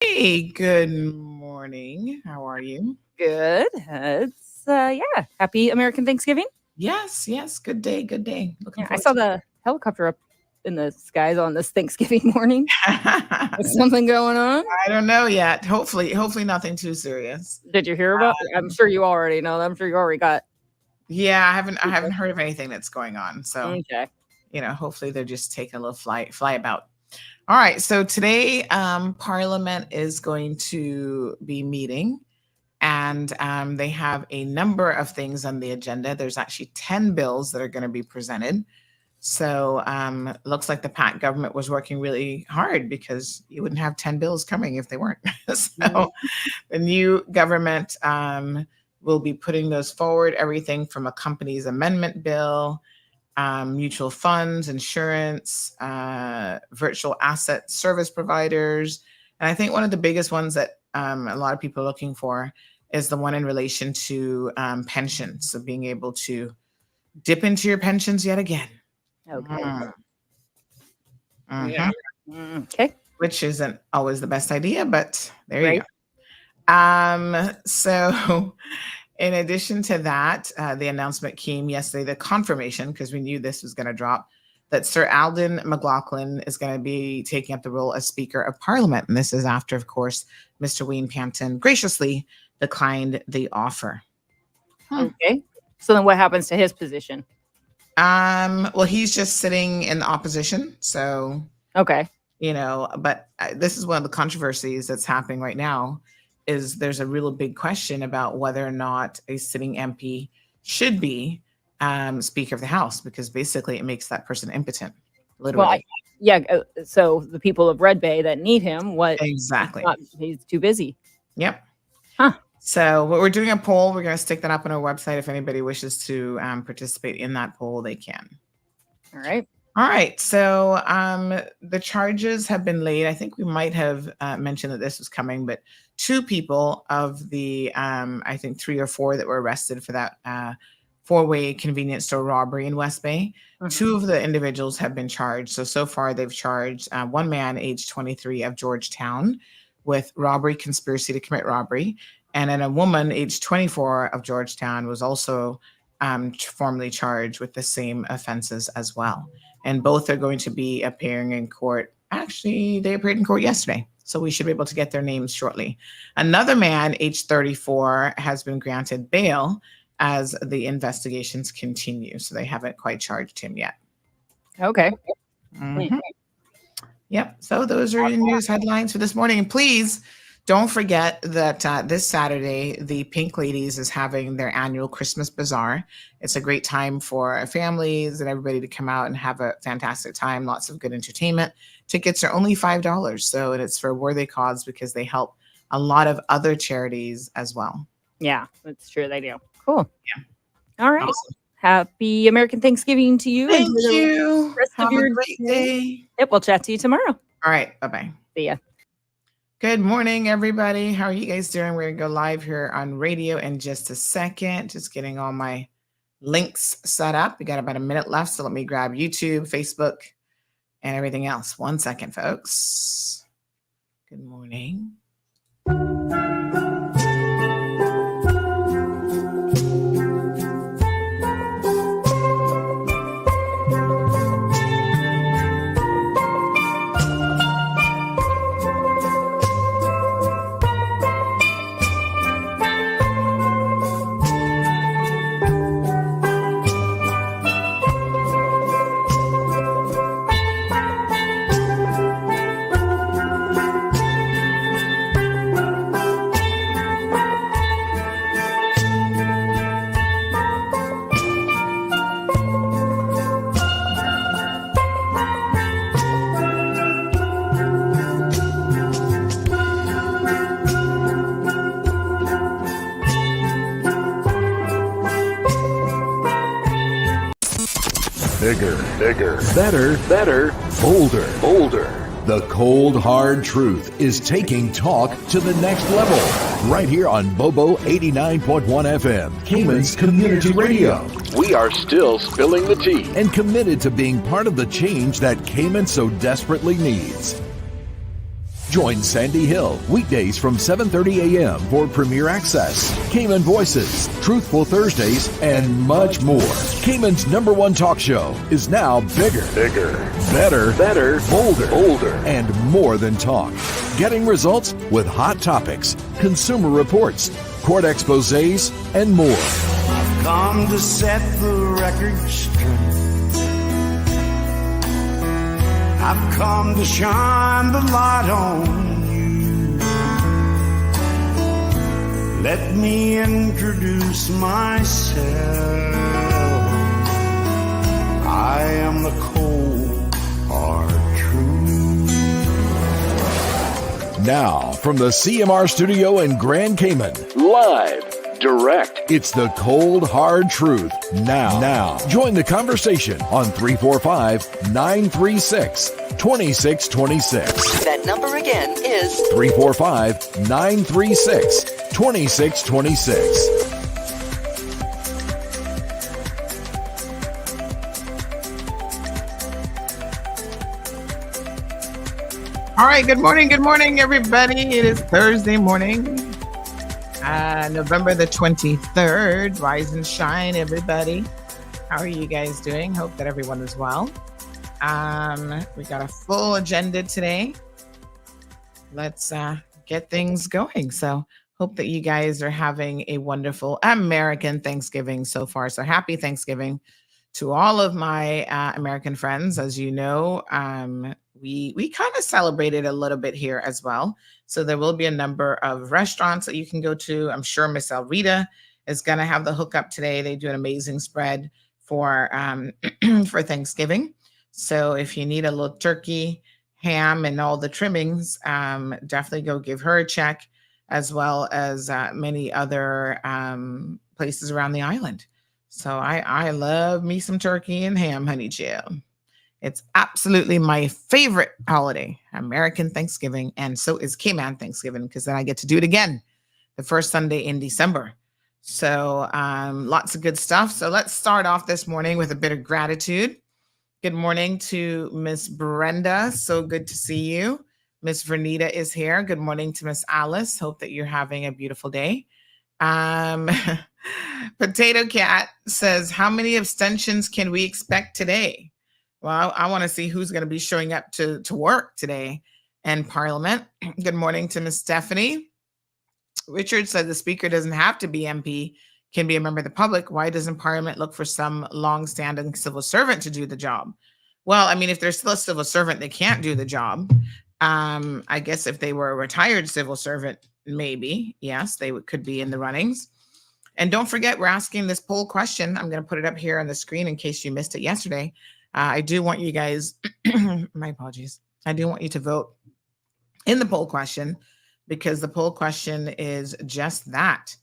Hey, good morning. How are you? Good. Happy American Thanksgiving. Yes. Good day. Looking Yeah, I forward saw to the helicopter up in the skies on this Thanksgiving morning. it. Is something going on? I don't know yet. Hopefully nothing too serious. Did you hear about? I'm sure you already know. I'm sure you already got. Yeah, I haven't heard of anything that's going on. So, Okay. hopefully they're just taking a little fly about. All right. So today, Parliament is going to be meeting, and they have a number of things on the agenda. There's actually 10 bills that are going to be presented. So it looks like the PAC government was working really hard because you wouldn't have 10 bills coming if they weren't. So the new government will be putting those forward, everything from a company's amendment bill, mutual funds, insurance, virtual asset service providers. And I think one of the biggest ones that a lot of people are looking for is the one in relation to pensions. So being able to dip into your pensions yet again. Okay. Mhm. Okay. Which isn't always the best idea, but there you go. So in addition to that, the announcement came yesterday, the confirmation, because we knew this was going to drop, that Sir Alden McLaughlin is going to be taking up the role as Speaker of Parliament. And this is after, of course, Mr. Wayne Panton graciously declined the offer. Okay. So then what happens to his position? Well, he's just sitting in the opposition. So, Okay. but this is one of the controversies that's happening right now is there's a real big question about whether or not a sitting MP should be Speaker of the House, because basically it makes that person impotent, literally. Well, so the people of Red Bay that need him, Exactly. He's too busy. Yep. Huh. So we're doing a poll. We're going to stick that up on our website. If anybody wishes to participate in that poll, they can. All right. All right. So the charges have been laid. I think we might have mentioned that this was coming, but 2 people of the, I think 3 or 4 that were arrested for that 4-way convenience store robbery in West Bay. 2 of the individuals have been charged. So far they've charged one man, age 23, of Georgetown, with robbery, conspiracy to commit robbery. And then a woman, age 24, of Georgetown, was also formally charged with the same offenses as well. And both are going to be appearing in court. Actually, they appeared in court yesterday, so we should be able to get their names shortly. Another man, age 34, has been granted bail as the investigations continue. So they haven't quite charged him yet. Okay. Yep. So those are your news headlines for this morning. And please don't forget that this Saturday, the Pink Ladies is having their annual Christmas Bazaar. It's a great time for families and everybody to come out and have a fantastic time. Lots of good entertainment. Tickets are only $5. So, and it's for a worthy cause because they help a lot of other charities as well. Yeah, that's true. They do. Cool. Yeah. All right. Awesome. Happy American Thanksgiving to you. Thank you. Have a great day. Yep. We'll chat to you tomorrow. All right. Bye-bye. See ya. Good morning, everybody. How are you guys doing? We're going to go live here on radio in just a second. Just getting all my links set up. We got about a minute left, so let me grab YouTube, Facebook, and everything else. 1 second, folks. Good morning. Bigger, better, bolder. The cold, hard truth is taking talk to the next level. Right here on Bobo 89.1 FM, Cayman's Community Radio. We are still spilling the tea and committed to being part of the change that Cayman so desperately needs. Join Sandy Hill weekdays from 7:30 a.m. for Premier Access, Cayman Voices, Truthful Thursdays, and much more. Cayman's #1 talk show is now bigger, better, bolder, and more than talk. Getting results with hot topics, consumer reports, court exposés, and more. I've come to set the record straight. I've come to shine the light on you. Let me introduce myself. I am the cold, hard truth. Now, from the CMR studio in Grand Cayman, live, direct, it's the cold, hard truth. Now, join the conversation on 345-936-2626. That number again is 345-936-2626. All right, good morning, everybody. It is Thursday morning, November the 23rd. Rise and shine, everybody. How are you guys doing? Hope that everyone is well. We got a full agenda today. Let's get things going. So hope that you guys are having a wonderful American Thanksgiving so far. So happy Thanksgiving to all of my American friends. As you know, we kind of celebrated a little bit here as well. So there will be a number of restaurants that you can go to. I'm sure Miss Elrita is going to have the hookup today. They do an amazing spread for for Thanksgiving. So if you need a little turkey, ham, and all the trimmings, definitely go give her a check, as well as many other places around the island. So I love me some turkey and ham, honey chill. It's absolutely my favorite holiday, American Thanksgiving, and so is Cayman Thanksgiving, because then I get to do it again the first Sunday in December. So lots of good stuff. So let's start off this morning with a bit of gratitude. Good morning to Miss Brenda. So good to see you. Miss Vernita is here. Good morning to Miss Alice. Hope that you're having a beautiful day. Potato Cat says, how many abstentions can we expect today? Well, I want to see who's going to be showing up to work today in Parliament. Good morning to Miss Stephanie. Richard said the speaker doesn't have to be MP, can be a member of the public. Why doesn't Parliament look for some long-standing civil servant to do the job? Well, I mean, if they're still a civil servant, they can't do the job. I guess if they were a retired civil servant, maybe, yes, they could be in the runnings. And don't forget, we're asking this poll question. I'm going to put it up here on the screen in case you missed it yesterday. I do want you guys, my apologies. I do want you to vote in the poll question, because the poll question is just that.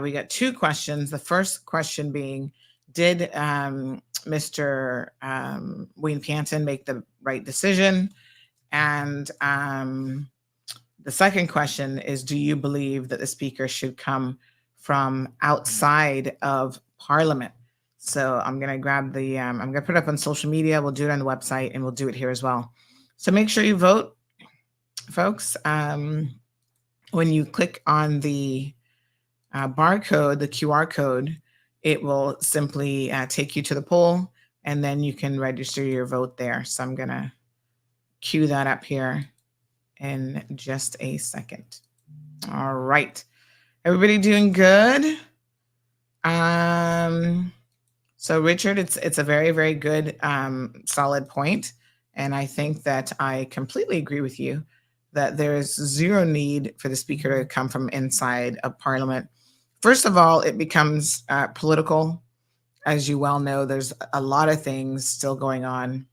We got two questions. The first question being, did Mr. Wayne Panton make the right decision? And the second question is, do you believe that the speaker should come from outside of Parliament? So I'm going to grab the, I'm going to put it up on social media. We'll do it on the website, and we'll do it here as well. So make sure you vote, folks. When you click on the barcode, the QR code, it will simply take you to the poll, and then you can register your vote there. So I'm going to cue that up here in just a second. All right. Everybody doing good? So Richard, it's a very, very good, solid point. And I think that I completely agree with you that there is zero need for the speaker to come from inside of Parliament. First of all, it becomes political. As you well know, there's a lot of things still going on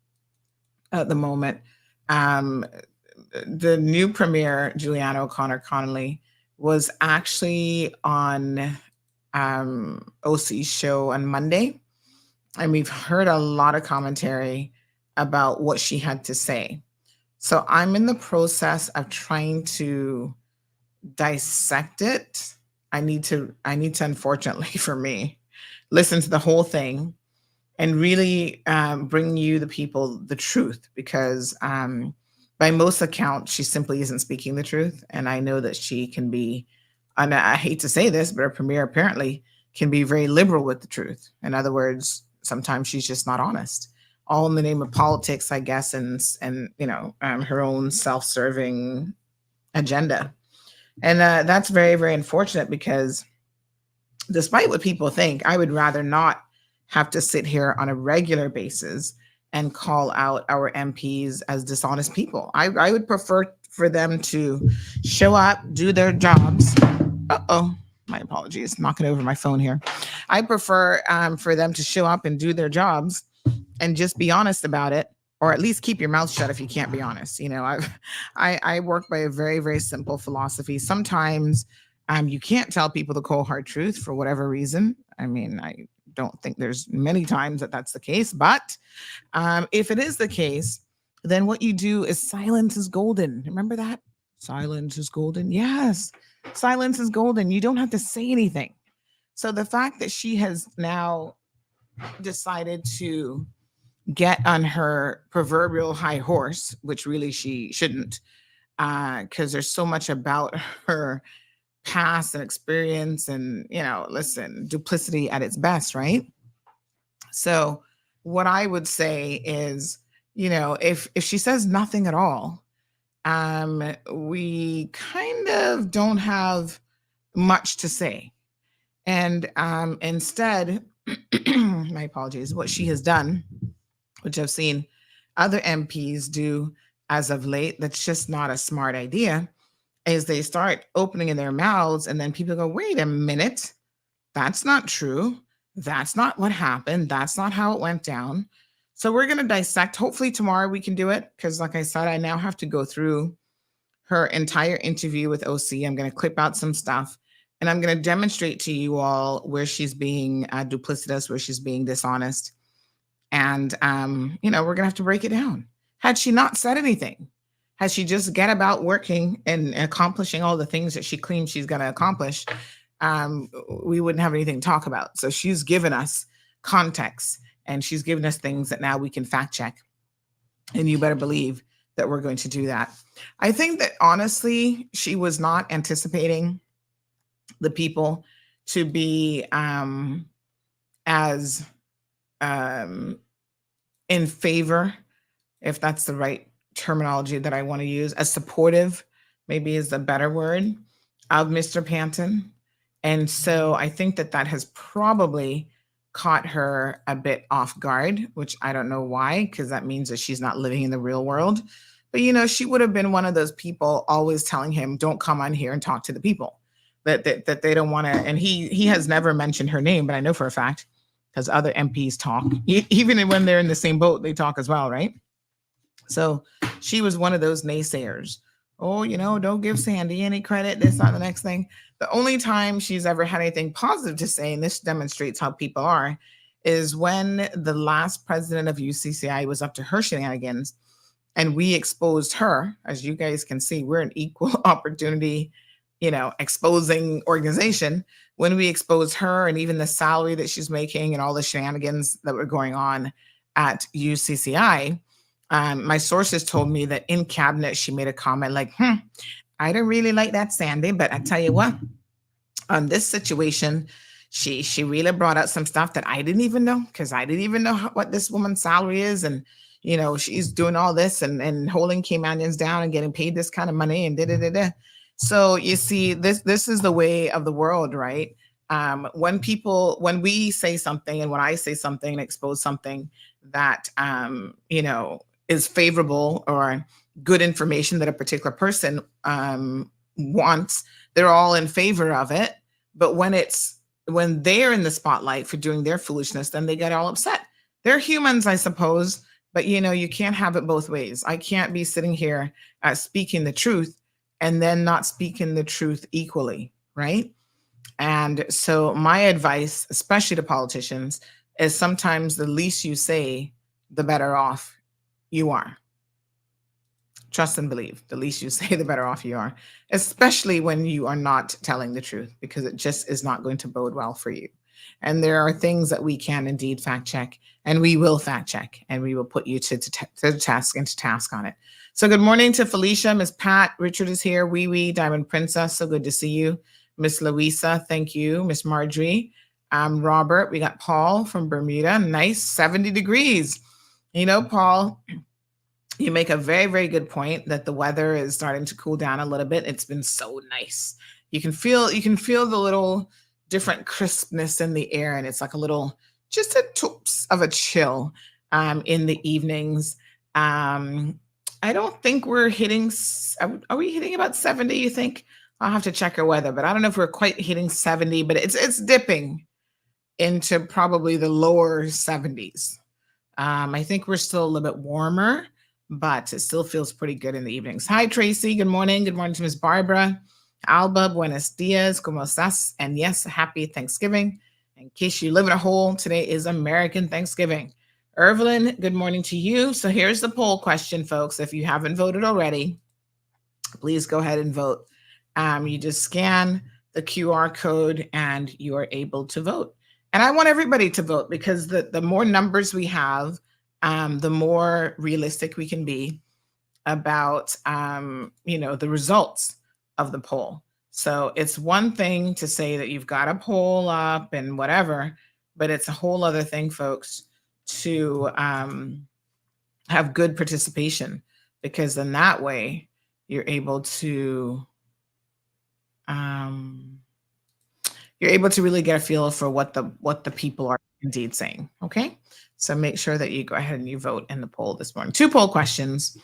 at the moment. The new Premier, Juliana O'Connor Connolly, was actually on OC's show on Monday. And we've heard a lot of commentary about what she had to say. So I'm in the process of trying to dissect it. I need to, unfortunately for me, listen to the whole thing and really bring you, the people, the truth, because by most accounts, she simply isn't speaking the truth. And I know that she can be, and I hate to say this, but her premier apparently can be very liberal with the truth. In other words, sometimes she's just not honest, all in the name of politics, I guess, and her own self-serving agenda. And that's very, very unfortunate, because despite what people think, I would rather not have to sit here on a regular basis and call out our MPs as dishonest people. I would prefer for them to show up, do their jobs. My apologies, knocking over my phone here. I prefer for them to show up and do their jobs and just be honest about it, or at least keep your mouth shut if you can't be honest. I work by a very, very simple philosophy. Sometimes you can't tell people the cold hard truth for whatever reason. I mean, I don't think there's many times that that's the case, but if it is the case, then what you do is silence is golden. Remember that? Silence is golden. Yes, silence is golden. You don't have to say anything. So the fact that she has now decided to get on her proverbial high horse, which really she shouldn't, because there's so much about her past and experience and, listen, duplicity at its best, right? So what I would say is, if she says nothing at all, we kind of don't have much to say. And instead, my apologies, what she has done, which I've seen other MPs do as of late, that's just not a smart idea, is they start opening in their mouths and then people go, wait a minute, that's not true. That's not what happened. That's not how it went down. So we're going to dissect. Hopefully tomorrow we can do it, because like I said, I now have to go through her entire interview with OC. I'm going to clip out some stuff and I'm going to demonstrate to you all where she's being duplicitous, where she's being dishonest. And, we're going to have to break it down. Had she not said anything, had she just get about working and accomplishing all the things that she claims she's going to accomplish, we wouldn't have anything to talk about. So she's given us context and she's given us things that now we can fact check. And you better believe that we're going to do that. I think that honestly, she was not anticipating the people to be as in favor, if that's the right terminology that I want to use, as supportive, maybe is the better word, of Mr. Panton. And so I think that that has probably caught her a bit off guard, which I don't know why, because that means that she's not living in the real world. But, she would have been one of those people always telling him, don't come on here and talk to the people, that they don't want to. And he has never mentioned her name, but I know for a fact, because other MPs talk, even when they're in the same boat, they talk as well, right? So she was one of those naysayers. Oh, don't give Sandy any credit, this, not the next thing. The only time she's ever had anything positive to say, and this demonstrates how people are, is when the last president of UCCI was up to her shenanigans and we exposed her. As you guys can see, we're an equal opportunity, exposing organization. When we exposed her and even the salary that she's making and all the shenanigans that were going on at UCCI, my sources told me that in cabinet, she made a comment like, I don't really like that, Sandy, but I tell you what, on this situation, she really brought out some stuff that I didn't even know, because I didn't even know what this woman's salary is. And, she's doing all this and holding Caymanians down and getting paid this kind of money and da-da-da-da. So you see, this is the way of the world, right? When we say something and when I say something and expose something that, is favorable or good information that a particular person wants, they're all in favor of it. But when they're in the spotlight for doing their foolishness, then they get all upset. They're humans, I suppose, but you can't have it both ways. I can't be sitting here speaking the truth and then not speaking the truth equally, right? And so my advice, especially to politicians, is sometimes the least you say, the better off you are. Trust and believe. The least you say, the better off you are, especially when you are not telling the truth, because it just is not going to bode well for you. And there are things that we can indeed fact check, and we will fact check, and we will put you to task on it. So good morning to Felicia, Miss Pat, Richard is here, Wee Wee, Diamond Princess, so good to see you. Miss Louisa, thank you. Miss Marjorie, Robert, we got Paul from Bermuda, nice, 70 degrees. You know, Paul, you make a very, very good point that the weather is starting to cool down a little bit. It's been so nice. You can feel the little different crispness in the air, and it's like a little, just a toops of a chill in the evenings. I don't think we're hitting, are we hitting about 70, you think? I'll have to check our weather, but I don't know if we're quite hitting 70, but it's dipping into probably the lower 70s. I think we're still a little bit warmer, but it still feels pretty good in the evenings. Hi, Tracy. Good morning. Good morning to Miss Barbara. Alba, buenos dias. ¿Cómo estás? And yes, happy Thanksgiving. In case you live in a hole, today is American Thanksgiving. Evelyn, good morning to you. So here's the poll question, folks. If you haven't voted already, please go ahead and vote. You just scan the QR code and you are able to vote. And I want everybody to vote, because the more numbers we have, the more realistic we can be about, the results of the poll. So it's one thing to say that you've got a poll up and whatever, but it's a whole other thing, folks, to have good participation, because then that way you're able to really get a feel for what the people are indeed saying. Okay, so make sure that you go ahead and you vote in the poll this morning. 2 poll questions.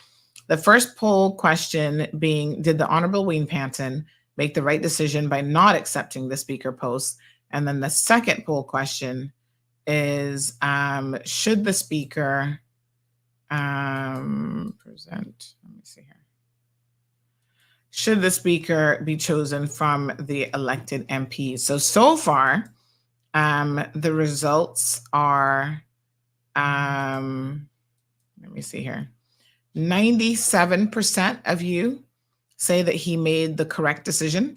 The first poll question being, did the Honorable Wayne Panton make the right decision by not accepting the speaker post? And then the second poll question is, should the speaker present, let me see here. Should the speaker be chosen from the elected MPs? So far, the results are, let me see here. 97% of you say that he made the correct decision,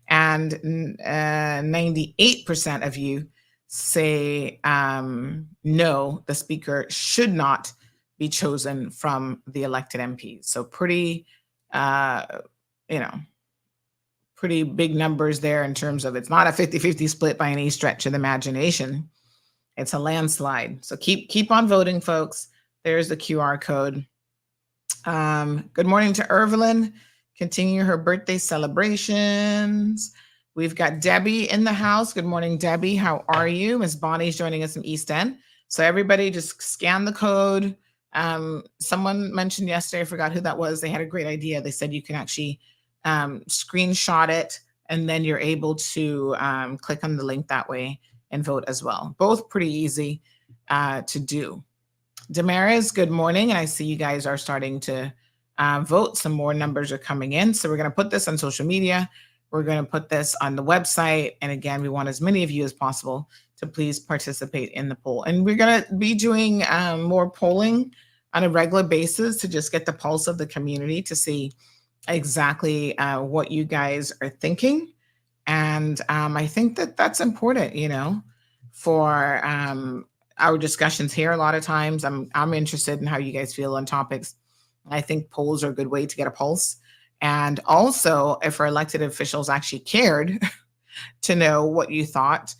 and 98% of you say no, the speaker should not be chosen from the elected MPs. So pretty big numbers there in terms of, it's not a 50-50 split by any stretch of the imagination. It's a landslide. So keep on voting, folks. There's the QR code. Good morning to Evelyn. Continue her birthday celebrations. We've got Debbie in the house. Good morning, Debbie. How are you? Miss Bonnie's joining us from East End. So everybody just scan the code. Someone mentioned yesterday, I forgot who that was. They had a great idea. They said you can actually screenshot it, and then you're able to click on the link that way and vote as well. Both pretty easy to do. Damaris, good morning. And I see you guys are starting to vote. Some more numbers are coming in. So we're going to put this on social media. We're going to put this on the website. And again, we want as many of you as possible to please participate in the poll. And we're going to be doing more polling on a regular basis to just get the pulse of the community, to see exactly what you guys are thinking. And I think that that's important, for our discussions here. A lot of times I'm interested in how you guys feel on topics. I think polls are a good way to get a pulse. And also, if our elected officials actually cared to know what you thought,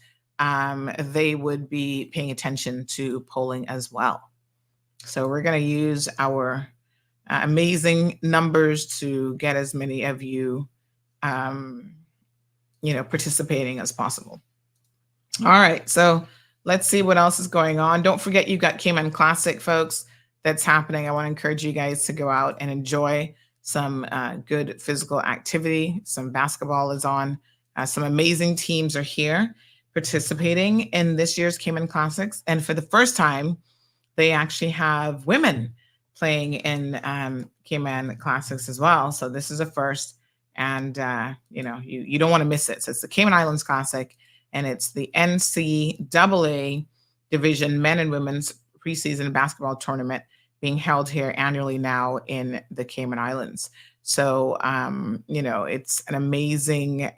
they would be paying attention to polling as well. So we're going to use our amazing numbers to get as many of you, participating as possible. All right, so let's see what else is going on. Don't forget, you've got Cayman Classic, folks, that's happening. I want to encourage you guys to go out and enjoy some good physical activity. Some basketball is on. Some amazing teams are here participating in this year's Cayman Classics. And for the first time, they actually have women playing in Cayman Classics as well. So this is a first. And, you don't want to miss it. So it's the Cayman Islands Classic, and it's the NCAA Division Men and Women's Preseason Basketball Tournament being held here annually now in the Cayman Islands. So, it's an amazing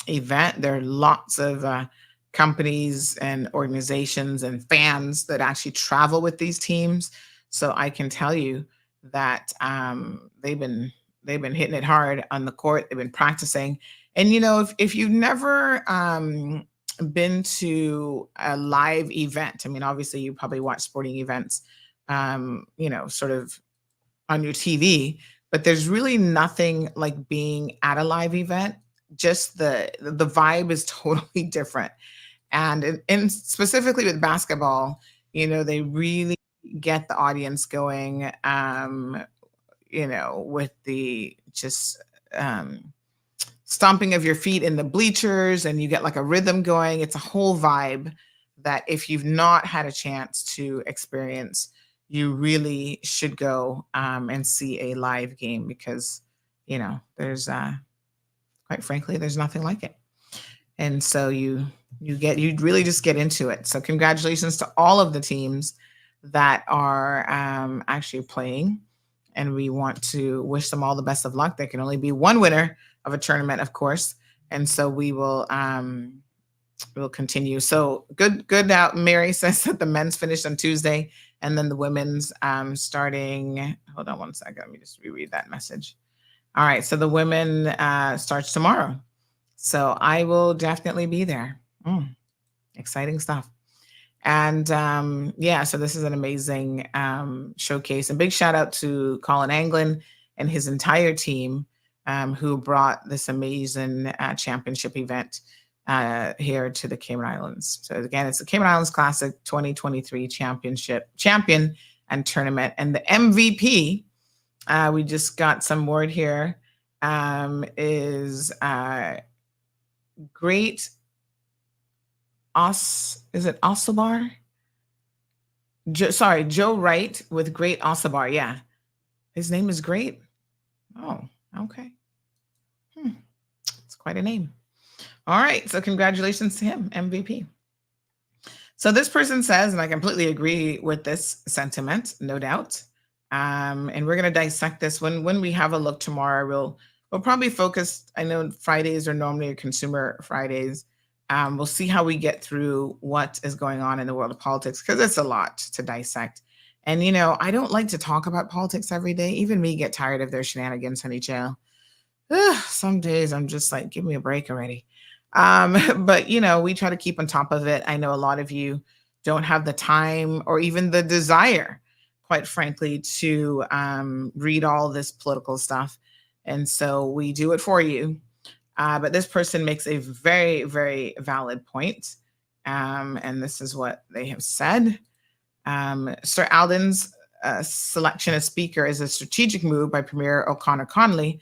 event. There are lots of companies and organizations and fans that actually travel with these teams. So I can tell you that they've been hitting it hard on the court. They've been practicing, and if you've never been to a live event, I mean, obviously you probably watch sporting events, sort of on your TV, but there's really nothing like being at a live event. Just the vibe is totally different. And specifically with basketball, they really get the audience going, with the just stomping of your feet in the bleachers, and you get like a rhythm going. It's a whole vibe that if you've not had a chance to experience, you really should go and see a live game, because there's quite frankly, there's nothing like it. And so you really just get into it. So congratulations to all of the teams that are actually playing, and we want to wish them all the best of luck. There can only be one winner of a tournament, of course, and so we'll continue. So good. Now Mary says that the men's finished on Tuesday, and then the women's starting. Hold on one second. Let me just reread that message. All right, so the women starts tomorrow. So I will definitely be there. Exciting stuff. And so this is an amazing showcase. A big shout out to Colin Anglin and his entire team who brought this amazing championship event here to the Cayman Islands. So again, it's the Cayman Islands Classic 2023 champion and tournament. And the MVP, we just got some word here, is Great is it Osabar? Joe Wright with Great Osabar. Yeah. His name is Great. Oh, okay. It's quite a name. All right. So congratulations to him, MVP. So this person says, and I completely agree with this sentiment, no doubt. And we're going to dissect this when we have a look tomorrow. We'll probably focus. I know Fridays are normally Consumer Fridays. We'll see how we get through what is going on in the world of politics, because it's a lot to dissect. And, I don't like to talk about politics every day. Even me get tired of their shenanigans, honey child. Some days I'm just like, give me a break already. But, we try to keep on top of it. I know a lot of you don't have the time or even the desire, quite frankly, to read all this political stuff. And so we do it for you. But this person makes a very, very valid point. And this is what they have said. Sir Alden's selection as speaker is a strategic move by Premier O'Connor Connolly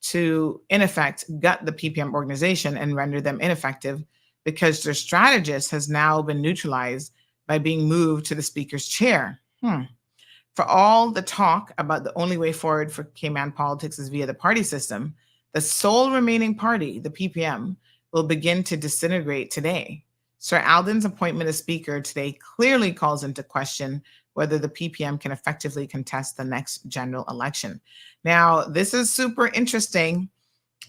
to in effect, gut the PPM organization and render them ineffective, because their strategist has now been neutralized by being moved to the speaker's chair. For all the talk about the only way forward for Cayman politics is via the party system, the sole remaining party, the PPM, will begin to disintegrate today. Sir Alden's appointment as speaker today clearly calls into question whether the PPM can effectively contest the next general election. Now, this is super interesting.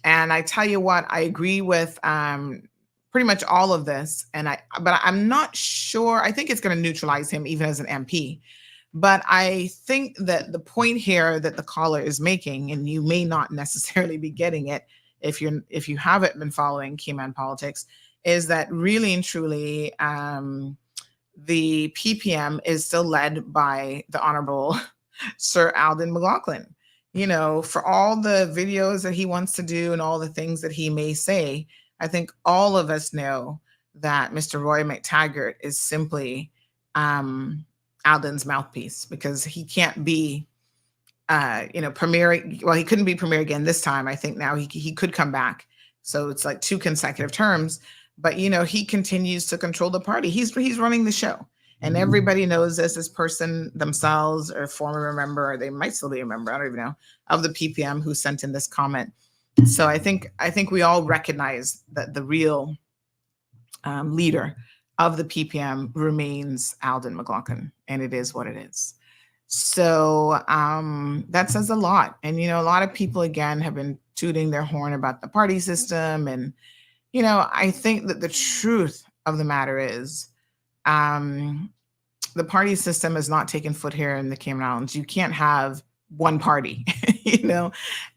And I tell you what, I agree with pretty much all of this. But I'm not sure. I think it's going to neutralize him even as an MP. But I think that the point here that the caller is making, and you may not necessarily be getting it if you haven't been following Cayman politics, is that really and truly the PPM is still led by the Honorable Sir Alden McLaughlin. For all the videos that he wants to do and all the things that he may say, I think all of us know that Mr. Roy McTaggart is simply Alden's mouthpiece, because he can't be, premier. Well, he couldn't be premier again this time. I think now he could come back. So it's like 2 consecutive terms. But, he continues to control the party. He's running the show. And everybody knows this person themselves, or former member, or they might still be a member, I don't even know, of the PPM who sent in this comment. So I think we all recognize that the real leader of the PPM remains Alden McLaughlin, and it is what it is. So that says a lot. And, a lot of people, again, have been tooting their horn about the party system. And, I think that the truth of the matter is, the party system has not taken foot here in the Cayman Islands. You can't have one party,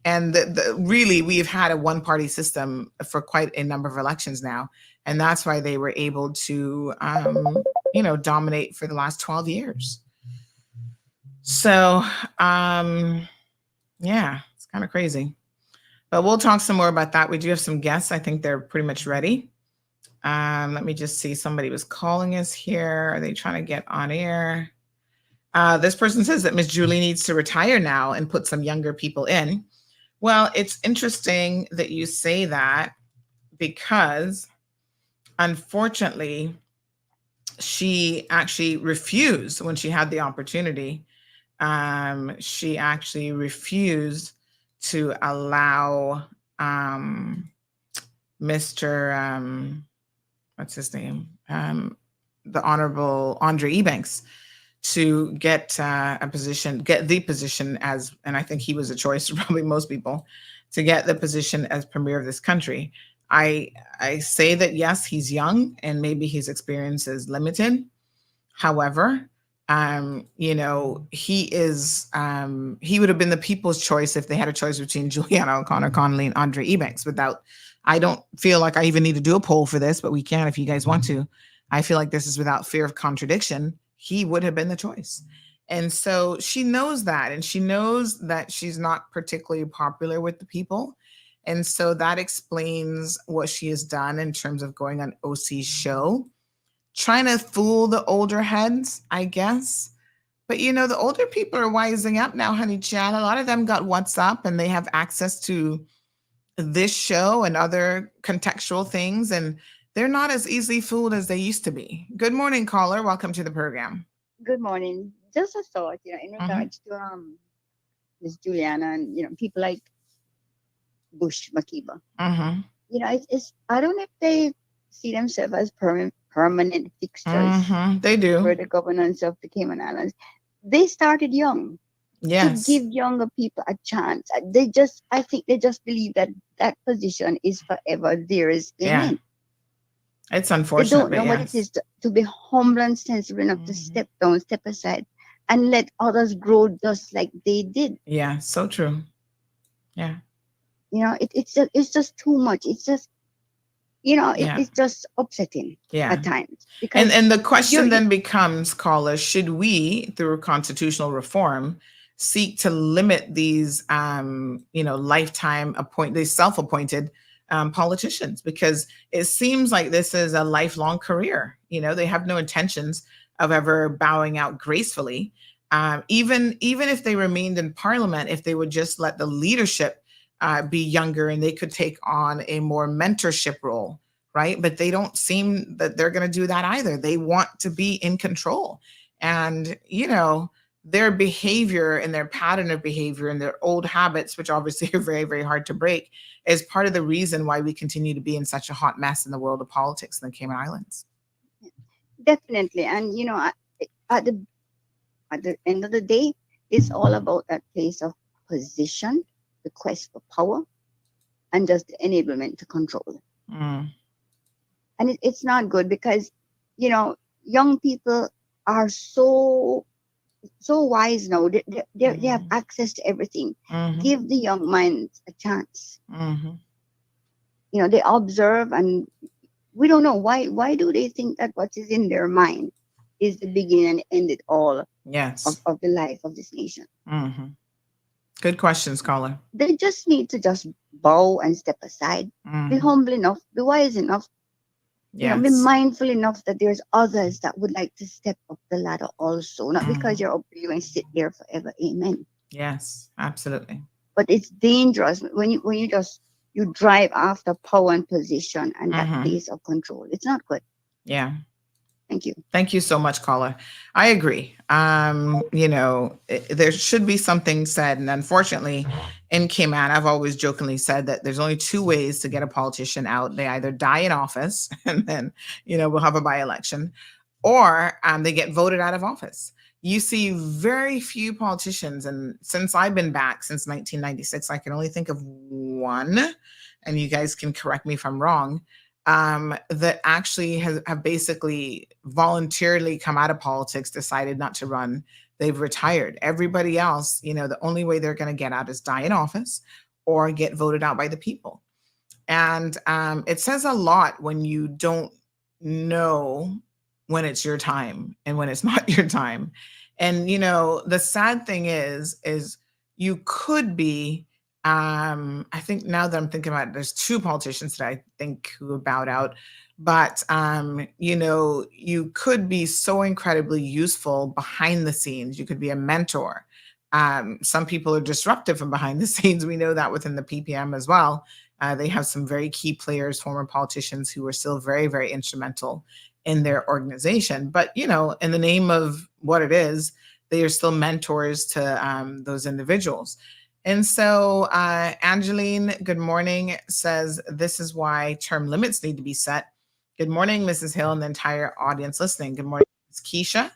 and really we've had a one party system for quite a number of elections now. And that's why they were able to, dominate for the last 12 years. So, yeah, it's kind of crazy. But we'll talk some more about that. We do have some guests. I think they're pretty much ready. Let me just see. Somebody was calling us here. Are they trying to get on air? This person says that Miss Julie needs to retire now and put some younger people in. Well, it's interesting that you say that, because unfortunately, she actually refused when she had the opportunity. She actually refused to allow Mr. What's his name? The Honorable Andre Ebanks to get the position as, and I think he was a choice for probably most people, to get the position as premier of this country. I say that, yes, he's young and maybe his experience is limited. However, he would have been the people's choice if they had a choice between Juliana O'Connor Connolly and Andre Ebanks. I don't feel like I even need to do a poll for this, but we can if you guys want to. I feel like this is without fear of contradiction. He would have been the choice. And so she knows that, and she knows that she's not particularly popular with the people. And so that explains what she has done in terms of going on OC's show, trying to fool the older heads, I guess. But, the older people are wising up now, honey chat. A lot of them got WhatsApp and they have access to this show and other contextual things, and they're not as easily fooled as they used to be. Good morning, caller. Welcome to the program. Good morning. Just a thought, in regards to Miss Juliana and people like Bush Makiba. It's I don't know if they see themselves as permanent fixtures. They do. For the governance of the Cayman Islands. They started young. Yes. To give younger people a chance. I think they just believe that position is forever theirs. Yeah. It's unfortunate. They don't know what it is to be humble and sensible enough to step down, step aside, and let others grow just like they did. Yeah, so true. Yeah. It's just too much. It's just, it's just upsetting at times. Because and the question then becomes, caller, should we, through constitutional reform, seek to limit these, lifetime these self-appointed politicians? Because it seems like this is a lifelong career. They have no intentions of ever bowing out gracefully. Even if they remained in Parliament, if they would just let the leadership be younger and they could take on a more mentorship role, right? But they don't seem that they're going to do that either. They want to be in control. And, their behavior and their pattern of behavior and their old habits, which obviously are very, very hard to break, is part of the reason why we continue to be in such a hot mess in the world of politics in the Cayman Islands. Definitely. And, at the end of the day, it's all about that place of position, the quest for power, and just the enablement to control. And it's not good because, young people are so wise now. They have access to everything. Give the young minds a chance. They observe, and we don't know why do they think that what is in their mind is the beginning and end it all of the life of this nation. Good questions, caller. They just need to just bow and step aside. Be humble enough, be wise enough. Be mindful enough that there's others that would like to step up the ladder also. Not because you're up there, you're going to sit there forever. Amen. Yes, absolutely. But it's dangerous when you drive after power and position and that place of control. It's not good. Yeah. Thank you. Thank you so much, caller. I agree. There should be something said. And unfortunately, in Cayman, I've always jokingly said that there's only two ways to get a politician out. They either die in office and then, we'll have a by-election, or they get voted out of office. you see very few politicians. And since I've been back since 1996, I can only think of one, and you guys can correct me if I'm wrong, that actually have basically voluntarily come out of politics, decided not to run. They've retired. Everybody else, the only way they're going to get out is die in office or get voted out by the people. And it says a lot when you don't know when it's your time and when it's not your time. And the sad thing is you could be I think now that I'm thinking about it, there's two politicians that I think who have bowed out. But you could be so incredibly useful behind the scenes. You could be a mentor. Some people are disruptive from behind the scenes. We know that within the PPM as well. They have some very key players, former politicians who are still very, very instrumental in their organization. But, in the name of what it is, they are still mentors to those individuals. And so Angeline, good morning, says this is why term limits need to be set. Good morning, Mrs. Hill, and the entire audience listening. Good morning, Ms. Keisha.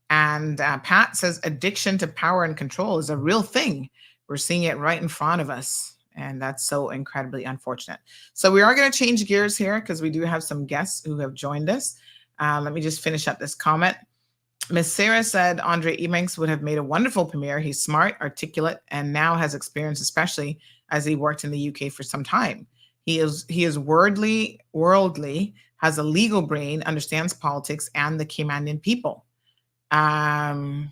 And Pat says addiction to power and control is a real thing. We're seeing it right in front of us. And that's so incredibly unfortunate. So we are going to change gears here because we do have some guests who have joined us. Let me just finish up this comment. Miss Sarah said Andre Ebanks would have made a wonderful premier. He's smart, articulate, and now has experience, especially as he worked in the UK for some time. He is worldly, has a legal brain, understands politics and the Caymanian people.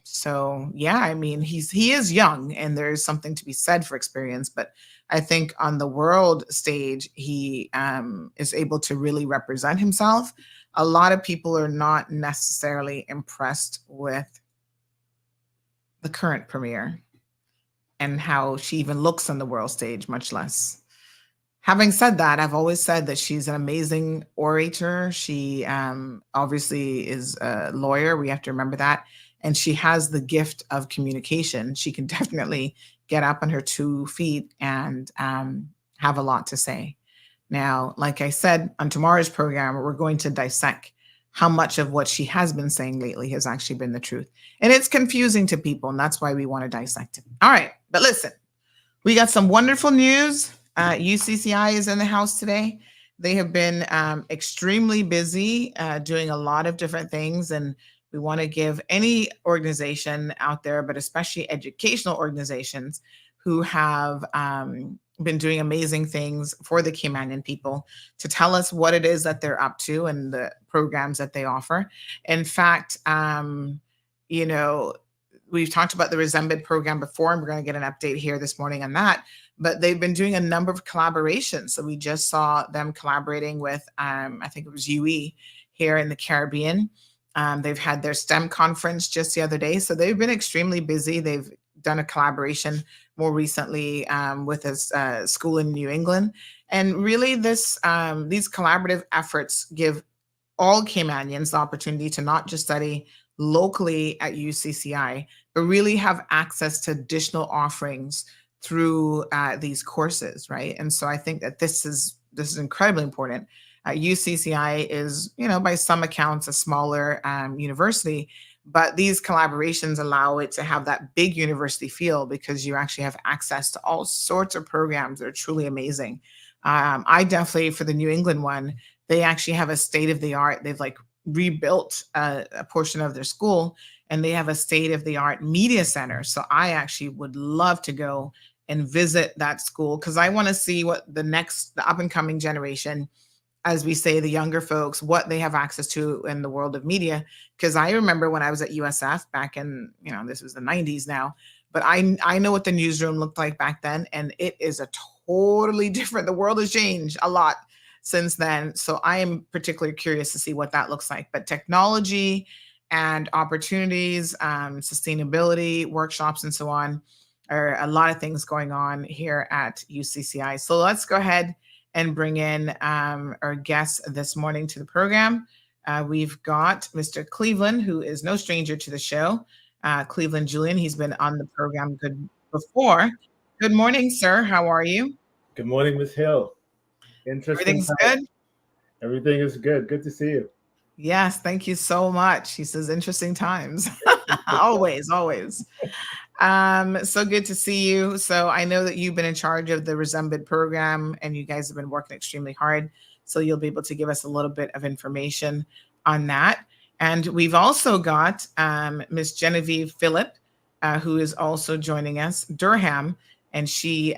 So yeah, I mean, he is young and there's something to be said for experience, but I think on the world stage, he is able to really represent himself. A lot of people are not necessarily impressed with the current premier and how she even looks on the world stage, much less. Having said that, I've always said that she's an amazing orator. She obviously is a lawyer. We have to remember that. And she has the gift of communication. She can definitely get up on her 2 feet and have a lot to say. Now, like I said, on tomorrow's program, we're going to dissect how much of what she has been saying lately has actually been the truth. And it's confusing to people, and that's why we want to dissect it. All right, but listen, we got some wonderful news. UCCI is in the house today. They have been extremely busy doing a lot of different things, and we want to give any organization out there, but especially educational organizations who have been doing amazing things for the Caymanian people, to tell us what it is that they're up to and the programs that they offer. In fact, we've talked about the RESEMBID program before, and we're going to get an update here this morning on that. But they've been doing a number of collaborations. So we just saw them collaborating with, I think it was UE here in the Caribbean. They've had their STEM conference just the other day. So they've been extremely busy. They've done a collaboration more recently with a school in New England. And really these collaborative efforts give all Caymanians the opportunity to not just study locally at UCCI, but really have access to additional offerings through these courses, right? And so I think that this is incredibly important. UCCI is, by some accounts, a smaller university, but these collaborations allow it to have that big university feel because you actually have access to all sorts of programs that are truly amazing. I definitely, for the New England one, they actually have a state-of-the-art, they've rebuilt a portion of their school, and they have a state-of-the-art media center. So I actually would love to go and visit that school because I want to see what the up-and-coming generation, as we say, the younger folks, what they have access to in the world of media. Because I remember when I was at USF back in, this was the 90s now, but I know what the newsroom looked like back then, and it is a totally different, the world has changed a lot since then. So I am particularly curious to see what that looks like. But technology and opportunities, sustainability, workshops, and so on, are a lot of things going on here at UCCI. So let's go ahead and bring in our guests this morning to the program. We've got Mr. Cleveland, who is no stranger to the show. Cleveland Julian, he's been on the program before. Good morning, sir. How are you? Good morning, Ms. Hill. Interesting. Everything's good? Everything is good. Good to see you. Yes, thank you so much. He says interesting times. Always, always. So good to see you. So I know that you've been in charge of the RESEMBID program and you guys have been working extremely hard. So you'll be able to give us a little bit of information on that. And we've also got Miss Genevieve Phillip, who is also joining us, Durham, and she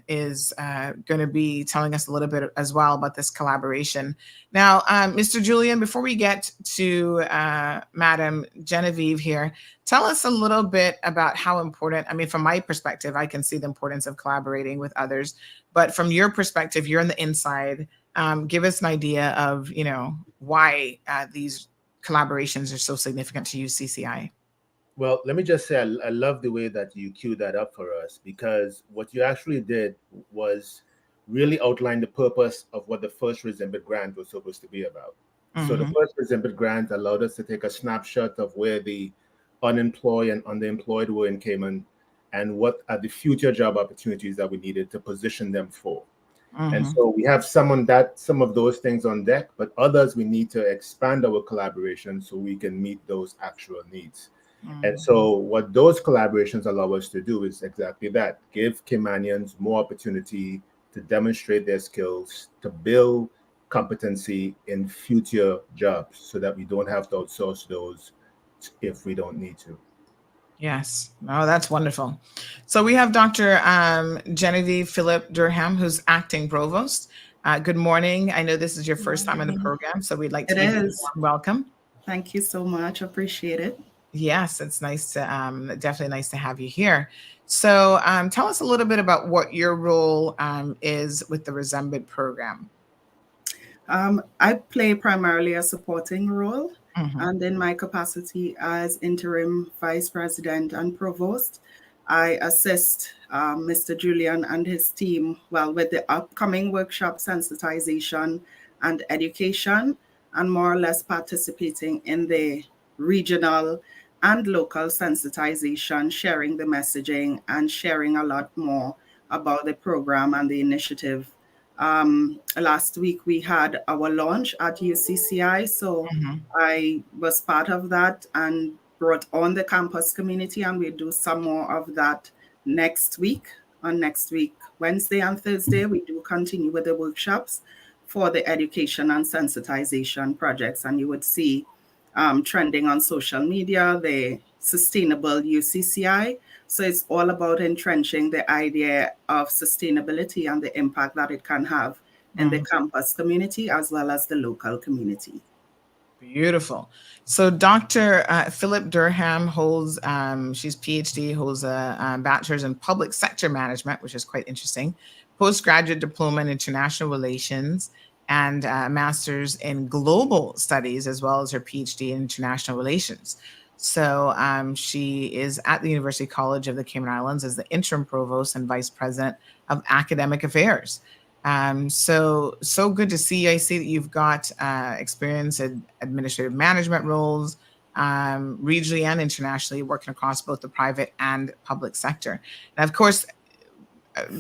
is going to be telling us a little bit as well about this collaboration. Now, Mr. Julian, before we get to Madam Genevieve here, tell us a little bit about how important, I mean, from my perspective, I can see the importance of collaborating with others, but from your perspective, you're on the inside. Give us an idea of, why these collaborations are so significant to UCCI. Well, let me just say, I love the way that you queued that up for us, because what you actually did was really outline the purpose of what the first RESEMBID grant was supposed to be about. So the first RESEMBID grant allowed us to take a snapshot of where the unemployed and underemployed were in Cayman and what are the future job opportunities that we needed to position them for. And so we have some of those things on deck, but others we need to expand our collaboration so we can meet those actual needs. And so what those collaborations allow us to do is exactly that: give Caymanians more opportunity to demonstrate their skills, to build competency in future jobs so that we don't have to outsource those if we don't need to. Yes. Oh, that's wonderful. So we have Dr. Genevieve Phillip Durham, who's acting provost. Good morning. I know this is your first time in the program, so we'd like to give you a warm welcome. Thank you so much. Appreciate it. Yes, it's nice to definitely nice to have you here. So tell us a little bit about what your role is with the RESEMBID program. I play primarily a supporting role, and in my capacity as interim vice president and provost, I assist Mr. Julian and his team with the upcoming workshop sensitization and education, and more or less participating in the regional and local sensitization, sharing the messaging and sharing a lot more about the program and the initiative. Last week we had our launch at UCCI, so I was part of that and brought on the campus community, and we'll do some more of that next week. On next week, Wednesday and Thursday, we do continue with the workshops for the education and sensitization projects, and you would see trending on social media, the sustainable UCCI. So it's all about entrenching the idea of sustainability and the impact that it can have in the campus community as well as the local community. Beautiful. So Dr. Phillip Durham holds, she's PhD, holds a bachelor's in public sector management, which is quite interesting, postgraduate diploma in international relations, and a master's in global studies, as well as her PhD in international relations. So she is at the University College of the Cayman Islands as the interim provost and vice president of academic affairs. So good to see you. I see that you've got experience in administrative management roles, regionally and internationally, working across both the private and public sector. And of course,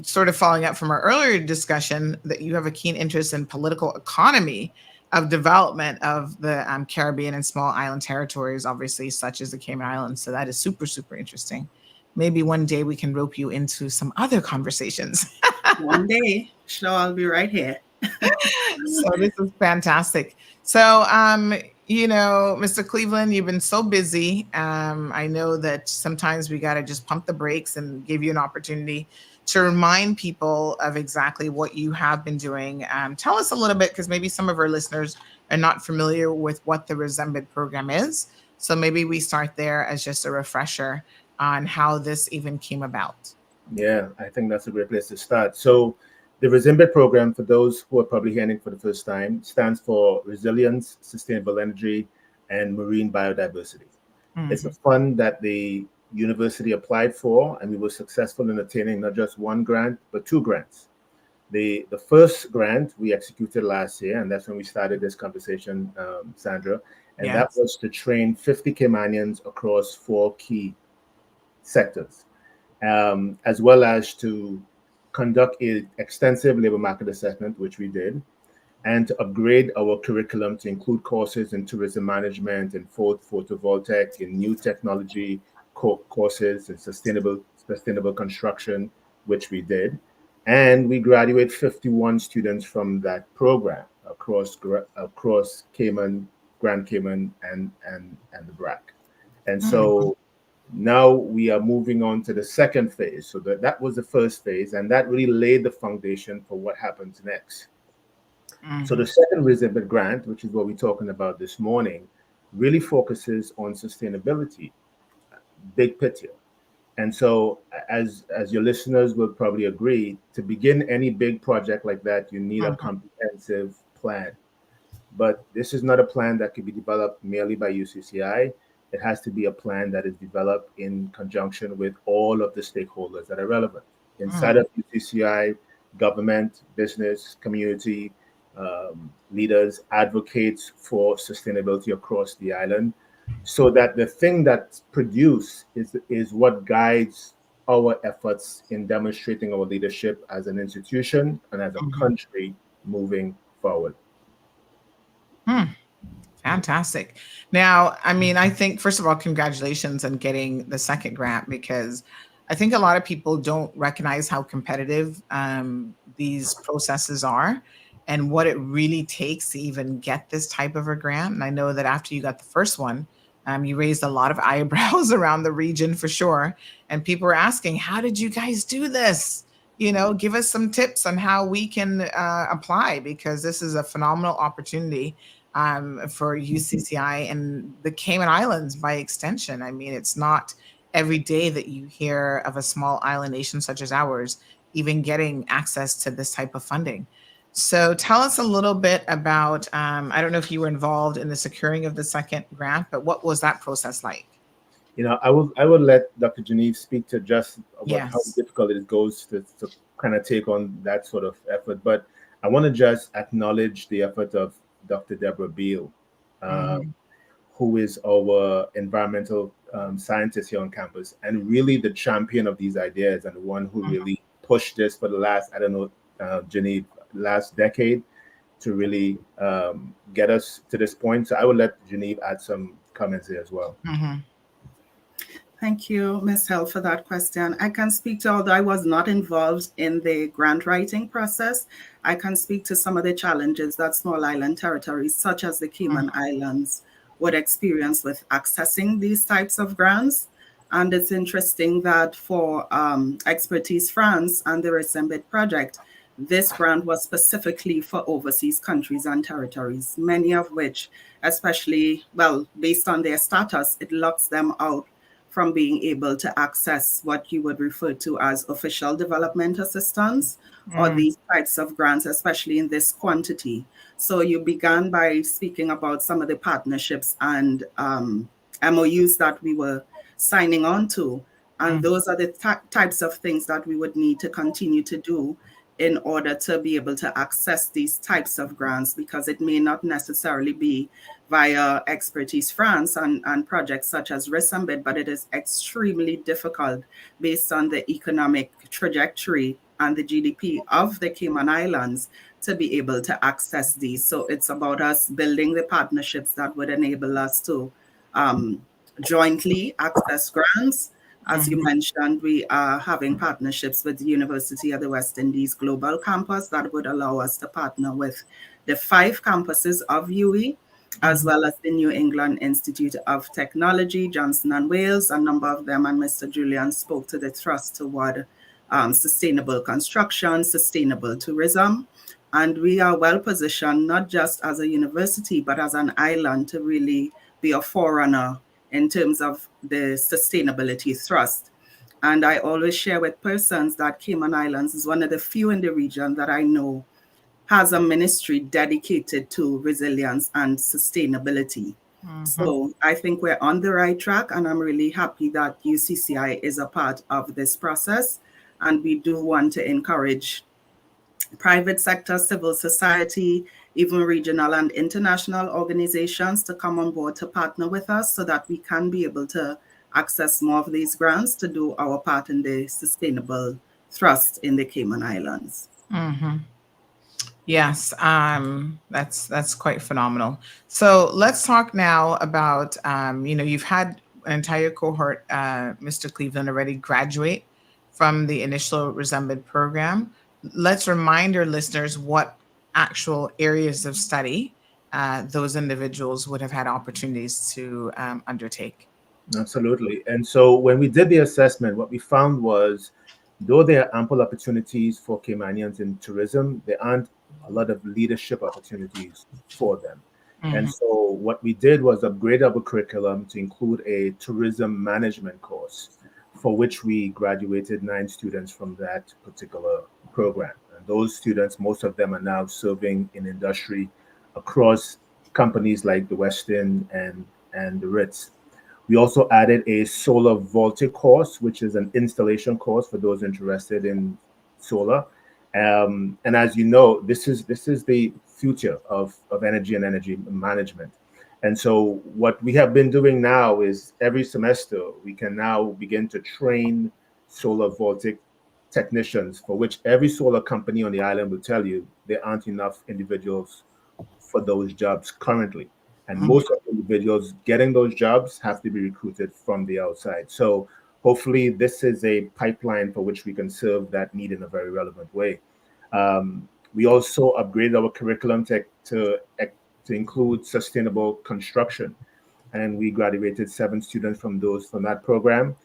sort of following up from our earlier discussion, that you have a keen interest in political economy of development of the Caribbean and small island territories, obviously, such as the Cayman Islands. So that is super, super interesting. Maybe one day we can rope you into some other conversations. One day, sure, I'll be right here. So this is fantastic. So, Mr. Cleveland, you've been so busy. I know that sometimes we got to just pump the brakes and give you an opportunity to remind people of exactly what you have been doing. Tell us a little bit, because maybe some of our listeners are not familiar with what the RESEMBID program is. So maybe we start there as just a refresher on how this even came about. Yeah, I think that's a great place to start. So the RESEMBID program, for those who are probably hearing it for the first time, stands for Resilience, Sustainable Energy, and Marine Biodiversity. It's a fund that the university applied for, and we were successful in attaining not just one grant, but two grants. The first grant we executed last year, and that's when we started this conversation, Sandra, and that was to train 50 Caymanians across 4 key sectors, as well as to conduct an extensive labor market assessment, which we did, and to upgrade our curriculum to include courses in tourism management and photovoltaic and new technology courses and sustainable construction, which we did. And we graduate 51 students from that program across Cayman, Grand Cayman, and the BRAC. And so now we are moving on to the second phase. So that was the first phase, and that really laid the foundation for what happens next. So the second RESEMBID grant, which is what we're talking about this morning, really focuses on sustainability, big picture. And so, as your listeners will probably agree, to begin any big project like that, you need a comprehensive plan. But this is not a plan that can be developed merely by UCCI. It has to be a plan that is developed in conjunction with all of the stakeholders that are relevant inside of UCCI, government, business, community, leaders, advocates for sustainability across the island, so that the thing that's produced is what guides our efforts in demonstrating our leadership as an institution and as a country moving forward. Fantastic. Now, I mean, I think, first of all, congratulations on getting the second grant, because I think a lot of people don't recognize how competitive these processes are and what it really takes to even get this type of a grant. And I know that after you got the first one, you raised a lot of eyebrows around the region for sure. And people were asking, how did you guys do this? You know, give us some tips on how we can apply, because this is a phenomenal opportunity for UCCI and the Cayman Islands by extension. I mean, it's not every day that you hear of a small island nation such as ours even getting access to this type of funding. So tell us a little bit about, I don't know if you were involved in the securing of the second grant, but what was that process like? You know, I would let Dr. Genevieve speak to just about how difficult it goes to kind of take on that sort of effort. But I want to just acknowledge the effort of Dr. Deborah Beal, who is our environmental scientist here on campus, and really the champion of these ideas, and the one who really pushed this for the last, I don't know, Genevieve, last decade to really get us to this point. So I would let Genevieve add some comments here as well. Thank you, Ms. Hell, for that question. I can speak to, although I was not involved in the grant writing process, I can speak to some of the challenges that small island territories, such as the Cayman Islands, would experience with accessing these types of grants. And it's interesting that for Expertise France and the RESEMBID project, this grant was specifically for overseas countries and territories, many of which, especially, well, based on their status, it locks them out from being able to access what you would refer to as official development assistance or these types of grants, especially in this quantity. So you began by speaking about some of the partnerships and MOUs that we were signing on to. And those are the types of things that we would need to continue to do in order to be able to access these types of grants, because it may not necessarily be via Expertise France and projects such as RESEMBID, but it is extremely difficult based on the economic trajectory and the GDP of the Cayman Islands to be able to access these. So it's about us building the partnerships that would enable us to jointly access grants. As you mentioned, we are having partnerships with the University of the West Indies Global Campus that would allow us to partner with the 5 campuses of UE, as well as the New England Institute of Technology, Johnson & Wales, a number of them, and Mr. Julian spoke to the thrust toward sustainable construction, sustainable tourism. And we are well positioned, not just as a university, but as an island, to really be a forerunner in terms of the sustainability thrust. And I always share with persons that Cayman Islands is one of the few in the region that I know has a ministry dedicated to resilience and sustainability. So I think we're on the right track, and I'm really happy that UCCI is a part of this process. And we do want to encourage private sector, civil society, even regional and international organizations to come on board to partner with us so that we can be able to access more of these grants to do our part in the sustainable thrust in the Cayman Islands. Yes, that's quite phenomenal. So let's talk now about you've had an entire cohort, Mr. Cleveland, already graduate from the initial Resembid program. Let's remind our listeners what actual areas of study those individuals would have had opportunities to undertake. Absolutely. And so when we did the assessment, what we found was, though there are ample opportunities for Caymanians in tourism, there aren't a lot of leadership opportunities for them. And Mhm. so what we did was upgrade our curriculum to include a tourism management course, for which we graduated 9 students from that particular program. And those students, most of them are now serving in industry across companies like the Westin and the Ritz. We also added a solar voltaic course, which is an installation course for those interested in solar. And as you know, this is the future of energy and energy management. And so what we have been doing now is every semester we can now begin to train solar voltaic technicians, for which every solar company on the island will tell you there aren't enough individuals for those jobs currently. And Mhm. most of the individuals getting those jobs have to be recruited from the outside. So hopefully this is a pipeline for which we can serve that need in a very relevant way. We also upgraded our curriculum to include sustainable construction. And we graduated 7 students from that program.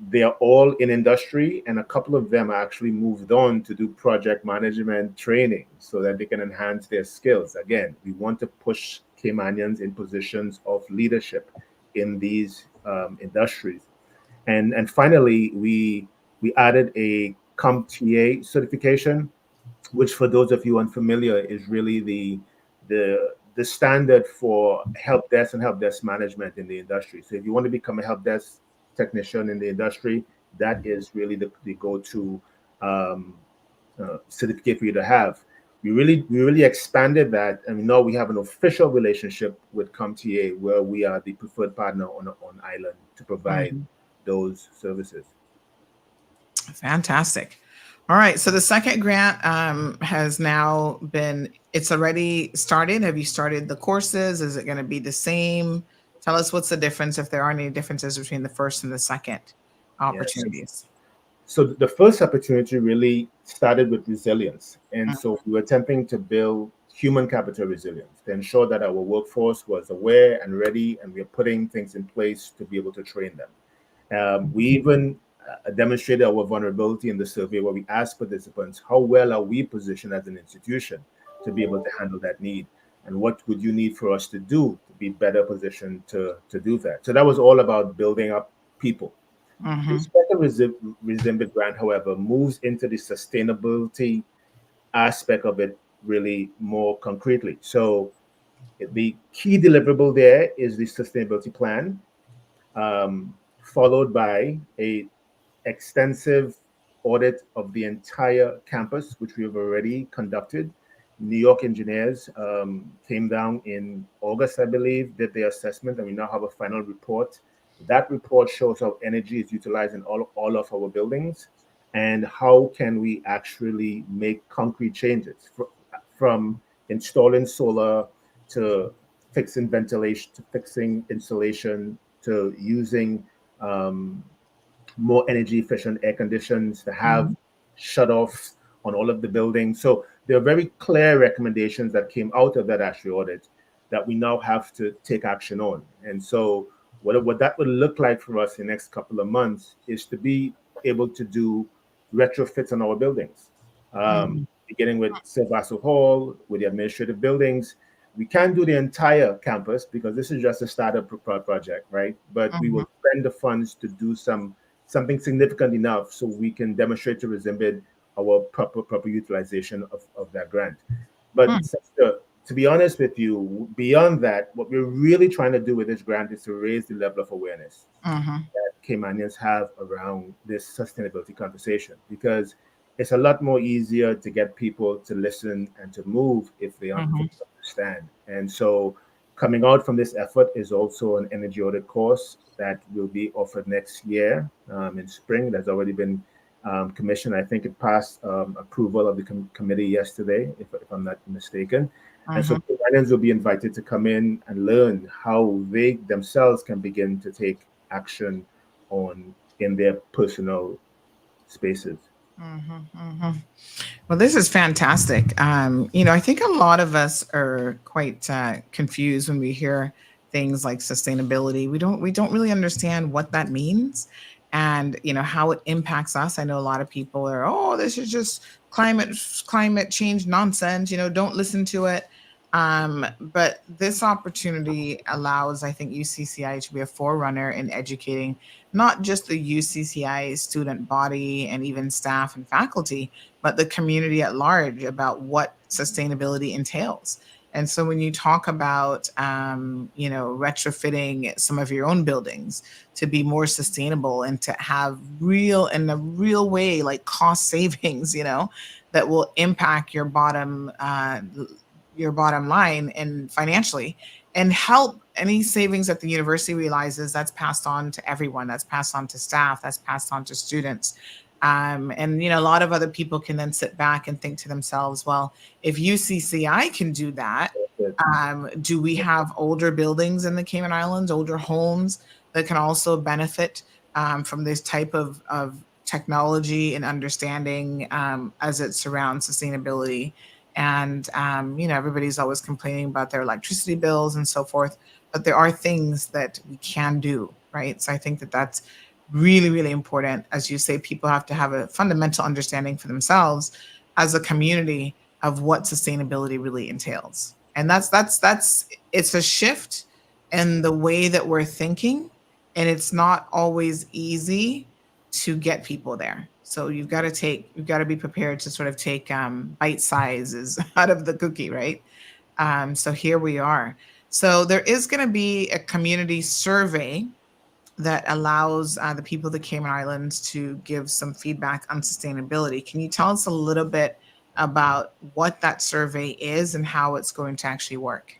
They are all in industry, and a couple of them actually moved on to do project management training so that they can enhance their skills. Again, we want to push Caymanians in positions of leadership in these industries. And finally, we added a CompTA certification, which for those of you unfamiliar is really the standard for help desk and help desk management in the industry. So if you want to become a help desk technician in the industry, that is really the go-to um, certificate for you to have. We really expanded that, and now we have an official relationship with CompTA where we are the preferred partner on island to provide Mhm. those services. Fantastic. All right. So the second grant has now been, it's already started. Have you started the courses? Is it going to be the same? Tell us what's the difference, if there are any differences between the first and the second Yes. opportunities. So the first opportunity really started with resilience. And so we were attempting to build human capital resilience to ensure that our workforce was aware and ready, and we are putting things in place to be able to train them. We even demonstrated our vulnerability in the survey where we asked participants, how well are we positioned as an institution to be able to handle that need? And what would you need for us to do to be better positioned to do that? So that was all about building up people. The Mm-hmm. second Resembid grant, however, moves into the sustainability aspect of it really more concretely. So the key deliverable there is the sustainability plan, followed by a extensive audit of the entire campus, which we have already conducted. New York engineers came down in August, I believe, did their assessment, and we now have a final report. That report shows how energy is utilized in all of our buildings and how can we actually make concrete changes from installing solar to fixing ventilation to fixing insulation to using um, more energy efficient air conditions, to have Mm-hmm. shut offs on all of the buildings. So there are very clear recommendations that came out of that ASHRAE audit that we now have to take action on. And so what that would look like for us in the next couple of months is to be able to do retrofits on our buildings, Mm-hmm. beginning with Silvaso Hall, with the administrative buildings. We can't do the entire campus because this is just a startup project, right? But we Mm-hmm. will spend the funds to do something significant enough so we can demonstrate to Resembid our proper utilization of that grant. But to be honest with you, beyond that, what we're really trying to do with this grant is to raise the level of awareness Mm-hmm. that Caymanians have around this sustainability conversation, because it's a lot more easier to get people to listen and to move if they Mm-hmm. understand. And so coming out from this effort is also an energy audit course that will be offered next year in spring. That's already been commission. I think it passed approval of the committee yesterday, if I'm not mistaken. And so Iranians will be invited to come in and learn how they themselves can begin to take action in their personal spaces. Well, this is fantastic. I think a lot of us are quite confused when we hear things like sustainability. We don't really understand what that means, and how it impacts us. I know a lot of people are, oh, this is just climate change nonsense. Don't listen to it. But this opportunity allows, I think, UCCI to be a forerunner in educating not just the UCCI student body and even staff and faculty, but the community at large about what sustainability entails. And so when you talk about, retrofitting some of your own buildings to be more sustainable and to have in a real way, like cost savings, that will impact your bottom line and financially, and help any savings that the university realizes, that's passed on to everyone, that's passed on to staff, that's passed on to students. And a lot of other people can then sit back and think to themselves, well, if UCCI can do that, do we have older buildings in the Cayman Islands, older homes that can also benefit from this type of technology and understanding as it surrounds sustainability? And everybody's always complaining about their electricity bills and so forth, but there are things that we can do, right? So I think that that's really, really important. As you say, people have to have a fundamental understanding for themselves as a community of what sustainability really entails. And that's it's a shift in the way that we're thinking, and it's not always easy to get people there. So you've got to be prepared to sort of take bite sizes out of the cookie, right? So here we are. So there is going to be a community survey that allows the people of the Cayman Islands to give some feedback on sustainability. Can you tell us a little bit about what that survey is and how it's going to actually work?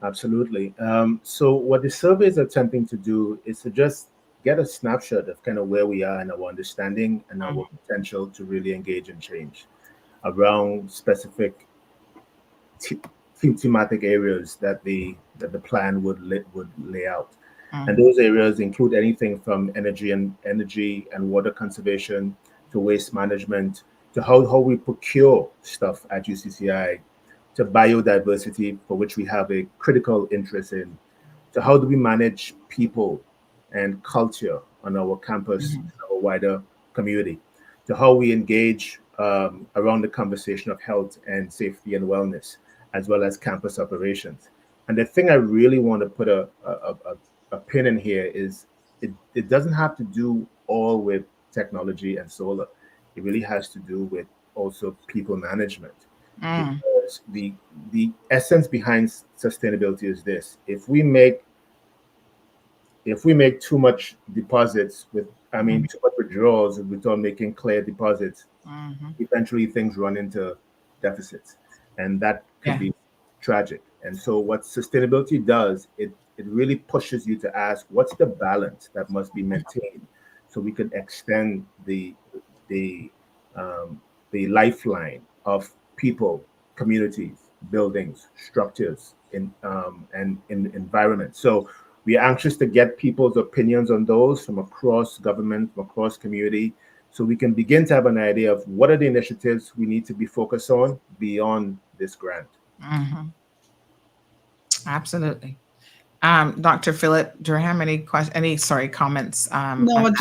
Absolutely. So what the survey is attempting to do is to just get a snapshot of kind of where we are in our understanding and our potential to really engage in change around specific thematic areas that the plan would lay out. And those areas include anything from energy and water conservation to waste management to how we procure stuff at UCCI, to biodiversity, for which we have a critical interest in, to how do we manage people and culture on our campus, our wider community, to how we engage around the conversation of health and safety and wellness, as well as campus operations. And the thing I really want to put a pin in here is it doesn't have to do all with technology and solar. It really has to do with also people management. Because the essence behind sustainability is this: if we make too much deposits too much withdrawals without making clear deposits, eventually things run into deficits, and that could be tragic. And so what sustainability does, it really pushes you to ask, what's the balance that must be maintained so we can extend the lifeline of people, communities, buildings, structures, and in environment. So we are anxious to get people's opinions on those from across government, from across community, so we can begin to have an idea of what are the initiatives we need to be focused on beyond this grant. Absolutely. Dr. Philip Durham, any comments? No,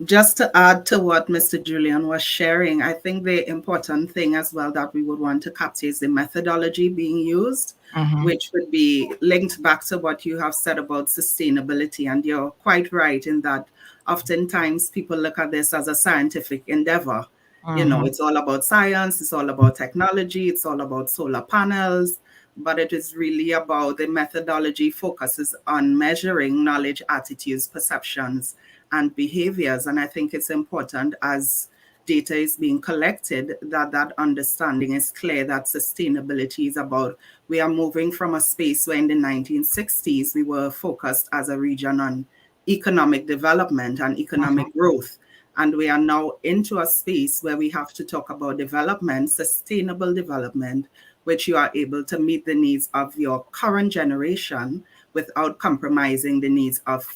just to add to what Mr. Julian was sharing, I think the important thing as well that we would want to capture is the methodology being used, which would be linked back to what you have said about sustainability. And you're quite right in that oftentimes people look at this as a scientific endeavor. It's all about science, it's all about technology, it's all about solar panels, but it is really about the methodology focuses on measuring knowledge, attitudes, perceptions, and behaviors. And I think it's important as data is being collected that understanding is clear, that sustainability is about, we are moving from a space where in the 1960s we were focused as a region on economic development and economic growth. And we are now into a space where we have to talk about development, sustainable development, which you are able to meet the needs of your current generation without compromising the needs of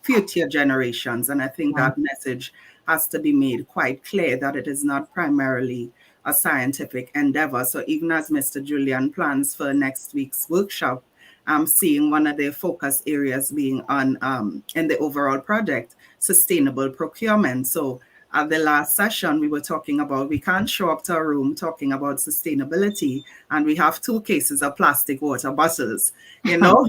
future generations. And I think that message has to be made quite clear that it is not primarily a scientific endeavor. So even as Mr. Julian plans for next week's workshop, I'm seeing one of their focus areas being on, in the overall project, sustainable procurement. So at the last session, we were talking about we can't show up to a room talking about sustainability and we have 2 cases of plastic water bottles. You know,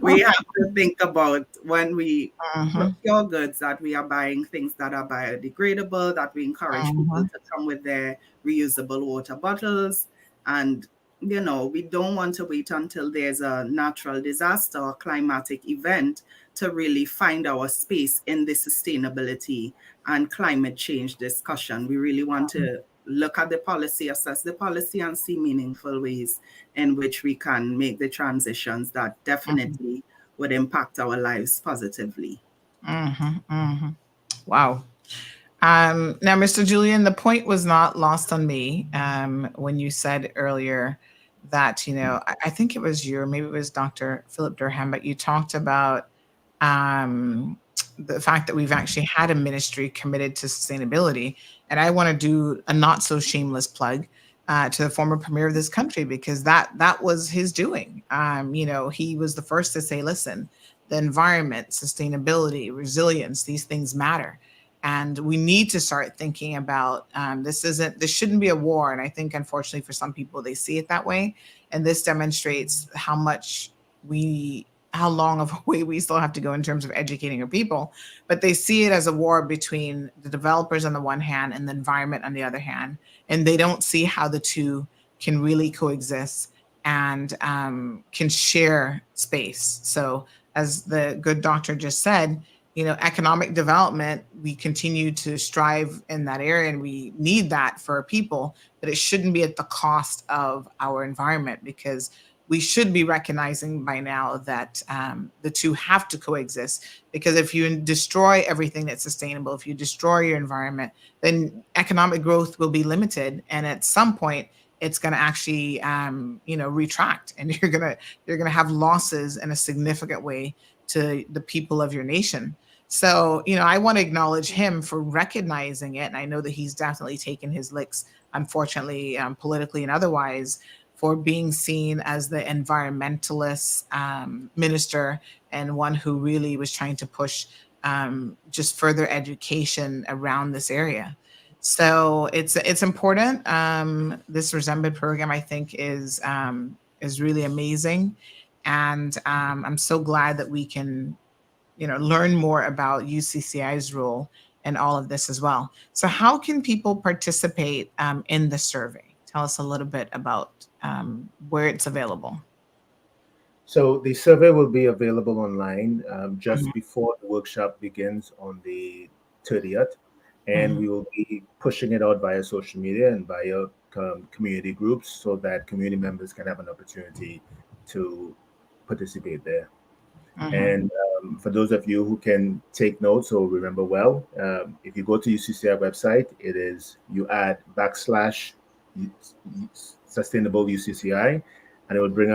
we have to think about when we procure goods that we are buying things that are biodegradable, that we encourage people to come with their reusable water bottles. And you know, we don't want to wait until there's a natural disaster or climatic event to really find our space in the sustainability and climate change discussion. We really want to look at the policy, assess the policy, and see meaningful ways in which we can make the transitions that definitely would impact our lives positively. Wow. Now, Mr. Julian, the point was not lost on me when you said earlier that, you know, I think it was you, or maybe it was Dr. Philip Durham, but you talked about the fact that we've actually had a ministry committed to sustainability. And I want to do a not so shameless plug to the former premier of this country, because that was his doing. You know, he was the first to say, listen, the environment, sustainability, resilience, these things matter. And we need to start thinking about this shouldn't be a war. And I think, unfortunately, for some people, they see it that way. And this demonstrates how long of a way we still have to go in terms of educating our people. But they see it as a war between the developers on the one hand and the environment on the other hand. And they don't see how the two can really coexist and can share space. So as the good doctor just said, you know, economic development, we continue to strive in that area and we need that for our people, but it shouldn't be at the cost of our environment, because we should be recognizing by now that the two have to coexist. Because if you destroy everything that's sustainable, if you destroy your environment, then economic growth will be limited. And at some point, it's going to actually, retract, and you're going to have losses in a significant way to the people of your nation. So, you know, I want to acknowledge him for recognizing it. And I know that he's definitely taken his licks, unfortunately, politically and otherwise, for being seen as the environmentalist minister and one who really was trying to push just further education around this area. So it's important. This RESEMBID program, I think, is really amazing. And I'm so glad that we can learn more about UCCI's role in all of this as well. So how can people participate in the survey? Tell us a little bit about where it's available. So the survey will be available online just before the workshop begins on the 30th. And we will be pushing it out via social media and via community groups so that community members can have an opportunity to participate there. And for those of you who can take notes or remember well, if you go to UCCI website, it is, you add /sustainable UCCI, and it will bring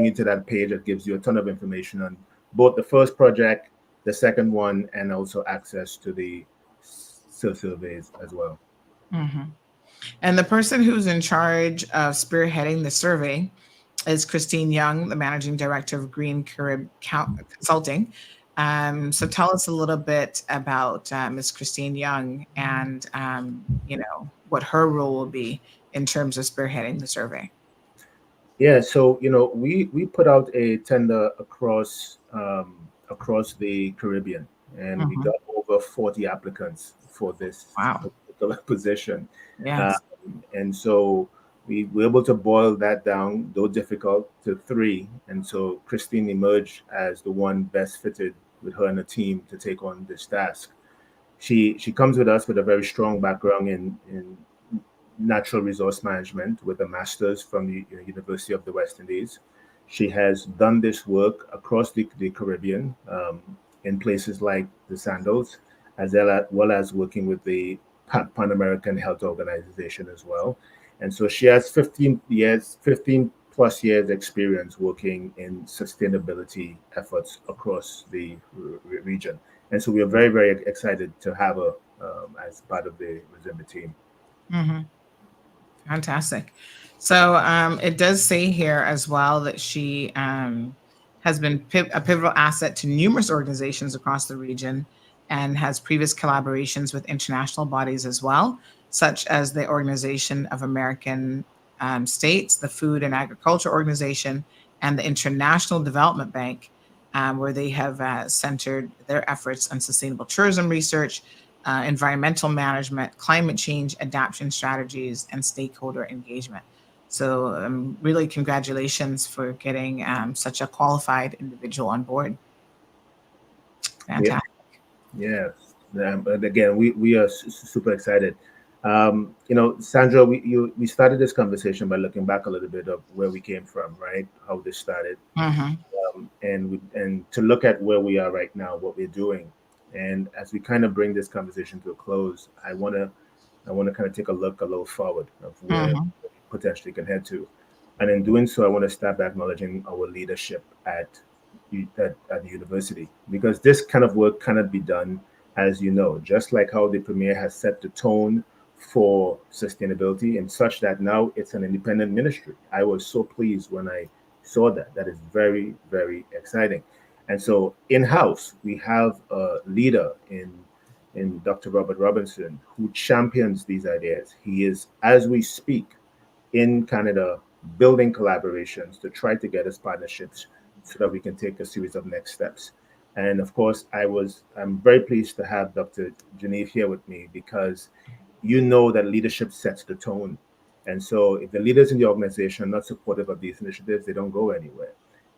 you to that page that gives you a ton of information on both the first project, the second one, and also access to the surveys as well. And the person who's in charge of spearheading the survey is Christine Young, the managing director of Green Carib Consulting. So tell us a little bit about Ms. Christine Young and what her role will be in terms of spearheading the survey. Yeah, so we put out a tender across the Caribbean, and we got over 40 applicants for this particular position. Yes. And so we were able to boil that down, though difficult, to 3. And so Christine emerged as the one best fitted with her and the team to take on this task. She comes with us with a very strong background in natural resource management with a master's from the University of the West Indies. She has done this work across the Caribbean in places like the Sandals, as well as working with the Pan American Health Organization as well. And so she has 15 plus years experience working in sustainability efforts across the region. And so we are very, very excited to have her as part of the RESEMBID team. Mm-hmm. Fantastic. So it does say here as well that she has been a pivotal asset to numerous organizations across the region and has previous collaborations with international bodies as well, such as the Organization of American States, the Food and Agriculture Organization, and the International Development Bank, where they have centered their efforts on sustainable tourism research, environmental management, climate change adaptation strategies, and stakeholder engagement. So, really, congratulations for getting such a qualified individual on board. Fantastic. Yes. But again, we are super excited. Sandra, we started this conversation by looking back a little bit of where we came from, right? How this started, and to look at where we are right now, what we're doing, and as we kind of bring this conversation to a close, I want to kind of take a look a little forward of where we potentially can head to, and in doing so, I want to start by acknowledging our leadership at the university, because this kind of work cannot be done, as you know, just like how the premier has set the tone for sustainability and such that now it's an independent ministry. I was so pleased when I saw that. That is very, very exciting. And so in-house, we have a leader in Dr. Robert Robinson, who champions these ideas. He is, as we speak, in Canada, building collaborations to try to get us partnerships so that we can take a series of next steps. And of course, I'm very pleased to have Dr. Genevieve here with me, because you know that leadership sets the tone. And so if the leaders in the organization are not supportive of these initiatives, they don't go anywhere.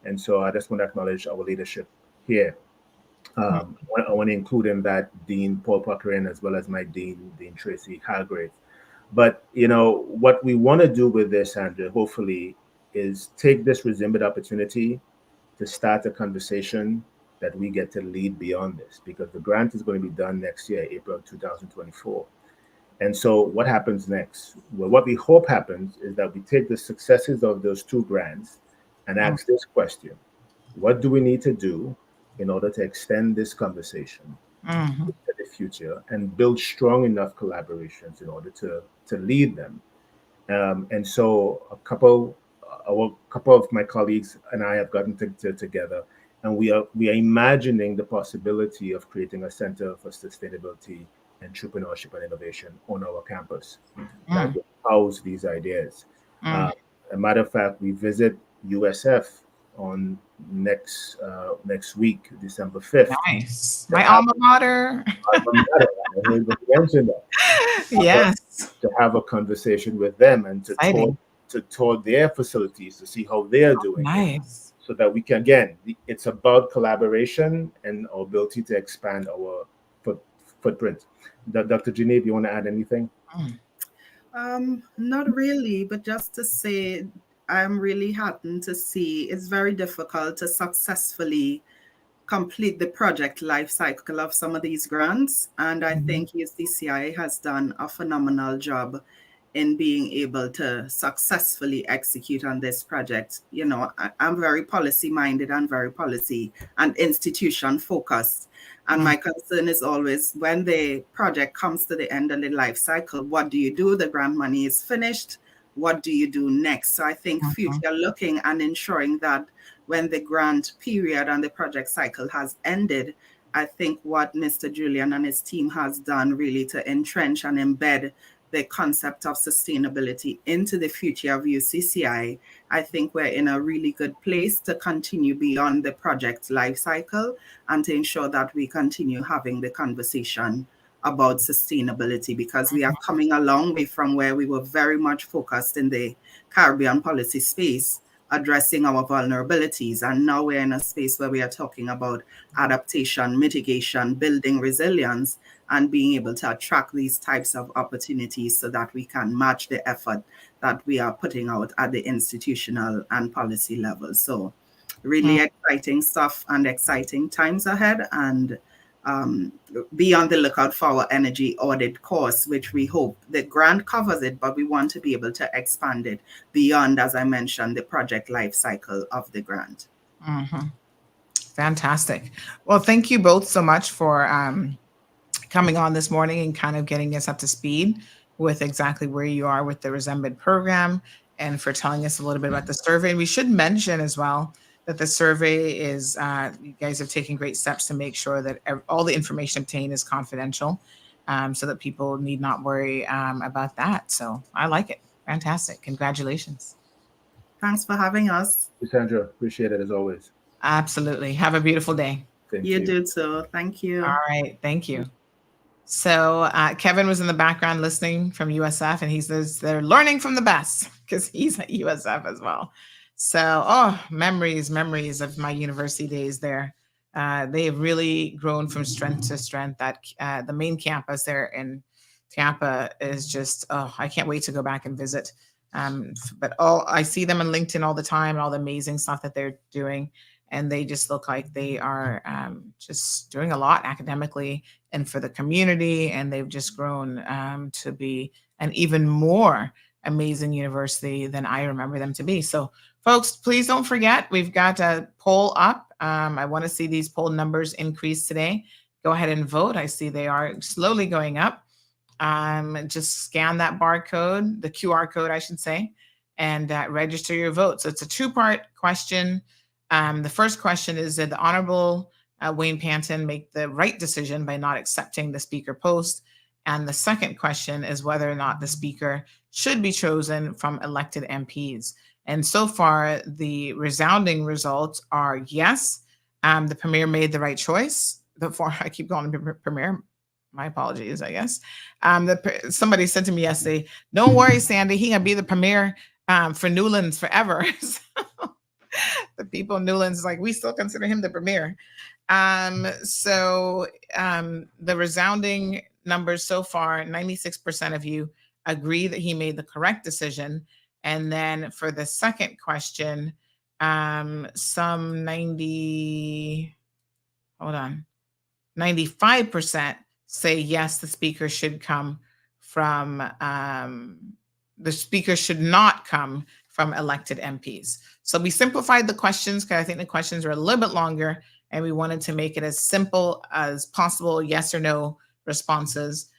And so I just want to acknowledge our leadership here. I want to include in that Dean Paul Puckering, as well as my Dean Tracy Hargrave. But, what we want to do with this, Andrew, hopefully, is take this RESEMBID opportunity to start a conversation that we get to lead beyond this, because the grant is going to be done next year, April 2024. And so what happens next? Well, what we hope happens is that we take the successes of those two grants and ask this question: what do we need to do in order to extend this conversation to the future and build strong enough collaborations in order to lead them? And so a couple of my colleagues and I have gotten together, and we are imagining the possibility of creating a center for sustainability, entrepreneurship, and innovation on our campus that will house these ideas. As a matter of fact, we visit USF on next week, December 5th. Nice. My alma mater. I heard you mention that. Yes. To have a conversation with them and to tour their facilities to see how they're doing. Nice. So that we can, again, it's about collaboration and our ability to expand our footprint. Dr. Genevieve, you want to add anything? Not really, but just to say, I'm really heartened to see it's very difficult to successfully complete the project life cycle of some of these grants. And I think UCCI has done a phenomenal job in being able to successfully execute on this project. I'm very policy minded and very policy and institution focused. And my concern is always, when the project comes to the end of the life cycle, what do you do? The grant money is finished. What do you do next? So I think future looking and ensuring that when the grant period and the project cycle has ended, I think what Mr. Julian and his team has done really to entrench and embed the concept of sustainability into the future of UCCI, I think we're in a really good place to continue beyond the project life cycle and to ensure that we continue having the conversation about sustainability, because we are coming a long way from where we were very much focused in the Caribbean policy space, addressing our vulnerabilities. And now we're in a space where we are talking about adaptation, mitigation, building resilience, and being able to attract these types of opportunities so that we can match the effort that we are putting out at the institutional and policy level. So really exciting stuff and exciting times ahead. And be on the lookout for our energy audit course, which we hope the grant covers it, but we want to be able to expand it beyond, as I mentioned, the project life cycle of the grant. Mm-hmm. Fantastic. Well, thank you both so much for coming on this morning and kind of getting us up to speed with exactly where you are with the RESEMBID program, and for telling us a little bit about the survey. And we should mention as well that the survey is, you guys have taken great steps to make sure that all the information obtained is confidential, so that people need not worry about that. So I like it. Fantastic. Congratulations. Thanks for having us. Sandra, appreciate it as always. Absolutely. Have a beautiful day. Thank You do too. Thank you. All right. Thank you. So Kevin was in the background listening from USF, and he says they're learning from the best because he's at USF as well. So, memories of my university days there. They have really grown from strength to strength. That the main campus there in Tampa is just, I can't wait to go back and visit. But I see them on LinkedIn all the time, and all the amazing stuff that they're doing. And they just look like they are just doing a lot academically and for the community. And they've just grown to be an even more amazing university than I remember them to be. So, folks, please don't forget, we've got a poll up. I want to see these poll numbers increase today. Go ahead and vote. I see they are slowly going up. Just scan that barcode, the QR code, I should say, and register your vote. So it's a two-part question. The first question is, did the Honorable Wayne Panton make the right decision by not accepting the speaker post? And the second question is whether or not the speaker should be chosen from elected MPs. And so far, the resounding results are yes, the Premier made the right choice. I keep calling him Premier. My apologies, I guess. Somebody said to me yesterday, don't worry, Sandy, he can be the Premier for Newlands forever. The people in Newlands is like, we still consider him the Premier. So the resounding numbers so far, 96% of you agree that he made the correct decision. And then for the second question, some 95% say yes, the speaker should come from, the speaker should not come from elected MPs. So we simplified the questions because I think the questions are a little bit longer, and we wanted to make it as simple as possible, yes or no responses.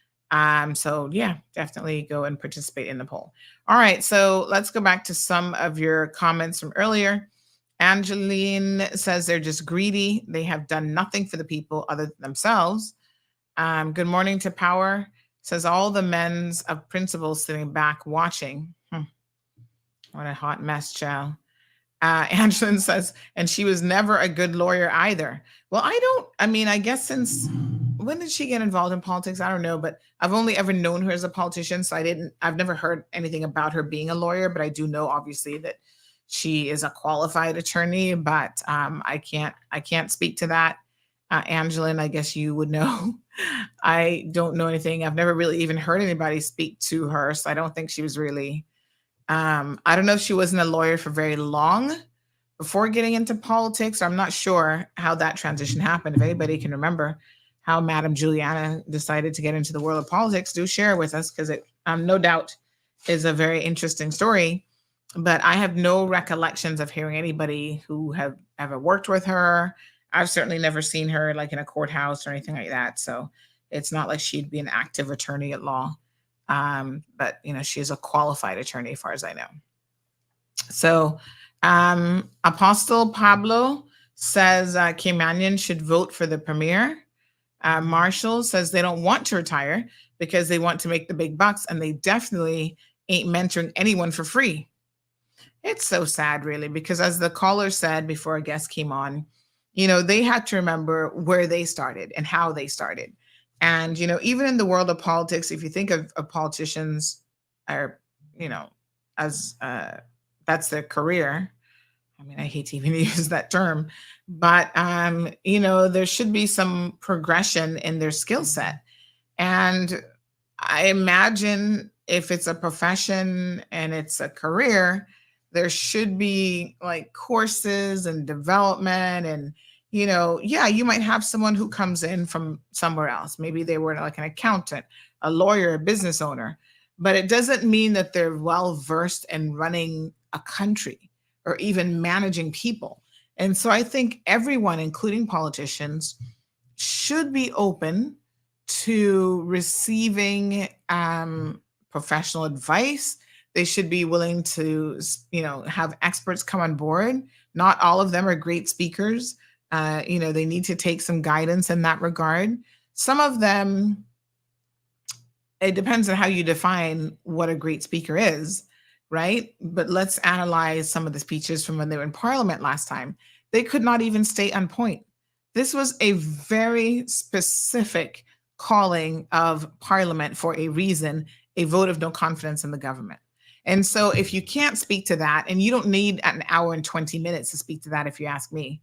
So yeah, definitely go and participate in the poll. All right, so let's go back to some of your comments from earlier. Angeline says they're just greedy. They have done nothing for the people other than themselves. Good morning to Power. Says all the men's of principals sitting back watching. What a hot mess, child. Angeline says, and she was never a good lawyer either. Well, I guess since, when did she get involved in politics? I don't know, but I've only ever known her as a politician. So I've never heard anything about her being a lawyer, but I do know obviously that she is a qualified attorney, but I can't speak to that. Angeline, I guess you would know. I don't know anything. I've never really even heard anybody speak to her. So I don't think she was really, I don't know if she wasn't a lawyer for very long before getting into politics. I'm not sure how that transition happened. If anybody can remember how Madam Juliana decided to get into the world of politics, do share with us, because it no doubt is a very interesting story. But I have no recollections of hearing anybody who have ever worked with her. I've certainly never seen her like in a courthouse or anything like that. So it's not like she'd be an active attorney at law. But she is a qualified attorney as far as I know. So Apostle Pablo says Kimanian should vote for the Premier. Marshall says they don't want to retire because they want to make the big bucks, and they definitely ain't mentoring anyone for free. It's so sad, really, because as the caller said before a guest came on, they had to remember where they started and how they started. And, even in the world of politics, if you think of politicians are, as that's their career. I mean, I hate to even use that term, but, there should be some progression in their skill set. And I imagine if it's a profession and it's a career, there should be like courses and development and, Yeah, you might have someone who comes in from somewhere else. Maybe they were like an accountant, a lawyer, a business owner, but it doesn't mean that they're well versed in running a country or even managing people. And so I think everyone, including politicians, should be open to receiving professional advice. They should be willing to, have experts come on board. Not all of them are great speakers. They need to take some guidance in that regard. Some of them, it depends on how you define what a great speaker is, right? But let's analyze some of the speeches from when they were in Parliament last time. They could not even stay on point. This was a very specific calling of Parliament for a reason, a vote of no confidence in the government. And so if you can't speak to that, and you don't need an hour and 20 minutes to speak to that, if you ask me.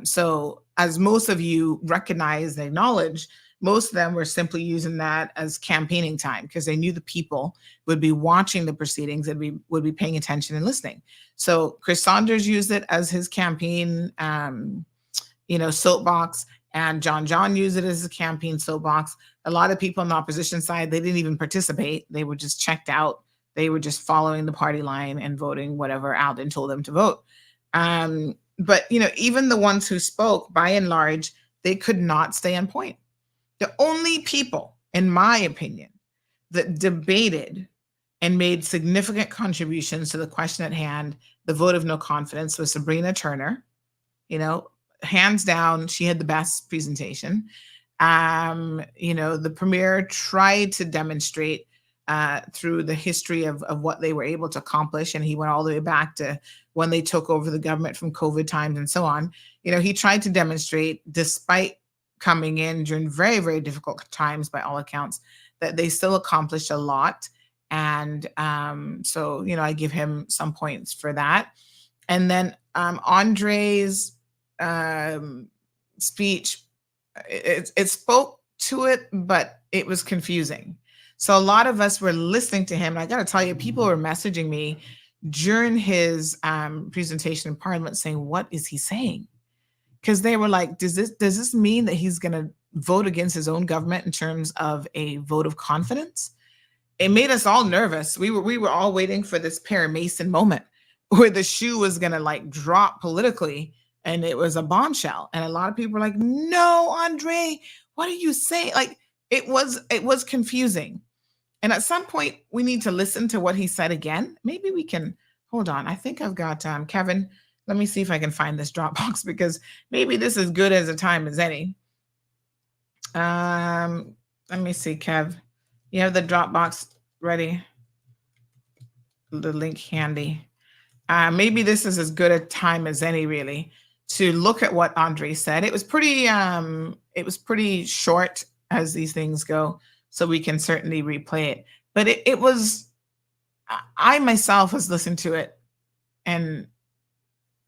So as most of you recognize and acknowledge, most of them were simply using that as campaigning time because they knew the people would be watching the proceedings and would be paying attention and listening. So Chris Saunders used it as his campaign, soapbox, and John used it as a campaign soapbox. A lot of people on the opposition side, they didn't even participate. They were just checked out. They were just following the party line and voting whatever Alden told them to vote. But, even the ones who spoke, by and large, they could not stay on point. The only people, in my opinion, that debated and made significant contributions to the question at hand, the vote of no confidence, was Sabrina Turner. Hands down, she had the best presentation. The premier tried to demonstrate through the history of what they were able to accomplish. And he went all the way back to when they took over the government from COVID times and so on. He tried to demonstrate, despite coming in during very, very difficult times by all accounts, that they still accomplished a lot. And so, I give him some points for that. And then Andre's speech, it spoke to it, but it was confusing. So a lot of us were listening to him. And I got to tell you, people were messaging me during his presentation in Parliament saying, what is he saying? Because they were like, does this mean that he's going to vote against his own government in terms of a vote of confidence? It made us all nervous. We were all waiting for this Perry Mason moment where the shoe was going to drop politically, and it was a bombshell. And a lot of people were like, no, Andre, what are you saying? It was confusing. And at some point, we need to listen to what he said again. Maybe we can, hold on. I think I've got Kevin. Let me see if I can find this Dropbox, because maybe this is good as a time as any. Let me see, Kev. You have the Dropbox ready? The link handy. Maybe this is as good a time as any, really, to look at what Andre said. It was pretty short, as these things go, so we can certainly replay it. But it was, I myself was listening to it, and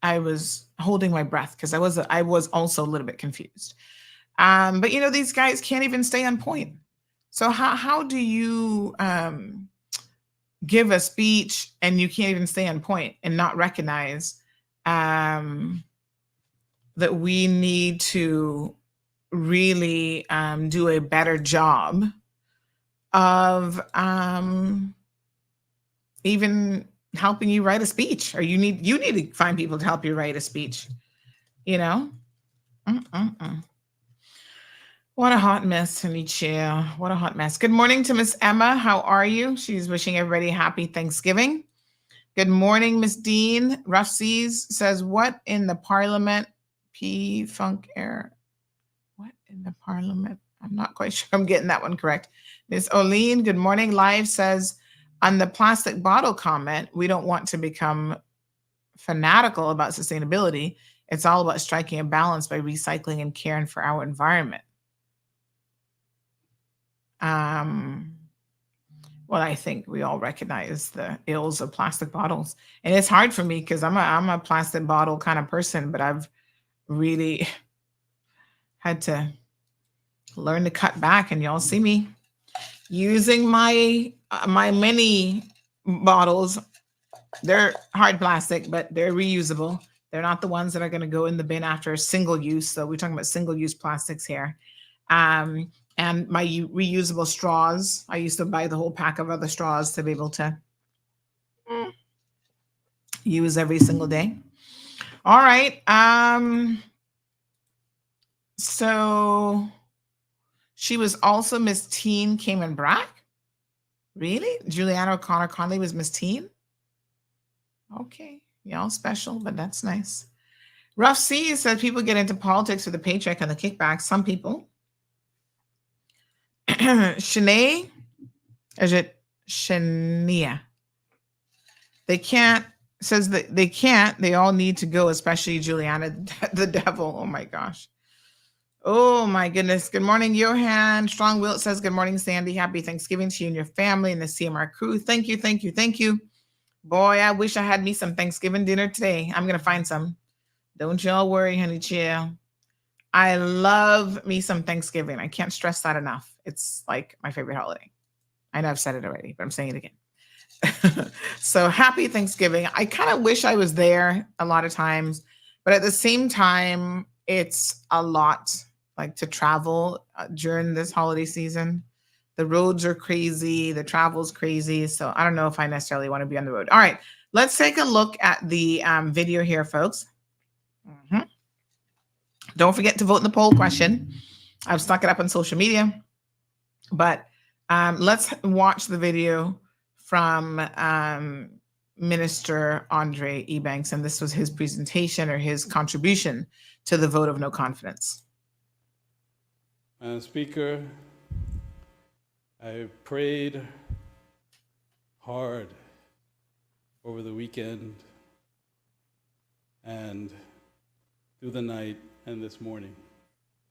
I was holding my breath because I was also a little bit confused. But these guys can't even stay on point. So how do you give a speech and you can't even stay on point and not recognize that we need to really do a better job of even helping you write a speech, or you need to find people to help you write a speech, What a hot mess, Anicia. What a hot mess. Good morning to Miss Emma. How are you? She's wishing everybody happy Thanksgiving. Good morning, Miss Dean. Rough Seas says, what in the Parliament? P Funk Air. What in the Parliament? I'm not quite sure I'm getting that one correct. Miss Oline, good morning. Live says, on the plastic bottle comment, we don't want to become fanatical about sustainability. It's all about striking a balance by recycling and caring for our environment. Well, I think we all recognize the ills of plastic bottles, and it's hard for me because I'm a plastic bottle kind of person, but I've really had to learn to cut back, and y'all see me using my mini bottles. They're hard plastic, but they're reusable. They're not the ones that are going to go in the bin after single use. So we're talking about single use plastics here. And my reusable straws. I used to buy the whole pack of other straws to be able to use every single day. All right. So she was also Miss Teen Cayman Brack. Really? Juliana O'Connor Conley was Miss Teen? Okay. Y'all special, but that's nice. Rough C said people get into politics for the paycheck and the kickbacks. Some people. Shanae, is it Shania? They can't, says that they can't, they all need to go, especially Juliana, the devil. Oh my gosh. Oh my goodness. Good morning, Johan. Strong Will says, good morning, Sandy. Happy Thanksgiving to you and your family and the CMR crew. Thank you, thank you, thank you. Boy, I wish I had me some Thanksgiving dinner today. I'm going to find some. Don't y'all worry, honey chill. I love me some Thanksgiving. I can't stress that enough. It's like my favorite holiday. I know I've said it already, but I'm saying it again. So happy Thanksgiving. I kind of wish I was there a lot of times, but at the same time, it's a lot like to travel during this holiday season. The roads are crazy. The travel's crazy. So I don't know if I necessarily want to be on the road. All right, let's take a look at the video here, folks. Don't forget to vote in the poll question. I've stuck it up on social media, but let's watch the video from Minister Andre Ebanks, and this was his presentation or his contribution to the vote of no confidence. Madam Speaker, I prayed hard over the weekend and through the night and this morning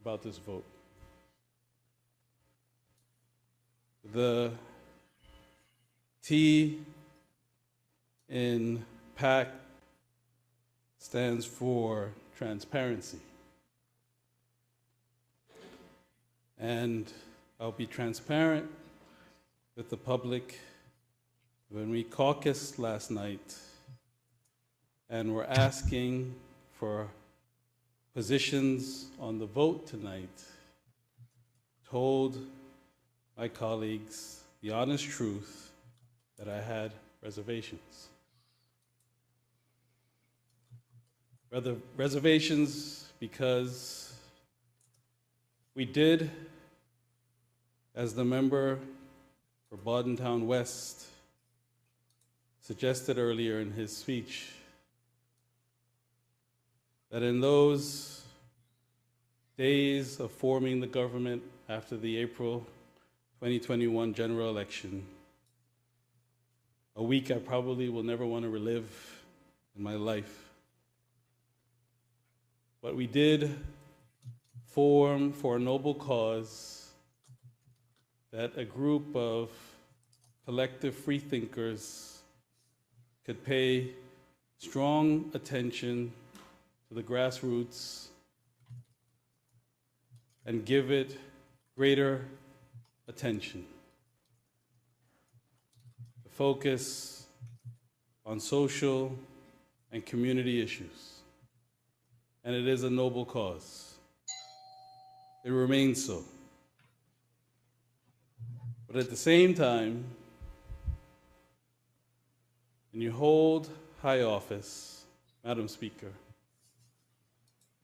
about this vote. The T in PAC stands for transparency. And I'll be transparent with the public. When we caucused last night and were asking for positions on the vote tonight, told my colleagues the honest truth that I had reservations. Reservations because we did, as the member for Bordentown West suggested earlier in his speech, that in those days of forming the government after the April 2021 general election, a week I probably will never want to relive in my life. But we did form for a noble cause that a group of collective freethinkers could pay strong attention to the grassroots and give it greater attention. The focus on social and community issues. And it is a noble cause. It remains so. But at the same time, when you hold high office, Madam Speaker,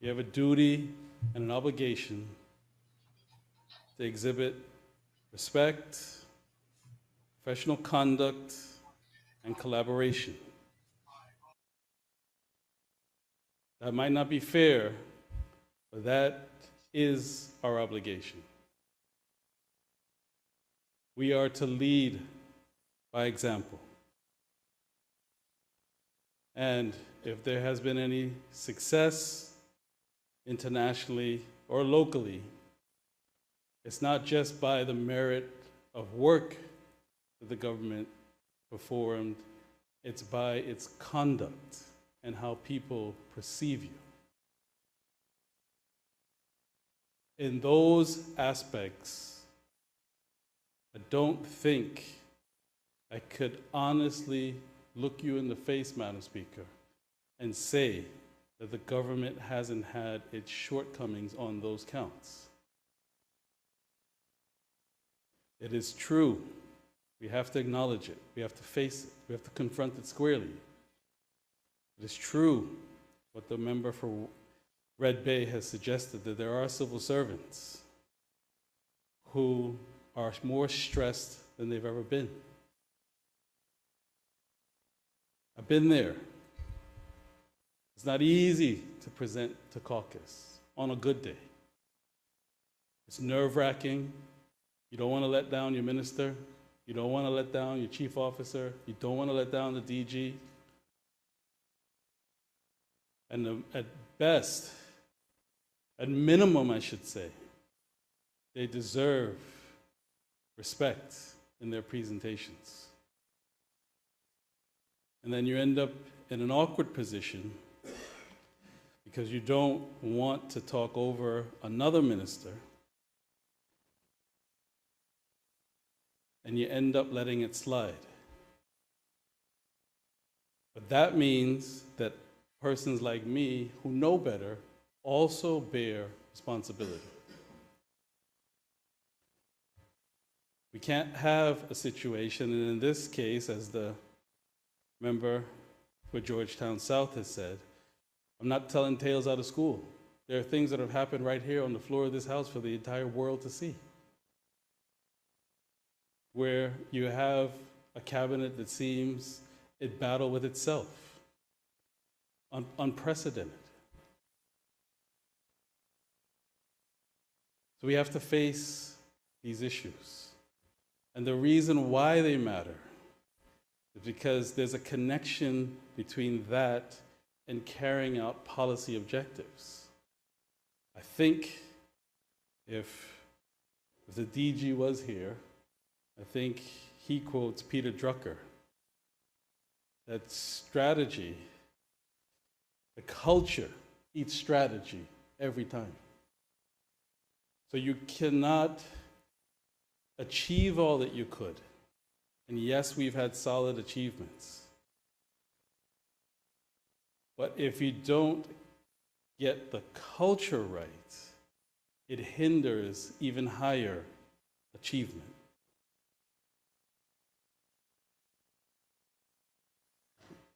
you have a duty and an obligation to exhibit respect, professional conduct, and collaboration. That might not be fair, but that is our obligation. We are to lead by example. And if there has been any success internationally or locally, it's not just by the merit of work that the government performed, it's by its conduct and how people perceive you. In those aspects, I don't think I could honestly look you in the face, Madam Speaker, and say that the government hasn't had its shortcomings on those counts. It is true. We have to acknowledge it. We have to face it. We have to confront it squarely. It is true what the member for Red Bay has suggested, that there are civil servants who are more stressed than they've ever been. I've been there. It's not easy to present to caucus on a good day. It's nerve-wracking. You don't want to let down your minister. You don't want to let down your chief officer. You don't want to let down the DG. And at best, at minimum, I should say, they deserve respect in their presentations. And then you end up in an awkward position because you don't want to talk over another minister, and you end up letting it slide. But that means that persons like me who know better also bear responsibility. We can't have a situation, and in this case, as the member for Georgetown South has said, I'm not telling tales out of school. There are things that have happened right here on the floor of this house for the entire world to see, where you have a cabinet that seems at battle with itself, unprecedented. So we have to face these issues. And the reason why they matter is because there's a connection between that and carrying out policy objectives. I think if the DG was here, I think he quotes Peter Drucker, that strategy, the culture eats strategy every time. So you cannot achieve all that you could. And yes, we've had solid achievements. But if you don't get the culture right, it hinders even higher achievement.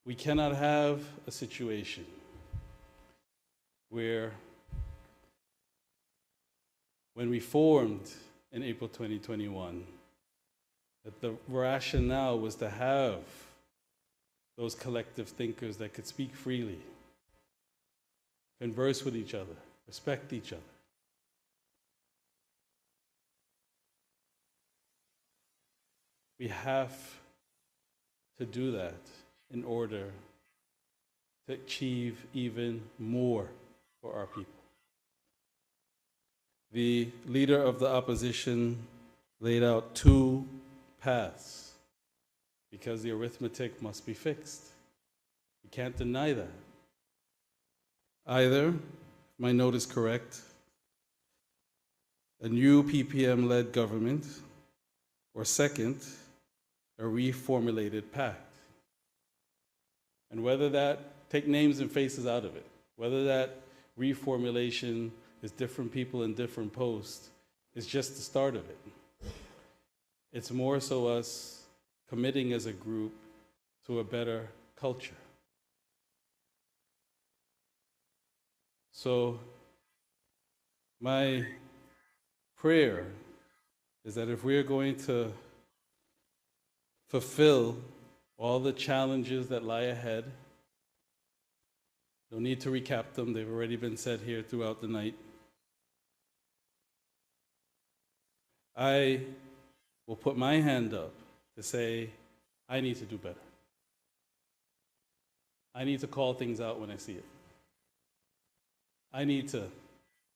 We cannot have a situation where when we formed in April 2021, that the rationale was to have those collective thinkers that could speak freely, converse with each other, respect each other. We have to do that in order to achieve even more for our people. The leader of the opposition laid out two paths because the arithmetic must be fixed. You can't deny that. Either, if my note is correct, a new PPM-led government, or second, a reformulated pact. And whether that, take names and faces out of it, whether that reformulation is different people in different posts, is just the start of it. It's more so us committing as a group to a better culture. So my prayer is that if we are going to fulfill all the challenges that lie ahead, no need to recap them, they've already been said here throughout the night. I will put my hand up to say, I need to do better. I need to call things out when I see it. I need to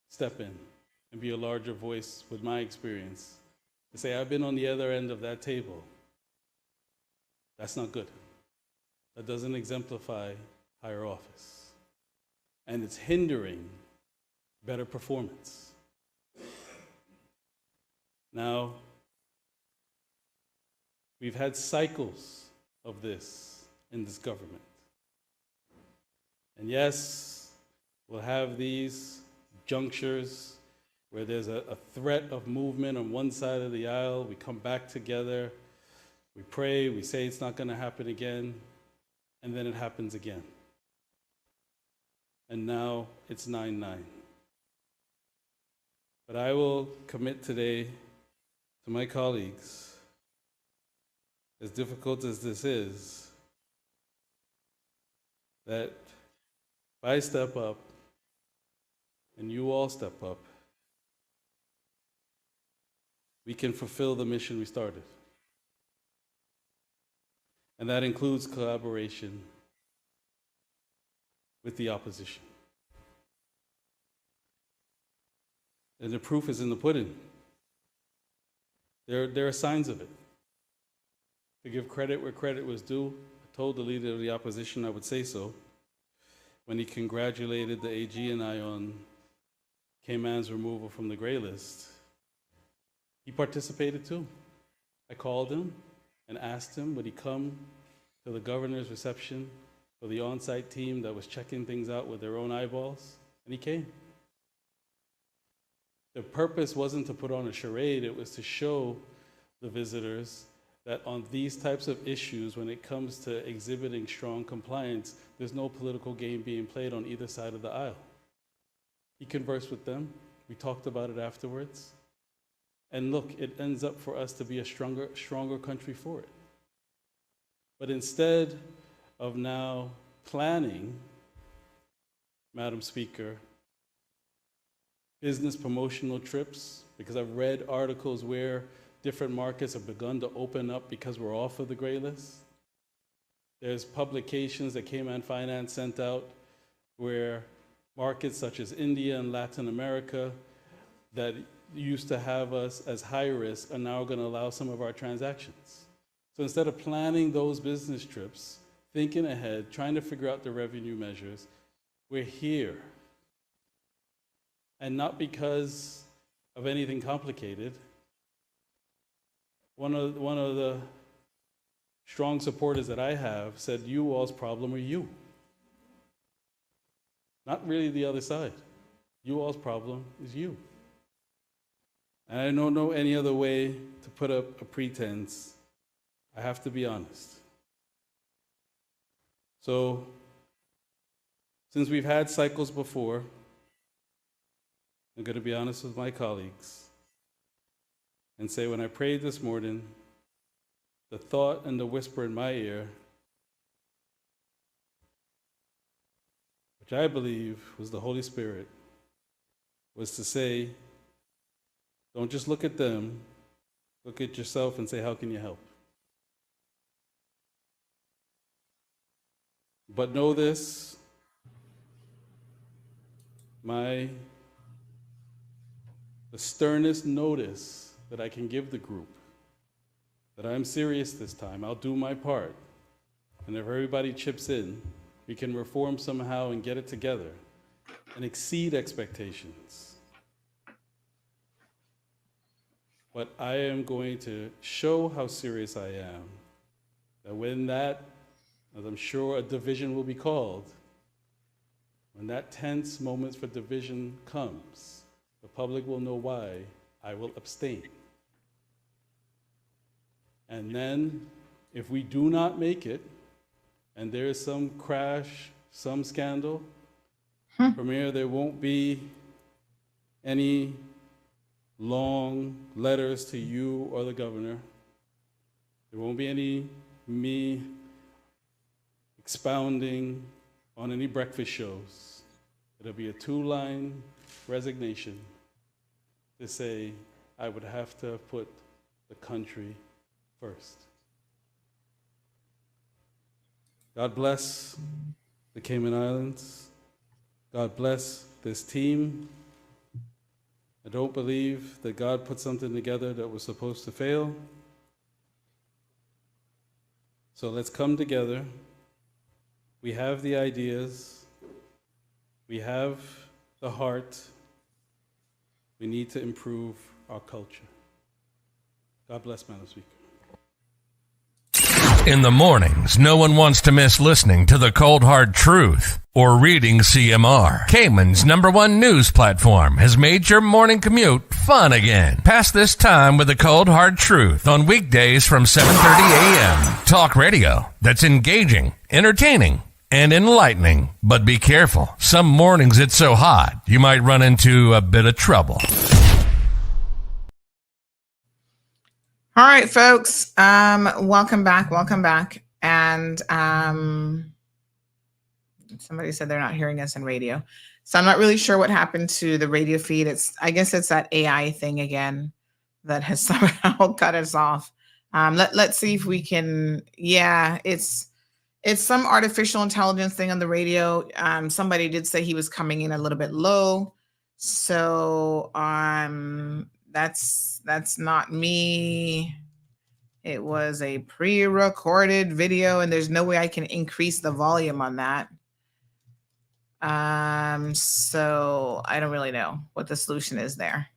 step in and be a larger voice with my experience to say, I've been on the other end of that table. That's not good. That doesn't exemplify higher office. And it's hindering better performance. Now, we've had cycles of this in this government. And yes, We'll have these junctures where there's a threat of movement on one side of the aisle. We come back together, we pray, we say it's not going to happen again, and then it happens again. And now it's 9-9. But I will commit today to my colleagues, as difficult as this is, that if I step up and you all step up, we can fulfill the mission we started. And that includes collaboration with the opposition. And the proof is in the pudding. There are signs of it. To give credit where credit was due, I told the leader of the opposition I would say so when he congratulated the AG and I on Cayman's removal from the gray list. He participated too. I called him and asked him would he come to the governor's reception for the on-site team that was checking things out with their own eyeballs, and he came. The purpose wasn't to put on a charade, it was to show the visitors that on these types of issues, when it comes to exhibiting strong compliance, there's no political game being played on either side of the aisle. He conversed with them, we talked about it afterwards, and look, it ends up for us to be a stronger country for it. But instead of now planning, Madam Speaker, business promotional trips, because I've read articles where different markets have begun to open up because we're off of the gray list. There's publications that Cayman Finance sent out where markets such as India and Latin America that used to have us as high risk are now going to allow some of our transactions. So instead of planning those business trips, thinking ahead, trying to figure out the revenue measures, we're here. And not because of anything complicated. One of the strong supporters that I have said, you all's problem are you. Not really the other side. You all's problem is you. And I don't know any other way to put up a pretense. I have to be honest. So, since we've had cycles before, I'm going to be honest with my colleagues and say when I prayed this morning, the thought and the whisper in my ear, which I believe was the Holy Spirit, was to say, don't just look at them, look at yourself and say, how can you help? But know this, the sternest notice that I can give the group, that I'm serious this time, I'll do my part. And if everybody chips in, we can reform somehow and get it together and exceed expectations. But I am going to show how serious I am, that when that, as I'm sure a division will be called, when that tense moment for division comes, the public will know why I will abstain. And then, if we do not make it, and there is some crash, some scandal, Premier, there won't be any long letters to you or the governor. There won't be any me expounding on any breakfast shows. It'll be a 2-line resignation to say I would have to put the country first. God bless the Cayman Islands. God bless this team. I don't believe that God put something together that was supposed to fail. So let's come together. We have the ideas. We have the heart. We need to improve our culture. God bless, Madam Speaker. In the mornings, no one wants to miss listening to the Cold Hard Truth or reading CMR. Cayman's #1 news platform has made your morning commute fun again. Pass this time with the Cold Hard Truth on weekdays from 7:30 a.m. Talk radio that's engaging, entertaining, and enlightening. But be careful. Some mornings it's so hot, you might run into a bit of trouble. All right, folks. Welcome back. And somebody said they're not hearing us on radio. So I'm not really sure what happened to the radio feed. I guess it's that AI thing again that has somehow cut us off. Let's see if we can. Yeah, it's some artificial intelligence thing on the radio. Somebody did say he was coming in a little bit low. So that's not me. It was a pre-recorded video, and there's no way I can increase the volume on that. So I don't really know what the solution is there.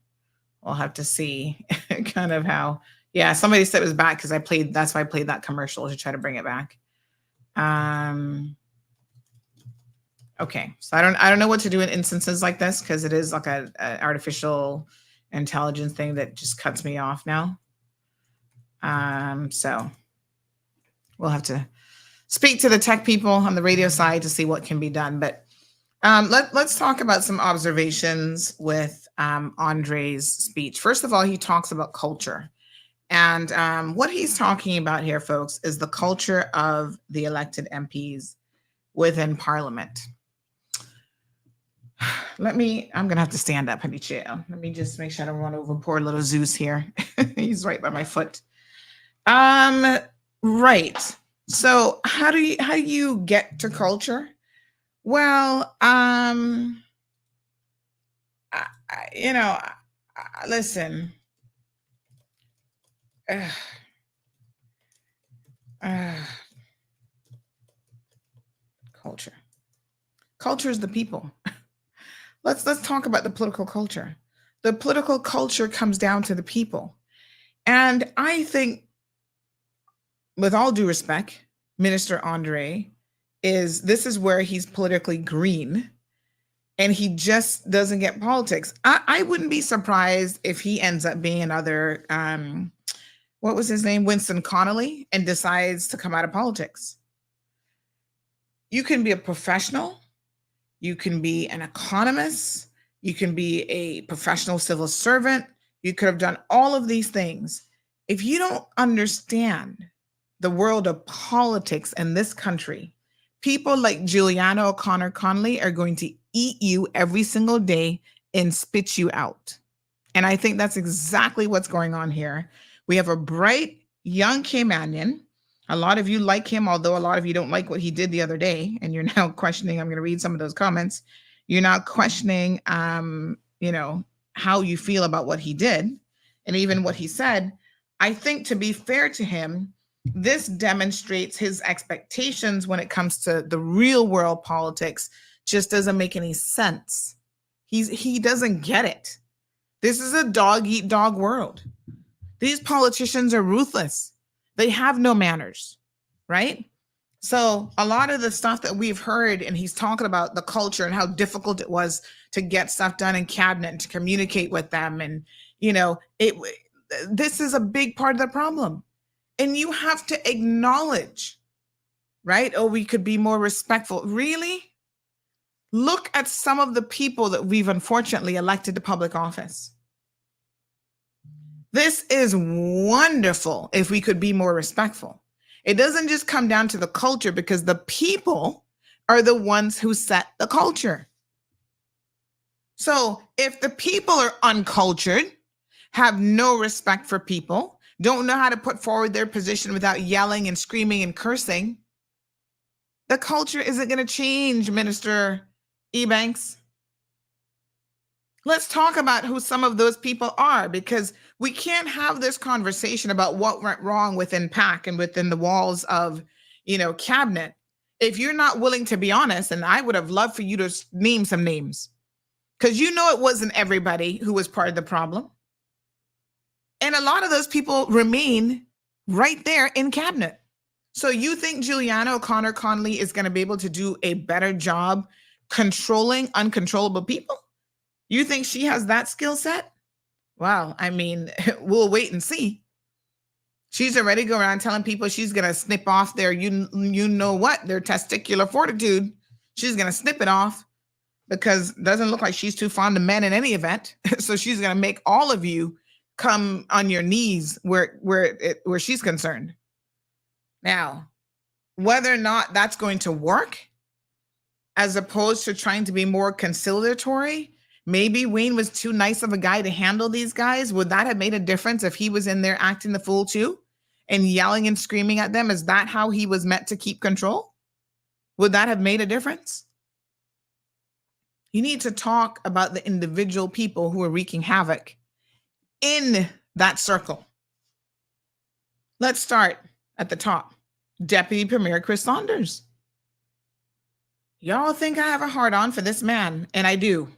We'll have to see kind of how. Yeah, somebody said it was back because that's why I played that commercial to try to bring it back. Okay, so I don't know what to do in instances like this because it is like a artificial intelligence thing that just cuts me off now. So we'll have to speak to the tech people on the radio side to see what can be done. But let's talk about some observations with Andre's speech. First of all, he talks about culture. And what he's talking about here, folks, is the culture of the elected MPs within Parliament. I'm going to have to stand up, honey chill. Let me just make sure I don't run over poor little Zeus here. He's right by my foot. Right. So how do you get to culture? Well, listen. Culture. Culture is the people. Let's talk about the political culture. The political culture comes down to the people. And I think, with all due respect, Minister Andre this is where he's politically green and he just doesn't get politics. I wouldn't be surprised if he ends up being another, what was his name? Winston Connolly, and decides to come out of politics. You can be a professional. You can be an economist. You can be a professional civil servant. You could have done all of these things. If you don't understand the world of politics in this country, people like Juliana O'Connor Connolly are going to eat you every single day and spit you out. And I think that's exactly what's going on here. We have a bright, young Caymanian. A lot of you like him, although a lot of you don't like what he did the other day. And you're now questioning, I'm going to read some of those comments. You're now questioning, how you feel about what he did and even what he said. I think, to be fair to him, this demonstrates his expectations when it comes to the real world politics just doesn't make any sense. He doesn't get it. This is a dog eat dog world. These politicians are ruthless. They have no manners, right? So a lot of the stuff that we've heard, and he's talking about the culture and how difficult it was to get stuff done in cabinet and to communicate with them. And, this is a big part of the problem. And you have to acknowledge, right? Oh, we could be more respectful. Really? Look at some of the people that we've unfortunately elected to public office. This is wonderful if we could be more respectful. It doesn't just come down to the culture, because the people are the ones who set the culture. So if the people are uncultured, have no respect for people, don't know how to put forward their position without yelling and screaming and cursing, the culture isn't going to change, Minister Ebanks. Let's talk about who some of those people are, because we can't have this conversation about what went wrong within PAC and within the walls of, cabinet, if you're not willing to be honest. And I would have loved for you to name some names, because it wasn't everybody who was part of the problem. And a lot of those people remain right there in cabinet. So you think Juliana O'Connor Conley is going to be able to do a better job controlling uncontrollable people? You think she has that skill set? Well, I mean, we'll wait and see. She's already going around telling people she's going to snip off their, you know what, their testicular fortitude. She's going to snip it off because it doesn't look like she's too fond of men in any event. So she's going to make all of you come on your knees where she's concerned. Now, whether or not that's going to work, as opposed to trying to be more conciliatory, maybe Wayne was too nice of a guy to handle these guys. Would that have made a difference if he was in there acting the fool too and yelling and screaming at them? Is that how he was meant to keep control? Would that have made a difference? You need to talk about the individual people who are wreaking havoc in that circle. Let's start at the top. Deputy Premier Chris Saunders. Y'all think I have a hard on for this man, and I do.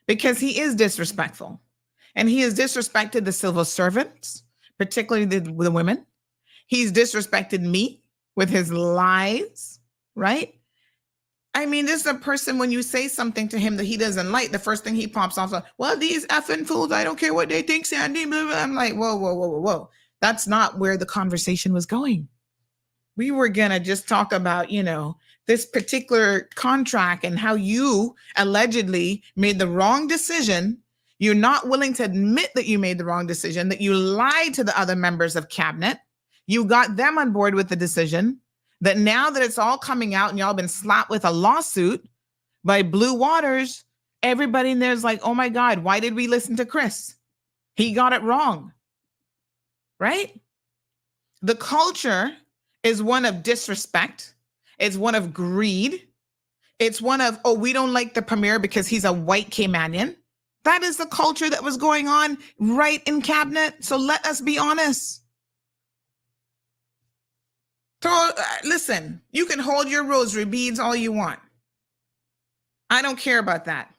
Because he is disrespectful. And he has disrespected the civil servants, particularly the women. He's disrespected me with his lies, right? I mean, this is a person, when you say something to him that he doesn't like, the first thing he pops off, well, these effing fools, I don't care what they think, Sandy. Blah, blah. I'm like, whoa. That's not where the conversation was going. We were going to just talk about, this particular contract and how you allegedly made the wrong decision. You're not willing to admit that you made the wrong decision, that you lied to the other members of cabinet. You got them on board with the decision, that now that it's all coming out and y'all been slapped with a lawsuit by Blue Waters, everybody in there's like, oh my God, why did we listen to Chris? He got it wrong, right? The culture is one of disrespect. It's one of greed. It's one of, we don't like the premier because he's a white Caymanian. That is the culture that was going on right in cabinet. So let us be honest. So listen, you can hold your rosary beads all you want. I don't care about that.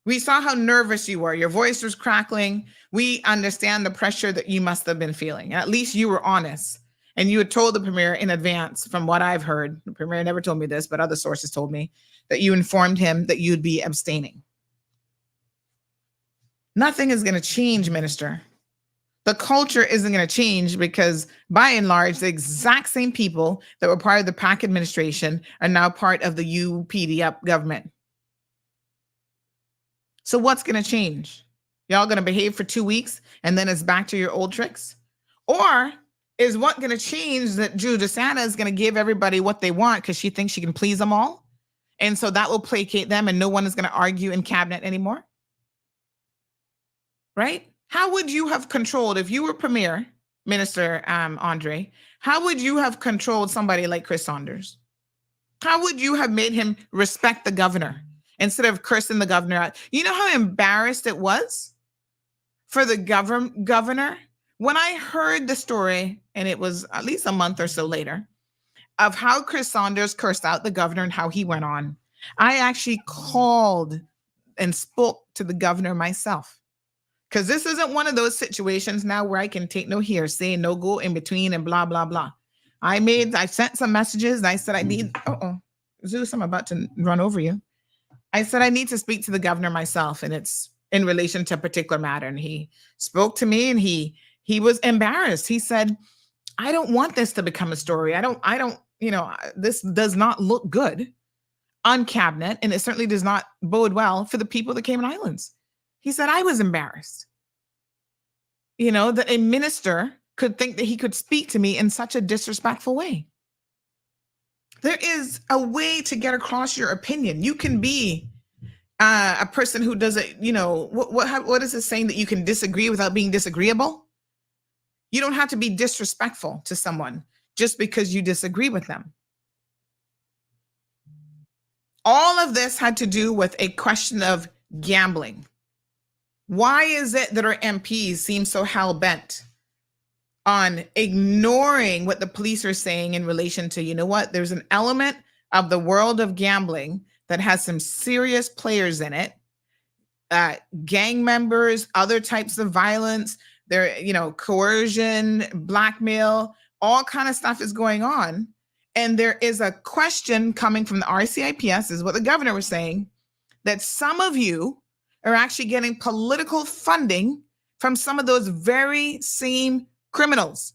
We saw how nervous you were. Your voice was crackling. We understand the pressure that you must have been feeling. At least you were honest. And you had told the premier in advance, from what I've heard, the premier never told me this, but other sources told me, that you informed him that you'd be abstaining. Nothing is going to change, Minister. The culture isn't going to change because, by and large, the exact same people that were part of the PAC administration are now part of the UPD government. So what's going to change? Y'all going to behave for 2 weeks and then it's back to your old tricks? Or is what going to change that Drew DeSanta is going to give everybody what they want because she thinks she can please them all? And so that will placate them and no one is going to argue in cabinet anymore? Right? How would you have controlled, if you were Premier, Minister Andre, how would you have controlled somebody like Chris Saunders? How would you have made him respect the governor instead of cursing the governor out? You know how embarrassed it was for the governor? When I heard the story, and it was at least a month or so later, of how Chris Saunders cursed out the governor and how he went on, I actually called and spoke to the governor myself. Because this isn't one of those situations now where I can take no hearsay, no go in between and blah, blah, blah. I sent some messages and I said, I need, Zeus, I'm about to run over you. I said, I need to speak to the governor myself. And it's in relation to a particular matter. And he spoke to me and he was embarrassed. He said, I don't want this to become a story. I don't, this does not look good on cabinet. And it certainly does not bode well for the people of the Cayman Islands. He said, I was embarrassed. That a minister could think that he could speak to me in such a disrespectful way. There is a way to get across your opinion. You can be a person who doesn't, what is it saying that you can disagree without being disagreeable? You don't have to be disrespectful to someone just because you disagree with them. All of this had to do with a question of gambling. Why is it that our MPs seem so hell-bent on ignoring what the police are saying in relation to, there's an element of the world of gambling that has some serious players in it, gang members, other types of violence, there, coercion, blackmail, all kind of stuff is going on. And there is a question coming from the RCIPS, is what the governor was saying, that some of you are actually getting political funding from some of those very same criminals.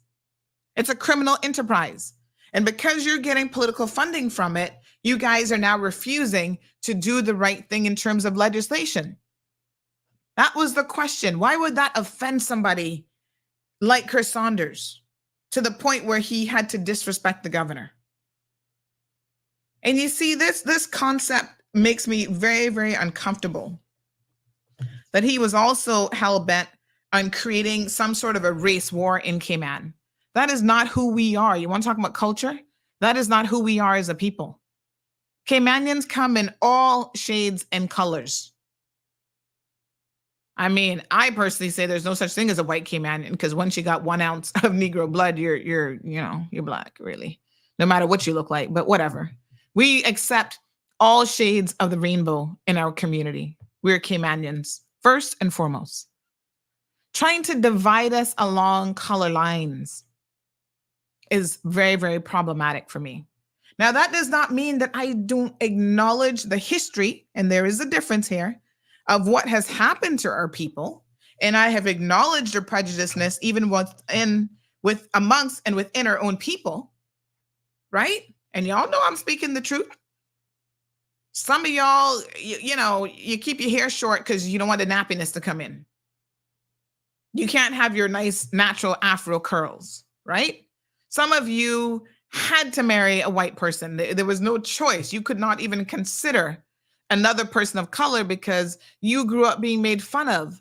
It's a criminal enterprise. And because you're getting political funding from it, you guys are now refusing to do the right thing in terms of legislation. That was the question. Why would that offend somebody like Chris Saunders to the point where he had to disrespect the governor? And you see, this concept makes me very, very uncomfortable. That he was also hell-bent on creating some sort of a race war in Cayman. That is not who we are. You want to talk about culture? That is not who we are as a people. Caymanians come in all shades and colors. I mean, I personally say there's no such thing as a white Caymanian, because once you got 1 ounce of Negro blood, you're black, really, no matter what you look like. But whatever. We accept all shades of the rainbow in our community. We're Caymanians, first and foremost. Trying to divide us along color lines is very, very problematic for me. Now, that does not mean that I don't acknowledge the history, and there is a difference here, of what has happened to our people. And I have acknowledged their prejudiceness even with amongst and within our own people, right? And y'all know I'm speaking the truth. Some of y'all, you keep your hair short because you don't want the nappiness to come in. You can't have your nice natural Afro curls, right? Some of you had to marry a white person. There was no choice. You could not even consider another person of color because you grew up being made fun of.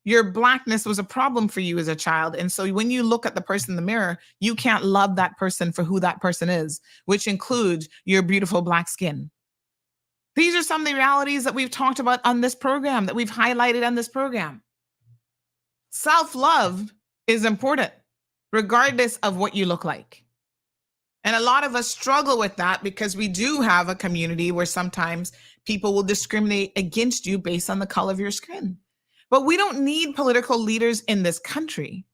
Your blackness was a problem for you as a child. And so when you look at the person in the mirror, you can't love that person for who that person is, which includes your beautiful black skin. These are some of the realities that we've talked about on this program, that we've highlighted on this program. Self-love is important, regardless of what you look like. And a lot of us struggle with that because we do have a community where sometimes people will discriminate against you based on the color of your skin. But we don't need political leaders in this country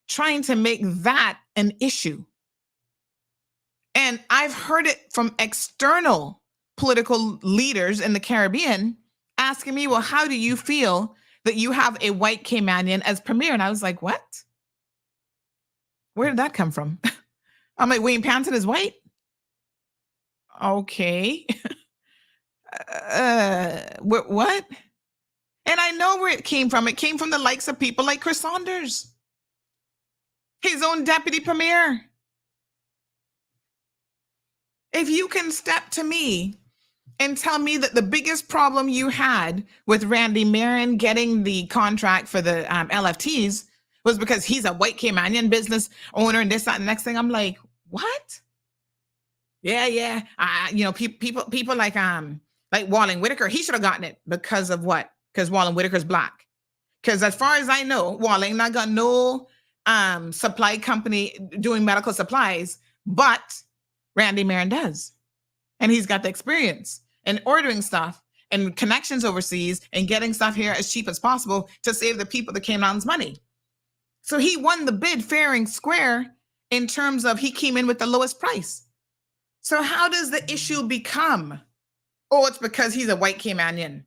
trying to make that an issue. And I've heard it from external political leaders in the Caribbean asking me, well, how do you feel that you have a white Caymanian as premier? And I was like, what? Where did that come from? I'm like, Wayne Panton is white? Okay. What? And I know where it came from. It came from the likes of people like Chris Saunders, his own deputy premier. If you can step to me and tell me that the biggest problem you had with Randy Marin getting the contract for the LFTs was because he's a white Caymanian business owner and this, that, and the next thing, I'm like, what? Yeah. People like Walling Whitaker, he should have gotten it because of what? Because Walling Whitaker's black. Because as far as I know, Walling not got no supply company doing medical supplies, but Randy Marin does. And he's got the experience in ordering stuff and connections overseas and getting stuff here as cheap as possible to save the people the Caymans money. So he won the bid fair and square in terms of he came in with the lowest price. So how does the issue become, oh, it's because he's a white Caymanian?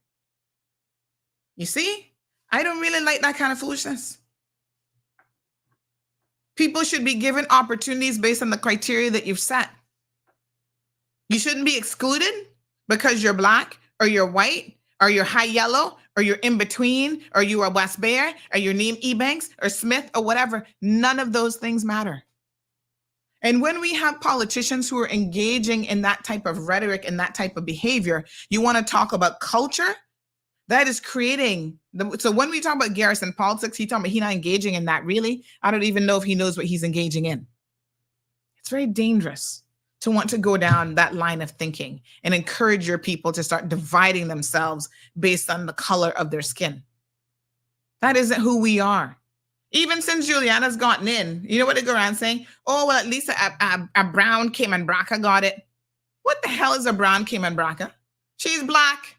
You see, I don't really like that kind of foolishness. People should be given opportunities based on the criteria that you've set. You shouldn't be excluded because you're black or you're white or you're high yellow or you're in between or you are West Bear or your name Ebanks or Smith or whatever. None of those things matter. And when we have politicians who are engaging in that type of rhetoric and that type of behavior, you want to talk about culture? That is creating so when we talk about Garrison politics, he's talking about he's not engaging in that. Really, I don't even know if he knows what he's engaging in. It's very dangerous to want to go down that line of thinking and encourage your people to start dividing themselves based on the color of their skin. That isn't who we are. Even since Juliana's gotten in, you know what they go around saying? Oh, well, at least a brown Cayman Braca got it. What the hell is a brown Cayman Braca? She's black.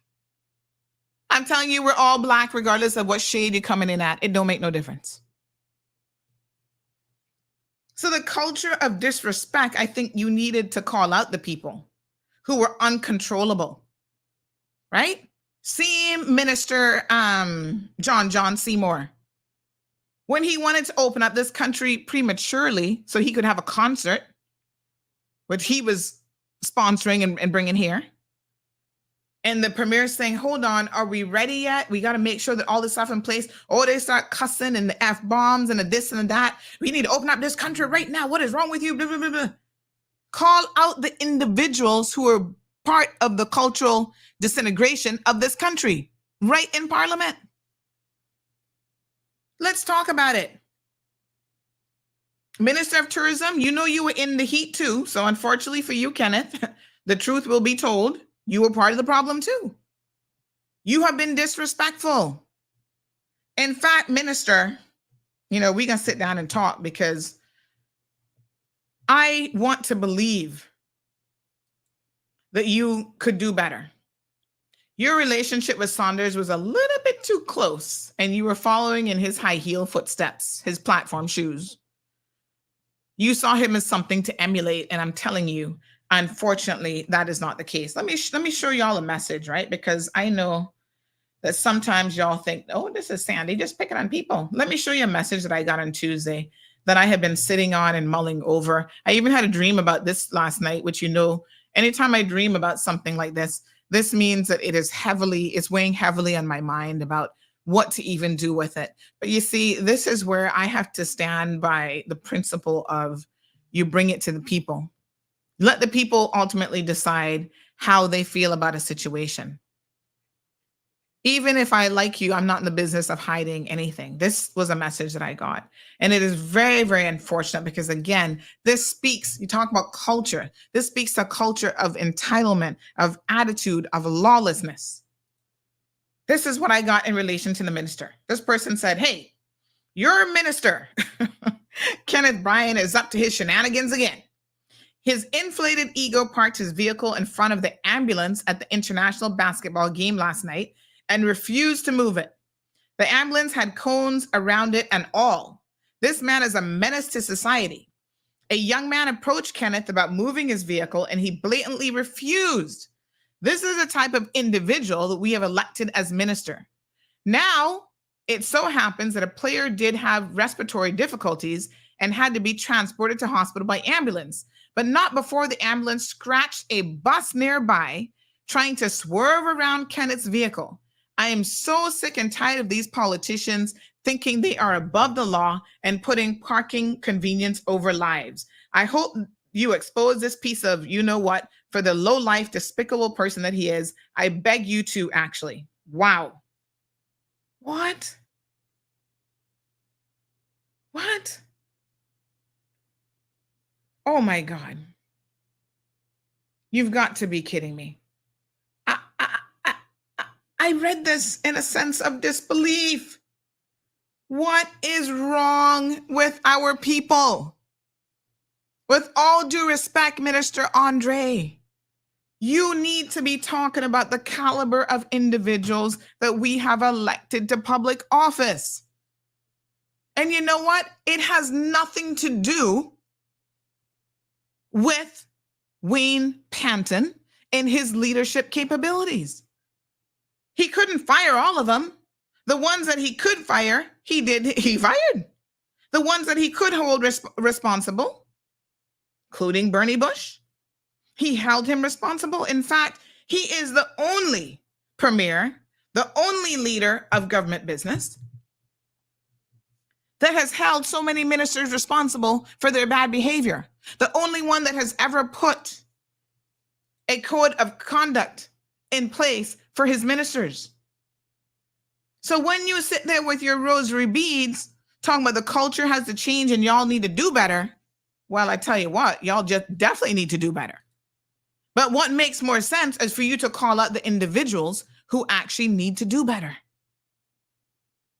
I'm telling you, we're all black, regardless of what shade you're coming in at. It don't make no difference. So the culture of disrespect, I think you needed to call out the people who were uncontrollable, right? Same Minister John Seymour. When he wanted to open up this country prematurely so he could have a concert, which he was sponsoring and bringing here, and the premier saying, hold on, are we ready yet? We got to make sure that all this stuff in place. Oh, they start cussing and the F-bombs and the this and the that. We need to open up this country right now. What is wrong with you? Blah, blah, blah, blah. Call out the individuals who are part of the cultural disintegration of this country right in Parliament. Let's talk about it. Minister of Tourism, you know you were in the heat too. So unfortunately for you, Kenneth, the truth will be told. You were part of the problem too. You have been disrespectful. In fact, Minister, we're going to sit down and talk because I want to believe that you could do better. Your relationship with Saunders was a little bit too close, and you were following in his high heel footsteps, his platform shoes. You saw him as something to emulate, and I'm telling you, unfortunately, that is not the case. Let me show y'all a message, right? Because I know that sometimes y'all think, oh, this is Sandy just picking on people. Let me show you a message that I got on Tuesday that I have been sitting on and mulling over. I even had a dream about this last night, which anytime I dream about something like this means that it's weighing heavily on my mind about what to even do with it. But you see, this is where I have to stand by the principle of you bring it to the people. Let the people ultimately decide how they feel about a situation. Even if I like you, I'm not in the business of hiding anything. This was a message that I got. And it is very, very unfortunate because, again, you talk about culture. This speaks to a culture of entitlement, of attitude, of lawlessness. This is what I got in relation to the minister. This person said, hey, your minister, Kenneth Bryan, is up to his shenanigans again. His inflated ego parked his vehicle in front of the ambulance at the international basketball game last night and refused to move it. The ambulance had cones around it and all. This man is a menace to society. A young man approached Kenneth about moving his vehicle and he blatantly refused. This is the type of individual that we have elected as minister. Now, it so happens that a player did have respiratory difficulties and had to be transported to hospital by ambulance, but not before the ambulance scratched a bus nearby, trying to swerve around Kenneth's vehicle. I am so sick and tired of these politicians thinking they are above the law and putting parking convenience over lives. I hope you expose this piece of you-know-what for the low-life, despicable person that he is. I beg you to, actually. Wow. What? Oh my God. You've got to be kidding me. I read this in a sense of disbelief. What is wrong with our people? With all due respect, Minister Andre, you need to be talking about the caliber of individuals that we have elected to public office. And you know what? It has nothing to do with Wayne Panton and his leadership capabilities. He couldn't fire all of them. The ones that he could fire, he fired. The ones that he could hold responsible, including Bernie Bush, he held him responsible. In fact, he is the only premier, the only leader of government business that has held so many ministers responsible for their bad behavior. The only one that has ever put a code of conduct in place for his ministers. So when you sit there with your rosary beads talking about the culture has to change and y'all need to do better, well, I tell you what, y'all just definitely need to do better. But what makes more sense is for you to call out the individuals who actually need to do better.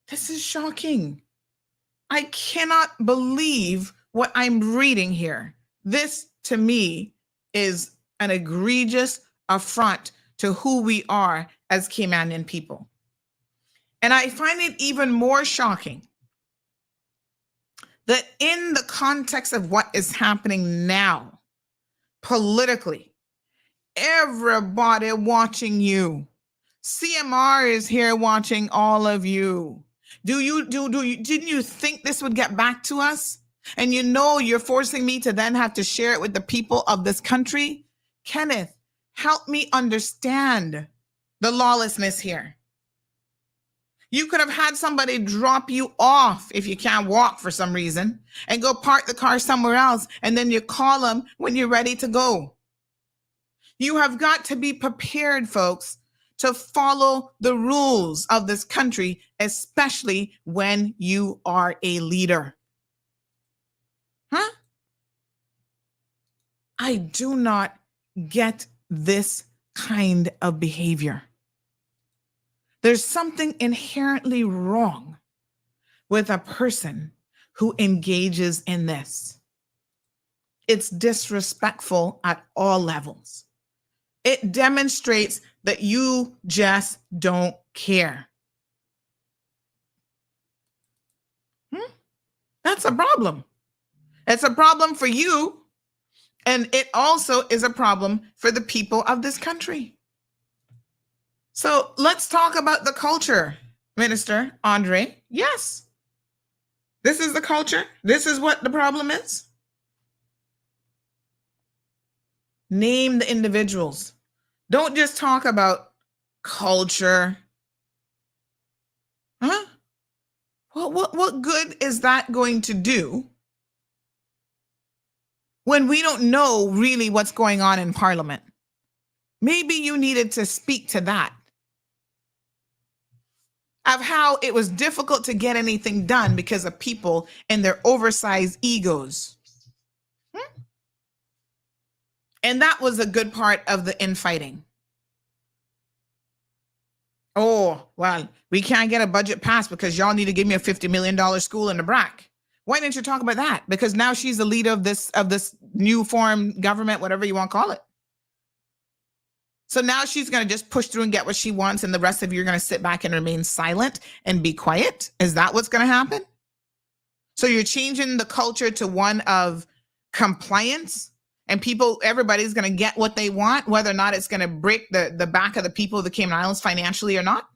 This is shocking. I cannot believe what I'm reading here. This, to me, is an egregious affront to who we are as Caymanian people. And I find it even more shocking that in the context of what is happening now, politically, everybody watching you. CMR is here watching all of you. Didn't you think this would get back to us? And you know you're forcing me to then have to share it with the people of this country? Kenneth, help me understand the lawlessness here. You could have had somebody drop you off if you can't walk for some reason and go park the car somewhere else, and then you call them when you're ready to go. You have got to be prepared, folks, to follow the rules of this country, especially when you are a leader. Huh? I do not get this kind of behavior. There's something inherently wrong with a person who engages in this. It's disrespectful at all levels. It demonstrates that you just don't care. That's a problem. It's a problem for you, and it also is a problem for the people of this country. So let's talk about the culture, Minister Andre. Yes, this is the culture. This is what the problem is. Name the individuals. Don't just talk about culture. Huh? What good is that going to do when we don't know really what's going on in Parliament? Maybe you needed to speak to that, of how it was difficult to get anything done because of people and their oversized egos. And that was a good part of the infighting. Oh, well, we can't get a budget passed because y'all need to give me a $50 million school in the BRAC. Why didn't you talk about that? Because now she's the leader of this new formed government, whatever you want to call it. So now she's going to just push through and get what she wants, and the rest of you are going to sit back and remain silent and be quiet? Is that what's going to happen? So you're changing the culture to one of compliance, and everybody's going to get what they want, whether or not it's going to break the back of the people of the Cayman Islands financially or not?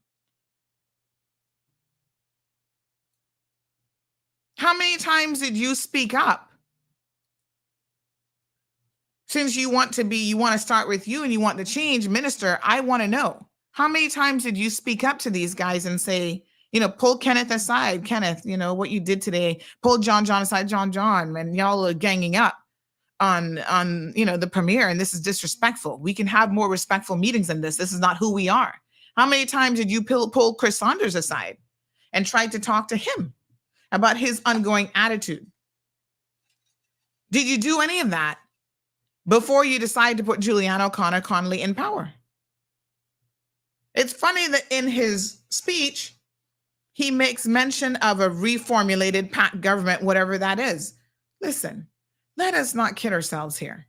How many times did you speak up? Since you want to start with you and you want to change, Minister, I want to know, how many times did you speak up to these guys and say, pull Kenneth aside, Kenneth, what you did today, pull John aside, John, and y'all are ganging up on the premier, and this is disrespectful. We can have more respectful meetings than this. This is not who we are. How many times did you pull Chris Saunders aside and tried to talk to him about his ongoing attitude? Did you do any of that before you decide to put Juliana O'Connor Connolly in power? It's funny that in his speech, he makes mention of a reformulated PAC government, whatever that is. Listen, let us not kid ourselves here.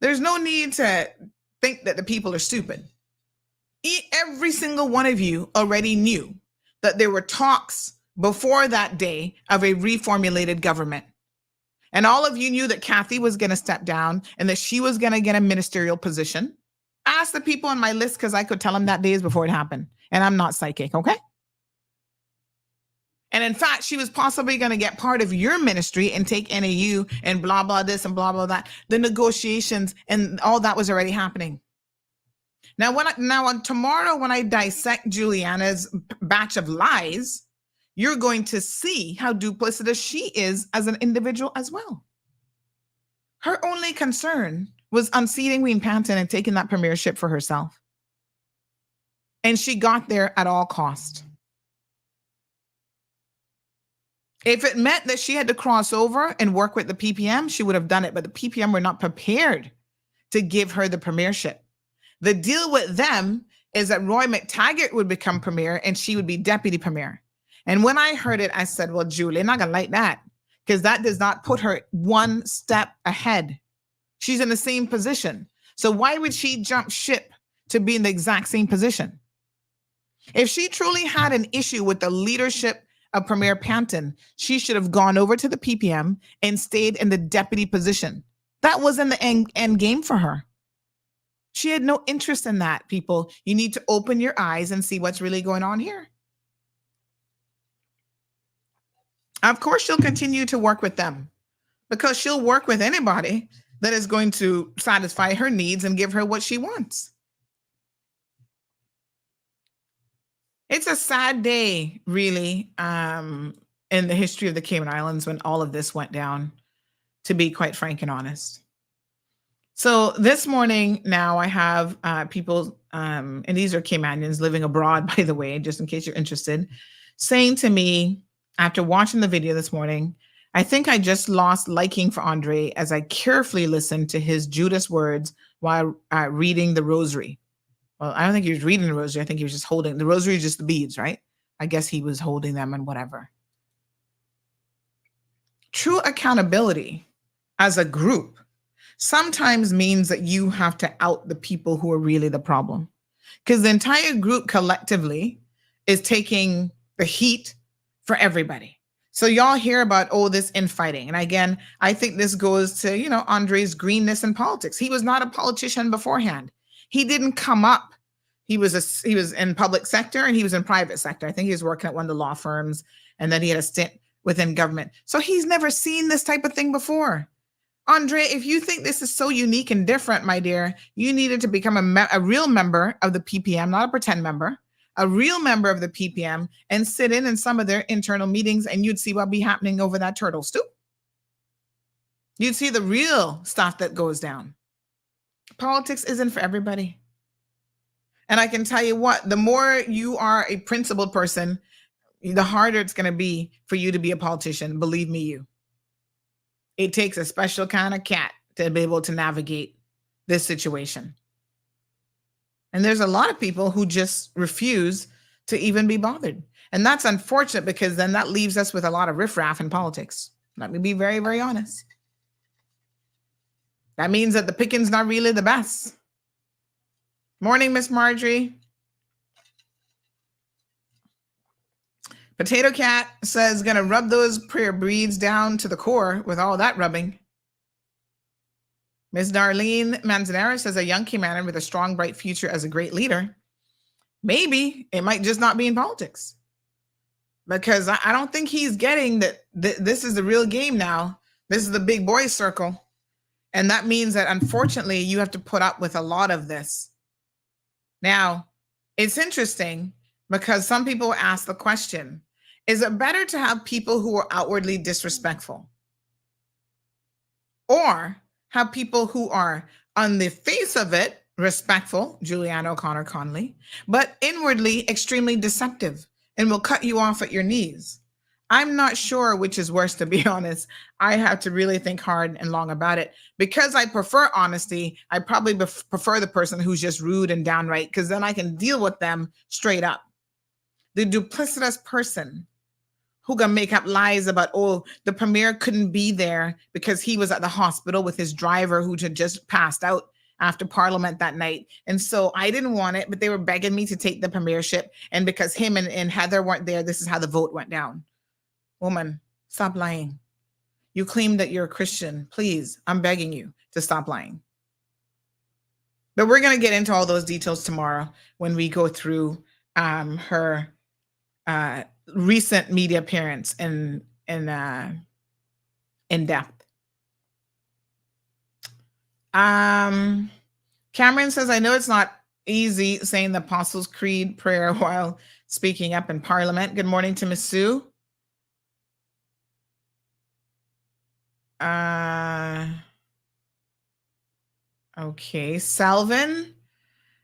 There's no need to think that the people are stupid. Every single one of you already knew that there were talks before that day of a reformulated government. And all of you knew that Kathy was going to step down and that she was going to get a ministerial position. Ask the people on my list, because I could tell them that days before it happened. And I'm not psychic, okay? And in fact, she was possibly going to get part of your ministry and take NAU and blah, blah, this and blah, blah, that. The negotiations and all that was already happening. Now, on tomorrow, when I dissect Juliana's batch of lies, you're going to see how duplicitous she is as an individual as well. Her only concern was unseating Wayne Panton and taking that premiership for herself. And she got there at all cost. If it meant that she had to cross over and work with the PPM, she would have done it. But the PPM were not prepared to give her the premiership. The deal with them is that Roy McTaggart would become premier and she would be deputy premier. And when I heard it, I said, well, Julie, I'm not going to like that, because that does not put her one step ahead. She's in the same position. So why would she jump ship to be in the exact same position? If she truly had an issue with the leadership of Premier Panton. She should have gone over to the PPM and stayed in the deputy position. That wasn't the end game for her. She had no interest in that, people. You need to open your eyes and see what's really going on here. Of course, she'll continue to work with them because she'll work with anybody that is going to satisfy her needs and give her what she wants. It's a sad day, really, in the history of the Cayman Islands when all of this went down, to be quite frank and honest. So this morning now I have people, and these are Caymanians living abroad, by the way, just in case you're interested, saying to me after watching the video this morning, I think I just lost liking for Andre as I carefully listened to his Judas words while reading the rosary. Well, I don't think he was reading the rosary. I think he was just holding the rosary, just the beads, right? I guess he was holding them and whatever. True accountability as a group sometimes means that you have to out the people who are really the problem, because the entire group collectively is taking the heat for everybody. So y'all hear about, oh, this infighting. And again, I think this goes to, you know, Andre's greenness in politics. He was not a politician beforehand. He didn't come up. He was in public sector and he was in private sector. I think he was working at one of the law firms, and then he had a stint within government. So he's never seen this type of thing before. Andre, if you think this is so unique and different, my dear, you needed to become a real member of the PPM, not a pretend member, a real member of the PPM, and sit in some of their internal meetings, and you'd see what be happening over that turtle stew. You'd see the real stuff that goes down. Politics isn't for everybody. And I can tell you what, the more you are a principled person, the harder it's going to be for you to be a politician. Believe me, you. It takes a special kind of cat to be able to navigate this situation. And there's a lot of people who just refuse to even be bothered. And that's unfortunate, because then that leaves us with a lot of riffraff in politics. Let me be very, very honest. That means that the picking's not really the best. Morning, Miss Marjorie. Potato Cat says, gonna rub those prayer beads down to the core with all that rubbing. Miss Darlene Manzanera says, a young Caymanan with a strong, bright future as a great leader. Maybe it might just not be in politics, because I don't think he's getting that this is the real game now. This is the big boys circle. And that means that, unfortunately, you have to put up with a lot of this. Now, it's interesting because some people ask the question, is it better to have people who are outwardly disrespectful, or have people who are on the face of it respectful, Juliana O'Connor Conley, but inwardly extremely deceptive and will cut you off at your knees? I'm not sure which is worse, to be honest. I have to really think hard and long about it. Because I prefer honesty, I probably prefer the person who's just rude and downright, because then I can deal with them straight up. The duplicitous person who can make up lies about, oh, the premier couldn't be there because he was at the hospital with his driver who had just passed out after Parliament that night. And so I didn't want it, but they were begging me to take the premiership. And because him and Heather weren't there, this is how the vote went down. Woman, stop lying. You claim that you're a Christian. Please, I'm begging you to stop lying. But we're going to get into all those details tomorrow when we go through her recent media appearance in depth. Cameron says, I know it's not easy saying the Apostles' Creed prayer while speaking up in Parliament. Good morning to Miss Sue. Okay, Salvin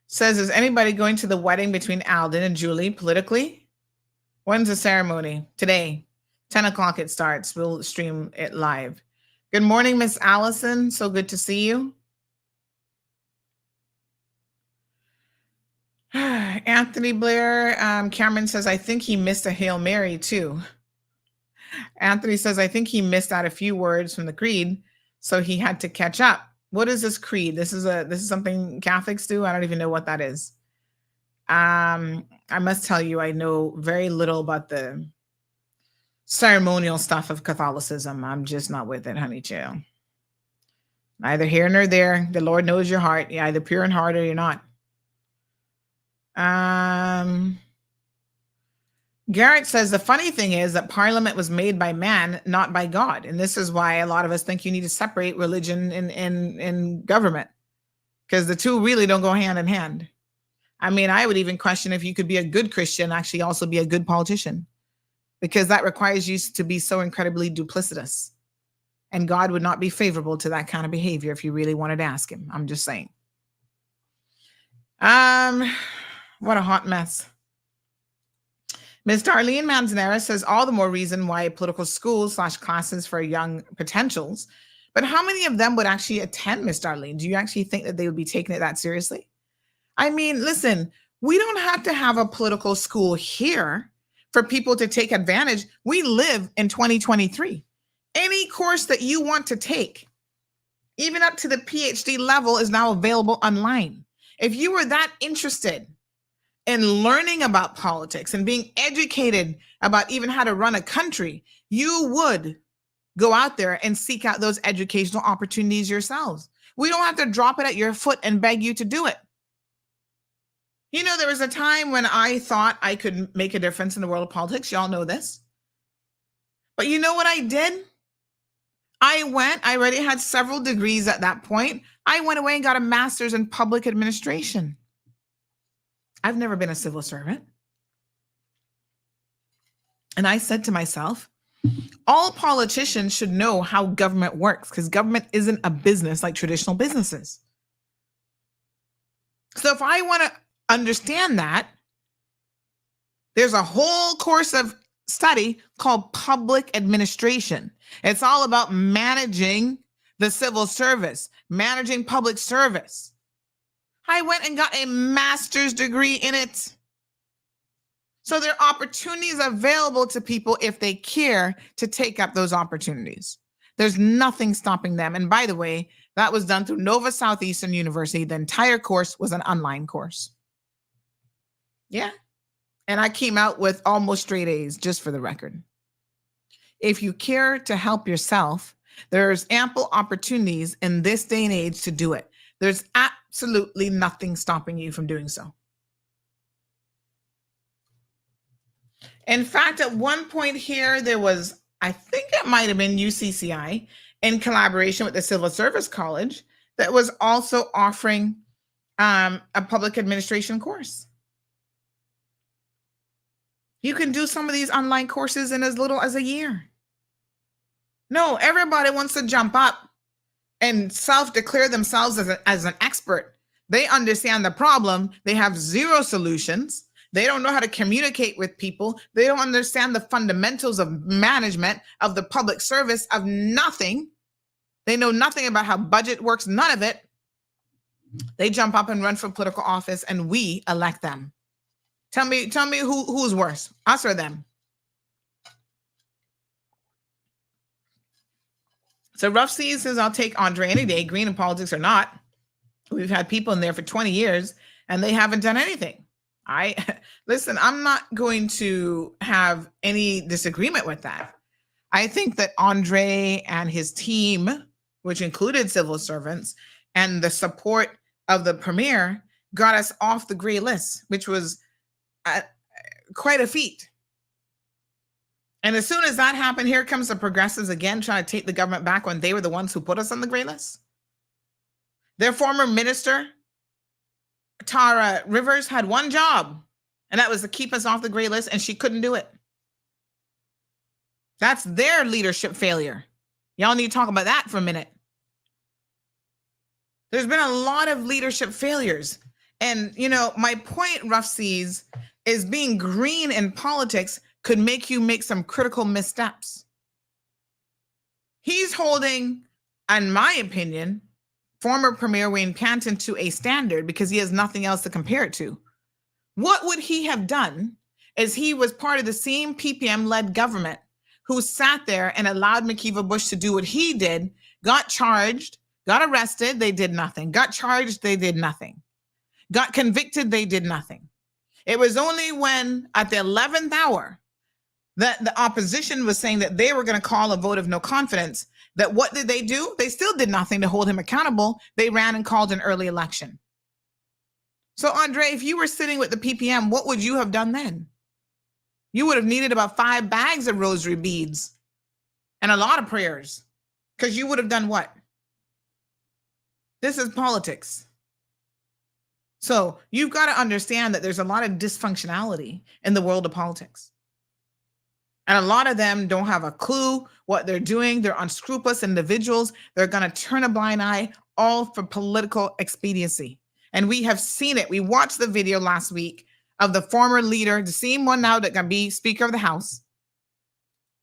says, is anybody going to the wedding between Alden and Julie politically? When's the ceremony? Today, 10 o'clock it starts. We'll stream it live. Good morning, Miss Allison. So good to see you. Anthony Blair, Cameron says, I think he missed a Hail Mary too. Anthony says, I think he missed out a few words from the creed, so he had to catch up. What is this creed? This is something Catholics do? I don't even know what that is. I must tell you, I know very little about the ceremonial stuff of Catholicism. I'm just not with it, honey chill. Neither here nor there. The Lord knows your heart. You're either pure in heart or you're not. Garrett says the funny thing is that Parliament was made by man, not by God. And this is why a lot of us think you need to separate religion and government, because the two really don't go hand in hand. I mean, I would even question if you could be a good Christian, actually also be a good politician, because that requires you to be so incredibly duplicitous. And God would not be favorable to that kind of behavior if you really wanted to ask him. I'm just saying. What a hot mess. Ms. Darlene Manzanera says all the more reason why political schools / classes for young potentials. But how many of them would actually attend, Ms. Darlene? Do you actually think that they would be taking it that seriously? I mean, listen, we don't have to have a political school here for people to take advantage. We live in 2023. Any course that you want to take, even up to the PhD level, is now available online. If you were that interested in learning about politics and being educated about even how to run a country, you would go out there and seek out those educational opportunities yourselves. We don't have to drop it at your foot and beg you to do it. You know, there was a time when I thought I could make a difference in the world of politics. Y'all know this. But you know what I did? I already had several degrees at that point. I went away and got a master's in public administration. I've never been a civil servant. And I said to myself, all politicians should know how government works, because government isn't a business like traditional businesses. So if I want to understand that, there's a whole course of study called public administration. It's all about managing the civil service, managing public service. I went and got a master's degree in it. So there are opportunities available to people if they care to take up those opportunities. There's nothing stopping them. And by the way, that was done through Nova Southeastern University. The entire course was an online course. Yeah. And I came out with almost straight A's, just for the record. If you care to help yourself, there's ample opportunities in this day and age to do it. There's absolutely nothing stopping you from doing so. In fact, at one point here, there was, I think it might have been UCCI in collaboration with the Civil Service College that was also offering a public administration course. You can do some of these online courses in as little as a year. No, everybody wants to jump up and self-declare themselves as an expert. They understand the problem. They have zero solutions. They don't know how to communicate with people. They don't understand the fundamentals of management, of the public service, of nothing. They know nothing about how budget works, none of it. They jump up and run for political office, and we elect them. Tell me who's worse, us or them? So Rough Seas says, I'll take Andre any day, green in politics or not. We've had people in there for 20 years, and they haven't done anything. Listen, I'm not going to have any disagreement with that. I think that Andre and his team, which included civil servants, and the support of the premier got us off the gray list, which was quite a feat. And as soon as that happened, here comes the progressives again trying to take the government back when they were the ones who put us on the gray list. Their former minister, Tara Rivers, had one job, and that was to keep us off the gray list, and she couldn't do it. That's their leadership failure. Y'all need to talk about that for a minute. There's been a lot of leadership failures. And, you know, my point, Rough Seas, is being green in politics could make you make some critical missteps. He's holding, in my opinion, former Premier Wayne Panton to a standard because he has nothing else to compare it to. What would he have done is he was part of the same PPM-led government who sat there and allowed McKeever Bush to do what he did, got charged, got arrested, they did nothing. Got charged, they did nothing. Got convicted, they did nothing. It was only when, at the 11th hour, that the opposition was saying that they were going to call a vote of no confidence, that what did they do? They still did nothing to hold him accountable. They ran and called an early election. So, Andre, if you were sitting with the PPM, what would you have done then? You would have needed about 5 bags of rosary beads and a lot of prayers, because you would have done what? This is politics. So you've got to understand that there's a lot of dysfunctionality in the world of politics. And a lot of them don't have a clue what they're doing. They're unscrupulous individuals. They're going to turn a blind eye, all for political expediency. And we have seen it. We watched the video last week of the former leader, the same one now that can be Speaker of the House,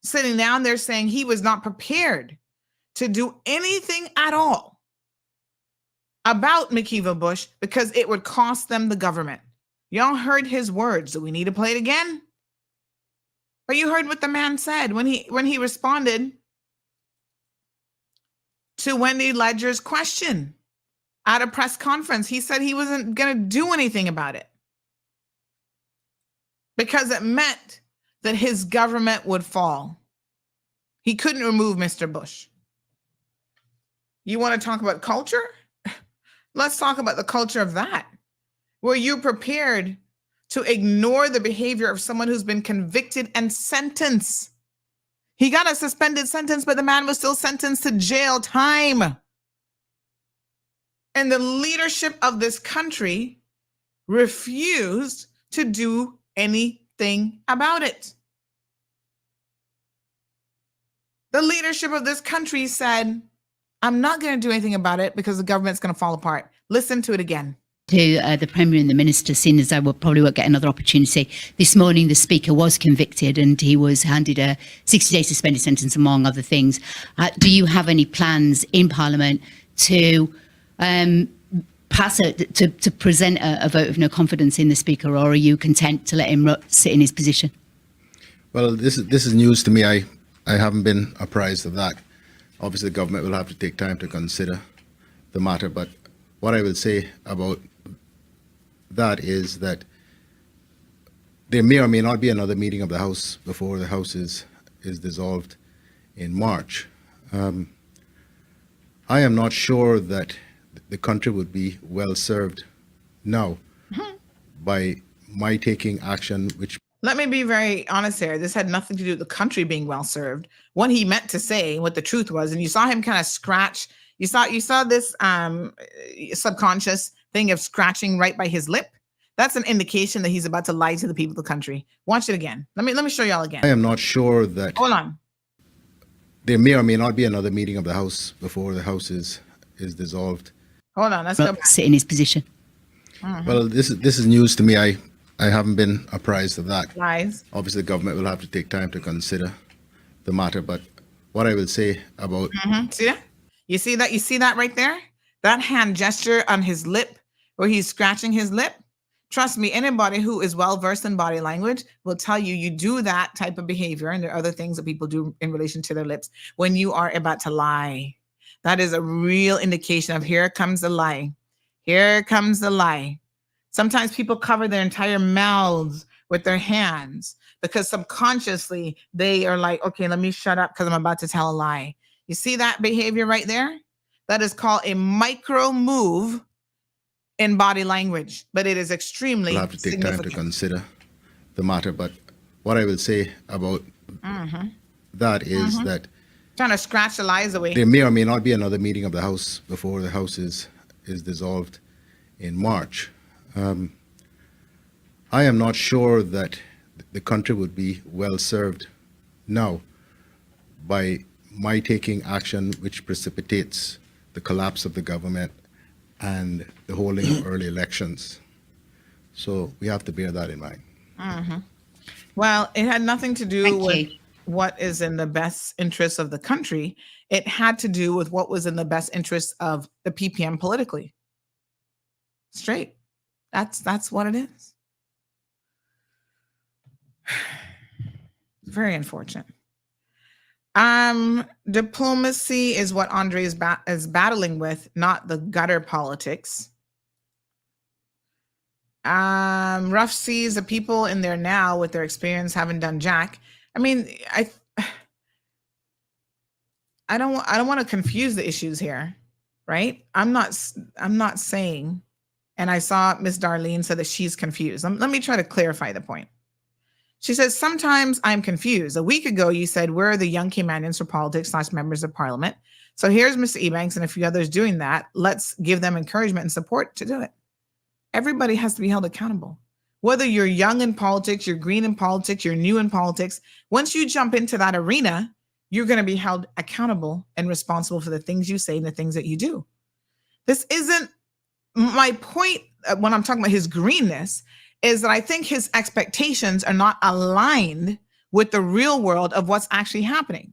sitting down there saying he was not prepared to do anything at all about McKeever Bush because it would cost them the government. Y'all heard his words. Do we need to play it again? But you heard what the man said when he responded to Wendy Ledger's question at a press conference. He said he wasn't going to do anything about it because it meant that his government would fall. He couldn't remove Mr. Bush. You want to talk about culture? Let's talk about the culture of that. Were you prepared to ignore the behavior of someone who's been convicted and sentenced? He got a suspended sentence, but the man was still sentenced to jail time. And the leadership of this country refused to do anything about it. The leadership of this country said, I'm not going to do anything about it because the government's going to fall apart. Listen to it again. To the Premier and the Minister, seeing as I probably won't get another opportunity. This morning, the Speaker was convicted and he was handed a 60-day suspended sentence, among other things. Do you have any plans in Parliament to to present a vote of no confidence in the Speaker, or are you content to let him sit in his position? Well, this is news to me. I haven't been apprised of that. Obviously, the government will have to take time to consider the matter, but what I will say about that is that there may or may not be another meeting of the House before the House is dissolved in March. I am not sure that the country would be well served now by my taking action, which... Let me be very honest here. This had nothing to do with the country being well served. What he meant to say, what the truth was, and you saw him kind of scratch. You saw this subconscious thing of scratching right by his lip. That's an indication that he's about to lie to the people of the country. Watch it again. Let me show y'all again. I am not sure that... Hold on. There may or may not be another meeting of the House before the House is dissolved. Hold on. Let's go back. Sit in his position. Well, this is news to me. I haven't been apprised of that. Lies. Obviously, the government will have to take time to consider the matter. But what I will say about... See that? You see that? You see that right there? That hand gesture on his lip where he's scratching his lip? Trust me, anybody who is well-versed in body language will tell you you do that type of behavior, and there are other things that people do in relation to their lips, when you are about to lie. That is a real indication of here comes the lie. Here comes the lie. Sometimes people cover their entire mouths with their hands because subconsciously they are like, okay, let me shut up because I'm about to tell a lie. You see that behavior right there? That is called a micro move in body language, but it is extremely we'll have to take time to consider the matter. But what I will say about that is that... Trying to scratch the lies away. There may or may not be another meeting of the House before the House is dissolved in March. I am not sure that the country would be well served now by my taking action which precipitates the collapse of the government and the holding of early elections. So we have to bear that in mind. Well, it had nothing to do with what is in the best interest of the country. It had to do with what was in the best interest of the PPM politically. Straight. That's what it is. Very unfortunate. Diplomacy is what Andre is battling with, not the gutter politics. Rough seas, the people in there now with their experience haven't done jack. I mean, I don't want to confuse the issues here, right? I'm not saying, and I saw Miss Darlene said that she's confused. Let me try to clarify the point. She says, sometimes I'm confused. A week ago, you said, where are the young Caymanians for politics / members of parliament? So here's Mr. Ebanks and a few others doing that. Let's give them encouragement and support to do it. Everybody has to be held accountable. Whether you're young in politics, you're green in politics, you're new in politics, once you jump into that arena, you're going to be held accountable and responsible for the things you say and the things that you do. This isn't my point when I'm talking about his greenness, is that I think his expectations are not aligned with the real world of what's actually happening.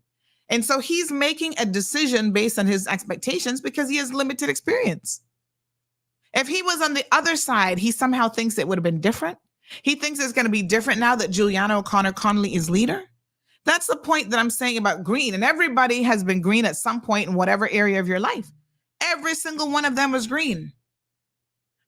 And so he's making a decision based on his expectations because he has limited experience. If he was on the other side, he somehow thinks it would have been different. He thinks it's going to be different now that Juliana O'Connor Connolly is leader. That's the point that I'm saying about green. And everybody has been green at some point in whatever area of your life. Every single one of them was green.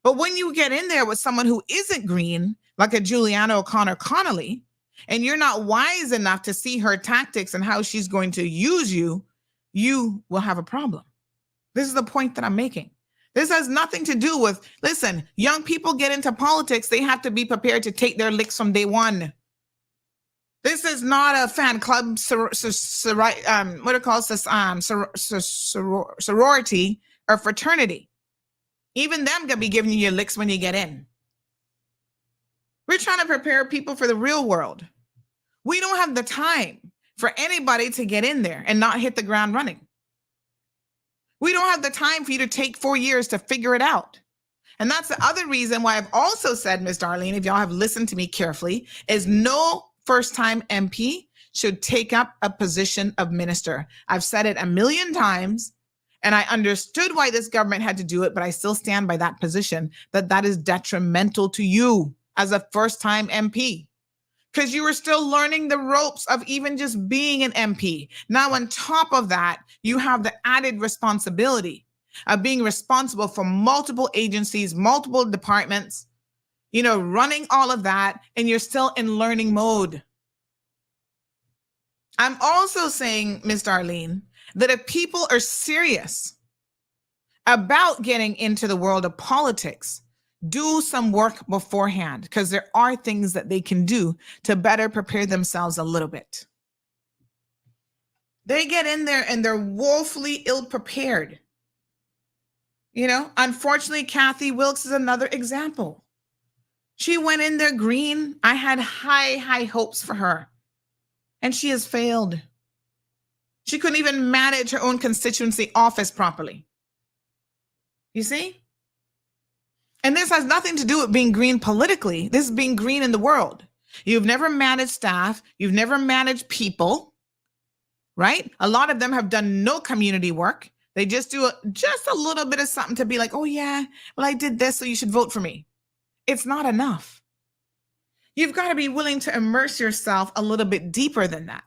But when you get in there with someone who isn't green, like a Juliana O'Connor Connolly, and you're not wise enough to see her tactics and how she's going to use you, you will have a problem. This is the point that I'm making. This has nothing to do with, listen, young people get into politics, they have to be prepared to take their licks from day one. This is not a fan club, sorority or fraternity. Even them gonna be giving you your licks when you get in. We're trying to prepare people for the real world. We don't have the time for anybody to get in there and not hit the ground running. We don't have the time for you to take 4 years to figure it out. And that's the other reason why I've also said, Ms. Darlene, if y'all have listened to me carefully, is no first-time MP should take up a position of minister. I've said it a million times, and I understood why this government had to do it, but I still stand by that position, that is detrimental to you as a first-time MP. Because you were still learning the ropes of even just being an MP. Now, on top of that, you have the added responsibility of being responsible for multiple agencies, multiple departments, running all of that, and you're still in learning mode. I'm also saying, Ms. Darlene, that if people are serious about getting into the world of politics, do some work beforehand, because there are things that they can do to better prepare themselves a little bit. They get in there and they're woefully ill-prepared. Unfortunately, Kathy Wilkes is another example. She went in there green. I had high hopes for her, and she has failed. She couldn't even manage her own constituency office properly. You see? And this has nothing to do with being green politically. This is being green in the world. You've never managed staff. You've never managed people, right? A lot of them have done no community work. They just do just a little bit of something to be like, oh yeah, well, I did this, so you should vote for me. It's not enough. You've got to be willing to immerse yourself a little bit deeper than that.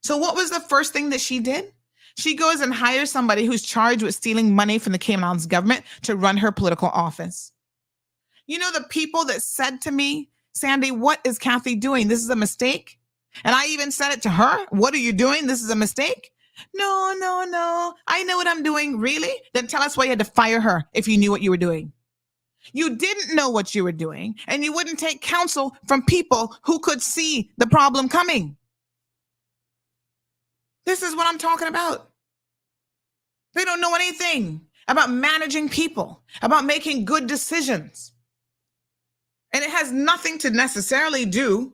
So what was the first thing that she did? She goes and hires somebody who's charged with stealing money from the Cayman Islands government to run her political office. The people that said to me, Sandy, what is Kathy doing? This is a mistake. And I even said it to her. What are you doing? This is a mistake. No. I know what I'm doing. Really? Then tell us why you had to fire her if you knew what you were doing. You didn't know what you were doing, and you wouldn't take counsel from people who could see the problem coming. This is what I'm talking about. They don't know anything about managing people, about making good decisions. And it has nothing to necessarily do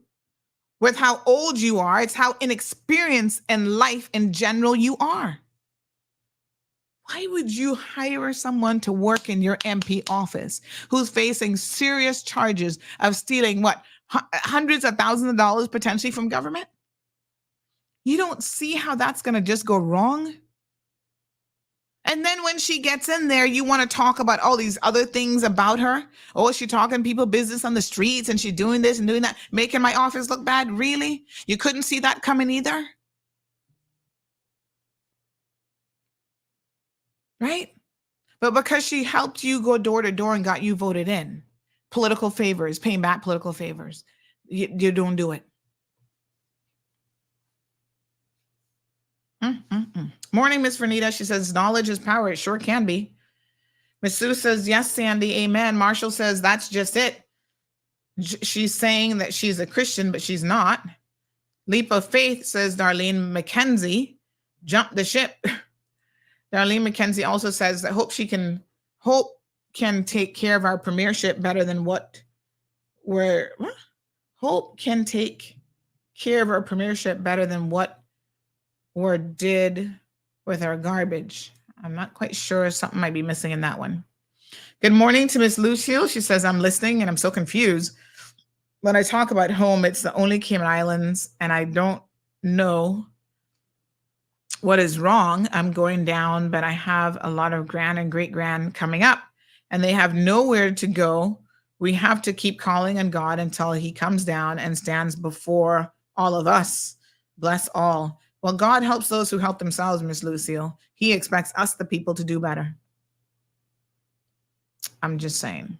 with how old you are. It's how inexperienced in life in general you are. Why would you hire someone to work in your MP office who's facing serious charges of stealing hundreds of thousands of dollars potentially from government? You don't see how that's going to just go wrong? And then when she gets in there, you want to talk about all these other things about her. Oh, she's talking people business on the streets and she's doing this and doing that, making my office look bad. Really? You couldn't see that coming either? Right? But because she helped you go door to door and got you voted in, political favors, paying back political favors, you don't do it. Morning, Miss Vernita. She says, knowledge is power. It sure can be. Miss Sue says, yes, Sandy, amen. Marshall says, that's just it. She's saying that she's a Christian, but she's not. Leap of Faith says, Darlene McKenzie, jump the ship. Darlene McKenzie also says that hope can take care of our premiership better than Hope can take care of our premiership better than what we did with our garbage. I'm not quite sure. Something might be missing in that one. Good morning to Miss Lucille. She says, I'm listening and I'm so confused. When I talk about home, it's the only Cayman Islands, and I don't know what is wrong. I'm going down, but I have a lot of grand and great grand coming up, and they have nowhere to go. We have to keep calling on God until he comes down and stands before all of us. Bless all. Well, God helps those who help themselves, Miss Lucille. He expects us, the people, to do better. I'm just saying.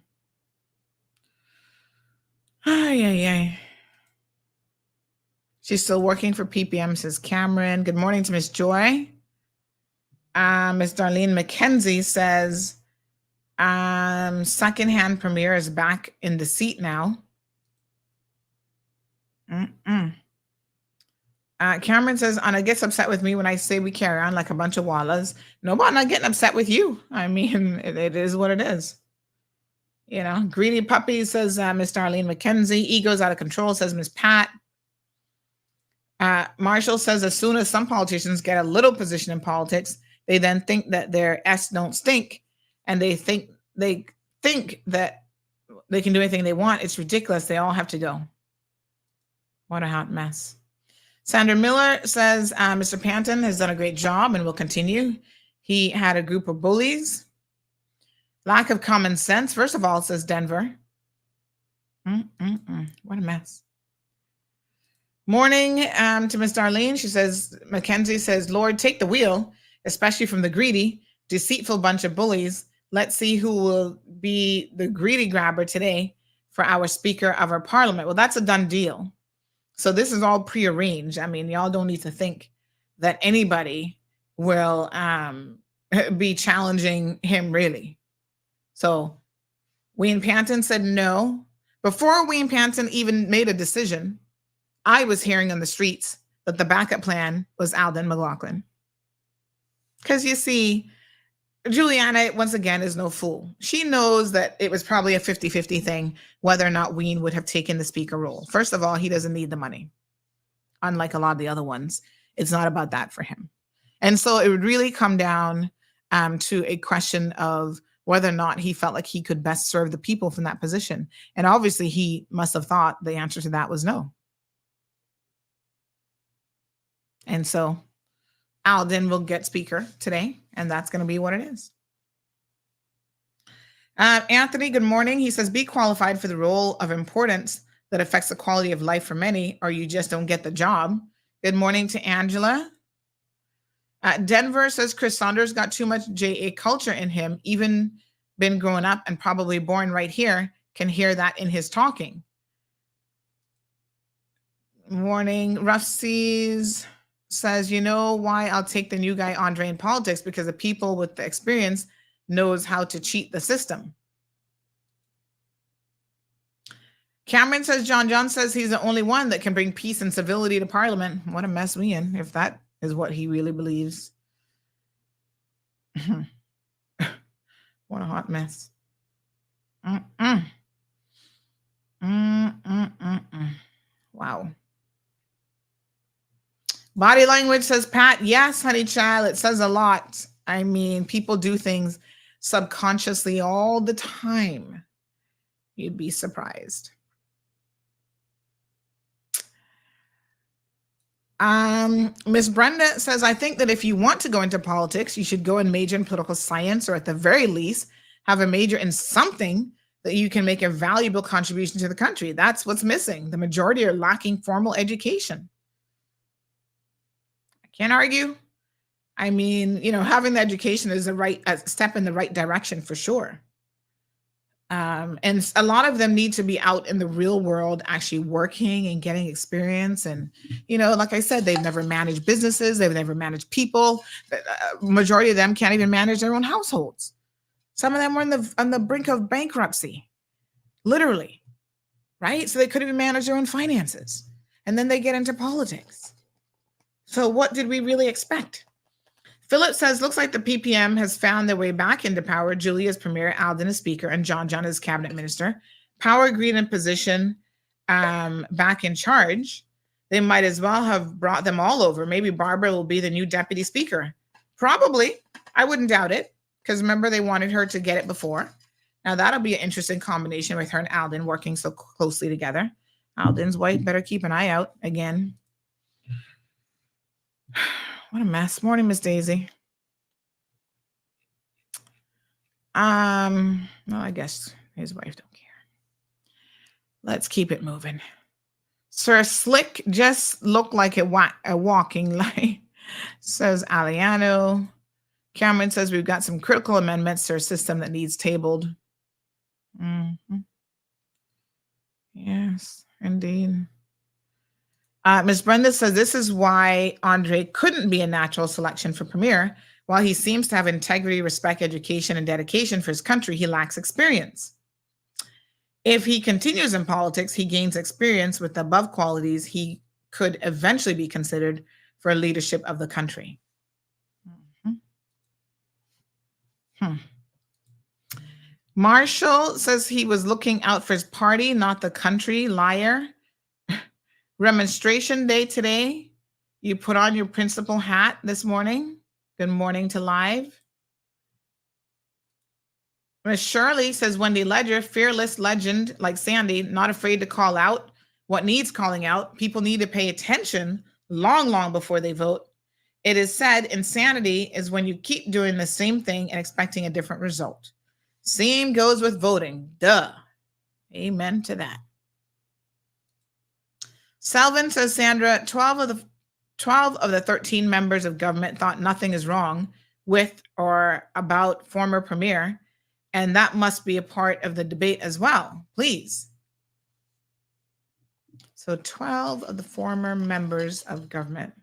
Ay. She's still working for PPM, says Cameron. Good morning to Miss Joy. Miss Darlene McKenzie says, secondhand premier is back in the seat now. Cameron says, Anna gets upset with me when I say we carry on like a bunch of wallas. No, but I'm not getting upset with you. I mean, it is what it is. You know, greedy puppy, says Miss Darlene McKenzie. Ego's out of control, says Miss Pat. Marshall says, as soon as some politicians get a little position in politics, they then think that their S don't stink, and they think that they can do anything they want. It's ridiculous. They all have to go. What a hot mess. Sandra Miller says, Mr. Panton has done a great job and will continue. He had a group of bullies. Lack of common sense. First of all, says Denver. What a mess. Morning to Miss Darlene. She says, Mackenzie says, Lord, take the wheel, especially from the greedy, deceitful bunch of bullies. Let's see who will be the greedy grabber today for our Speaker of our Parliament. Well, that's a done deal. So this is all prearranged. I mean, y'all don't need to think that anybody will be challenging him, really. So Wayne Panton said no. Before Wayne Panton even made a decision, I was hearing on the streets that the backup plan was Alden McLaughlin. Because you see, Juliana, once again, is no fool. She knows that it was probably a 50-50 thing whether or not Wayne would have taken the speaker role. First of all, he doesn't need the money. Unlike a lot of the other ones, it's not about that for him. And so it would really come down to a question of whether or not he felt like he could best serve the people from that position. And obviously he must have thought the answer to that was no. And so Alden will get speaker today, and that's going to be what it is. Anthony, good morning. He says, be qualified for the role of importance that affects the quality of life for many, or you just don't get the job. Good morning to Angela. Denver says Chris Saunders got too much JA culture in him, even been growing up and probably born right here, can hear that in his talking. Morning, Rough Seas says, you know why I'll take the new guy Andre in politics? Because the people with the experience knows how to cheat the system. Cameron says, John says he's the only one that can bring peace and civility to Parliament. What a mess we in, if that is what he really believes. What a hot mess. Wow. Body language, says Pat. Yes, honey child, it says a lot. I mean, people do things subconsciously all the time. You'd be surprised. Miss Brenda says, I think that if you want to go into politics, you should go and major in political science, or at the very least, have a major in something that you can make a valuable contribution to the country. That's what's missing. The majority are lacking formal education. I can't argue. I mean, you know, having the education is a step in the right direction for sure. And a lot of them need to be out in the real world, actually working and getting experience. And, like I said, they've never managed businesses. They've never managed people. Majority of them can't even manage their own households. Some of them were on the brink of bankruptcy, literally, right? So they couldn't even manage their own finances. And then they get into politics. So what did we really expect? Philip says, looks like the PPM has found their way back into power. Julie as premier, Alden as speaker, and John as cabinet minister. Power agreed in position back in charge. They might as well have brought them all over. Maybe Barbara will be the new deputy speaker. Probably. I wouldn't doubt it, because remember, they wanted her to get it before. Now, that'll be an interesting combination with her and Alden working so closely together. Alden's wife better keep an eye out again. What a mess. Morning, Miss Daisy. Well, I guess his wife don't care. Let's keep it moving. Sir Slick just looked like a walking light, says Aliano. Cameron says we've got some critical amendments to our system that needs tabled. Yes, indeed. Ms. Brenda says this is why Andre couldn't be a natural selection for premier. While he seems to have integrity, respect, education, and dedication for his country, he lacks experience. If he continues in politics, he gains experience with the above qualities. He could eventually be considered for leadership of the country. Marshall says he was looking out for his party, not the country. Liar. Remonstration day today. You put on your principal hat this morning. Good morning to live. Miss Shirley says Wendy Ledger, fearless legend like Sandy, not afraid to call out what needs calling out. People need to pay attention long before they vote. It is said insanity is when you keep doing the same thing and expecting a different result. Same goes with voting. Duh. Amen to that. Salvin says, Sandra, 12 of the 13 members of government thought nothing is wrong with or about former premier, and that must be a part of the debate as well. Please. So 12 of the former members of government.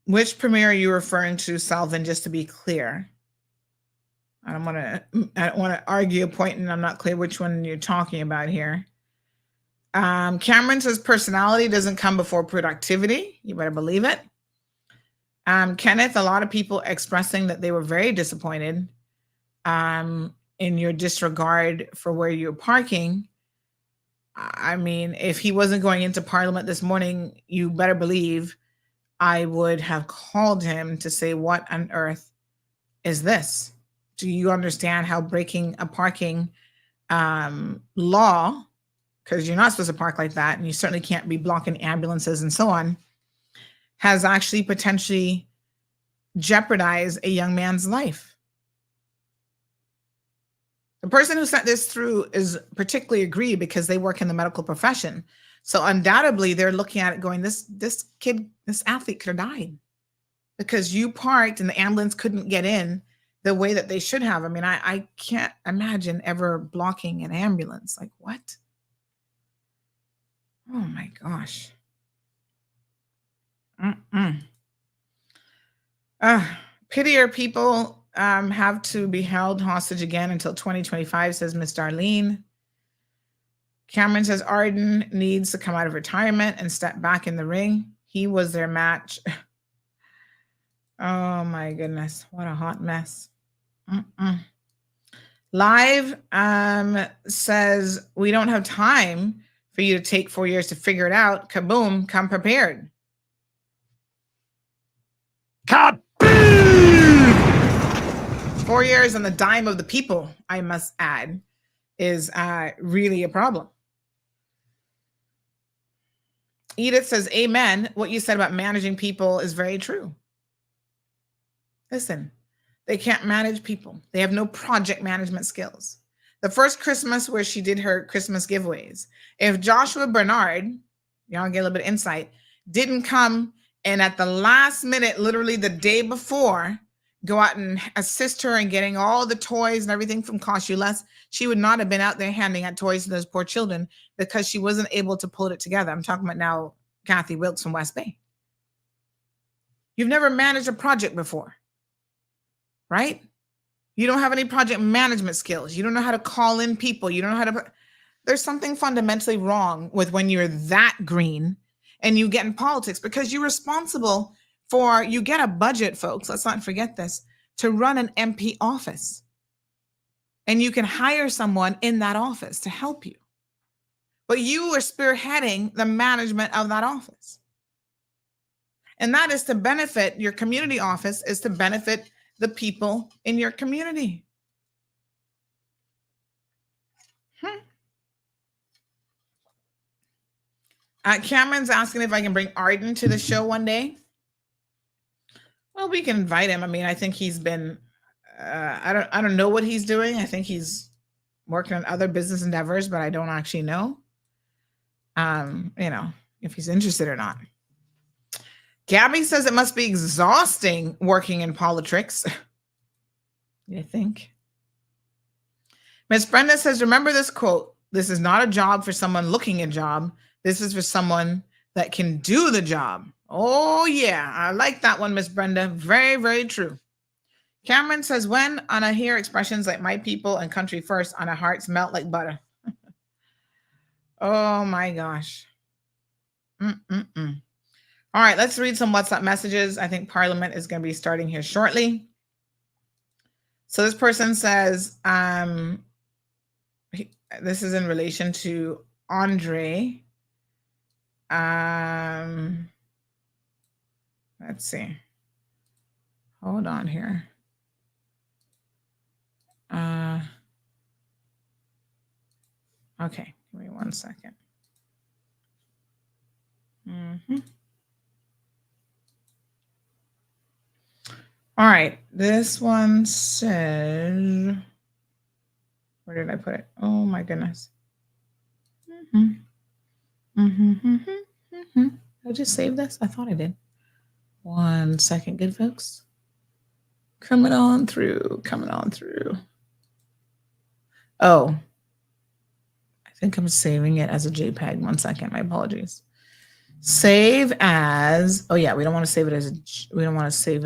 Which premier are you referring to, Salvin, just to be clear? I don't want to argue a point, and I'm not clear which one you're talking about here. Cameron says personality doesn't come before productivity. You better believe it. Kenneth, a lot of people expressing that they were very disappointed in your disregard for where you're parking. I mean, if he wasn't going into Parliament this morning, you better believe I would have called him to say, what on earth is this? Do you understand how breaking a parking law, because you're not supposed to park like that, and you certainly can't be blocking ambulances and so on, has actually potentially jeopardized a young man's life? The person who sent this through is particularly aggrieved because they work in the medical profession. So undoubtedly they're looking at it going, this athlete could have died because you parked and the ambulance couldn't get in the way that they should have. I mean, I can't imagine ever blocking an ambulance. Like, what? Oh my gosh. Pitier people have to be held hostage again until 2025, says Miss Darlene. Cameron says Arden needs to come out of retirement and step back in the ring. He was their match. Oh my goodness. What a hot mess. Live says we don't have time for you to take 4 years to figure it out. Kaboom, come prepared. Kaboom! 4 years on the dime of the people, I must add, is really a problem. Edith says, amen. What you said about managing people is very true. Listen, they can't manage people. They have no project management skills. The first Christmas where she did her Christmas giveaways, if Joshua Bernard, y'all get a little bit of insight, didn't come and at the last minute, literally the day before, go out and assist her in getting all the toys and everything from Cost You Less, she would not have been out there handing out toys to those poor children because she wasn't able to pull it together. I'm talking about now Kathy Wilkes from West Bay. You've never managed a project before, right? You don't have any project management skills. You don't know how to call in people. You don't know how to. There's something fundamentally wrong with when you're that green and you get in politics, because you're responsible for, you get a budget, folks. Let's not forget this, to run an MP office. And you can hire someone in that office to help you. But you are spearheading the management of that office. And that is to benefit your community office, is to benefit the people in your community. Cameron's asking if I can bring Arden to the show one day. Well, we can invite him. I mean, I think he's been, I don't know what he's doing. I think he's working on other business endeavors, but I don't actually know, if he's interested or not. Gabby says it must be exhausting working in politics. You think? Miss Brenda says, remember this quote: this is not a job for someone looking a job. This is for someone that can do the job. Oh, yeah. I like that one, Miss Brenda. Very, very true. Cameron says, when I hear expressions like my people and country first, on our hearts melt like butter. Oh, my gosh. All right, let's read some WhatsApp messages. I think Parliament is going to be starting here shortly. So this person says, this is in relation to Andre. Let's see. Hold on here. Okay, give me 1 second. All right, this one says, where did I put it? Oh my goodness. Did I just save this? I thought I did. 1 second, good folks. Coming on through. Oh, I think I'm saving it as a JPEG. 1 second, my apologies. Save as, oh yeah, we don't want to save it as we want to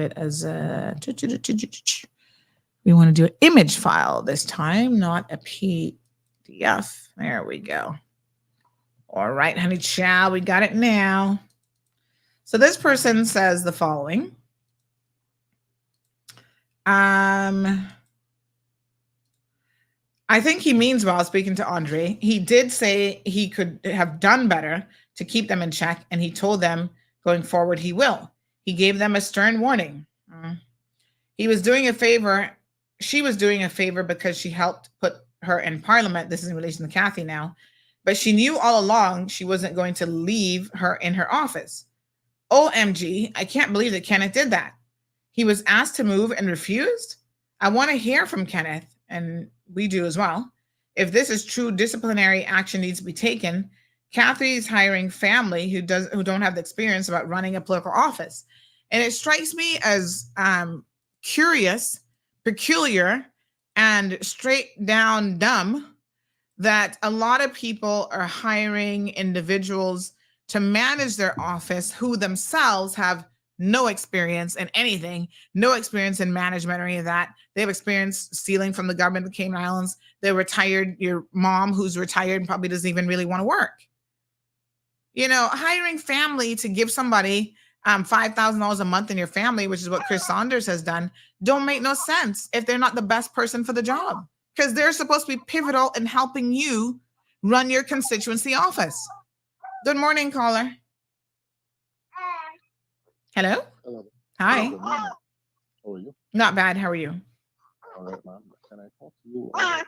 do an image file this time, not a PDF. There we go. All right, honey child, we got it now. So this person says the following. I think he means well, speaking to Andre. He did say he could have done better to keep them in check, and he told them going forward he will. He gave them a stern warning. He was doing a favor. She was doing a favor because she helped put her in Parliament. This is in relation to Kathy now. But she knew all along she wasn't going to leave her in her office. OMG, I can't believe that Kenneth did that. He was asked to move and refused. I want to hear from Kenneth, and we do as well. If this is true, disciplinary action needs to be taken. Kathy's hiring family who don't have the experience about running a political office. And it strikes me as curious, peculiar, and straight down dumb that a lot of people are hiring individuals to manage their office who themselves have no experience in anything, no experience in management or any of that. They have experience stealing from the government of the Cayman Islands. They're retired. Your mom who's retired and probably doesn't even really want to work. Hiring family to give somebody $5,000 a month in your family, which is what Chris Saunders has done, don't make no sense if they're not the best person for the job, because they're supposed to be pivotal in helping you run your constituency office. Good morning, caller. Hello? Hello. Hi. Good morning. How are you? Not bad. How are you? All right, ma'am. Can I talk to you privately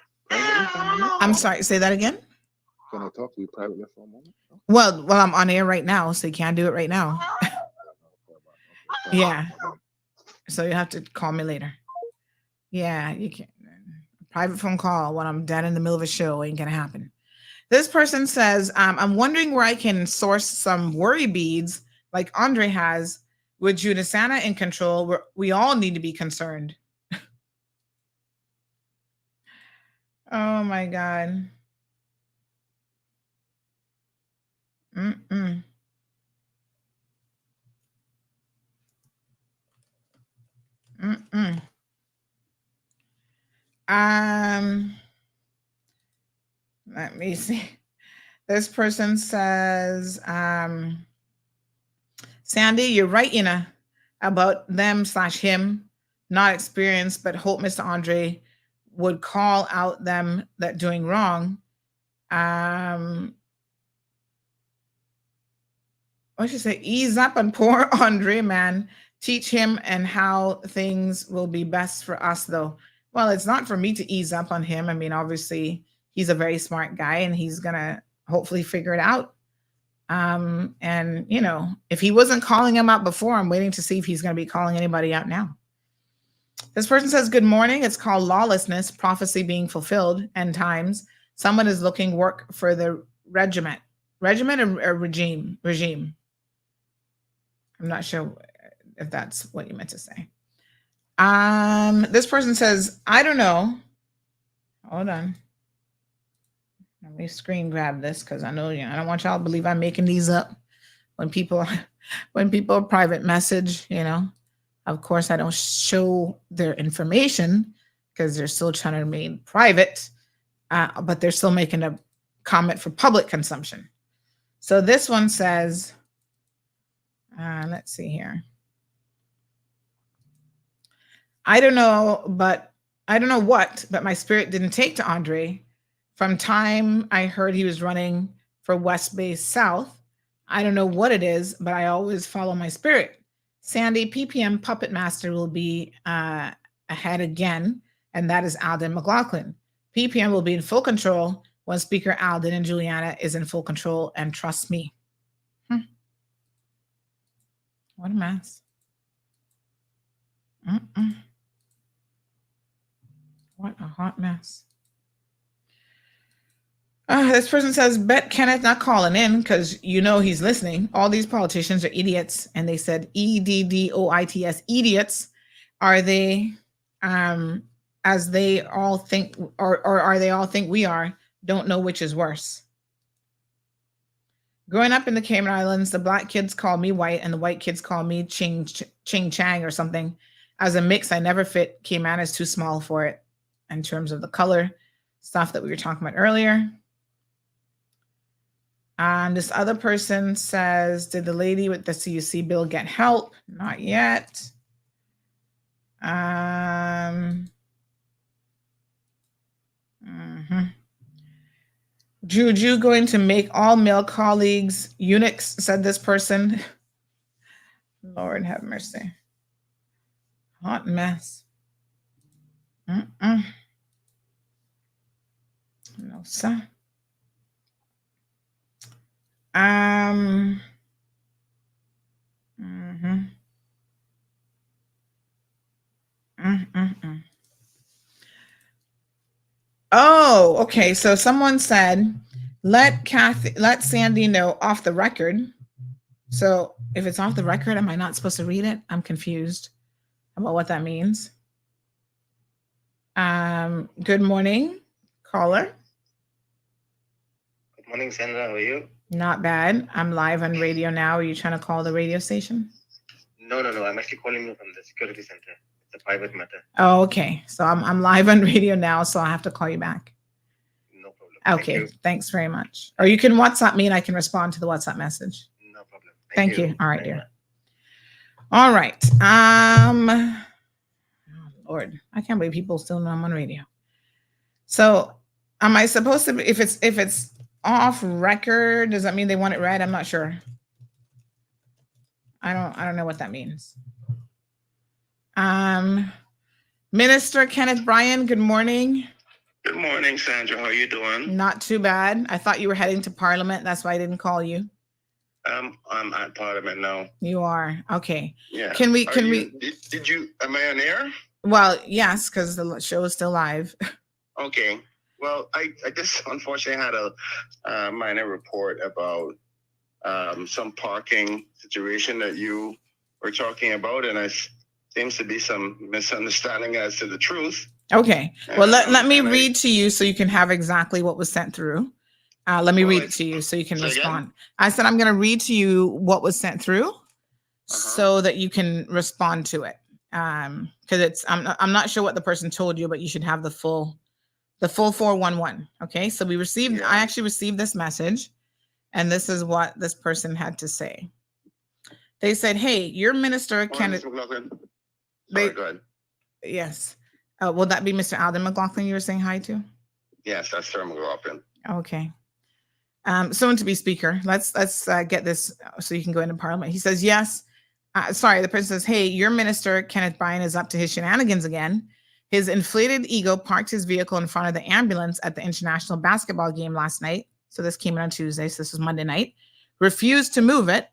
for a moment? I'm sorry. Say that again. Can I talk to you privately for a moment? Well, I'm on air right now, so you can't do it right now. Yeah. So you have to call me later. Yeah, you can. Private phone call when I'm dead in the middle of a show ain't gonna happen. This person says, I'm wondering where I can source some worry beads like Andre has, with Judicana in control, we all need to be concerned. Oh my God. Mm-mm. Mm-mm. Let me see. This person says, Sandy, you're right, about them/him, not experienced, but hope Mr. Andre would call out them that doing wrong. What should say? Ease up on poor Andre, man. Teach him and how things will be best for us, though. Well, it's not for me to ease up on him. I mean, obviously, he's a very smart guy, and he's gonna hopefully figure it out. And if he wasn't calling him out before, I'm waiting to see if he's gonna be calling anybody out now. This person says, good morning. It's called lawlessness, prophecy being fulfilled, end times. Someone is looking work for the regiment or regime. I'm not sure if that's what you meant to say. This person says, I don't know. Hold on. Let me screen grab this because I know I don't want y'all to believe I'm making these up. When people private message, of course I don't show their information because they're still trying to remain private, but they're still making a comment for public consumption. So this one says, let's see here. I don't know what, but my spirit didn't take to Andre. From time I heard he was running for West Base South. I don't know what it is, but I always follow my spirit. Sandy, PPM Puppet Master will be ahead again, and that is Alden McLaughlin. PPM will be in full control when Speaker Alden and Juliana is in full control, and trust me. What a mess. What a hot mess. This person says, bet Kenneth not calling in because he's listening. All these politicians are idiots. And they said EDDOITS, idiots. Are they, as they all think, or are they all think we are? Don't know which is worse. Growing up in the Cayman Islands, the black kids call me white and the white kids call me Ching Chang or something. As a mix, I never fit. Cayman is too small for it in terms of the color stuff that we were talking about earlier. And this other person says, did the lady with the CUC bill get help? Not yet. Juju going to make all male colleagues eunuchs, said this person. Lord have mercy. Hot mess. No, sir. Oh, okay. So someone said, let Sandy know off the record. So if it's off the record, am I not supposed to read it? I'm confused about what that means. Good morning, caller. Good morning, Sandra. How are you? Not bad. I'm live on radio now. Are you trying to call the radio station? No. I'm actually calling you from the security center. It's a private matter. Oh, okay. So I'm live on radio now, so I'll have to call you back. No problem. Okay. Thanks very much. Or you can WhatsApp me and I can respond to the WhatsApp message. No problem. Thank you. All right, dear. All right. Oh, Lord, I can't believe people still know I'm on radio. So am I supposed to, if it's off record, does that mean they want it read? I'm not sure. I don't know what that means. Minister Kenneth Bryan, good morning. Good morning, Sandra. How are you doing? Not too bad. I thought you were heading to Parliament. That's why I didn't call you. I'm at Parliament now. You are? Okay. Yeah. Can we? Did you? Am I on air? Well, yes, because the show is still live. Okay. Well, I just unfortunately had a minor report about some parking situation that you were talking about, and it seems to be some misunderstanding as to the truth. Okay. Well, let me read to you so you can have exactly what was sent through. Let me read it to you so you can respond. Again? I said I'm going to read to you what was sent through so that you can respond to it. Because I'm not sure what the person told you, but you should have the full 411. Okay. So I actually received this message, and this is what this person had to say. They said, "Hey, your minister can." Go ahead. Yes. Will that be Mr. Alden McLaughlin you were saying hi to? Yes, that's Sir McLaughlin. Okay. Soon to be speaker. Let's get this so you can go into Parliament. He says, yes. The person says, hey, your minister, Kenneth Bryan, is up to his shenanigans again. His inflated ego parked his vehicle in front of the ambulance at the international basketball game last night. So this came in on Tuesday. So this was Monday night. Refused to move it.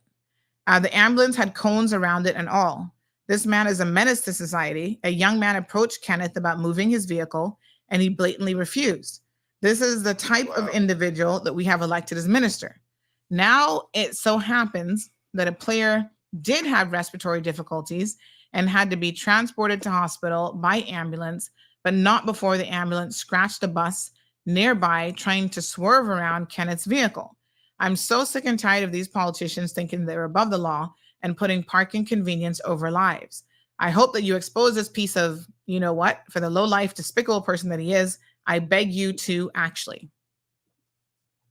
The ambulance had cones around it and all. This man is a menace to society. A young man approached Kenneth about moving his vehicle, and he blatantly refused. This is the type of individual that we have elected as minister. Now it so happens that a player did have respiratory difficulties and had to be transported to hospital by ambulance, but not before the ambulance scratched a bus nearby trying to swerve around Kenneth's vehicle. I'm so sick and tired of these politicians thinking they're above the law and putting parking convenience over lives. I hope that you expose this piece of, you know what, for the low-life, despicable person that he is. I beg you to actually.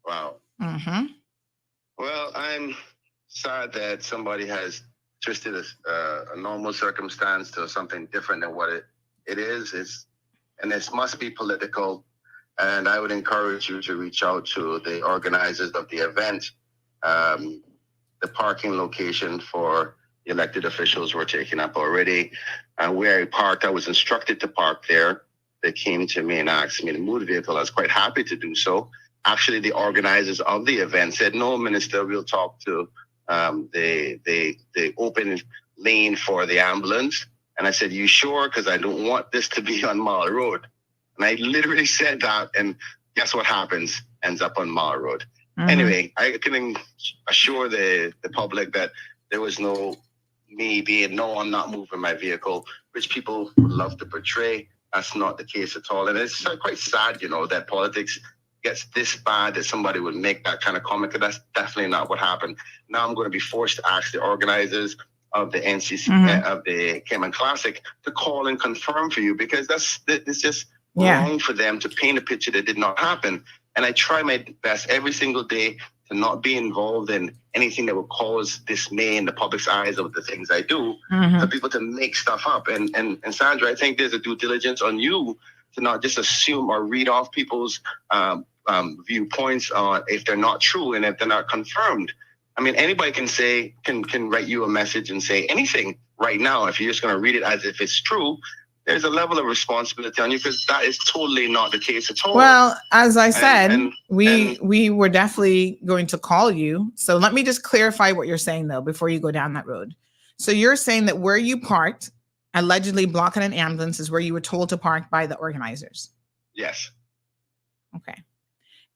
Wow. Mm-hmm. Well, I'm sad that somebody has twisted a normal circumstance to something different than what it is. And this must be political. And I would encourage you to reach out to the organizers of the event. The parking location for the elected officials were taken up already. Where I parked, I was instructed to park there. They came to me and asked me to move the vehicle. I was quite happy to do so. Actually, the organizers of the event said, no, Minister, we'll talk to the open lane for the ambulance. And I said, you sure? Because I don't want this to be on Mall Road. And I literally said that, and guess what happens? Ends up on Mall Road. Mm-hmm. Anyway, I can assure the public that there was no me being, no, I'm not moving my vehicle, which people would love to portray. That's not the case at all. And it's quite sad, that politics gets this bad that somebody would make that kind of comment, because that's definitely not what happened. Now I'm going to be forced to ask the organizers of the NCC, of the Cayman Classic, to call and confirm for you, because it's just wrong for them to paint a picture that did not happen. And I try my best every single day to not be involved in anything that would cause dismay in the public's eyes of the things I do, for people to make stuff up. And Sandra, I think there's a due diligence on you to not just assume or read off people's viewpoints if they're not true and if they're not confirmed. I mean, anybody can write you a message and say anything right now. If you're just going to read it as if it's true, there's a level of responsibility on you, because that is totally not the case at all. Well, as I said, we were definitely going to call you. So let me just clarify what you're saying, though, before you go down that road. So you're saying that where you parked, allegedly blocking an ambulance, is where you were told to park by the organizers? Yes. Okay.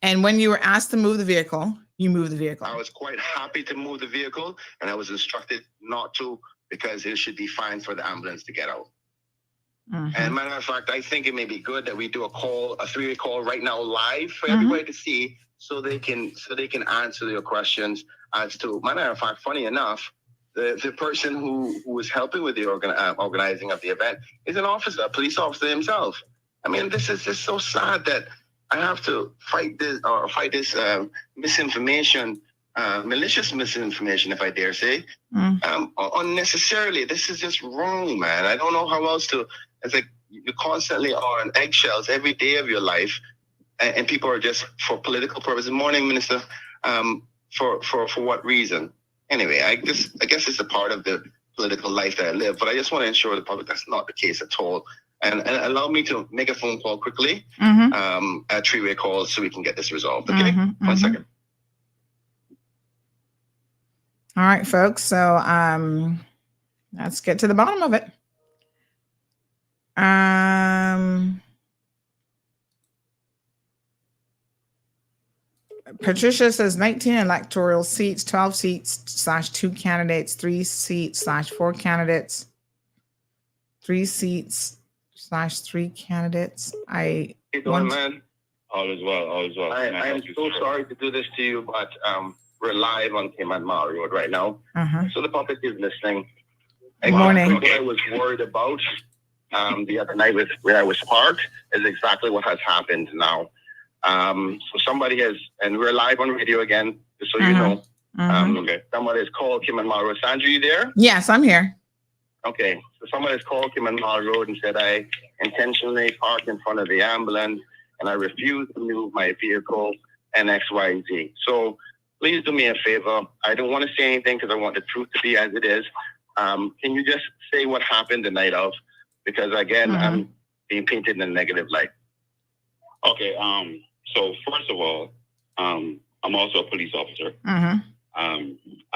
And when you were asked to move the vehicle, you moved the vehicle? I was quite happy to move the vehicle, and I was instructed not to, because it should be fine for the ambulance to get out. And matter of fact, I think it may be good that we do a three-way call right now live for everybody to see, so they can answer your questions as to, matter of fact, funny enough, the person who was helping with the organizing of the event is an officer, a police officer himself. I mean, this is just so sad that I have to fight this misinformation, malicious misinformation, if I dare say, unnecessarily. This is just wrong, man. I don't know how else to. It's like you're constantly on eggshells every day of your life, and people are just for political purposes. Morning, Minister. For what reason? Anyway, I guess it's a part of the political life that I live. But I just want to ensure the public that's not the case at all. And allow me to make a phone call quickly, a three-way call, so we can get this resolved. Okay, 1 second. All right, folks. So let's get to the bottom of it. Patricia says 19 electoral seats, 12 seats / 2 candidates, 3 seats / 4 candidates, 3 seats / 3 candidates. Hey, doing, man? All is well, all is well. I'm so sorry to do this to you, but we're live on Cayman Mall Road right now. So the public is listening. Good morning. What I was worried about the other night where I was parked is exactly what has happened now. So somebody has, and we're live on radio again, just so you know. Okay. Somebody has called Cayman Mall Road. Sandra, you there? Yes, I'm here. Okay. So somebody has called Cayman Mall Road and said I intentionally parked in front of the ambulance and I refuse to move my vehicle and X, Y, and Z. So please do me a favor. I don't want to say anything because I want the truth to be as it is. Can you just say what happened the night of? Because again, I'm being painted in a negative light. Okay. So first of all, I'm also a police officer. And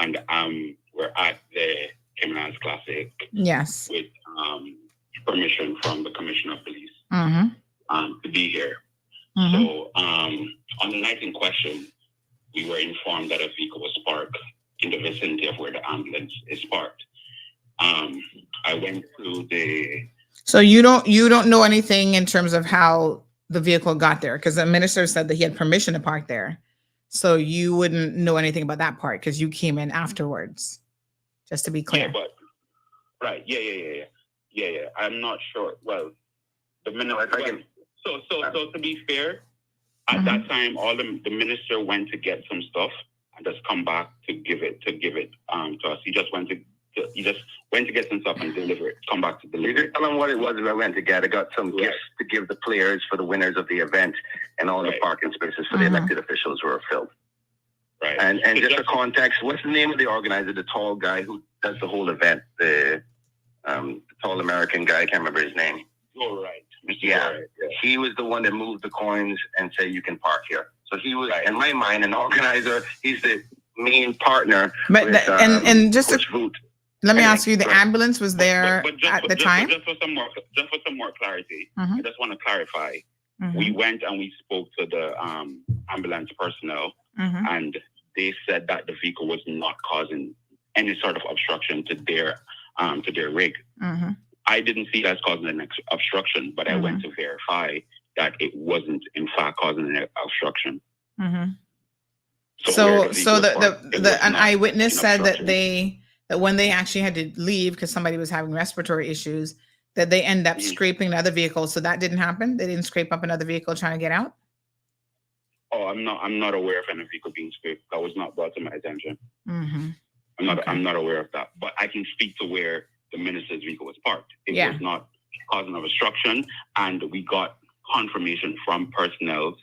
we're at the Cayman Classic. Yes. With permission from the Commissioner of Police to be here. So on the night in question, we were informed that a vehicle was parked in the vicinity of where the ambulance is parked. I went through the. So you don't know anything in terms of how the vehicle got there, because the minister said that he had permission to park there. So you wouldn't know anything about that part because you came in afterwards. Just to be clear. Yeah, but right, yeah. I'm not sure. Well, the minister. So to be fair, at that time, the minister went to get some stuff and just come back to give it to us. He just went to get some stuff and deliver it. Come back to deliver it. Tell them what it was that I went to get. I got some gifts to give the players for the winners of the event, and all the parking spaces for the elected officials were filled. Right. And just for context, what's the name of the organizer, the tall guy who does the whole event? The tall American guy, I can't remember his name. Oh, right. Yeah. He was the one that moved the coins and said you can park here. So he was, in my mind, an organizer. He's the main partner. But with, and just let me ask you, the right. ambulance was there at the time? Just for some more clarity, I just want to clarify. We went and we spoke to the ambulance personnel, and they said that the vehicle was not causing any sort of obstruction to their rig. I didn't see it as causing an obstruction, but I went to verify that it wasn't in fact causing an obstruction. So an eyewitness said that when they actually had to leave because somebody was having respiratory issues, that they end up scraping another vehicle. So that didn't happen. They didn't scrape up another vehicle trying to get out. Oh, I'm not aware of any vehicle being scraped. That was not brought to my attention. I'm not aware of that. But I can speak to where the minister's vehicle was parked. It was not causing an obstruction, and we got confirmation from personnel,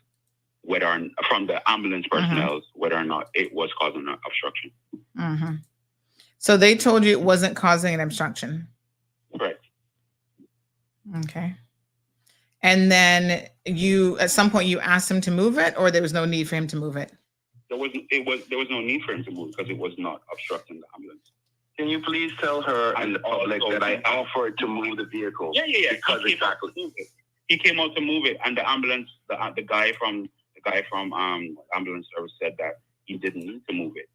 from the ambulance personnel, whether or not it was causing an obstruction. So they told you it wasn't causing an obstruction. Correct. Okay. And then you, at some point, you asked him to move it, or there was no need for him to move it? There was no need for him to move because it was not obstructing the ambulance. Can you please tell her and the public that I offered to move the vehicle? Yeah. Because he came out to move it, and the ambulance, the guy from ambulance service said that he didn't need to move it.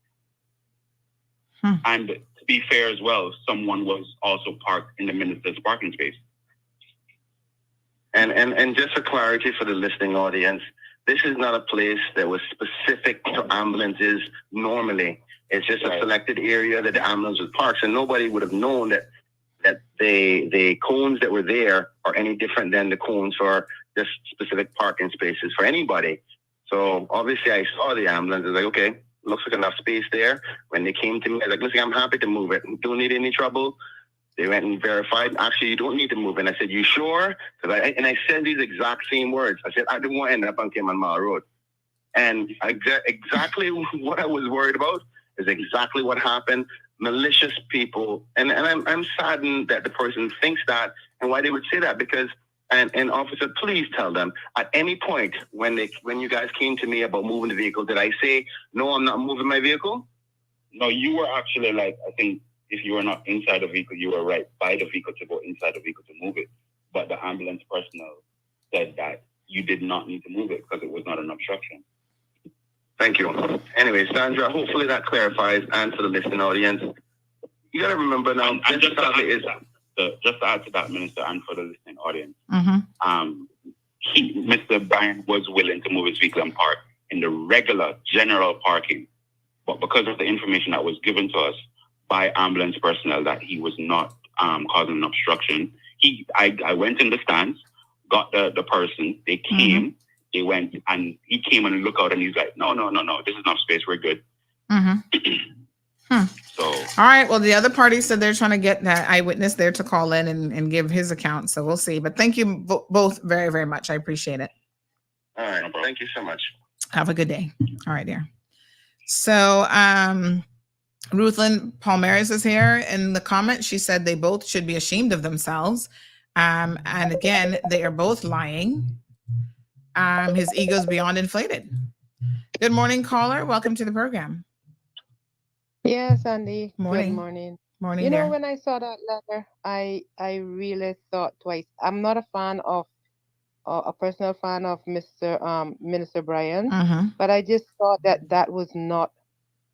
And to be fair as well, someone was also parked in the minister's parking space. And just for clarity for the listening audience, this is not a place that was specific to ambulances normally. It's just a selected area that the ambulance was parked, and nobody would have known that the cones that were there are any different than the cones for just specific parking spaces for anybody. So obviously I saw the ambulance. I was like, okay, looks like enough space there. When they came to me, I was like, listen, I'm happy to move it. Don't need any trouble. They went and verified, actually, you don't need to move. And I said, you sure? And I said these exact same words. I said, I didn't want to end up on Cayman Mall Road. And exactly what I was worried about is exactly what happened. Malicious people. And I'm saddened that the person thinks that and why they would say that, because, and officer, please tell them at any point when you guys came to me about moving the vehicle, did I say, no, I'm not moving my vehicle? No, you were actually I think, if you were not inside the vehicle, you were right by the vehicle to go inside the vehicle to move it. But the ambulance personnel said that you did not need to move it because it was not an obstruction. Thank you. Anyway, Sandra, hopefully that clarifies, and to the listening audience, you got to remember now, and just to add to that, Minister, and for the listening audience, Mr. Bryan was willing to move his vehicle and park in the regular general parking, but because of the information that was given to us by ambulance personnel that he was not causing an obstruction, I went in the stands, got the person, they came, they went, and he came and looked out, and he's like, no, this is enough space, we're good. So, all right. Well, the other party said they're trying to get that eyewitness there to call in and give his account. So we'll see. But thank you both very, very much. I appreciate it. All right. Thank you so much. Have a good day. All right, dear. So Ruthlyn Palmares is here in the comment. She said they both should be ashamed of themselves. And again, they are both lying. His ego's beyond inflated. Good morning, caller. Welcome to the program. Yes, Andy. Morning. Good morning. Morning. You know, there. when I saw that letter, I really thought twice. I'm not a fan of a personal fan of Minister Bryan, but I just thought that was not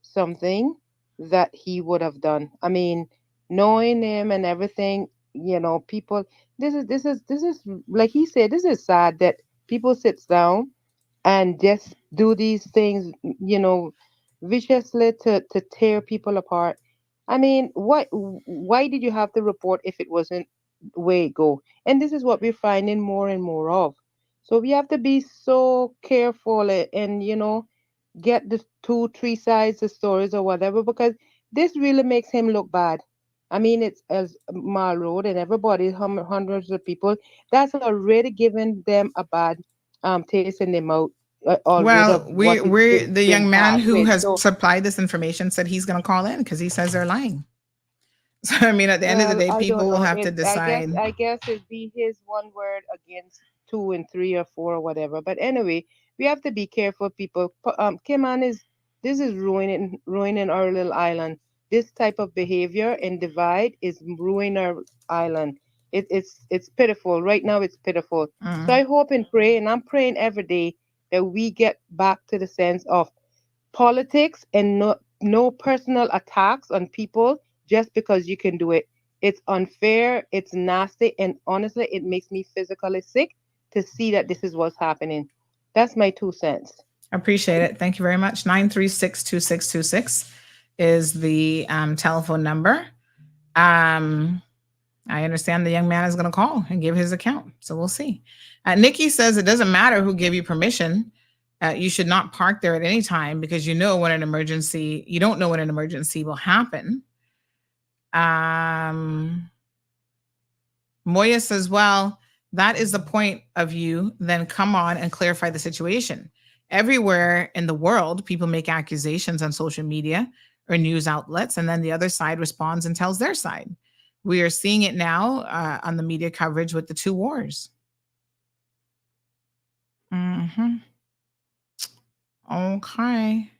something that he would have done. I mean, knowing him and everything, you know, people. This is like he said. This is sad that people sit down and just do these things, you know, viciously to tear people apart. I mean, why did you have to report if it wasn't the way it go? And this is what we're finding more and more of. So we have to be so careful and you know, get the 2-3 sides of stories or whatever, because this really makes him look bad. I mean, it's as Mall Road and everybody, hundreds of people, that's already given them a bad taste in their mouth. Well, we're the young man who has supplied this information said he's going to call in because he says they're lying. So, I mean, at the end of the day, people will have to decide. I guess it'd be his one word against 2 and 3 or 4 or whatever. But anyway, we have to be careful, people. This is ruining our little island. This type of behavior and divide is ruining our island. It's pitiful. Right now, it's pitiful. So I hope and pray, and I'm praying every day, that we get back to the sense of politics and no personal attacks on people just because you can do it. It's unfair, it's nasty, and honestly, it makes me physically sick to see that this is what's happening. That's my 2 cents. Appreciate it. Thank you very much. 936-2626 is the telephone number. I understand the young man is going to call and give his account. So we'll see. Nikki says it doesn't matter who gave you permission. You should not park there at any time because you don't know when an emergency will happen. Moya says, well, that is the point of view. Then come on and clarify the situation. Everywhere in the world, people make accusations on social media or news outlets, and then the other side responds and tells their side. We are seeing it now on the media coverage with the 2 wars. Okay.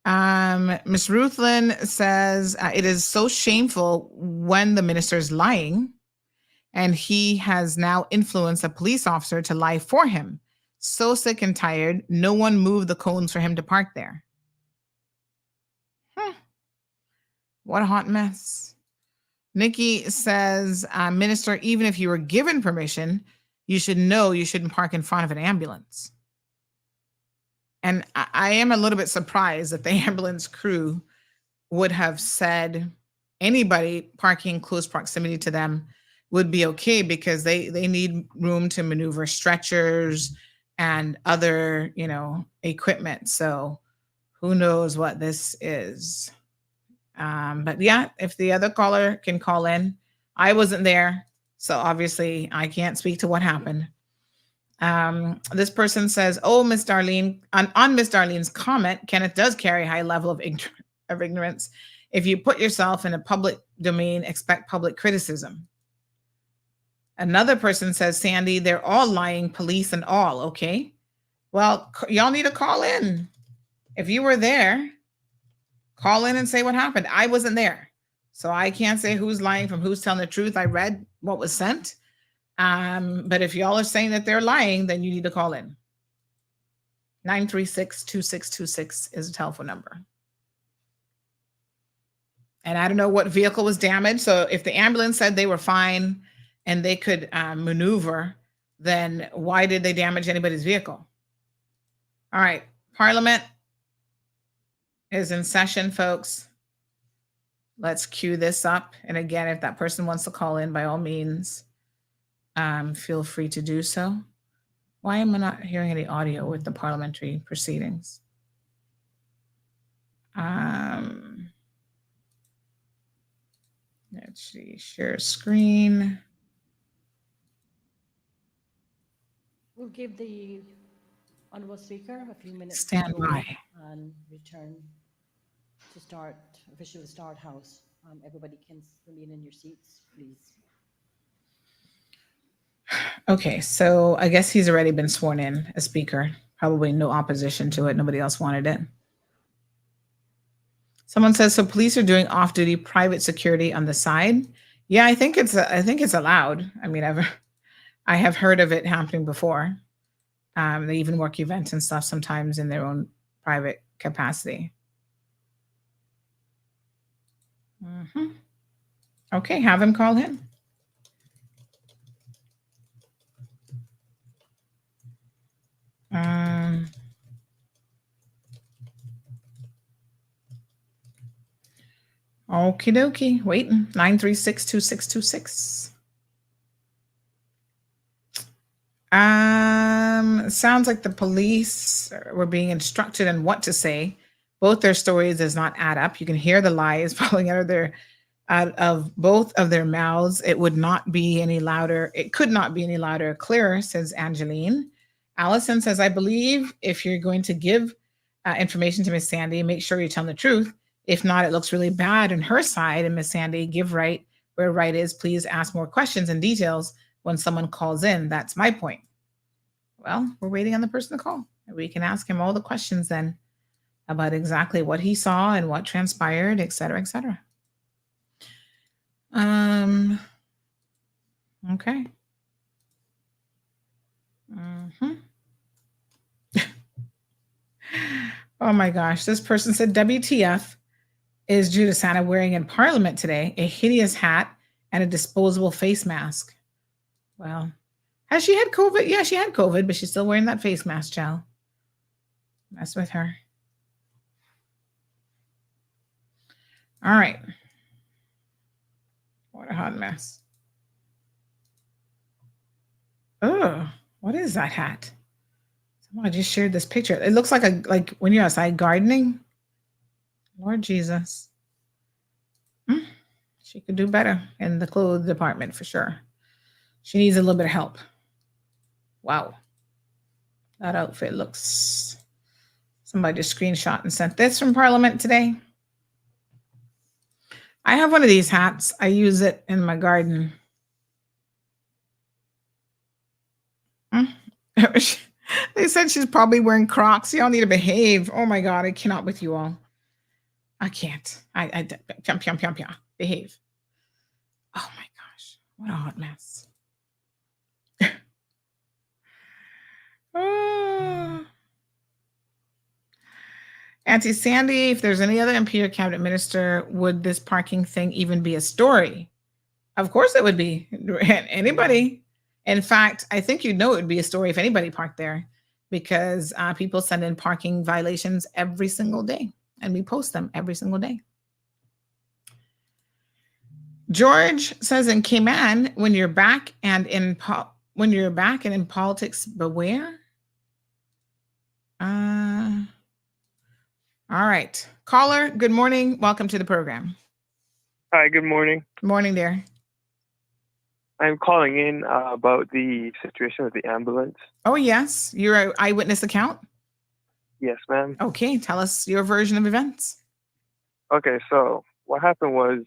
Miss Ruthlyn says it is so shameful when the minister is lying and he has now influenced a police officer to lie for him. So sick and tired. No one moved the cones for him to park there. What a hot mess. Nikki says, Minister, even if you were given permission, you should know you shouldn't park in front of an ambulance. And I am a little bit surprised that the ambulance crew would have said anybody parking in close proximity to them would be okay because they need room to maneuver stretchers and other, equipment. So who knows what this is. But yeah, if the other caller can call in, I wasn't there. So obviously I can't speak to what happened. This person says, oh, Miss Darlene, on Miss Darlene's comment, Kenneth does carry a high level of ignorance. If you put yourself in a public domain, expect public criticism. Another person says, Sandy, they're all lying, police and all. Okay. Well, y'all need to call in. If you were there, call in and say what happened. I wasn't there. So I can't say who's lying from who's telling the truth. I read what was sent. But if y'all are saying that they're lying, then you need to call in. 936-2626 is the telephone number. And I don't know what vehicle was damaged. So if the ambulance said they were fine and they could maneuver, then why did they damage anybody's vehicle? All right. Parliament is in session, folks. Let's cue this up. And again, if that person wants to call in, by all means, feel free to do so. Why am I not hearing any audio with the parliamentary proceedings? Let's see, share screen. We'll give the Honorable Speaker a few minutes Stand to go by. and return to officially start House. Everybody can remain in your seats, please. Okay, so I guess he's already been sworn in as Speaker. Probably no opposition to it. Nobody else wanted it. Someone says, so police are doing off-duty private security on the side. Yeah, I think it's allowed. I mean, I have heard of it happening before. They even work events and stuff sometimes in their own private capacity. Okay, have him call in. Okie dokie, waiting. 936-2626. Sounds like the police were being instructed on what to say. Both their stories does not add up. You can hear the lies falling out of both of their mouths. It would not be any louder. It could not be any louder or clearer, says Angeline. Allison says, I believe if you're going to give information to Miss Sandy, make sure you tell the truth. If not, it looks really bad on her side. And Miss Sandy, give right where right is. Please ask more questions and details when someone calls in. That's my point. Well, we're waiting on the person to call. We can ask him all the questions then about exactly what he saw and what transpired, et cetera, et cetera. Okay. Oh my gosh. This person said WTF is Judith Santa wearing in Parliament today a hideous hat and a disposable face mask. Well, has she had COVID? Yeah, she had COVID, but she's still wearing that face mask, child. Mess with her. All right. What a hot mess. Oh, what is that hat? Someone just shared this picture. It looks like when you're outside gardening. Lord Jesus. She could do better in the clothes department for sure. She needs a little bit of help. Wow. That outfit looks... Somebody just screenshot and sent this from Parliament today. I have one of these hats. I use it in my garden. They said she's probably wearing Crocs. Y'all need to behave. Oh my God, I cannot with you all. I can't. Behave. Oh my gosh, what a hot mess. Auntie Sandy, if there's any other MP or cabinet minister, would this parking thing even be a story? Of course it would be. Anybody. In fact, I think you'd know it would be a story if anybody parked there, because people send in parking violations every single day, and we post them every single day. George says in Cayman, when you're back and in politics, beware. All right. Caller, good morning. Welcome to the program. Hi, good morning. Morning there. I'm calling in about the situation with the ambulance. Oh, yes. You're an eyewitness account? Yes, ma'am. Okay. Tell us your version of events. Okay, so what happened was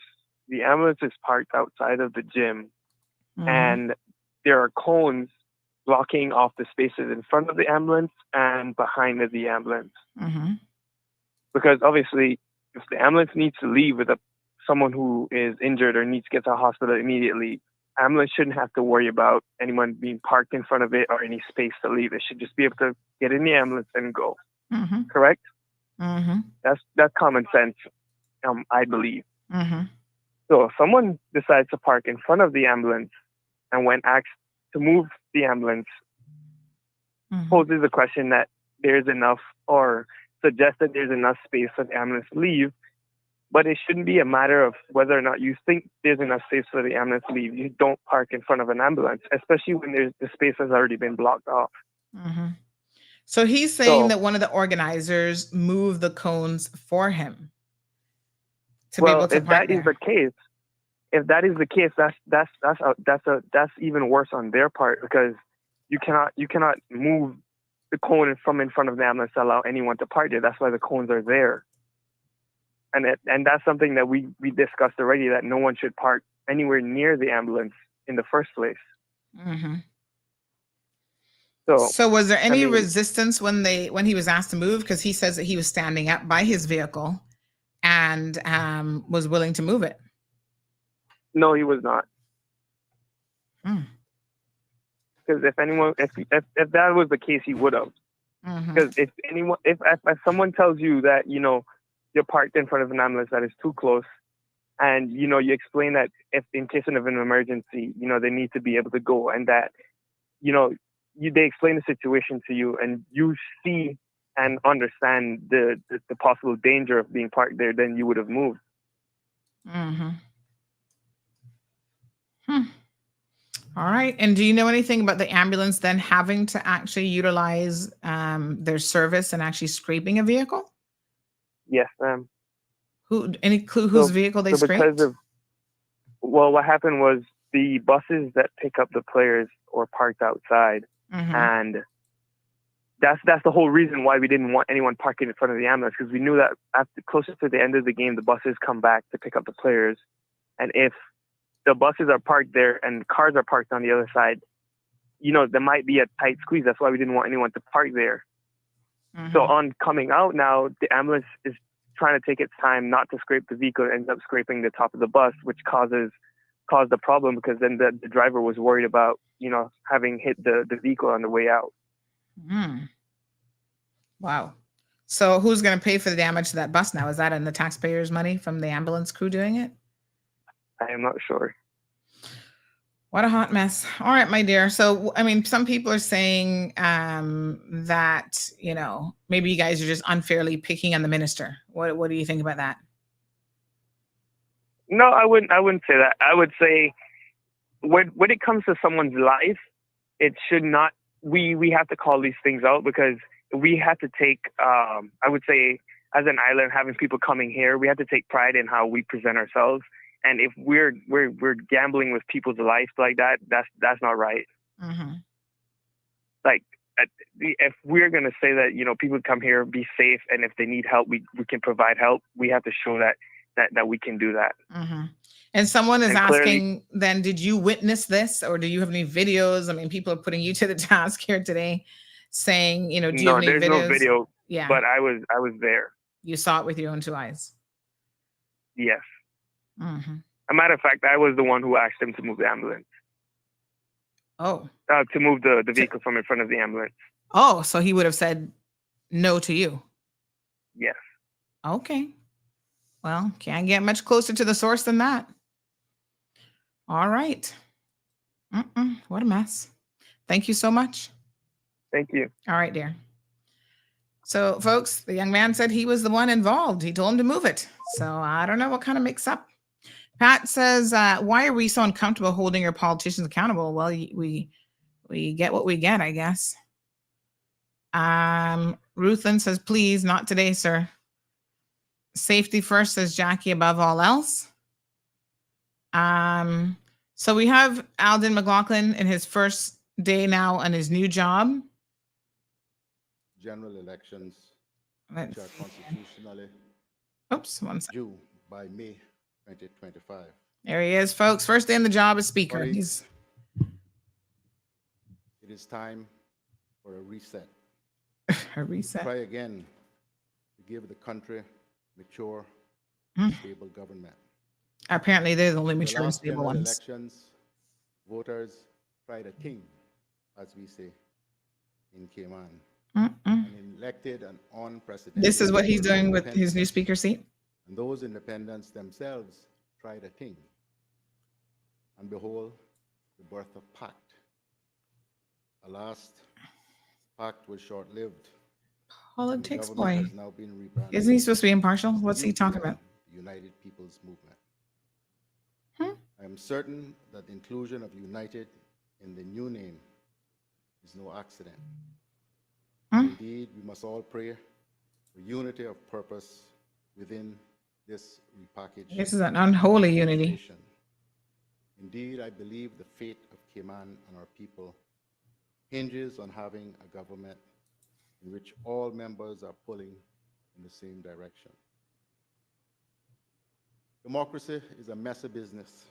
the ambulance is parked outside of the gym, and there are cones blocking off the spaces in front of the ambulance and behind the ambulance. Because obviously, if the ambulance needs to leave with someone who is injured or needs to get to the hospital immediately, ambulance shouldn't have to worry about anyone being parked in front of it or any space to leave. It should just be able to get in the ambulance and go. Mm-hmm. Correct? Mm-hmm. That's common sense, I believe. Mm-hmm. So if someone decides to park in front of the ambulance and when asked to move the ambulance, poses a question that there's enough or suggests that there's enough space for the ambulance to leave, but it shouldn't be a matter of whether or not you think there's enough space for the ambulance to leave. You don't park in front of an ambulance, especially when the space has already been blocked off. Mm-hmm. So he's saying that one of the organizers moved the cones for him to be able to if park that is the case, that's even worse on their part, because you cannot move the cone from in front of the ambulance to allow anyone to park there. That's why the cones are there. And that's something that we discussed already, that no one should park anywhere near the ambulance in the first place. Mm-hmm. So was there any resistance when he was asked to move? Because he says that he was standing up by his vehicle and was willing to move it. No, he was not. Because if that was the case, he would have. Because if someone tells you that, you know, you're parked in front of an ambulance that is too close, and, you know, you explain that if in case of an emergency, you know, they need to be able to go, and that, you know, they explain the situation to you, and you see and understand the possible danger of being parked there, then you would have moved. Mm-hmm. All right. And do you know anything about the ambulance then having to actually utilize their service and actually scraping a vehicle? Yes, ma'am. Any clue whose vehicle they scraped? What happened was the buses that pick up the players were parked outside, and that's the whole reason why we didn't want anyone parking in front of the ambulance, because we knew that closer to the end of the game, the buses come back to pick up the players, and if the buses are parked there and cars are parked on the other side, you know, there might be a tight squeeze. That's why we didn't want anyone to park there. So on coming out now, the ambulance is trying to take its time not to scrape the vehicle, ends up scraping the top of the bus, which caused the problem, because then the driver was worried about, you know, having hit the vehicle on the way out. Wow. So who's going to pay for the damage to that bus now? Is that in the taxpayers' money from the ambulance crew doing it? I am not sure. What a hot mess. All right, my dear. So, I mean, some people are saying that, you know, maybe you guys are just unfairly picking on the minister. What do you think about that? No, I wouldn't say that. I would say when it comes to someone's life, it should not, we have to call these things out, because we have to take, I would say, as an island, having people coming here, we have to take pride in how we present ourselves. And if we're gambling with people's lives like that, that's not right. Like, if we're gonna say that, you know, people come here, be safe, and if they need help, we can provide help. We have to show that we can do that. And someone is asking, then, did you witness this, or do you have any videos? I mean, people are putting you to the task here today, saying, you know, do you have any videos? No, there's no video. Yeah, but I was there. You saw it with your own two eyes. Yes. A matter of fact, I was the one who asked him to move the ambulance. Oh. To move the vehicle from in front of the ambulance. Oh, so he would have said no to you? Yes. Okay. Well, can't get much closer to the source than that. All right. What a mess. Thank you so much. Thank you. All right, dear. So, folks, the young man said he was the one involved. He told him to move it. So I don't know what kind of mix up. Pat says, why are we so uncomfortable holding our politicians accountable? Well, we get what we get, I guess. Ruthlin says, please, not today, sir. Safety first, says Jackie, above all else. So we have Alden McLaughlin in his first day now on his new job. General elections, which are constitutionally due by May 2025. There he is, folks. First day in the job as Speaker. It is time for a reset. A reset. Try again to give the country mature, stable government. Apparently, they're the only mature and stable ones. Elections voters tried a thing, as we say in Cayman, Mm-mm. and elected an unprecedented. This is what he's doing with his new speaker seat. And those independents themselves tried a thing. And behold, the birth of Pact. Alas, Pact was short-lived. Politics, The government boy. has now been rebranded. Isn't he supposed to be impartial? What's he talking about? United People's Movement. Hmm? I am certain that the inclusion of United in the new name is no accident. Hmm? Indeed, we must all pray for unity of purpose within this repackaged. This is an unholy unity. nation. Indeed, I believe the fate of Cayman and our people hinges on having a government in which all members are pulling in the same direction. Democracy is a messy business,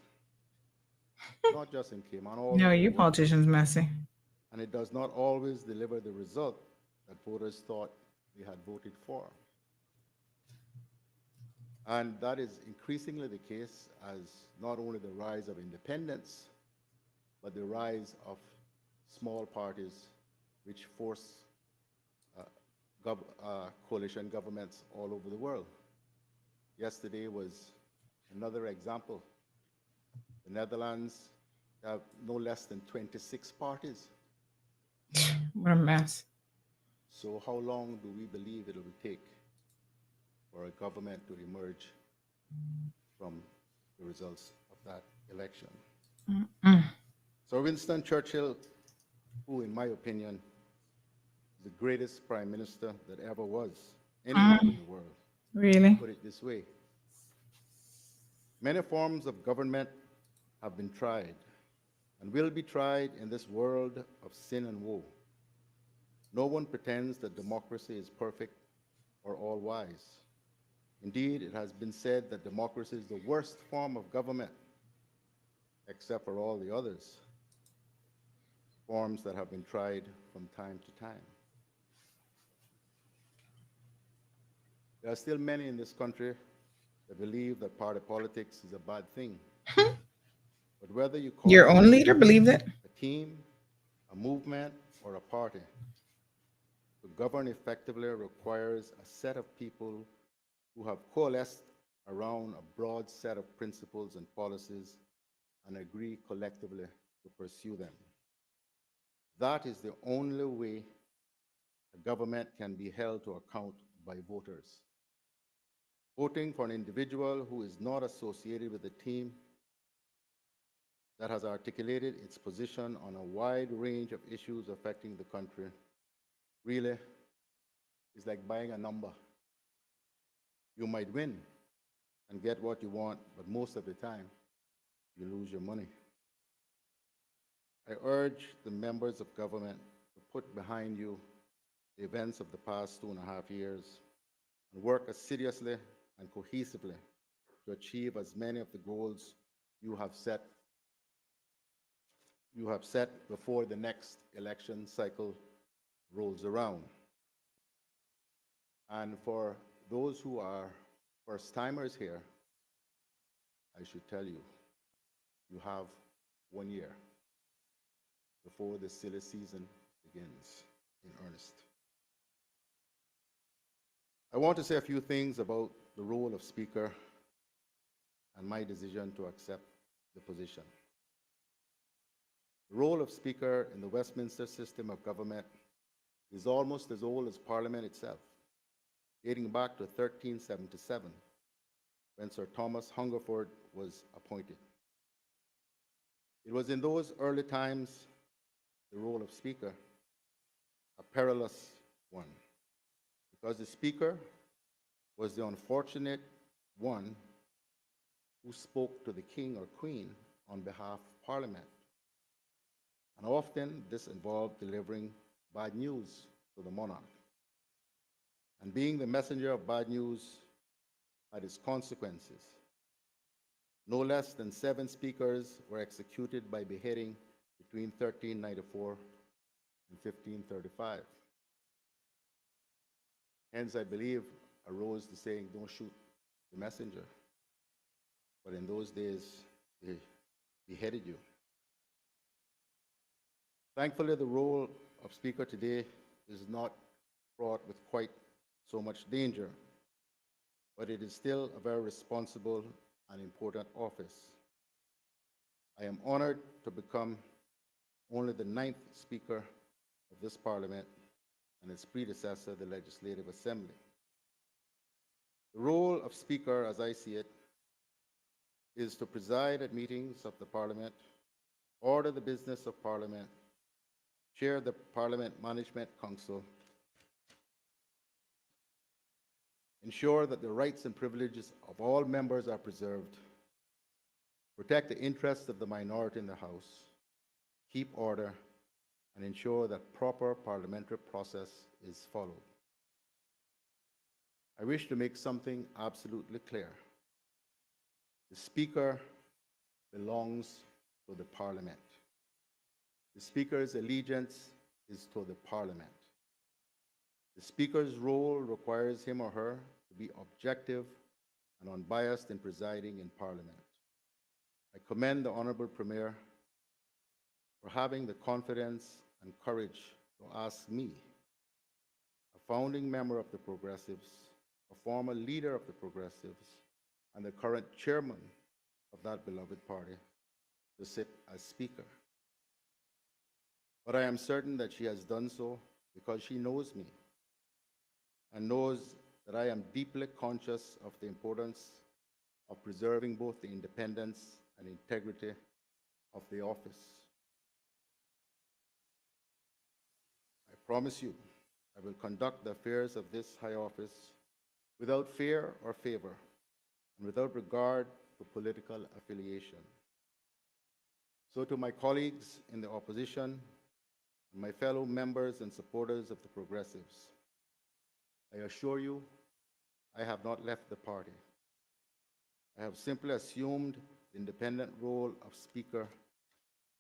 not just in Cayman. All No, over you the world. politicians messy. And it does not always deliver the result that voters thought they had voted for. And that is increasingly the case as not only the rise of independence, but the rise of small parties which force coalition governments all over the world. Yesterday was another example. The Netherlands have no less than 26 parties. What a mess. So how long do we believe it will take for a government to emerge from the results of that election? Mm-mm. So Winston Churchill, who in my opinion is the greatest prime minister that ever was anywhere in the world, Really? put it this way: many forms of government have been tried and will be tried in this world of sin and woe. No one pretends that democracy is perfect or all-wise. Indeed, it has been said that democracy is the worst form of government, except for all the others, forms that have been tried from time to time. There are still many in this country that believe that party politics is a bad thing. But whether you call Your it own leader believed it? a team, a movement, or a party, to govern effectively requires a set of people who have coalesced around a broad set of principles and policies and agree collectively to pursue them. That is the only way a government can be held to account by voters. Voting for an individual who is not associated with a team that has articulated its position on a wide range of issues affecting the country really is like buying a number. You might win and get what you want, but most of the time, you lose your money. I urge the members of government to put behind you the events of the past 2.5 years and work assiduously and cohesively to achieve as many of the goals you have set before the next election cycle rolls around. And for those who are first-timers here, I should tell you, you have 1 year before the silly season begins in earnest. I want to say a few things about the role of Speaker and my decision to accept the position. The role of Speaker in the Westminster system of government is almost as old as Parliament itself, dating back to 1377, when Sir Thomas Hungerford was appointed. It was in those early times the role of Speaker, a perilous one, because the Speaker was the unfortunate one who spoke to the King or Queen on behalf of Parliament. And often this involved delivering bad news to the monarch. And being the messenger of bad news had its consequences. No less than 7 speakers were executed by beheading between 1394 and 1535. Hence, I believe, arose the saying, don't shoot the messenger. But in those days, they beheaded you. Thankfully, the role of Speaker today is not fraught with quite so much danger, but it is still a very responsible and important office. I am honored to become only the 9th Speaker of this Parliament and its predecessor, the Legislative Assembly. The role of Speaker, as I see it, is to preside at meetings of the Parliament, order the business of Parliament, chair the Parliament Management Council, ensure that the rights and privileges of all members are preserved, protect the interests of the minority in the House, keep order, and ensure that proper parliamentary process is followed. I wish to make something absolutely clear. The Speaker belongs to the Parliament. The Speaker's allegiance is to the Parliament. The Speaker's role requires him or her to be objective and unbiased in presiding in Parliament. I commend the Honourable Premier for having the confidence and courage to ask me, a founding member of the Progressives, a former leader of the Progressives, and the current chairman of that beloved party, to sit as Speaker. But I am certain that she has done so because she knows me and knows that I am deeply conscious of the importance of preserving both the independence and integrity of the office. I promise you, I will conduct the affairs of this high office without fear or favor and without regard to political affiliation. So to my colleagues in the opposition and my fellow members and supporters of the Progressives, I assure you, I have not left the party. I have simply assumed the independent role of Speaker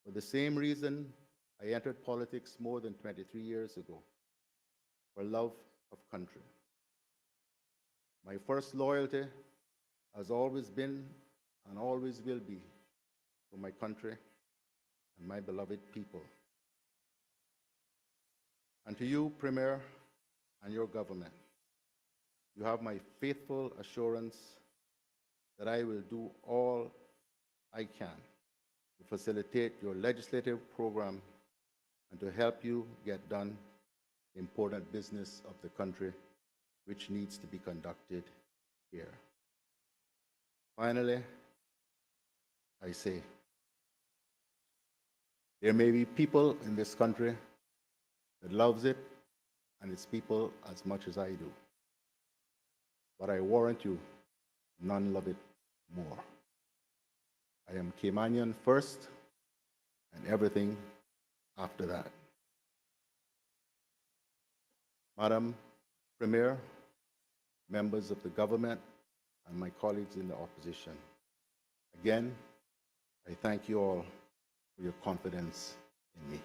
for the same reason I entered politics more than 23 years ago, for love of country. My first loyalty has always been and always will be for my country and my beloved people. And to you, Premier, and your government, you have my faithful assurance that I will do all I can to facilitate your legislative program and to help you get done the important business of the country which needs to be conducted here. Finally, I say, there may be people in this country that loves it and its people as much as I do. But I warrant you, none love it more. I am Caymanian first and everything after that. Madam Premier, members of the government, and my colleagues in the opposition, again, I thank you all for your confidence in me.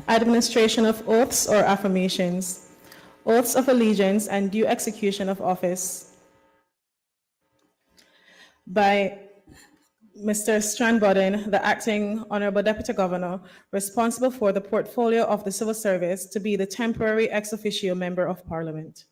Administration of oaths or affirmations. Oaths of allegiance and due execution of office by Mr. Strandbodden, the Acting Honorable Deputy Governor, responsible for the portfolio of the Civil Service, to be the temporary ex officio Member of Parliament.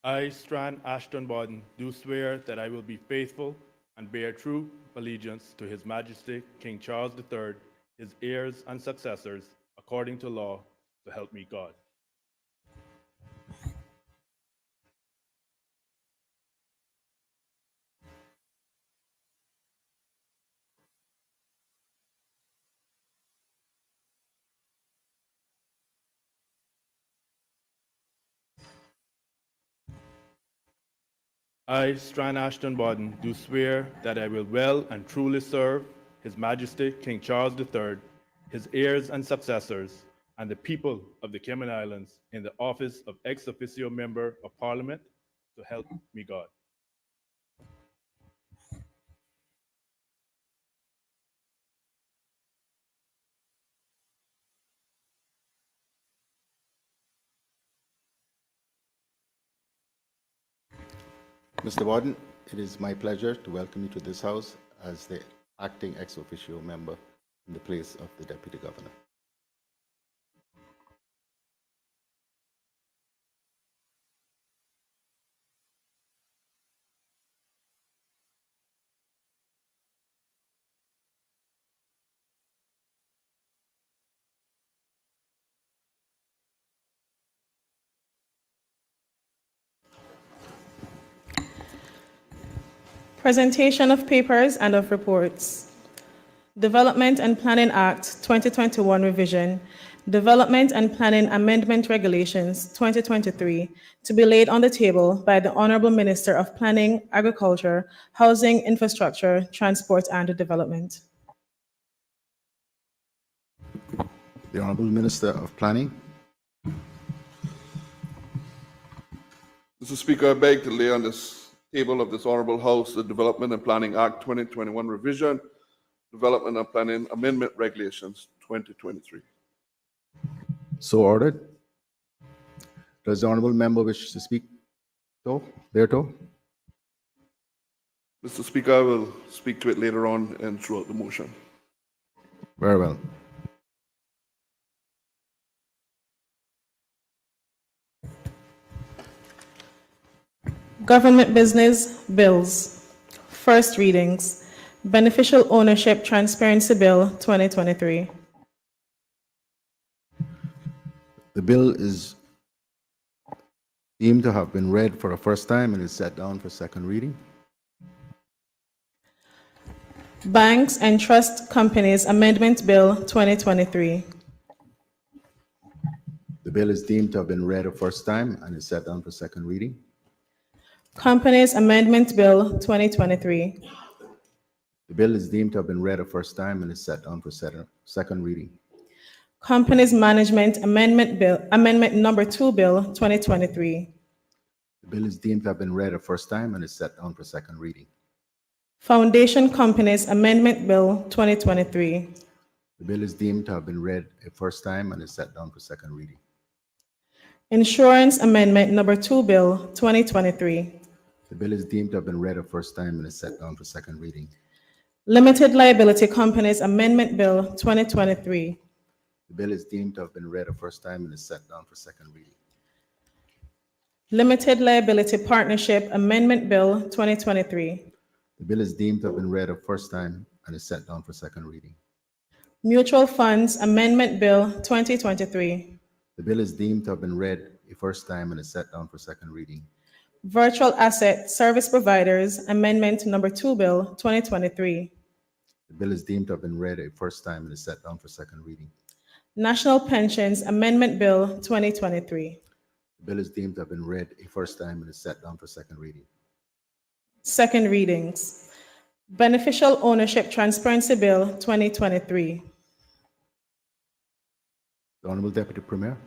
I, Strand Ashton Borden, do swear that I will be faithful and bear true allegiance to His Majesty King Charles III, his heirs and successors, according to law, so help me God. I, Strand Ashton Borden, do swear that I will well and truly serve His Majesty King Charles III, his heirs and successors, and the people of the Cayman Islands in the office of ex officio member of Parliament, so help me God. Mr. Warden, it is my pleasure to welcome you to this House as the acting ex officio member in the place of the Deputy Governor. Presentation of papers and of reports. Development and Planning Act 2021 revision, Development and Planning Amendment Regulations 2023, to be laid on the table by the Honorable Minister of Planning, Agriculture, Housing, Infrastructure, Transport and Development. The Honorable Minister of Planning. Mr. Speaker, I beg to lay on this table of this Honorable House the Development and Planning Act 2021 revision, Development and Planning Amendment Regulations 2023. So ordered. Does the Honorable Member wish to speak thereto? Mr. Speaker, I will speak to it later on and throughout the motion. Very well. Government business bills. First readings. Beneficial Ownership Transparency Bill 2023. The bill is deemed to have been read for the first time and is set down for second reading. Banks and Trust Companies Amendment Bill 2023. The bill is deemed to have been read the first time and is set down for second reading. Companies Amendment Bill 2023. The bill is deemed to have been read the first time and is set down for second reading. Companies Management Amendment Number 2 Bill 2023. The bill is deemed to have been read the first time and is set down for second reading. Foundation Companies Amendment Bill 2023. The bill is deemed to have been read a first time and is set down for second reading. Insurance Amendment Number 2 Bill 2023. The bill is deemed to have been read the first time and is set down for second reading. Limited Liability Companies Amendment Bill 2023. The bill is deemed to have been read the first time and is set down for second reading. Limited Liability Partnership Amendment Bill 2023. The bill is deemed to have been read the first time and is set down for second reading. Mutual Funds Amendment Bill 2023. The bill is deemed to have been read a first time and is set down for second reading. Virtual Asset Service Providers Amendment Number 2 Bill 2023. The bill is deemed to have been read a first time and is set down for second reading. National Pensions Amendment Bill 2023. The bill is deemed to have been read a first time and is set down for second reading. Second readings. Beneficial Ownership Transparency Bill 2023. The Honorable Deputy Premier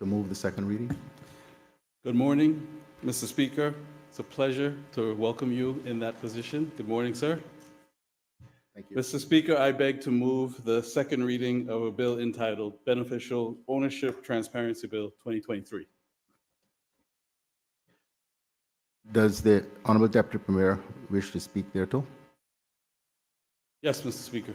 to move the second reading. Good morning, Mr. Speaker. It's a pleasure to welcome you in that position. Good morning, sir. Thank you. Mr. Speaker, I beg to move the second reading of a bill entitled Beneficial Ownership Transparency Bill 2023. Does the Honorable Deputy Premier wish to speak thereto? Yes, Mr. Speaker.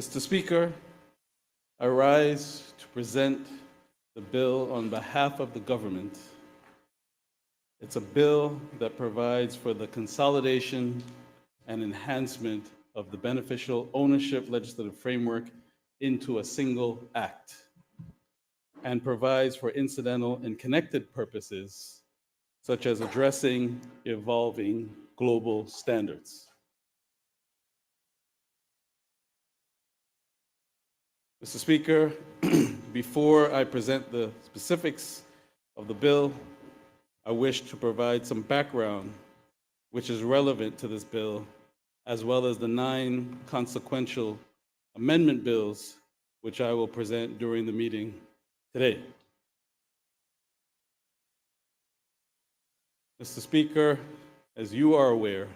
Mr. Speaker, I rise to present the bill on behalf of the government. It's a bill that provides for the consolidation and enhancement of the beneficial ownership legislative framework into a single act and provides for incidental and connected purposes, such as addressing evolving global standards. Mr. Speaker, before I present the specifics of the bill, I wish to provide some background which is relevant to this bill, as well as the 9 consequential amendment bills which I will present during the meeting today. Mr. Speaker, as you are aware,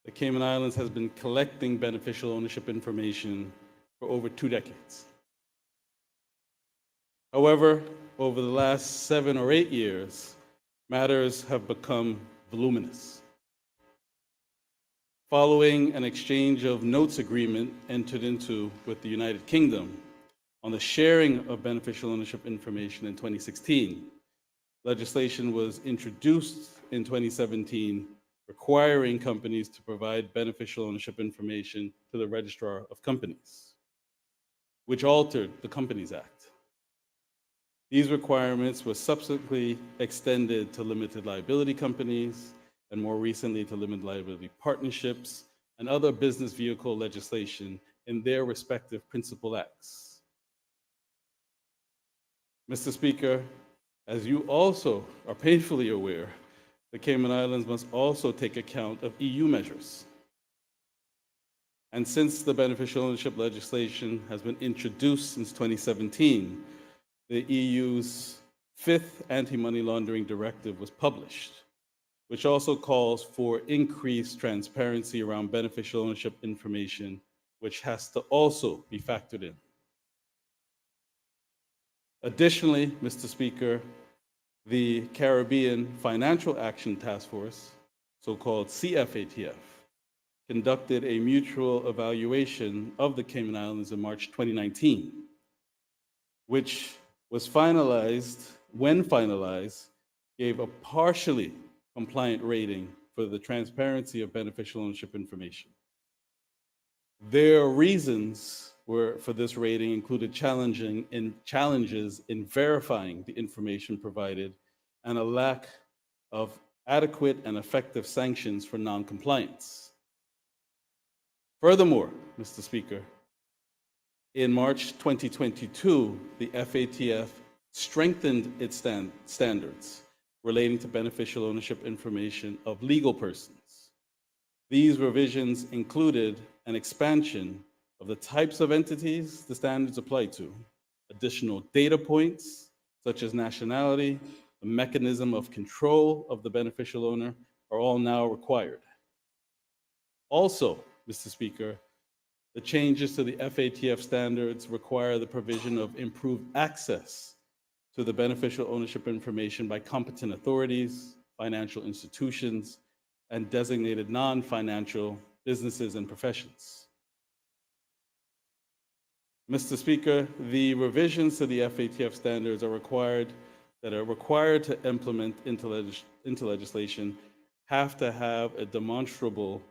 the Cayman Islands has been collecting beneficial ownership information for over 2 decades. However, over the last 7 or 8 years, matters have become voluminous. Following an exchange of notes agreement entered into with the United Kingdom on the sharing of beneficial ownership information in 2016, legislation was introduced in 2017 requiring companies to provide beneficial ownership information to the Registrar of Companies, which altered the Companies Act. These requirements were subsequently extended to limited liability companies and more recently to limited liability partnerships and other business vehicle legislation in their respective principal acts. Mr. Speaker, as you also are painfully aware, the Cayman Islands must also take account of EU measures. And since the beneficial ownership legislation has been introduced since 2017, the EU's 5th anti-money laundering directive was published, which also calls for increased transparency around beneficial ownership information, which has to also be factored in. Additionally, Mr. Speaker, the Caribbean Financial Action Task Force, so-called CFATF, conducted a mutual evaluation of the Cayman Islands in March 2019, which was finalized, when finalized, gave a partially compliant rating for the transparency of beneficial ownership information. Their reasons for this rating included challenges in verifying the information provided and a lack of adequate and effective sanctions for non-compliance. Furthermore, Mr. Speaker, in March 2022, the FATF strengthened its standards relating to beneficial ownership information of legal persons. These revisions included an expansion of the types of entities the standards apply to. Additional data points, such as nationality, the mechanism of control of the beneficial owner, are all now required. Also, Mr. Speaker, the changes to the FATF standards require the provision of improved access to the beneficial ownership information by competent authorities, financial institutions, and designated non-financial businesses and professions. Mr. Speaker, the revisions to the FATF standards are required to implement into legislation have to have a demonstrable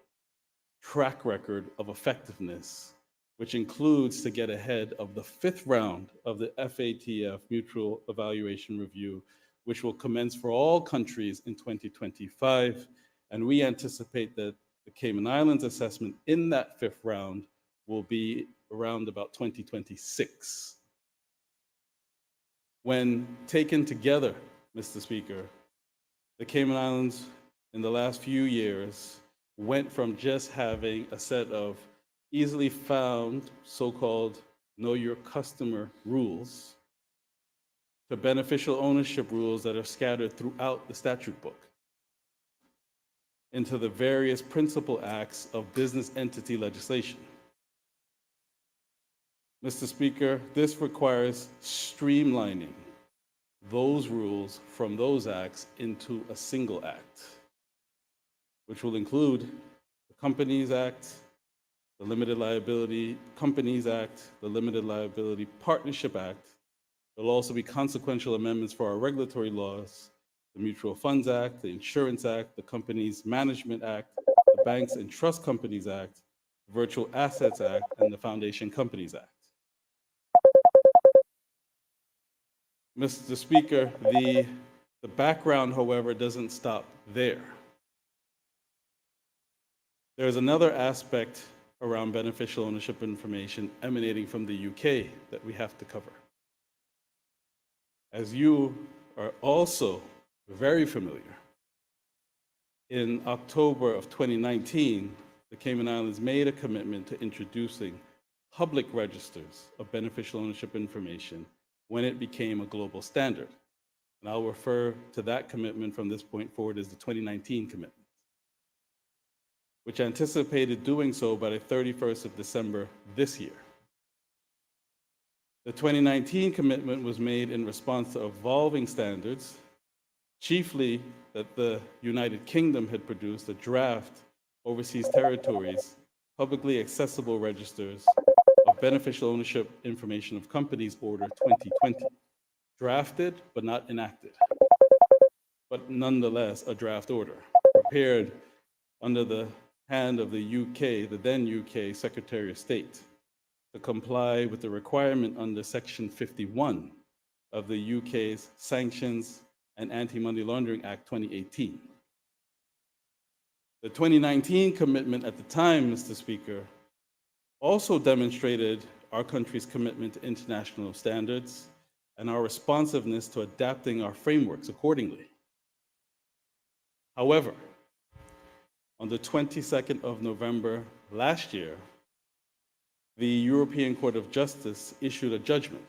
track record of effectiveness, which includes to get ahead of the 5th round of the FATF Mutual Evaluation Review, which will commence for all countries in 2025. And we anticipate that the Cayman Islands assessment in that 5th round will be around about 2026. When taken together, Mr. Speaker, the Cayman Islands in the last few years went from just having a set of easily found so-called know your customer rules to beneficial ownership rules that are scattered throughout the statute book into the various principal acts of business entity legislation. Mr. Speaker, this requires streamlining those rules from those acts into a single act, which will include the Companies Act, the Limited Liability Companies Act, the Limited Liability Partnership Act. There will also be consequential amendments for our regulatory laws, the Mutual Funds Act, the Insurance Act, the Companies Management Act, the Banks and Trust Companies Act, Virtual Assets Act, and the Foundation Companies Act. Mr. Speaker, the background, however, doesn't stop there. There's another aspect around beneficial ownership information emanating from the UK that we have to cover. As you are also very familiar, in October of 2019, the Cayman Islands made a commitment to introducing public registers of beneficial ownership information when it became a global standard. And I'll refer to that commitment from this point forward as the 2019 commitment, which anticipated doing so by the 31st of December this year. The 2019 commitment was made in response to evolving standards, chiefly that the United Kingdom had produced a draft overseas territories publicly accessible registers of beneficial ownership information of companies order 2020, drafted but not enacted, but nonetheless a draft order prepared under the hand of the UK, the then UK Secretary of State, to comply with the requirement under Section 51 of the UK's Sanctions and Anti-Money Laundering Act 2018. The 2019 commitment at the time, Mr. Speaker, also demonstrated our country's commitment to international standards and our responsiveness to adapting our frameworks accordingly. However, on the 22nd of November last year, the European Court of Justice issued a judgment,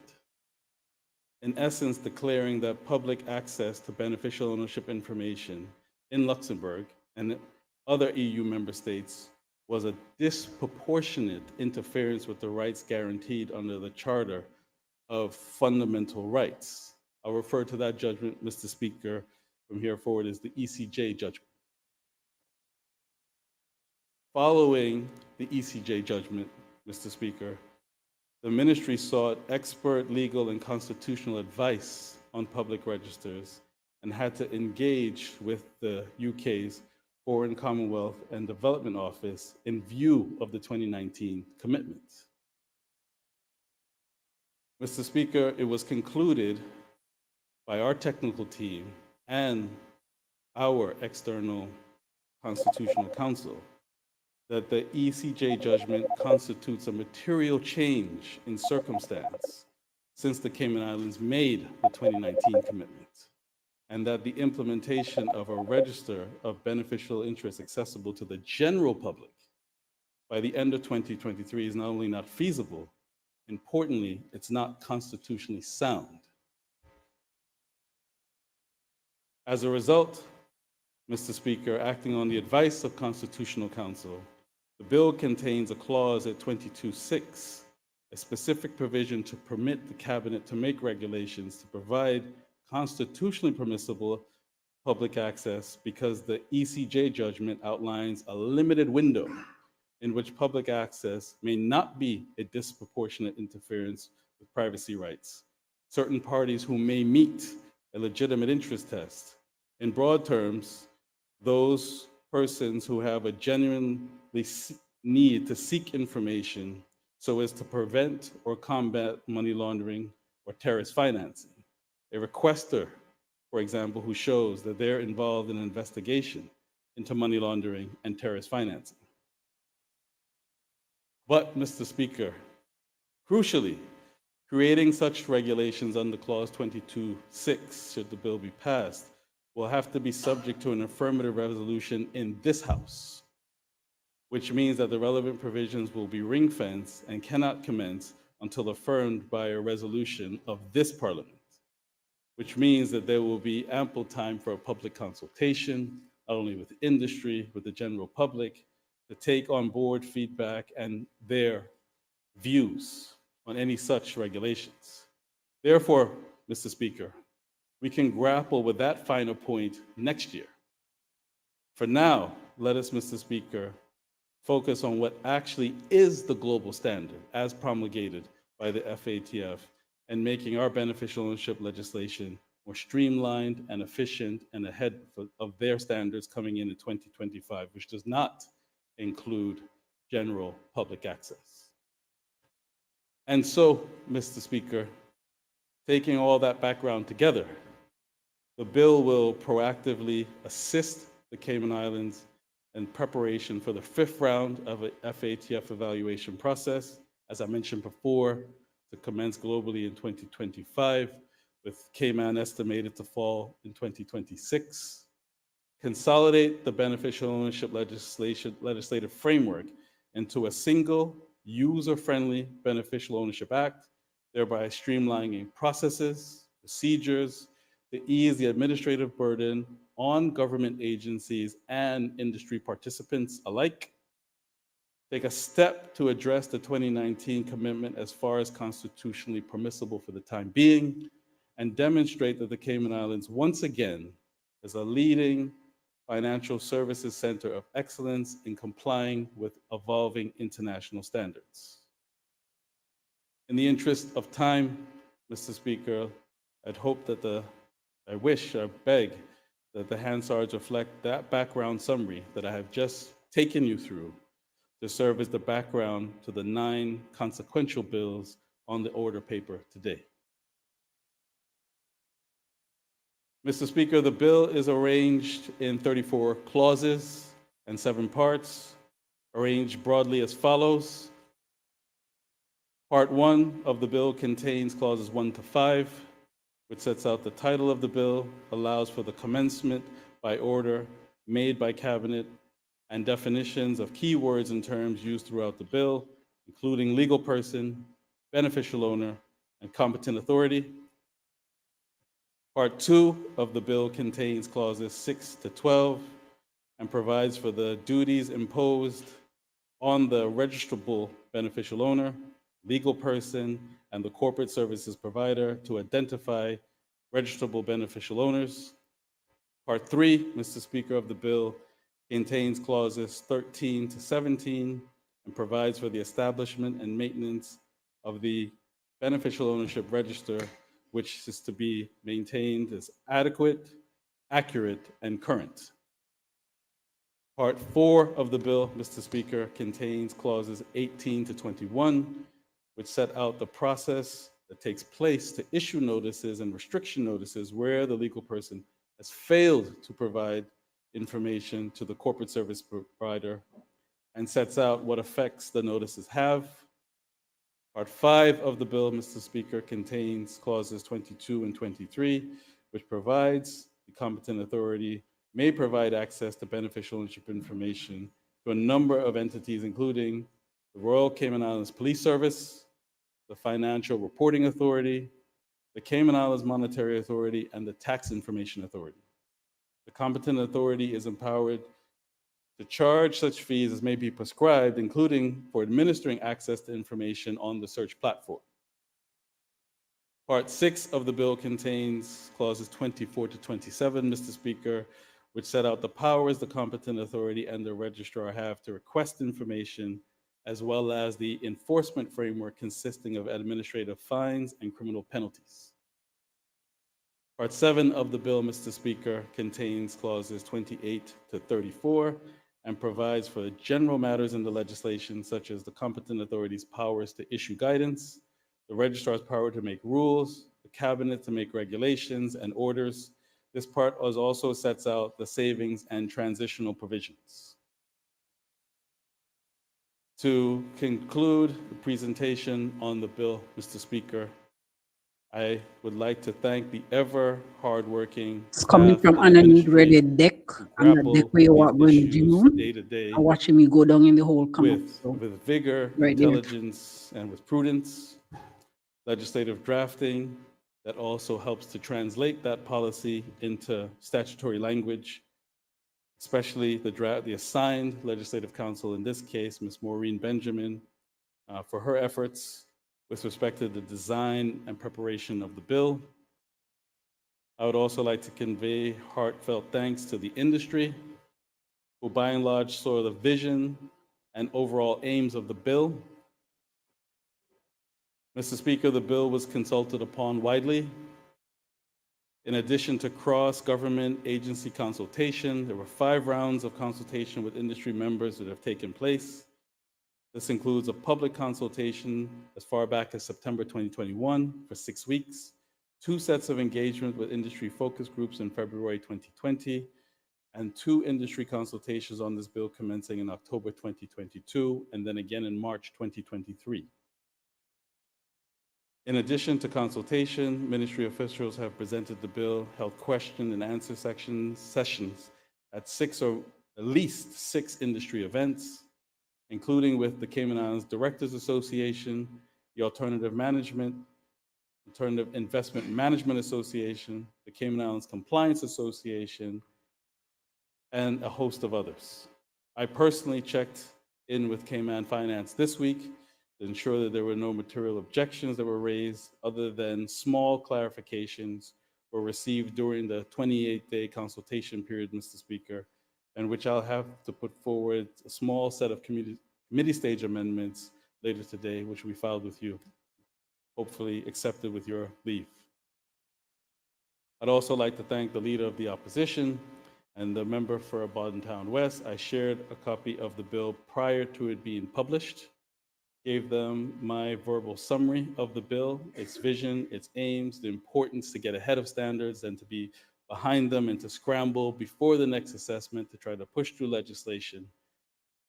in essence declaring that public access to beneficial ownership information in Luxembourg and other EU member states was a disproportionate interference with the rights guaranteed under the Charter of Fundamental Rights. I'll refer to that judgment, Mr. Speaker, from here forward as the ECJ judgment. Following the ECJ judgment, Mr. Speaker, the ministry sought expert legal and constitutional advice on public registers and had to engage with the UK's Foreign Commonwealth and Development Office in view of the 2019 commitments. Mr. Speaker, it was concluded by our technical team and our external constitutional counsel that the ECJ judgment constitutes a material change in circumstance since the Cayman Islands made the 2019 commitment, and that the implementation of a register of beneficial interests accessible to the general public by the end of 2023 is not only not feasible, importantly, it's not constitutionally sound. As a result, Mr. Speaker, acting on the advice of Constitutional Counsel, the bill contains a clause at 22.6, a specific provision to permit the Cabinet to make regulations to provide constitutionally permissible public access because the ECJ judgment outlines a limited window in which public access may not be a disproportionate interference with privacy rights. Certain parties who may meet a legitimate interest test. In broad terms, those persons who have a genuine need to seek information so as to prevent or combat money laundering or terrorist financing. A requester, for example, who shows that they're involved in an investigation into money laundering and terrorist financing. But, Mr. Speaker, crucially, creating such regulations under Clause 22.6, should the bill be passed, will have to be subject to an affirmative resolution in this House, which means that the relevant provisions will be ring-fenced and cannot commence until affirmed by a resolution of this Parliament, which means that there will be ample time for a public consultation, not only with industry, with the general public, to take on board feedback and their views on any such regulations. Therefore, Mr. Speaker, we can grapple with that final point next year. For now, let us, Mr. Speaker, focus on what actually is the global standard as promulgated by the FATF and making our beneficial ownership legislation more streamlined and efficient and ahead of their standards coming in 2025, which does not include general public access. And so, Mr. Speaker, taking all that background together, the bill will proactively assist the Cayman Islands in preparation for the 5th round of a FATF evaluation process, as I mentioned before, to commence globally in 2025, with Cayman estimated to fall in 2026. Consolidate the beneficial ownership legislative framework into a single user-friendly beneficial ownership act, thereby streamlining processes, procedures, to ease the administrative burden on government agencies and industry participants alike. Take a step to address the 2019 commitment as far as constitutionally permissible for the time being, and demonstrate that the Cayman Islands once again is a leading financial services center of excellence in complying with evolving international standards. In the interest of time, Mr. Speaker, I wish, I beg that the Hansards reflect that background summary that I have just taken you through to serve as the background to the 9 consequential bills on the order paper today. Mr. Speaker, the bill is arranged in 34 clauses and 7 parts, arranged broadly as follows. Part 1 of the bill contains clauses 1 to 5, which sets out the title of the bill, allows for the commencement by order made by Cabinet, and definitions of key words and terms used throughout the bill, including legal person, beneficial owner, and competent authority. Part 2 of the bill contains clauses 6 to 12 and provides for the duties imposed on the registrable beneficial owner, legal person, and the corporate services provider to identify registrable beneficial owners. Part 3, Mr. Speaker, of the bill contains clauses 13 to 17 and provides for the establishment and maintenance of the beneficial ownership register, which is to be maintained as adequate, accurate, and current. Part 4 of the bill, Mr. Speaker, contains clauses 18 to 21, which set out the process that takes place to issue notices and restriction notices where the legal person has failed to provide information to the corporate service provider, and sets out what effects the notices have. Part 5 of the bill, Mr. Speaker, contains clauses 22 and 23, which provides the competent authority may provide access to beneficial ownership information to a number of entities, including the Royal Cayman Islands Police Service, the Financial Reporting Authority, the Cayman Islands Monetary Authority, and the Tax Information Authority. The competent authority is empowered to charge such fees as may be prescribed, including for administering access to information on the search platform. Part 6 of the bill contains clauses 24 to 27, Mr. Speaker, which set out the powers the competent authority and the registrar have to request information, as well as the enforcement framework consisting of administrative fines and criminal penalties. Part 7 of the bill, Mr. Speaker, contains clauses 28 to 34 and provides for general matters in the legislation, such as the competent authority's powers to issue guidance, the registrar's power to make rules, the cabinet to make regulations and orders. This part also sets out the savings and transitional provisions. To conclude the presentation on the bill, Mr. Speaker, I would like to thank the ever hardworking It's coming from underneath where the deck, and the deck where you are going to do, day to day, and watching me go down in the hole come up. So, with vigor, right there. intelligence, and with prudence. Legislative drafting that also helps to translate that policy into statutory language, especially the assigned legislative counsel, in this case, Ms. Maureen Benjamin, for her efforts with respect to the design and preparation of the bill. I would also like to convey heartfelt thanks to the industry, who by and large saw the vision and overall aims of the bill. Mr. Speaker, the bill was consulted upon widely. In addition to cross-government agency consultation, there were 5 rounds of consultation with industry members that have taken place. This includes a public consultation as far back as September 2021 for 6 weeks, 2 sets of engagement with industry focus groups in February 2020, and 2 industry consultations on this bill commencing in October 2022, and then again in March 2023. In addition to consultation, ministry officials have presented the bill, held question and answer sessions at least six industry events, including with the Cayman Islands Directors Association, the Alternative Investment Management Association, the Cayman Islands Compliance Association, and a host of others. I personally checked in with Cayman Finance this week to ensure that there were no material objections that were raised other than small clarifications were received during the 28-day consultation period, Mr. Speaker, and which I'll have to put forward a small set of committee stage amendments later today, which we filed with you, hopefully accepted with your leave. I'd also like to thank the leader of the opposition and the member for Bodden Town West. I shared a copy of the bill prior to it being published, gave them my verbal summary of the bill, its vision, its aims, the importance to get ahead of standards and to be behind them and to scramble before the next assessment to try to push through legislation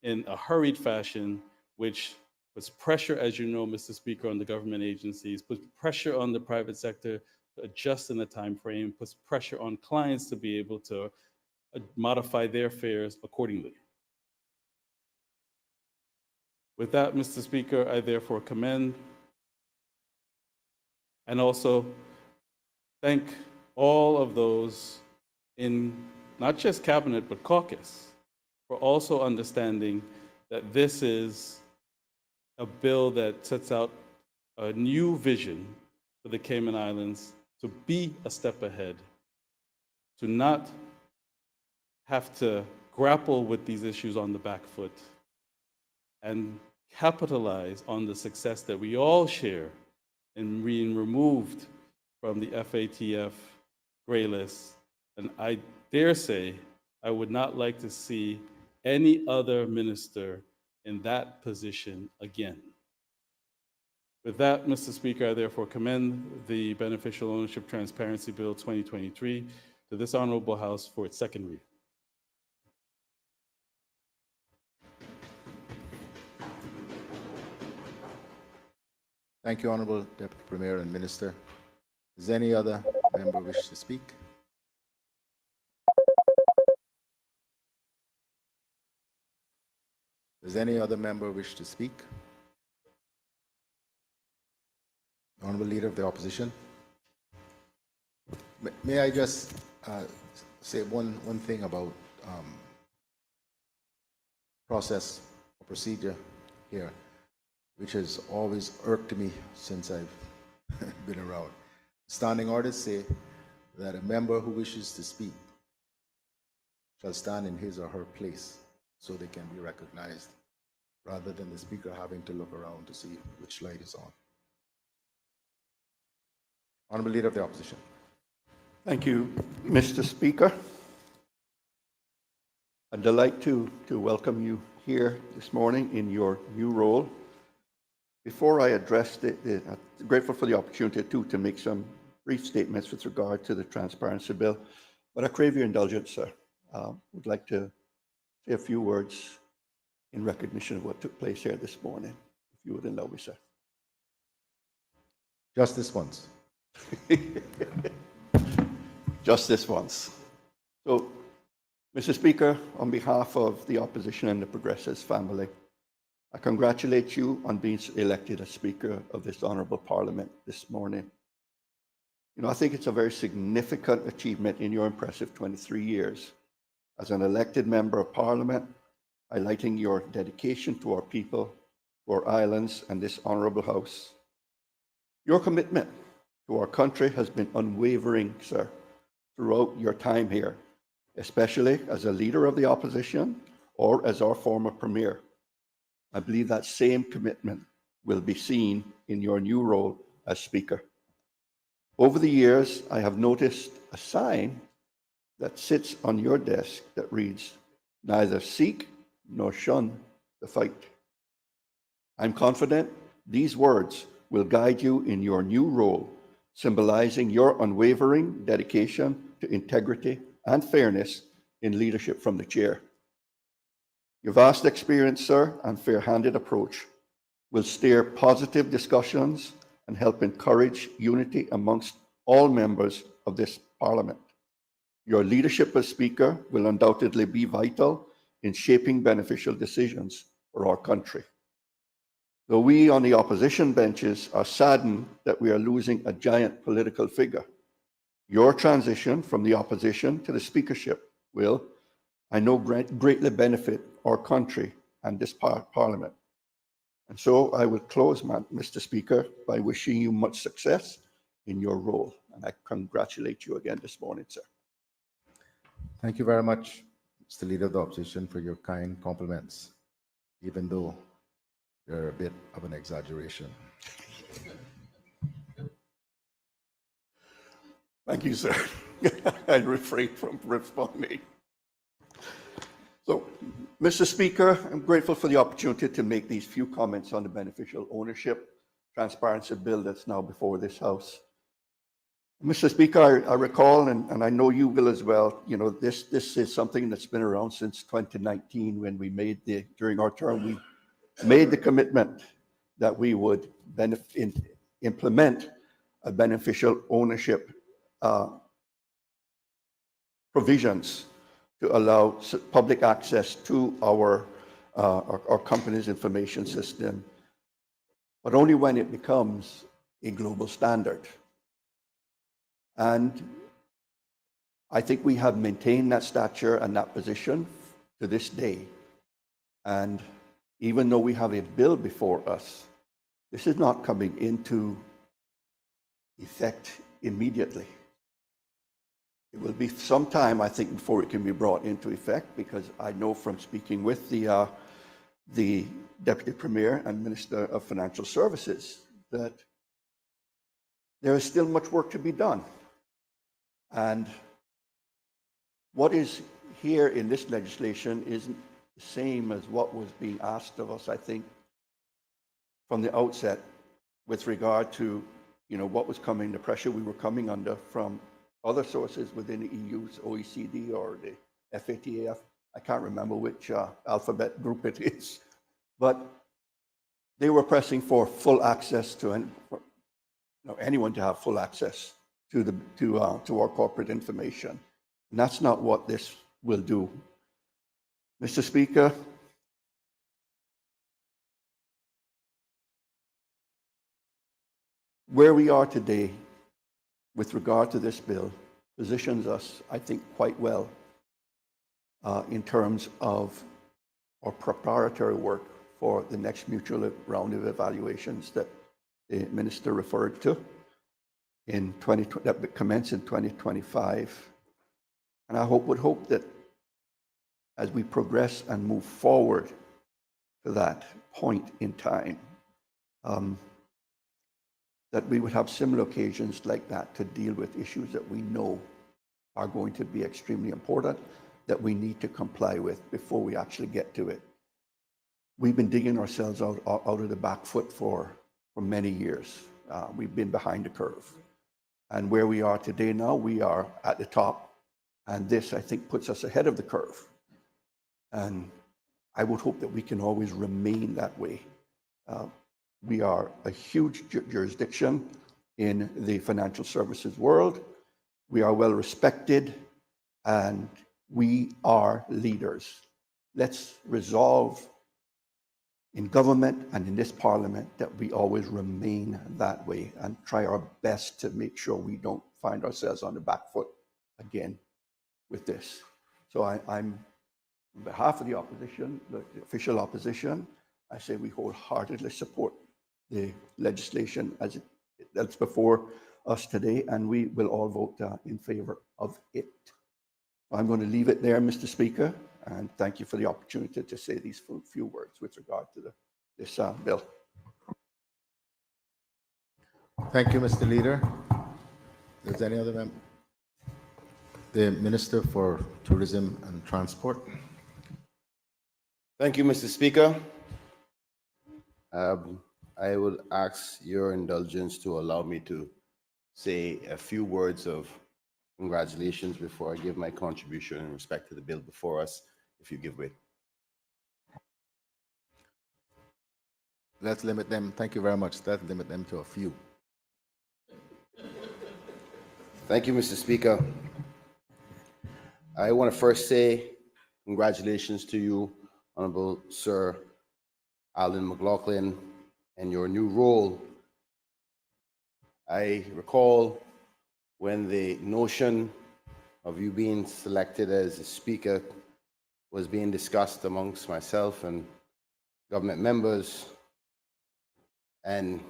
in a hurried fashion, which puts pressure, as you know, Mr. Speaker, on the government agencies, puts pressure on the private sector to adjust in the time frame, puts pressure on clients to be able to modify their fares accordingly. With that, Mr. Speaker, I therefore commend and also thank all of those in not just cabinet, but caucus for also understanding that this is a bill that sets out a new vision for the Cayman Islands to be a step ahead, to not have to grapple with these issues on the back foot, and capitalize on the success that we all share in being removed from the FATF gray list. And I dare say, I would not like to see any other minister in that position again. With that, Mr. Speaker, I therefore commend the Beneficial Ownership Transparency Bill 2023 to this Honorable House for its second reading. Thank you, Honorable Deputy Premier and Minister. Does any other member wish to speak? Does any other member wish to speak? Honorable Leader of the Opposition. May I just say one thing about process or procedure here, which has always irked me since I've been around. Standing orders say that a member who wishes to speak shall stand in his or her place so they can be recognized, rather than the speaker having to look around to see which light is on. Honorable Leader of the Opposition. Thank you, Mr. Speaker. A delight to welcome you here this morning in your new role. Before I address I'm grateful for the opportunity to make some brief statements with regard to the Transparency Bill, but I crave your indulgence, sir. Would like to say a few words in recognition of what took place here this morning, if you would allow me, sir. Just this once. Just this once. So, Mr. Speaker, on behalf of the opposition and the Progressives family, I congratulate you on being elected as Speaker of this Honourable Parliament this morning. You know, I think it's a very significant achievement in your impressive 23 years as an elected Member of Parliament, highlighting your dedication to our people, to our islands, and this Honourable House. Your commitment to our country has been unwavering, sir, throughout your time here, especially as a Leader of the Opposition or as our former Premier. I believe that same commitment will be seen in your new role as Speaker. Over the years, I have noticed a sign that sits on your desk that reads, "Neither seek nor shun the fight." I'm confident these words will guide you in your new role, symbolizing your unwavering dedication to integrity and fairness in leadership from the chair. Your vast experience, sir, and fair-handed approach will steer positive discussions and help encourage unity amongst all members of this Parliament. Your leadership as Speaker will undoubtedly be vital in shaping beneficial decisions for our country. Though we on the opposition benches are saddened that we are losing a giant political figure, your transition from the opposition to the speakership will, I know, greatly benefit our country and this Parliament. And so I will close, Mr. Speaker, by wishing you much success in your role. And I congratulate you again this morning, sir. Thank you very much, Mr. Leader of the Opposition, for your kind compliments, even though they're a bit of an exaggeration. Thank you, sir. I refrain from responding. So, Mr. Speaker, I'm grateful for the opportunity to make these few comments on the beneficial ownership transparency bill that's now before this House. Mr. Speaker, I recall, and I know you will as well, you know, this is something that's been around since 2019 when we made during our term, we made the commitment that we would implement a beneficial ownership provisions to allow public access to our company's information system, but only when it becomes a global standard. And I think we have maintained that stature and that position to this day. And even though we have a bill before us, this is not coming into effect immediately. It will be some time, I think, before it can be brought into effect, because I know from speaking with the Deputy Premier and Minister of Financial Services that there is still much work to be done. And what is here in this legislation isn't the same as what was being asked of us, I think, from the outset with regard to, you know, what was coming, the pressure we were coming under from other sources within the EU's OECD or the FATF. I can't remember which alphabet group it is, but they were pressing for full access to anyone to have full access to our corporate information. And that's not what this will do. Mr. Speaker, where we are today with regard to this bill positions us, I think, quite well in terms of our preparatory work for the next mutual round of evaluations that the Minister referred to that commence in 2025. And I would hope that as we progress and move forward to that point in time, that we would have similar occasions like that to deal with issues that we know are going to be extremely important, that we need to comply with before we actually get to it. We've been digging ourselves out of the back foot for many years. We've been behind the curve. And where we are today now, we are at the top. And this, I think, puts us ahead of the curve. And I would hope that we can always remain that way. We are a huge jurisdiction in the financial services world. We are well respected, and we are leaders. Let's resolve in government and in this Parliament that we always remain that way and try our best to make sure we don't find ourselves on the back foot again with this. So I'm, on behalf of the opposition, the official opposition, I say we wholeheartedly support the legislation as that's before us today, and we will all vote in favor of it. I'm going to leave it there, Mr. Speaker, and thank you for the opportunity to say these few words with regard to this bill. Thank you, Mr. Leader. Is there any other member? The Minister for Tourism and Transport. Thank you, Mr. Speaker. I would ask your indulgence to allow me to say a few words of congratulations before I give my contribution in respect to the bill before us, if you give way. Let's limit them. Thank you very much. Let's limit them to a few. Thank you, Mr. Speaker. I want to first say congratulations to you, Honorable Sir Alan McLaughlin, and your new role. I recall when the notion of you being selected as a speaker was being discussed amongst myself and government members, and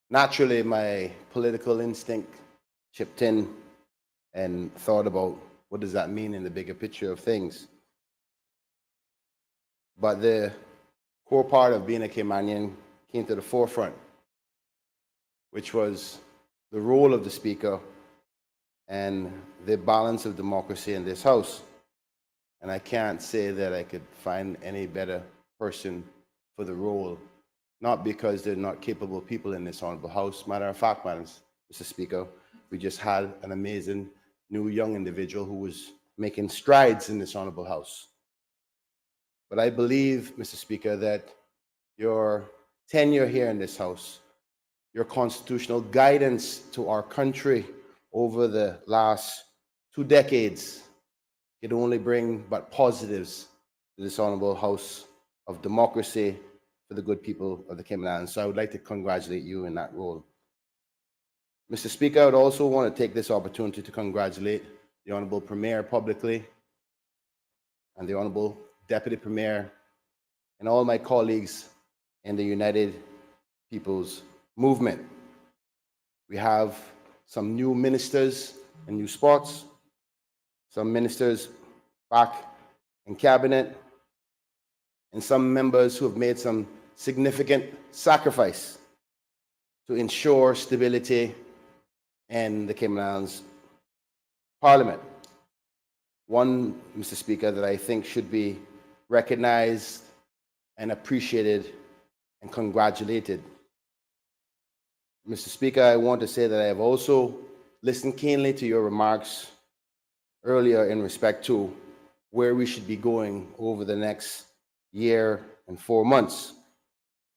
naturally my political instinct chipped in and thought about what does that mean in the bigger picture of things. But the core part of being a Caymanian came to the forefront, which was the role of the Speaker and the balance of democracy in this House. And I can't say that I could find any better person for the role, not because they're not capable people in this Honorable House. Matter of fact, Mr. Speaker, we just had an amazing new young individual who was making strides in this Honorable House. But I believe, Mr. Speaker, that your tenure here in this House, your constitutional guidance to our country over the last 2 decades can only bring but positives to this Honorable House of democracy for the good people of the Cayman Islands. So I would like to congratulate you in that role. Mr. Speaker, I would also want to take this opportunity to congratulate the Honorable Premier publicly and the Honorable Deputy Premier and all my colleagues in the United People's Movement. We have some new ministers in new spots, some ministers back in cabinet, and some members who have made some significant sacrifice to ensure stability in the Cayman Islands Parliament. One, Mr. Speaker, that I think should be recognized and appreciated and congratulated. Mr. Speaker, I want to say that I have also listened keenly to your remarks earlier in respect to where we should be going over the next year and 4 months,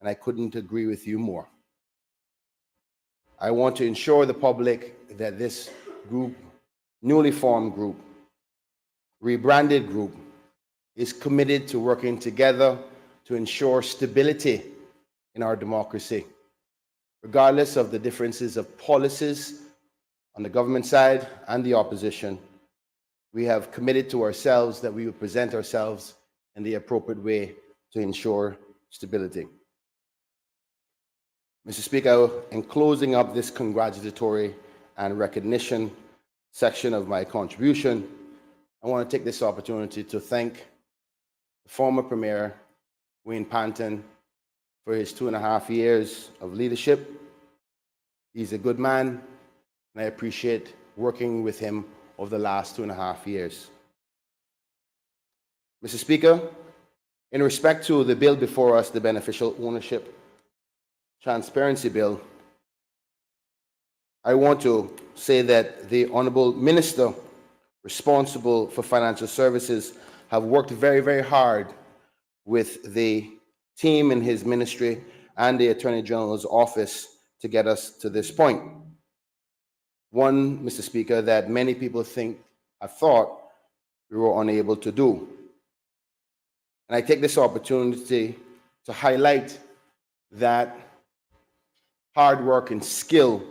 and I couldn't agree with you more. I want to ensure the public that this group, newly formed group, rebranded group, is committed to working together to ensure stability in our democracy, regardless of the differences of policies on the government side and the opposition. We have committed to ourselves that we will present ourselves in the appropriate way to ensure stability. Mr. Speaker, in closing up this congratulatory and recognition section of my contribution, I want to take this opportunity to thank the former Premier, Wayne Panton, for his 2.5 years of leadership. He's a good man, and I appreciate working with him over the last 2.5 years. Mr. Speaker, in respect to the bill before us, the Beneficial Ownership Transparency Bill, I want to say that the Honourable Minister responsible for financial services have worked very, very hard with the team in his ministry and the Attorney General's office to get us to this point. One, Mr. Speaker, that many people have thought we were unable to do. And I take this opportunity to highlight that hard work and skill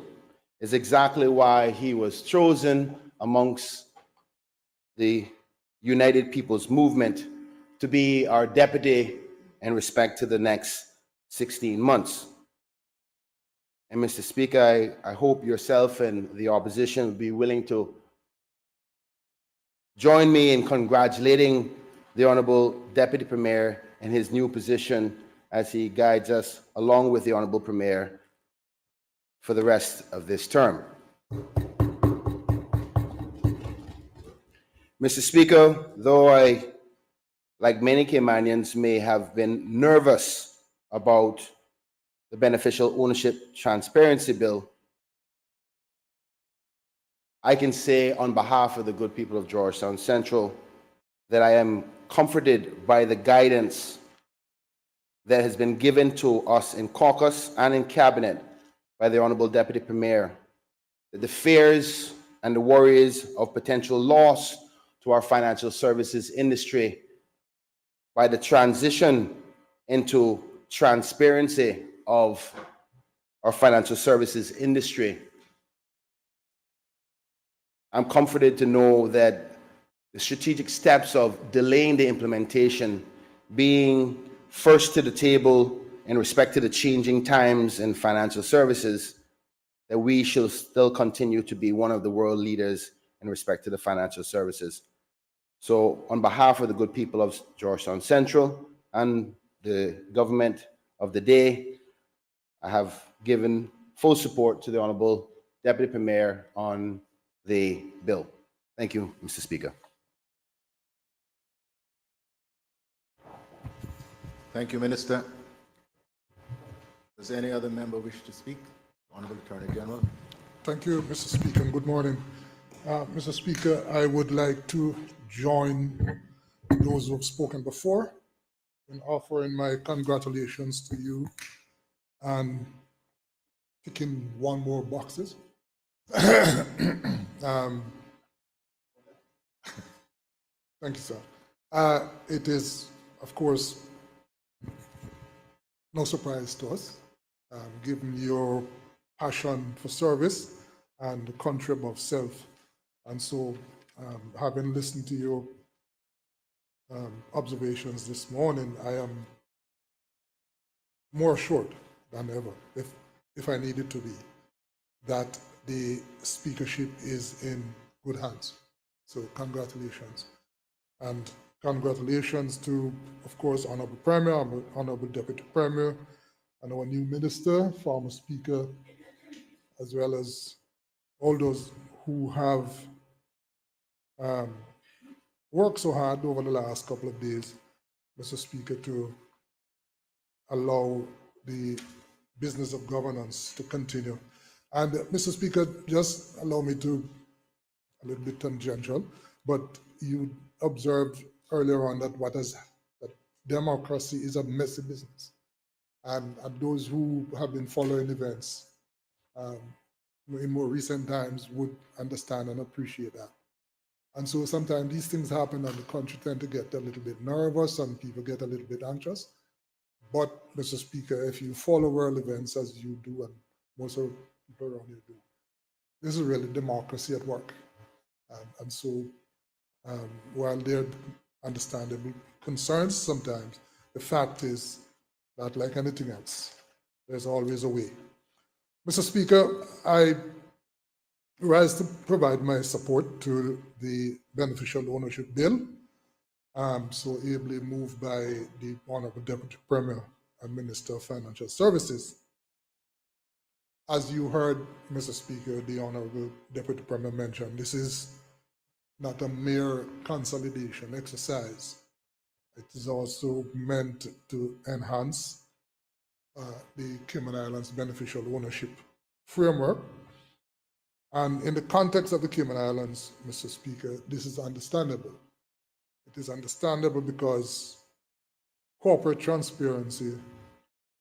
is exactly why he was chosen amongst the United People's Movement to be our deputy in respect to the next 16 months. And Mr. Speaker, I hope yourself and the opposition will be willing to join me in congratulating the Honourable Deputy Premier in his new position as he guides us along with the Honourable Premier for the rest of this term. Mr. Speaker, though I, like many Caymanians, may have been nervous about the Beneficial Ownership Transparency Bill, I can say on behalf of the good people of Georgetown Central that I am comforted by the guidance that has been given to us in caucus and in cabinet by the Honorable Deputy Premier, that the fears and the worries of potential loss to our financial services industry by the transition into transparency of our financial services industry. I'm comforted to know that the strategic steps of delaying the implementation, being first to the table in respect to the changing times in financial services, that we shall still continue to be one of the world leaders in respect to the financial services. So on behalf of the good people of Georgetown Central and the government of the day, I have given full support to the Honourable Deputy Premier on the bill. Thank you, Mr. Speaker. Thank you, Minister. Does any other member wish to speak? Honourable Attorney General. Thank you, Mr. Speaker, and good morning. Mr. Speaker, I would like to join those who have spoken before in offering my congratulations to you and ticking one more boxes. Thank you, sir. It is, of course, no surprise to us, given your passion for service and the country above self. And so, having listened to your observations this morning, I am more assured than ever, if I needed to be, that the speakership is in good hands. So congratulations. And congratulations to, of course, Honorable Premier, Honorable Deputy Premier, and our new minister, former speaker, as well as all those who have worked so hard over the last couple of days, Mr. Speaker, to allow the business of governance to continue. And Mr. Speaker, just allow me to, a little bit tangential, but you observed earlier on that democracy is a messy business. And those who have been following events in more recent times would understand and appreciate that. And so sometimes these things happen and the country tend to get a little bit nervous and people get a little bit anxious. But, Mr. Speaker, if you follow world events as you do and most of the people around you do, this is really democracy at work. And so while there are understandable concerns sometimes, the fact is that like anything else, there's always a way. Mr. Speaker, I rise to provide my support to the Beneficial Ownership Bill, so ably moved by the Honourable Deputy Premier and Minister of Financial Services. As you heard, Mr. Speaker, the Honourable Deputy Premier mention, this is not a mere consolidation exercise. It is also meant to enhance the Cayman Islands beneficial ownership framework. And in the context of the Cayman Islands, Mr. Speaker, this is understandable. It is understandable because corporate transparency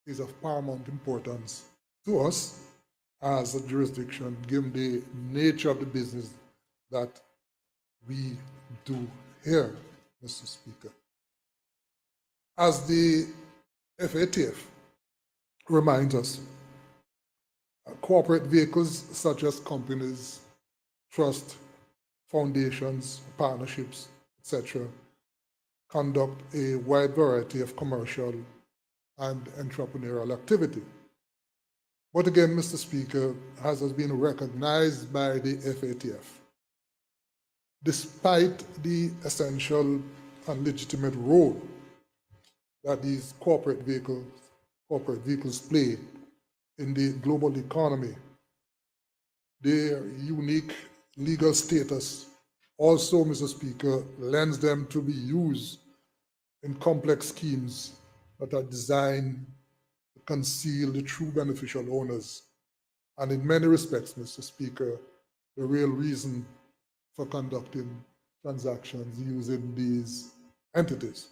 is of paramount importance to us as a jurisdiction, given the nature of the business that we do here, Mr. Speaker. As the FATF reminds us, corporate vehicles such as companies, trust, foundations, partnerships, etc., conduct a wide variety of commercial and entrepreneurial activity. But again, Mr. Speaker, as has been recognized by the FATF, despite the essential and legitimate role that these corporate vehicles play in the global economy, their unique legal status also, Mr. Speaker, lends them to be used in complex schemes that are designed conceal the true beneficial owners. And in many respects, Mr. Speaker, the real reason for conducting transactions using these entities.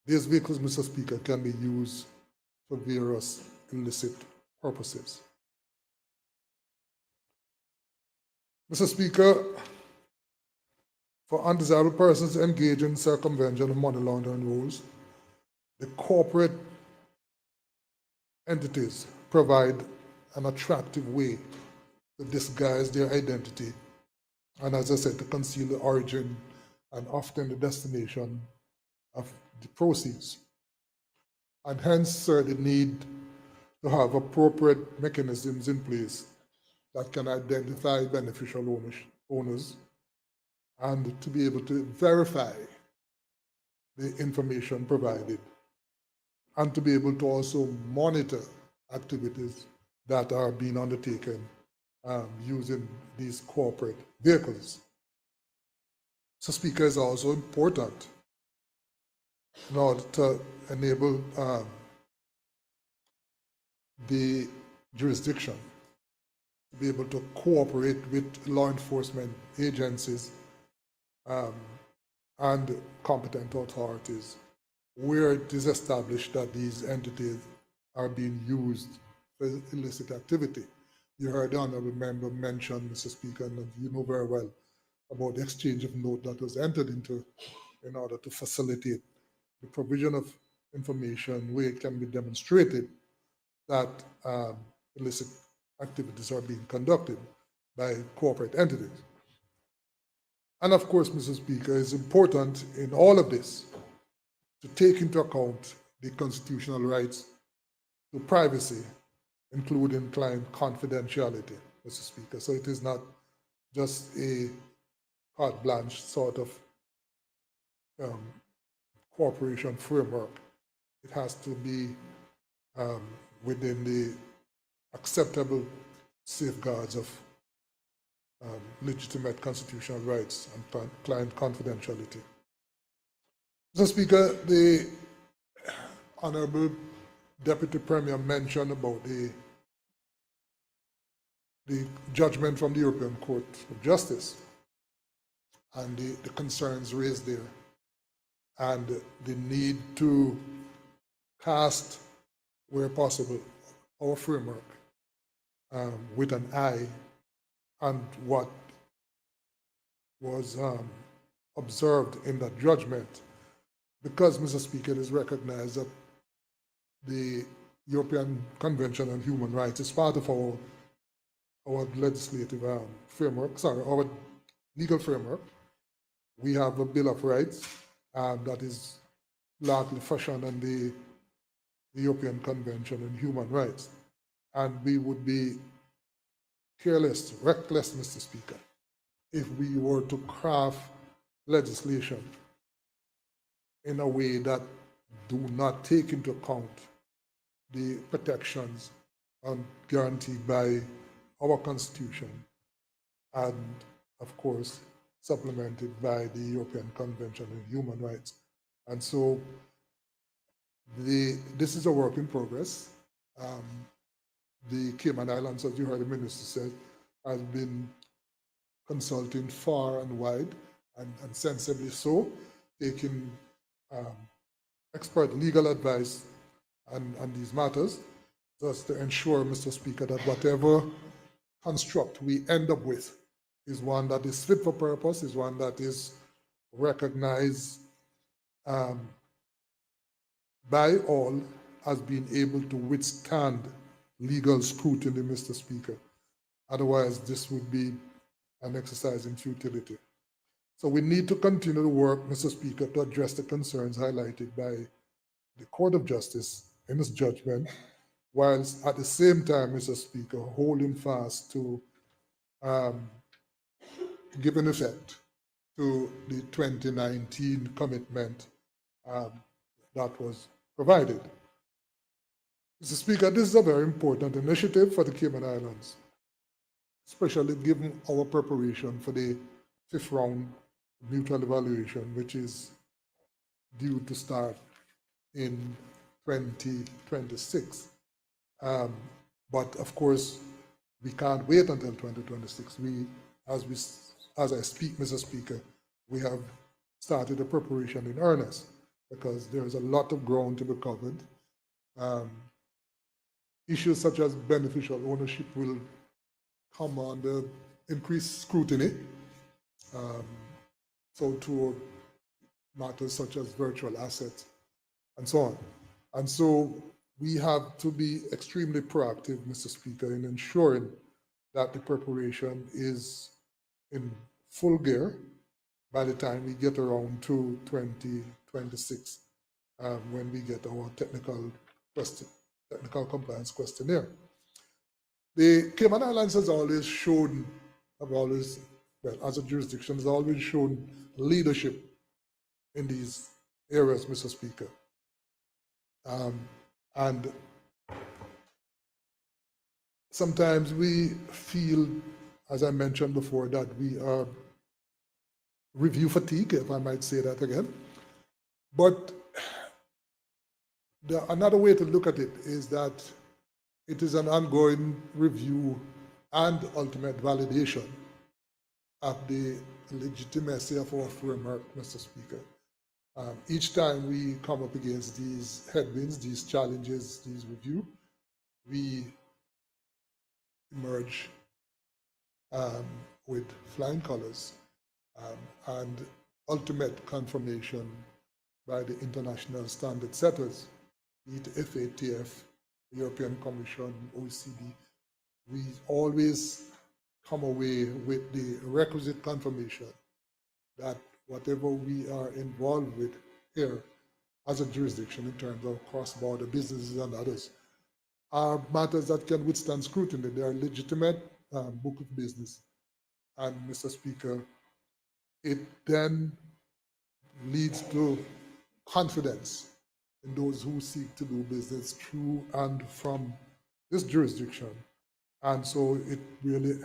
These vehicles, Mr. Speaker, can be used for various illicit purposes. Mr. Speaker, for undesirable persons engaged in circumvention of money laundering rules, the corporate entities provide an attractive way to disguise their identity and, as I said, to conceal the origin and often the destination of the proceeds. And hence, sir, the need to have appropriate mechanisms in place that can identify beneficial owners and to be able to verify the information provided and to be able to also monitor activities that are being undertaken using these corporate vehicles. So, Speaker, is also important in order to enable the jurisdiction to be able to cooperate with law enforcement agencies and competent authorities where it is established that these entities are being used for illicit activity. You heard the Honourable Member mention, Mr. Speaker, and you know very well about the exchange of note that was entered into in order to facilitate the provision of information where it can be demonstrated that illicit activities are being conducted by corporate entities. And of course, Mr. Speaker, it's important in all of this to take into account the constitutional rights to privacy, including client confidentiality, Mr. Speaker. So it is not just a carte blanche sort of cooperation framework. It has to be within the acceptable safeguards of legitimate constitutional rights and client confidentiality. Mr. Speaker, the Honourable Deputy Premier mentioned about the judgment from the European Court of Justice and the concerns raised there and the need to cast, where possible, our framework with an eye on what was observed in that judgment, because, Mr. Speaker, it is recognized that the European Convention on Human Rights is part of our legislative framework, our legal framework. We have a Bill of Rights that is largely fashioned on the European Convention on Human Rights. And we would be careless, reckless, Mr. Speaker, if we were to craft legislation in a way that do not take into account the protections guaranteed by our Constitution and, of course, supplemented by the European Convention on Human Rights. And so this is a work in progress. The Cayman Islands, as you heard the Minister say, has been consulting far and wide, and sensibly so, taking expert legal advice on these matters, just to ensure, Mr. Speaker, that whatever construct we end up with is one that is fit for purpose, is one that is recognized by all as being able to withstand legal scrutiny, Mr. Speaker. Otherwise, this would be an exercise in futility. So we need to continue to work, Mr. Speaker, to address the concerns highlighted by the Court of Justice in its judgment, whilst at the same time, Mr. Speaker, holding fast to giving effect to the 2019 commitment that was provided. Mr. Speaker, this is a very important initiative for the Cayman Islands, especially given our preparation for the 5th round mutual evaluation, which is due to start in 2026. But of course, we can't wait until 2026. As I speak, Mr. Speaker, we have started the preparation in earnest because there is a lot of ground to be covered. Issues such as beneficial ownership will come under increased scrutiny. So too matters such as virtual assets and so on. And so we have to be extremely proactive, Mr. Speaker, in ensuring that the preparation is in full gear by the time we get around to 2026, when we get our technical compliance questionnaire. The Cayman Islands has always shown, as a jurisdiction, has always shown leadership in these areas, Mr. Speaker. And sometimes we feel, as I mentioned before, that we are review fatigue, if I might say that again. But another way to look at it is that it is an ongoing review and ultimate validation of the legitimacy of our framework, Mr. Speaker. Each time we come up against these headwinds, these challenges, these review, we emerge with flying colors and ultimate confirmation by the international standard setters, be it FATF, European Commission, OECD. We always come away with the requisite confirmation that whatever we are involved with here as a jurisdiction in terms of cross-border businesses and others are matters that can withstand scrutiny. They are legitimate book of business. And Mr. Speaker, it then leads to confidence in those who seek to do business through and from this jurisdiction. And so it really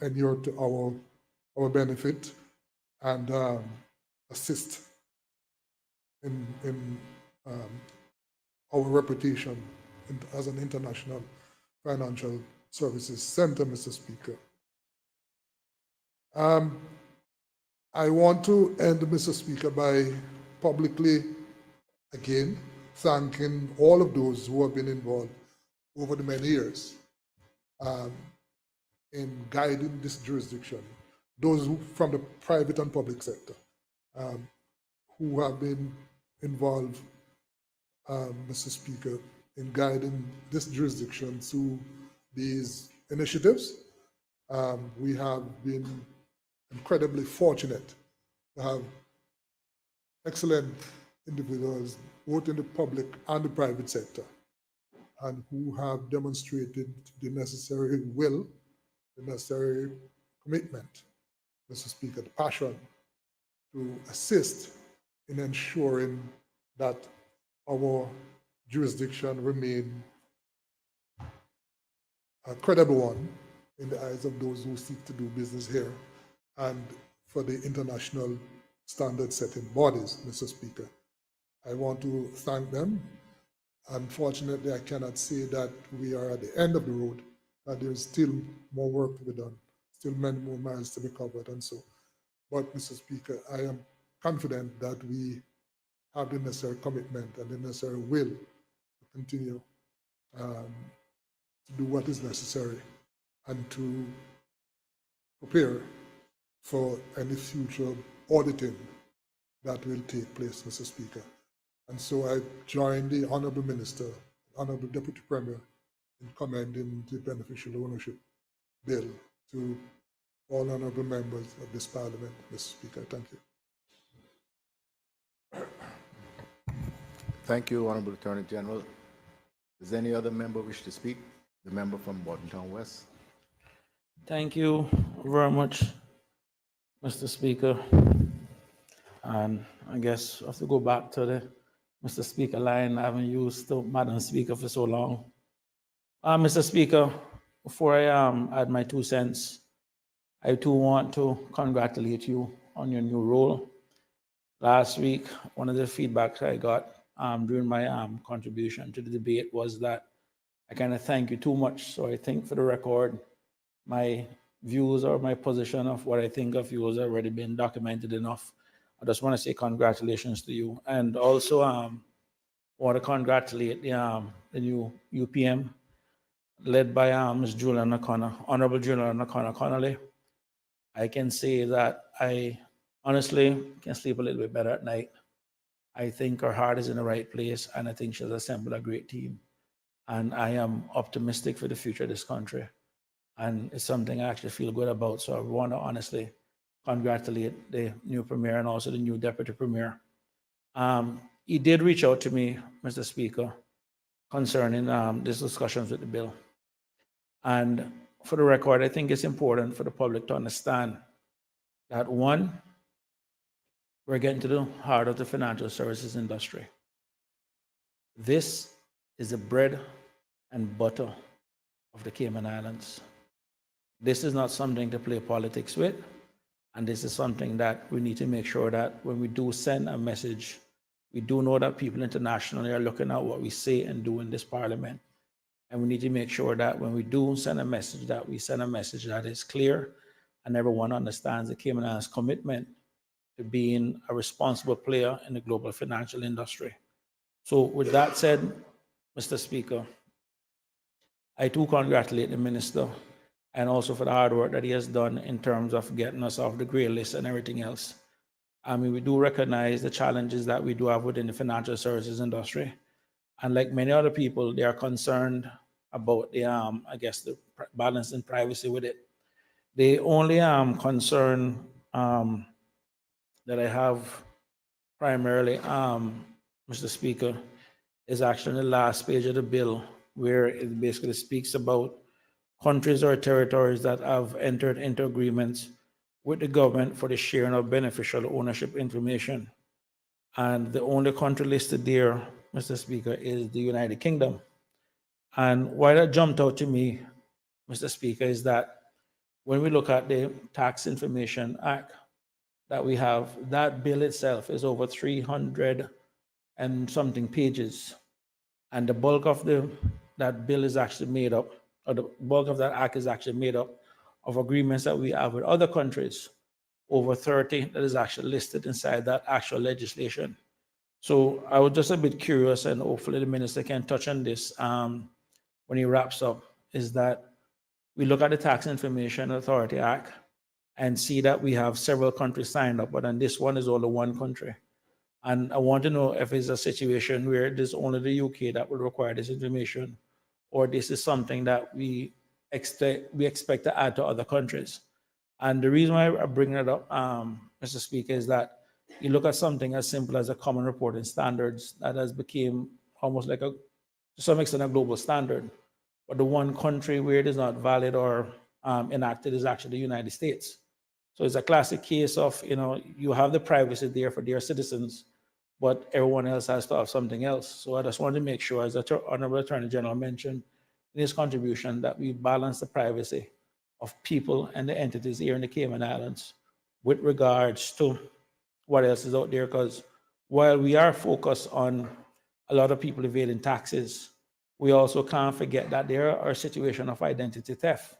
inured to our benefit and assist in our reputation as an international financial services center, Mr. Speaker. I want to end, Mr. Speaker, by publicly, again, thanking all of those who have been involved over the many years in guiding this jurisdiction, those who, from the private and public sector, who have been involved, Mr. Speaker, in guiding this jurisdiction through these initiatives. We have been incredibly fortunate to have excellent individuals, both in the public and the private sector, and who have demonstrated the necessary will, the necessary commitment, Mr. Speaker, the passion to assist in ensuring that our jurisdiction remain a credible one in the eyes of those who seek to do business here and for the international standard setting bodies, Mr. Speaker. I want to thank them. Unfortunately, I cannot say that we are at the end of the road, that there is still more work to be done, still many more miles to be covered and so. But Mr. Speaker, I am confident that we have the necessary commitment and the necessary will to continue to do what is necessary and to prepare for any future auditing that will take place, Mr. Speaker. And so I join the Honorable Minister, Honorable Deputy Premier, in commending the beneficial ownership bill to all honorable members of this Parliament, Mr. Speaker. Thank you. Thank you, Honorable Attorney General. Does any other member wish to speak? The member from Bordentown West. Thank you very much, Mr. Speaker. And I guess I have to go back to the Mr. Speaker line. I haven't used the Madam Speaker for so long. Mr. Speaker, before I add my 2 cents, I too want to congratulate you on your new role. Last week, one of the feedbacks I got during my contribution to the debate was that I kind of thank you too much. So I think for the record, my views or my position of what I think of you has already been documented enough. I just want to say congratulations to you. And also want to congratulate the new UPM led by Ms. Julian O'Connor, Honorable Julian O'Connor Connolly. I can say that I honestly can sleep a little bit better at night. I think her heart is in the right place, and I think she's assembled a great team. And I am optimistic for the future of this country. And it's something I actually feel good about. So I want to honestly congratulate the new premier and also the new deputy premier. He did reach out to me, Mr. Speaker, concerning these discussions with the bill. And for the record, I think it's important for the public to understand that one, we're getting to the heart of the financial services industry. This is the bread and butter of the Cayman Islands. This is not something to play politics with, and this is something that we need to make sure that when we do send a message, we do know that people internationally are looking at what we say and do in this parliament. And we need to make sure that when we do send a message, that we send a message that is clear and everyone understands the Cayman Islands' commitment to being a responsible player in the global financial industry. So with that said, Mr. Speaker, I too congratulate the minister and also for the hard work that he has done in terms of getting us off the gray list and everything else. I mean, we do recognize the challenges that we do have within the financial services industry. And like many other people, they are concerned about the, I guess, the balance and privacy with it. The only concern that I have primarily, Mr. Speaker, is actually the last page of the bill, where it basically speaks about countries or territories that have entered into agreements with the government for the sharing of beneficial ownership information. And the only country listed there, Mr. Speaker, is the United Kingdom. And why that jumped out to me, Mr. Speaker, is that when we look at the Tax Information Act that we have, that bill itself is over 300 and something pages. And the bulk of that bill is actually made up, or the bulk of that act is actually made up of agreements that we have with other countries, over 30 that is actually listed inside that actual legislation. So I was just a bit curious, and hopefully the minister can touch on this when he wraps up, is that we look at the Tax Information Authority Act and see that we have several countries signed up, but then this one is only one country. And I want to know if it's a situation where it is only the UK that will require this information, or this is something that we expect to add to other countries. And the reason why I bring it up, Mr. Speaker, is that you look at something as simple as a common reporting standards that has become almost like to some extent, a global standard. But the one country where it is not valid or enacted is actually the United States. So it's a classic case of, you have the privacy there for their citizens, but everyone else has to have something else. So I just wanted to make sure, as the Honorable Attorney General mentioned in his contribution, that we balance the privacy of people and the entities here in the Cayman Islands with regards to what else is out there. Because while we are focused on a lot of people evading taxes, we also can't forget that there are situations of identity theft,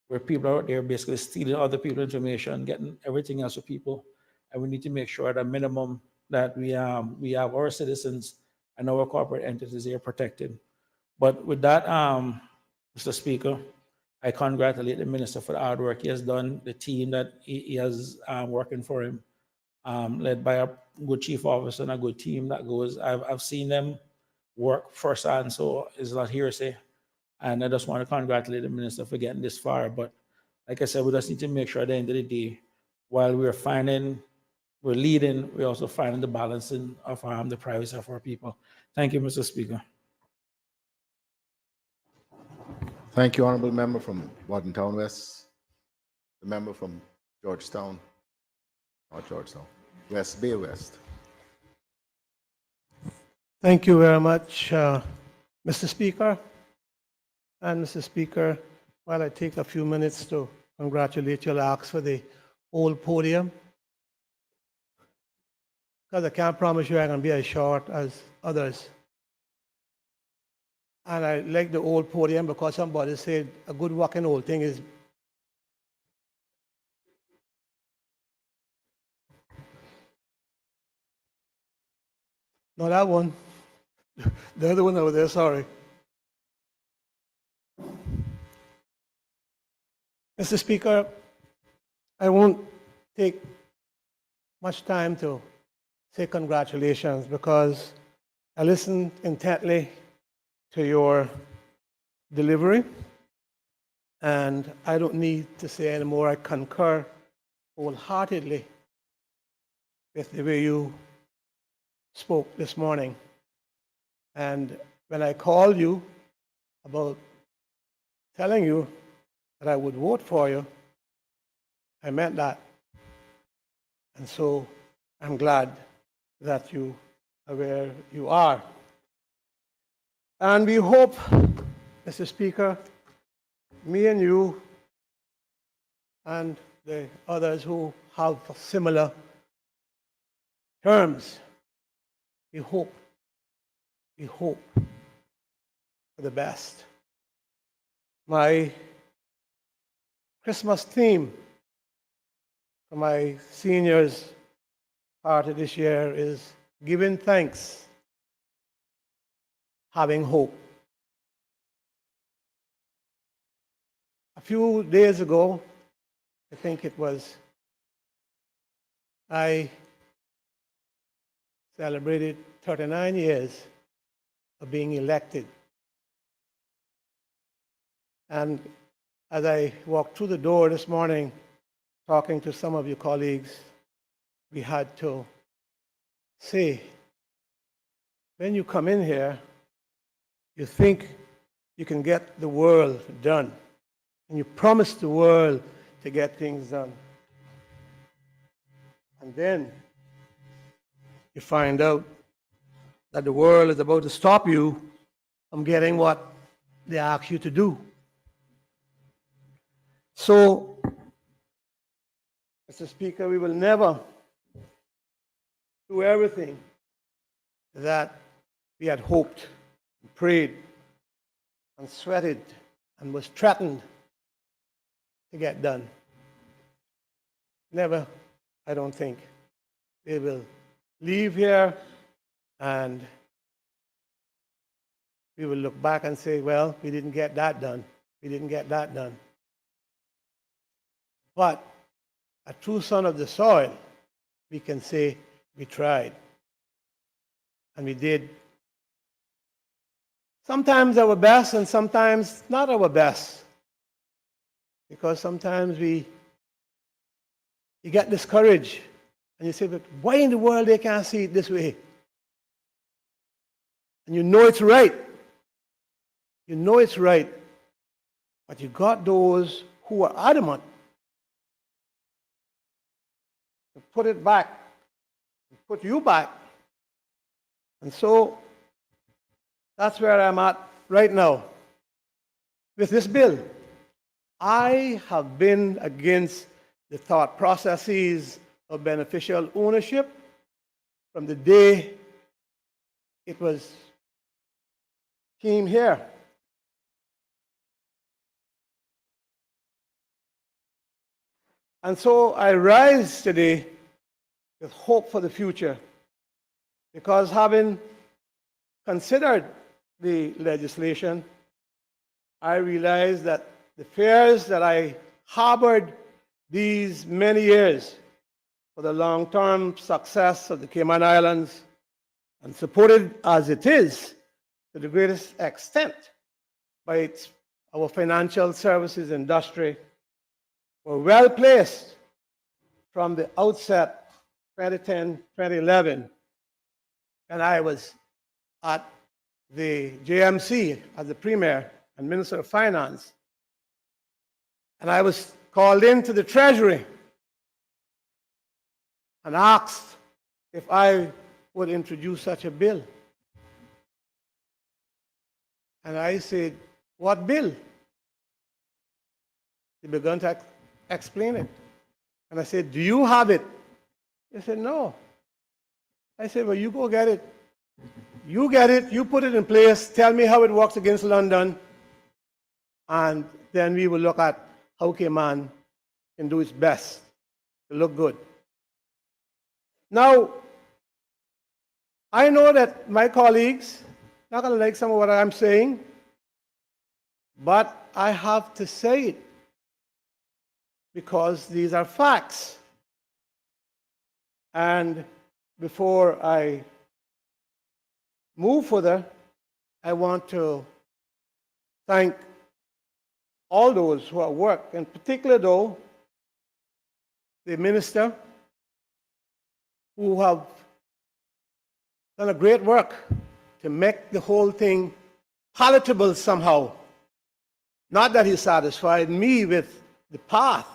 where people are out there basically stealing other people's information, getting everything else of people. And we need to make sure at a minimum that we have our citizens and our corporate entities here protected. But with that, Mr. Speaker, I congratulate the minister for the hard work he has done, the team that he has working for him, led by a good chief officer and a good team that goes. I've seen them work firsthand, so it's not hearsay. And I just want to congratulate the minister for getting this far. But like I said, we just need to make sure at the end of the day, while we're leading, we're also finding the balancing of the privacy of our people. Thank you, Mr. Speaker. Thank you, Honourable Member from Bodden Town West. The member from Georgetown, not Georgetown, West Bay West. Thank you very much, Mr. Speaker. And Mr. Speaker, while I take a few minutes to congratulate you, I'll ask for the whole podium. because I can't promise you I'm going to be as short as others. And I like the old podium because somebody said a good working old thing is no, that one. The other one over there, sorry. Mr. Speaker, I won't take much time to say congratulations because I listened intently to your delivery and I don't need to say any more. I concur wholeheartedly with the way you spoke this morning. And when I called you about telling you that I would vote for you, I meant that. And so I'm glad that you are where you are. And we hope, Mr. Speaker, me and you and the others who have similar terms, we hope for the best. My Christmas theme for my seniors party this year is giving thanks, having hope. A few days ago, I think it was, I celebrated 39 years of being elected. And as I walked through the door this morning, talking to some of your colleagues, we had to say, when you come in here, you think you can get the world done. And you promise the world to get things done. And then you find out that the world is about to stop you from getting what they ask you to do. So, Mr. Speaker, we will never do everything that we had hoped, and prayed, and sweated, and was threatened to get done. Never, I don't think. We will leave here and we will look back and say, well, we didn't get that done. We didn't get that done. But a true son of the soil, we can say we tried. And we did. Sometimes our best and sometimes not our best. Because sometimes you get discouraged and you say, but why in the world they can't see it this way? And you know it's right. You know it's right. But you got those who are adamant to put it back, put you back. And so that's where I'm at right now. With this bill, I have been against the thought processes of beneficial ownership from the day it came here. And so I rise today with hope for the future, because having considered the legislation, I realize that the fears that I harbored these many years for the long-term success of the Cayman Islands, and supported as it is to the greatest extent by our financial services industry, were well placed from the outset, 2010, 2011, and I was at the JMC as the Premier and Minister of Finance. And I was called into the Treasury and asked if I would introduce such a bill. And I said, what bill? They began to explain it. And I said, do you have it? They said, no. I said, well, you go get it. You get it, you put it in place, tell me how it works against London, and then we will look at how Cayman can do its best to look good. Now, I know that my colleagues not going to like some of what I'm saying, but I have to say it because these are facts. And before I move further, I want to thank all those who have worked, in particular though, the minister, who have done a great work to make the whole thing palatable somehow. Not that he satisfied me with the path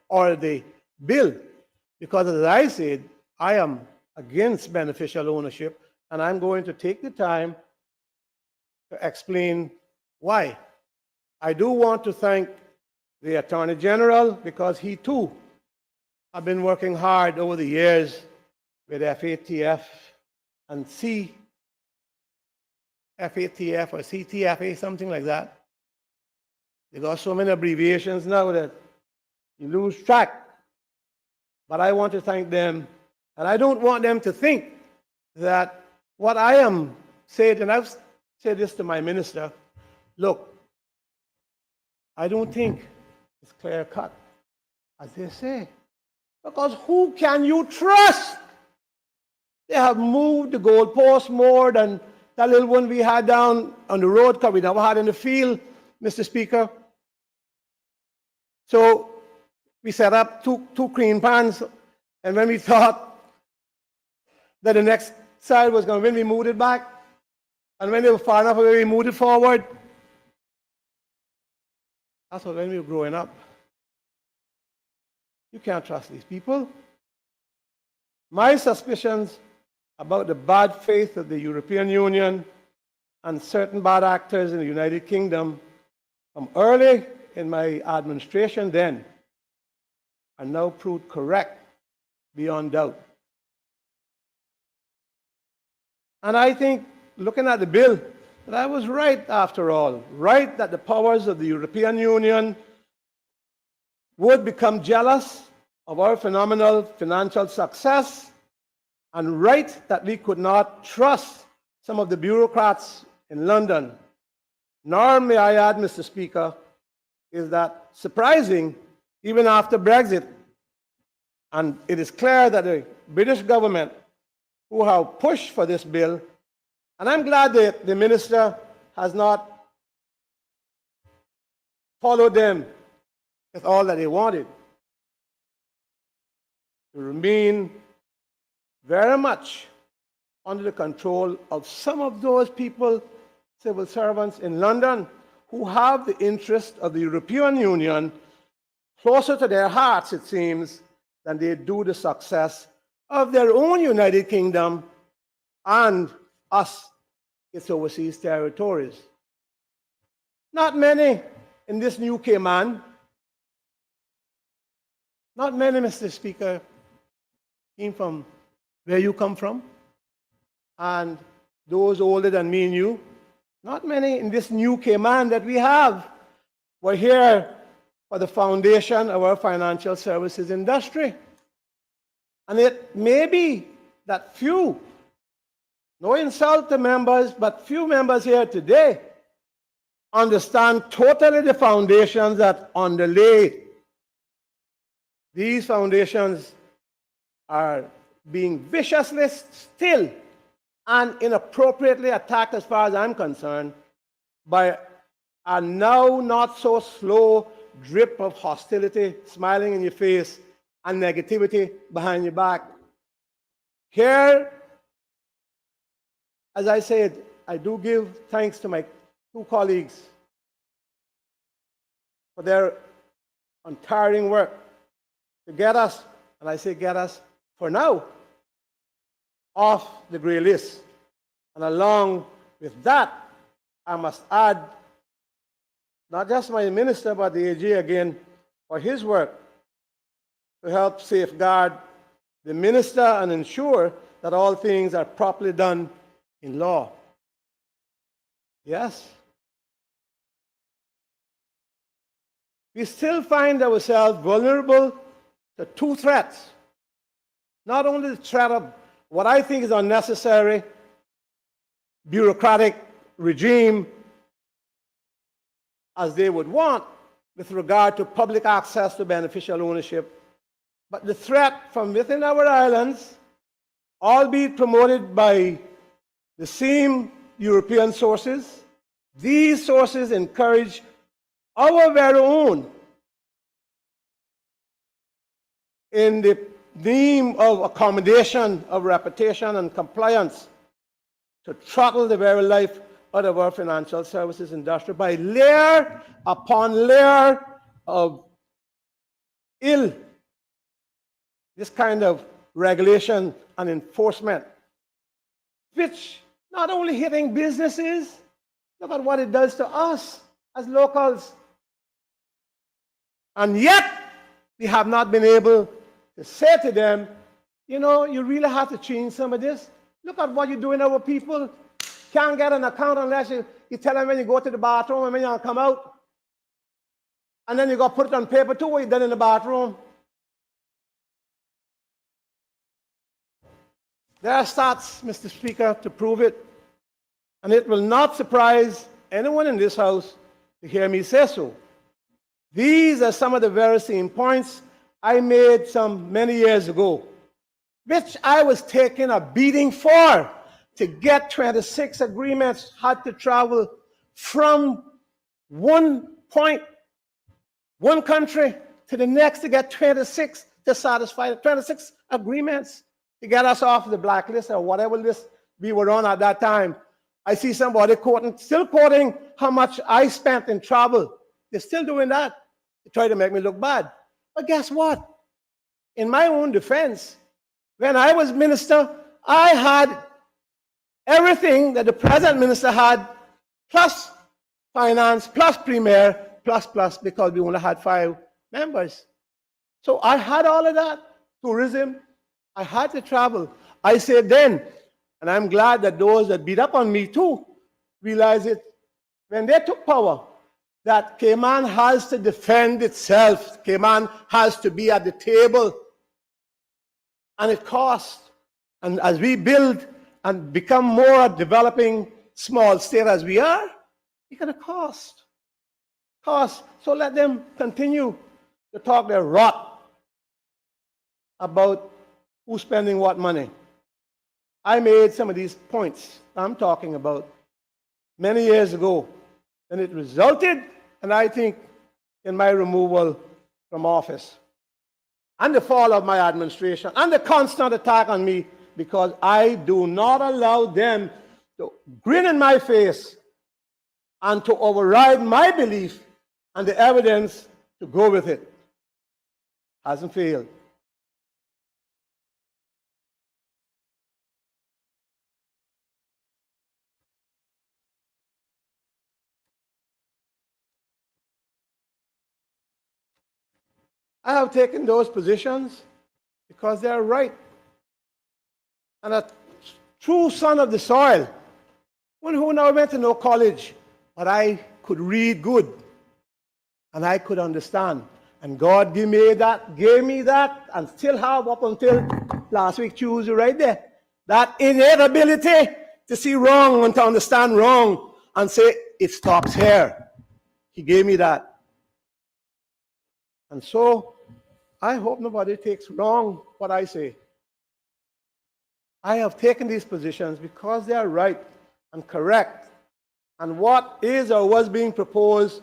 or the bill, because as I said, I am against beneficial ownership, and I'm going to take the time to explain why. I do want to thank the Attorney General because he too has been working hard over the years with FATF and FATF or CTFA, something like that. They got so many abbreviations now that you lose track. But I want to thank them, and I don't want them to think that what I am saying, and I've said this to my minister, look, I don't think it's clear cut, as they say. Because who can you trust? They have moved the goalpost more than that little one we had down on the road, because we never had in the field, Mr. Speaker. So we set up two cream pans, and when we thought that the next side was going to win, we moved it back. And when they were far enough away, we moved it forward. That's what when we were growing up. You can't trust these people. My suspicions about the bad faith of the European Union and certain bad actors in the United Kingdom from early in my administration then are now proved correct beyond doubt. And I think, looking at the bill, that I was right after all, right that the powers of the European Union would become jealous of our phenomenal financial success, and right that we could not trust some of the bureaucrats in London. Nor, may I add, Mr. Speaker, is that surprising even after Brexit. And it is clear that the British government, who have pushed for this bill, and I'm glad that the minister has not followed them with all that they wanted, to remain very much under the control of some of those people, civil servants in London, who have the interest of the European Union closer to their hearts, it seems, than they do the success of their own United Kingdom and us, its overseas territories. Not many in this new Cayman, not many, Mr. Speaker, came from where you come from, and those older than me and you, not many in this new Cayman that we have were here for the foundation of our financial services industry. And it may be that few, no insult to members, but few members here today understand totally the foundations that underlay. These foundations are being viciously still and inappropriately attacked, as far as I'm concerned, by a now not so slow drip of hostility smiling in your face and negativity behind your back. Here, as I said, I do give thanks to my two colleagues for their untiring work to get us, and I say get us for now, off the grey list. And along with that, I must add not just my minister, but the AG again for his work to help safeguard the minister and ensure that all things are properly done in law. Yes. We still find ourselves vulnerable to two threats. Not only the threat of what I think is unnecessary bureaucratic regime as they would want with regard to public access to beneficial ownership, but the threat from within our islands, albeit promoted by the same European sources. These sources encourage our very own in the name of accommodation of reputation and compliance to throttle the very life out of our financial services industry by layer upon layer of this kind of regulation and enforcement, which not only hitting businesses, look at what it does to us as locals. And yet, we have not been able to say to them, you know, you really have to change some of this. Look at what you're doing to our people. Can't get an account unless you tell them when you go to the bathroom and when you come out. And then you got to put it on paper too, what you done in the bathroom. There are stats, Mr. Speaker, to prove it. And it will not surprise anyone in this House to hear me say so. These are some of the very same points I made many years ago, which I was taking a beating for. To get 26 agreements, had to travel from one point, one country to the next to get 26 to satisfy 26 agreements to get us off the blacklist or whatever list we were on at that time. I see somebody still quoting how much I spent in travel. They're still doing that to try to make me look bad. But guess what? In my own defense, when I was minister, I had everything that the present minister had, plus finance, plus premier, plus, because we only had 5 members. So I had all of that, tourism. I had to travel. I said then, and I'm glad that those that beat up on me too realize it, when they took power, that Cayman has to defend itself. Cayman has to be at the table. And it costs. And as we build and become more developing small state as we are, it's going to cost. So let them continue to talk their rot about who's spending what money. I made some of these points I'm talking about many years ago, and it resulted, and I think, in my removal from office, and the fall of my administration, and the constant attack on me, because I do not allow them to grin in my face and to override my belief and the evidence to go with it. Hasn't failed. I have taken those positions because they are right. And a true son of the soil, one who now went to no college, but I could read good and I could understand. And God gave me that, and still have up until last week, Tuesday, right there, that innate ability to see wrong and to understand wrong and say, it stops here. He gave me that. And so, I hope nobody takes wrong what I say. I have taken these positions because they are right and correct. And what is or was being proposed,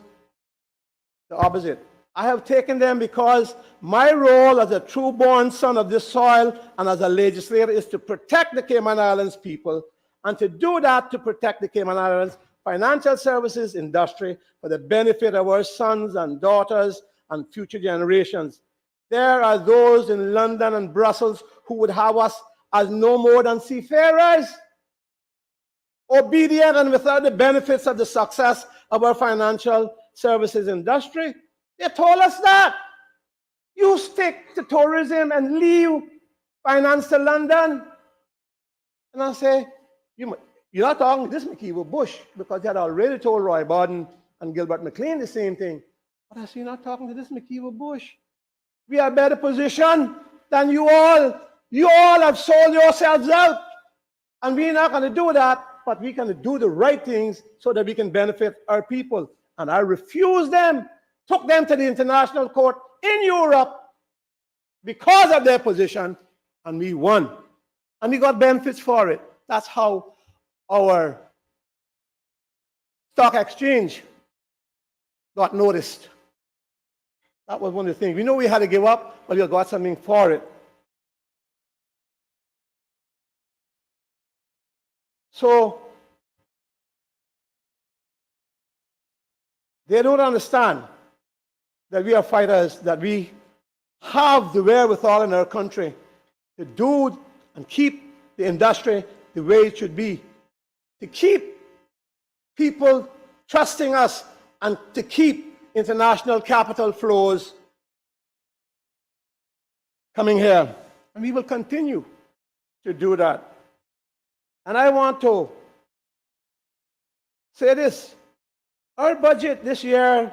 the opposite. I have taken them because my role as a true-born son of this soil and as a legislator is to protect the Cayman Islands people, and to do that, to protect the Cayman Islands financial services industry for the benefit of our sons and daughters and future generations. There are those in London and Brussels who would have us as no more than seafarers, obedient and without the benefits of the success of our financial services industry. They told us that. You stick to tourism and leave finance to London. And I say, you're not talking to this McKeever Bush because they had already told Roy Borden and Gilbert McLean the same thing. But I say, you're not talking to this McKeever Bush. We are better positioned than you all. You all have sold yourselves out. And we're not going to do that, but we're going to do the right things so that we can benefit our people. And I refused them, took them to the international court in Europe because of their position, and we won. And we got benefits for it. That's how our stock exchange got noticed. That was one of the things. We know we had to give up, but we got something for it. So they don't understand that we are fighters, that we have the wherewithal in our country to do and keep the industry the way it should be, to keep people trusting us, and to keep international capital flows coming here. And we will continue to do that. And I want to say this. Our budget this year,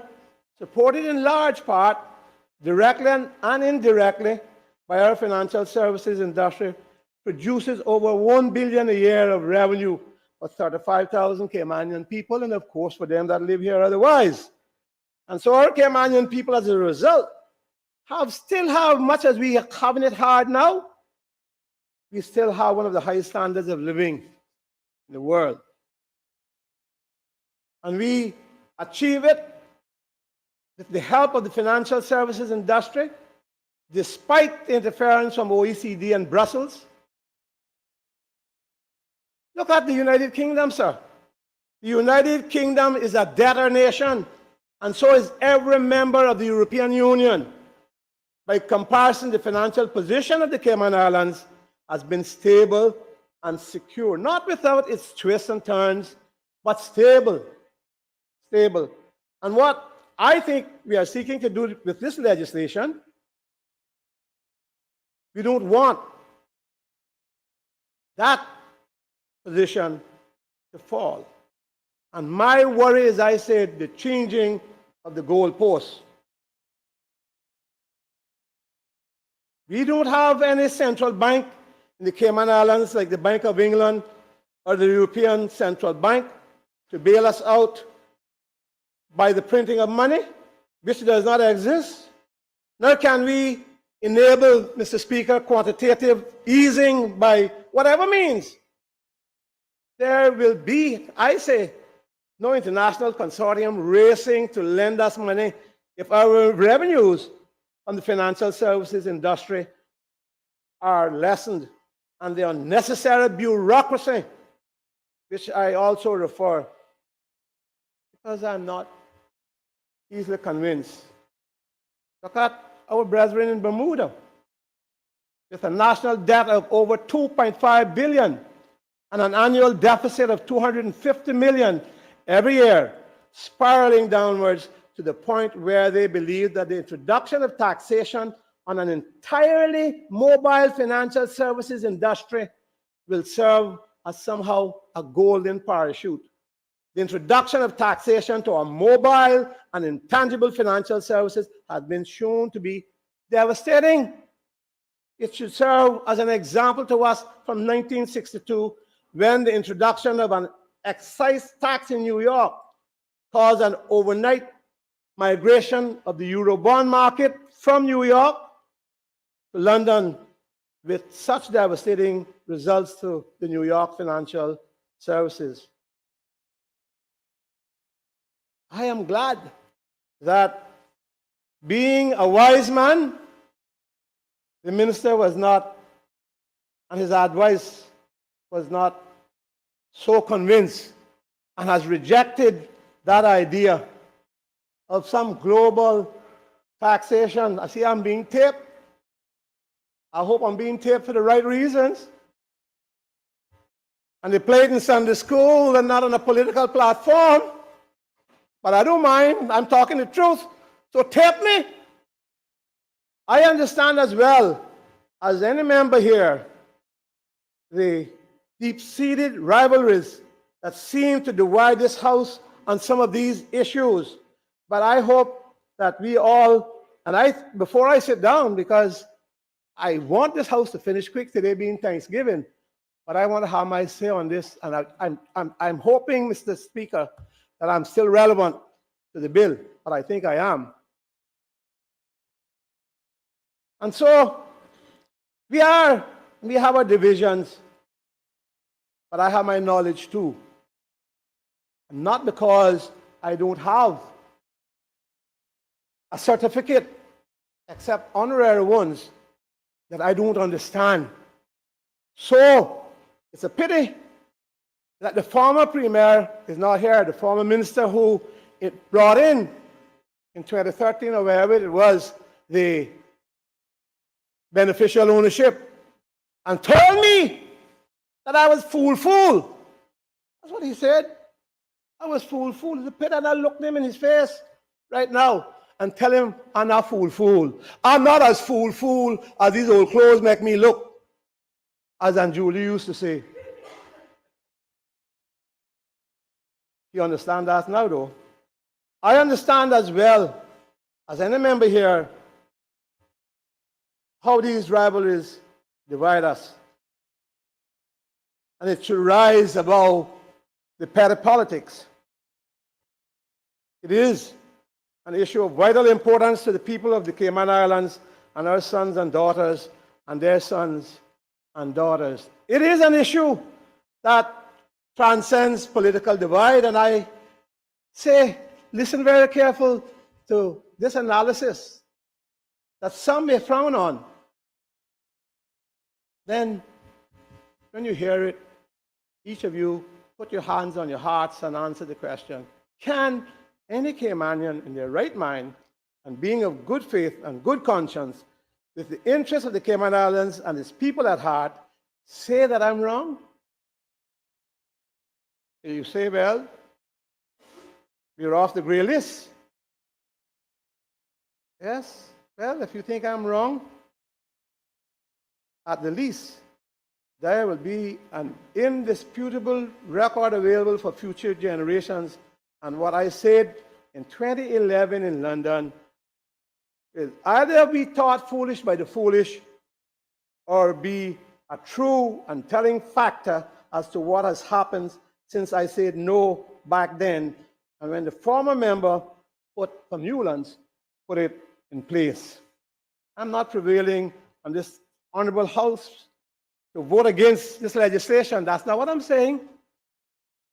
supported in large part, directly and indirectly, by our financial services industry, produces over $1 billion a year of revenue for 35,000 Caymanian people, and of course for them that live here otherwise. And so our Caymanian people, as a result, still have, much as we are having it hard now, we still have one of the highest standards of living in the world. And we achieve it with the help of the financial services industry, despite the interference from OECD and Brussels. Look at the United Kingdom, sir. The United Kingdom is a debtor nation, and so is every member of the European Union. By comparison, the financial position of the Cayman Islands has been stable and secure, not without its twists and turns, but stable. Stable. And what I think we are seeking to do with this legislation, we don't want that position to fall. And my worry is, I said, the changing of the goalposts. We don't have any central bank in the Cayman Islands like the Bank of England or the European Central Bank to bail us out by the printing of money, which does not exist. Nor can we enable, Mr. Speaker, quantitative easing by whatever means. There will be, I say, no international consortium racing to lend us money if our revenues on the financial services industry are lessened, and the unnecessary bureaucracy, which I also refer, because I'm not easily convinced. Look at our brethren in Bermuda, with a national debt of over $2.5 billion and an annual deficit of $250 million every year, spiraling downwards to the point where they believe that the introduction of taxation on an entirely mobile financial services industry will serve as somehow a golden parachute. The introduction of taxation to a mobile and intangible financial services has been shown to be devastating. It should serve as an example to us from 1962, when the introduction of an excise tax in New York caused an overnight migration of the Eurobond market from New York to London, with such devastating results to the New York financial services. I am glad that, being a wise man, the minister was not, and his advice was not so convinced, and has rejected that idea of some global taxation. I see I'm being taped. I hope I'm being taped for the right reasons. And they play it in Sunday school and not on a political platform. But I don't mind. I'm talking the truth. So tape me. I understand as well as any member here the deep-seated rivalries that seem to divide this House on some of these issues. But I hope that we all, before I sit down, because I want this House to finish quick today being Thanksgiving, but I want to have my say on this, and I'm hoping, Mr. Speaker, that I'm still relevant to the bill, but I think I am. And so we have our divisions, but I have my knowledge too. Not because I don't have a certificate, except honorary ones, that I don't understand. So it's a pity that the former premier is not here, the former minister who it brought in 2013 or wherever it was, the beneficial ownership, and told me that I was fool. That's what he said. I was fool. It's a pity, and I looked him in his face right now and tell him I'm not fool. I'm not as fool as these old clothes make me look, as Aunt Julie used to say. You understand that now, though? I understand as well as any member here how these rivalries divide us. And it should rise above the petty politics. It is an issue of vital importance to the people of the Cayman Islands and our sons and daughters and their sons and daughters. It is an issue that transcends political divide, and I say, listen very careful to this analysis that some may frown on. Then, when you hear it, each of you put your hands on your hearts and answer the question, can any Caymanian in their right mind and being of good faith and good conscience, with the interests of the Cayman Islands and its people at heart, say that I'm wrong? You say, well, we're off the gray list. Yes, well, if you think I'm wrong, at the least, there will be an indisputable record available for future generations. And what I said in 2011 in London is either be taught foolish by the foolish or be a true and telling factor as to what has happened since I said no back then, and when the former member from Newlands put it in place. I'm not prevailing on this honorable House to vote against this legislation. That's not what I'm saying.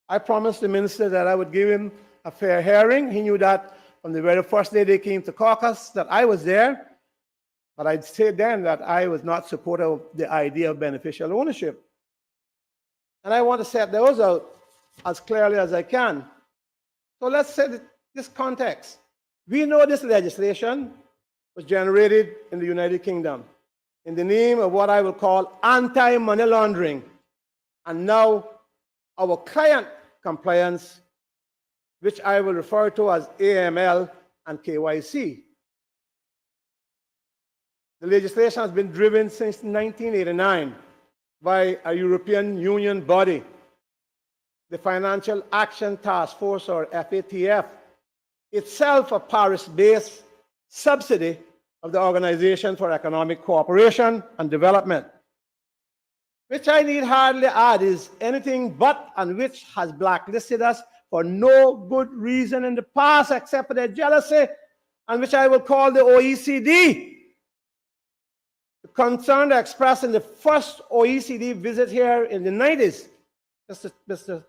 I promised the minister that I would give him a fair hearing. He knew that from the very first day they came to caucus that I was there. But I'd said then that I was not supportive of the idea of beneficial ownership. And I want to set those out as clearly as I can. So let's set this context. We know this legislation was generated in the United Kingdom in the name of what I will call anti-money laundering, and now our client compliance, which I will refer to as AML and KYC. The legislation has been driven since 1989 by a European Union body, the Financial Action Task Force, or FATF, itself a Paris-based subsidy of the Organization for Economic Cooperation and Development, which I need hardly add is anything but, and which has blacklisted us for no good reason in the past except for their jealousy, and which I will call the OECD. The concern expressed in the first OECD visit here in the 90s, Mr.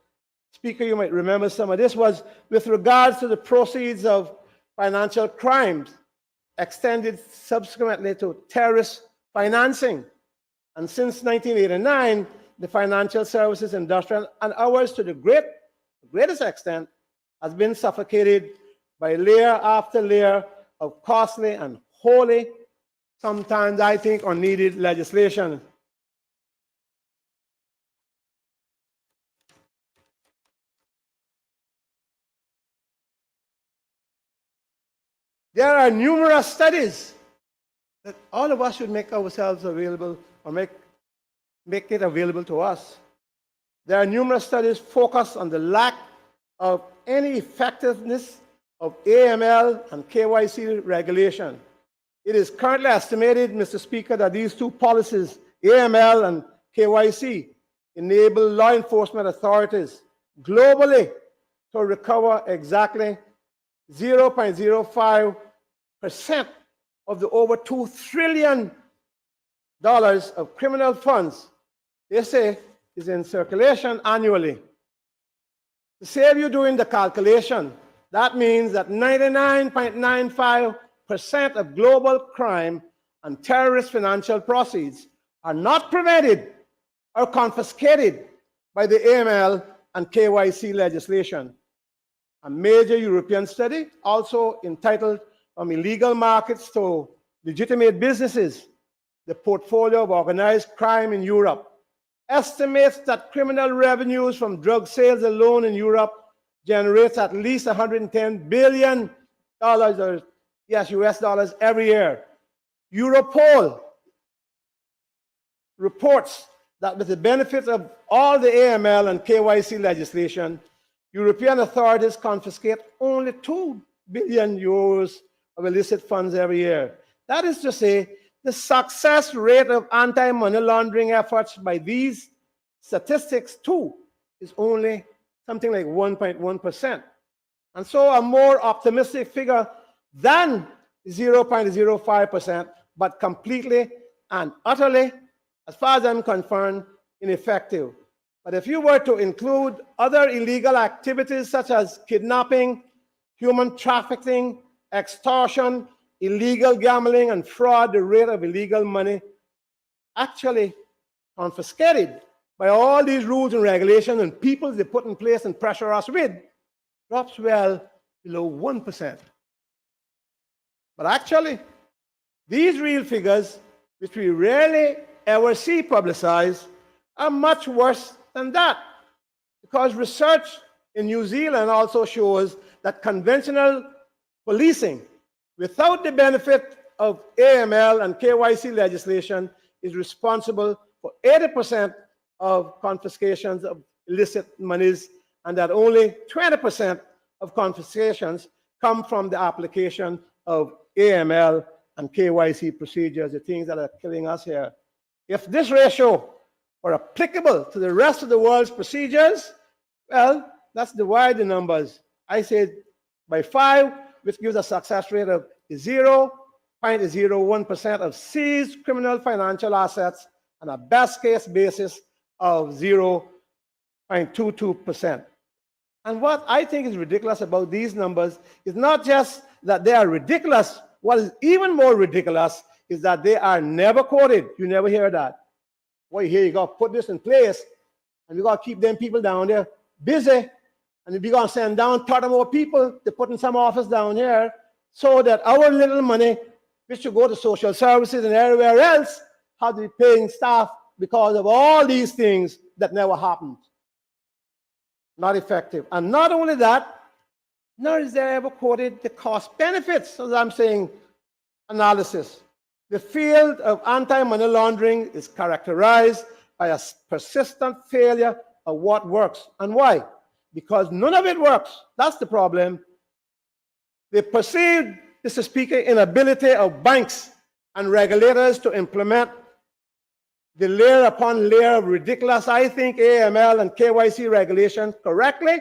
Speaker, you might remember some of this, was with regards to the proceeds of financial crimes extended subsequently to terrorist financing. And since 1989, the financial services industry and ours to the greatest extent has been suffocated by layer after layer of costly and wholly, sometimes I think unneeded legislation. There are numerous studies that all of us should make ourselves available, or make it available to us, There are numerous studies focused on the lack of any effectiveness of AML and KYC regulation. It is currently estimated, Mr. Speaker, that these two policies, AML and KYC, enable law enforcement authorities globally to recover exactly 0.05% of the over $2 trillion of criminal funds they say is in circulation annually. To save you doing the calculation, that means that 99.95% of global crime and terrorist financial proceeds are not prevented or confiscated by the AML and KYC legislation. A major European study, also entitled From Illegal Markets to Legitimate Businesses, the Portfolio of Organized Crime in Europe, estimates that criminal revenues from drug sales alone in Europe generates at least $110 billion, or yes, US dollars every year. Europol reports that with the benefit of all the AML and KYC legislation, European authorities confiscate only 2 billion euros of illicit funds every year. That is to say, the success rate of anti-money laundering efforts by these statistics too is only something like 1.1%. And so a more optimistic figure than 0.05%, but completely and utterly, as far as I'm concerned, ineffective. But if you were to include other illegal activities such as kidnapping, human trafficking, extortion, illegal gambling, and fraud, the rate of illegal money actually confiscated by all these rules and regulations and people they put in place and pressure us with drops well below 1%. But actually, these real figures, which we rarely ever see publicized, are much worse than that, because research in New Zealand also shows that conventional policing, without the benefit of AML and KYC legislation, is responsible for 80% of confiscations of illicit monies, and that only 20% of confiscations come from the application of AML and KYC procedures, the things that are killing us here. If this ratio were applicable to the rest of the world's procedures, well, let's divide the numbers. I said by 5, which gives a success rate of 0.01% of seized criminal financial assets and a best case basis of 0.22%. And what I think is ridiculous about these numbers is not just that they are ridiculous. What is even more ridiculous is that they are never quoted. You never hear that. Well, here you got to put this in place, and we got to keep them people down there busy, and we're going to send down 30 more people to put in some office down here so that our little money, which should go to social services and everywhere else, has to be paying staff because of all these things that never happened. Not effective. And not only that, nor is there ever quoted the cost benefits, as I'm saying, analysis. The field of anti-money laundering is characterized by a persistent failure of what works. And why? Because none of it works. That's the problem. The perceived, Mr. Speaker, inability of banks and regulators to implement the layer upon layer of ridiculous, I think, AML and KYC regulations correctly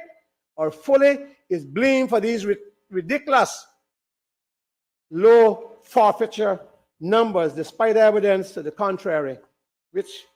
or fully is blamed for these ridiculous low forfeiture numbers, despite evidence to the contrary, which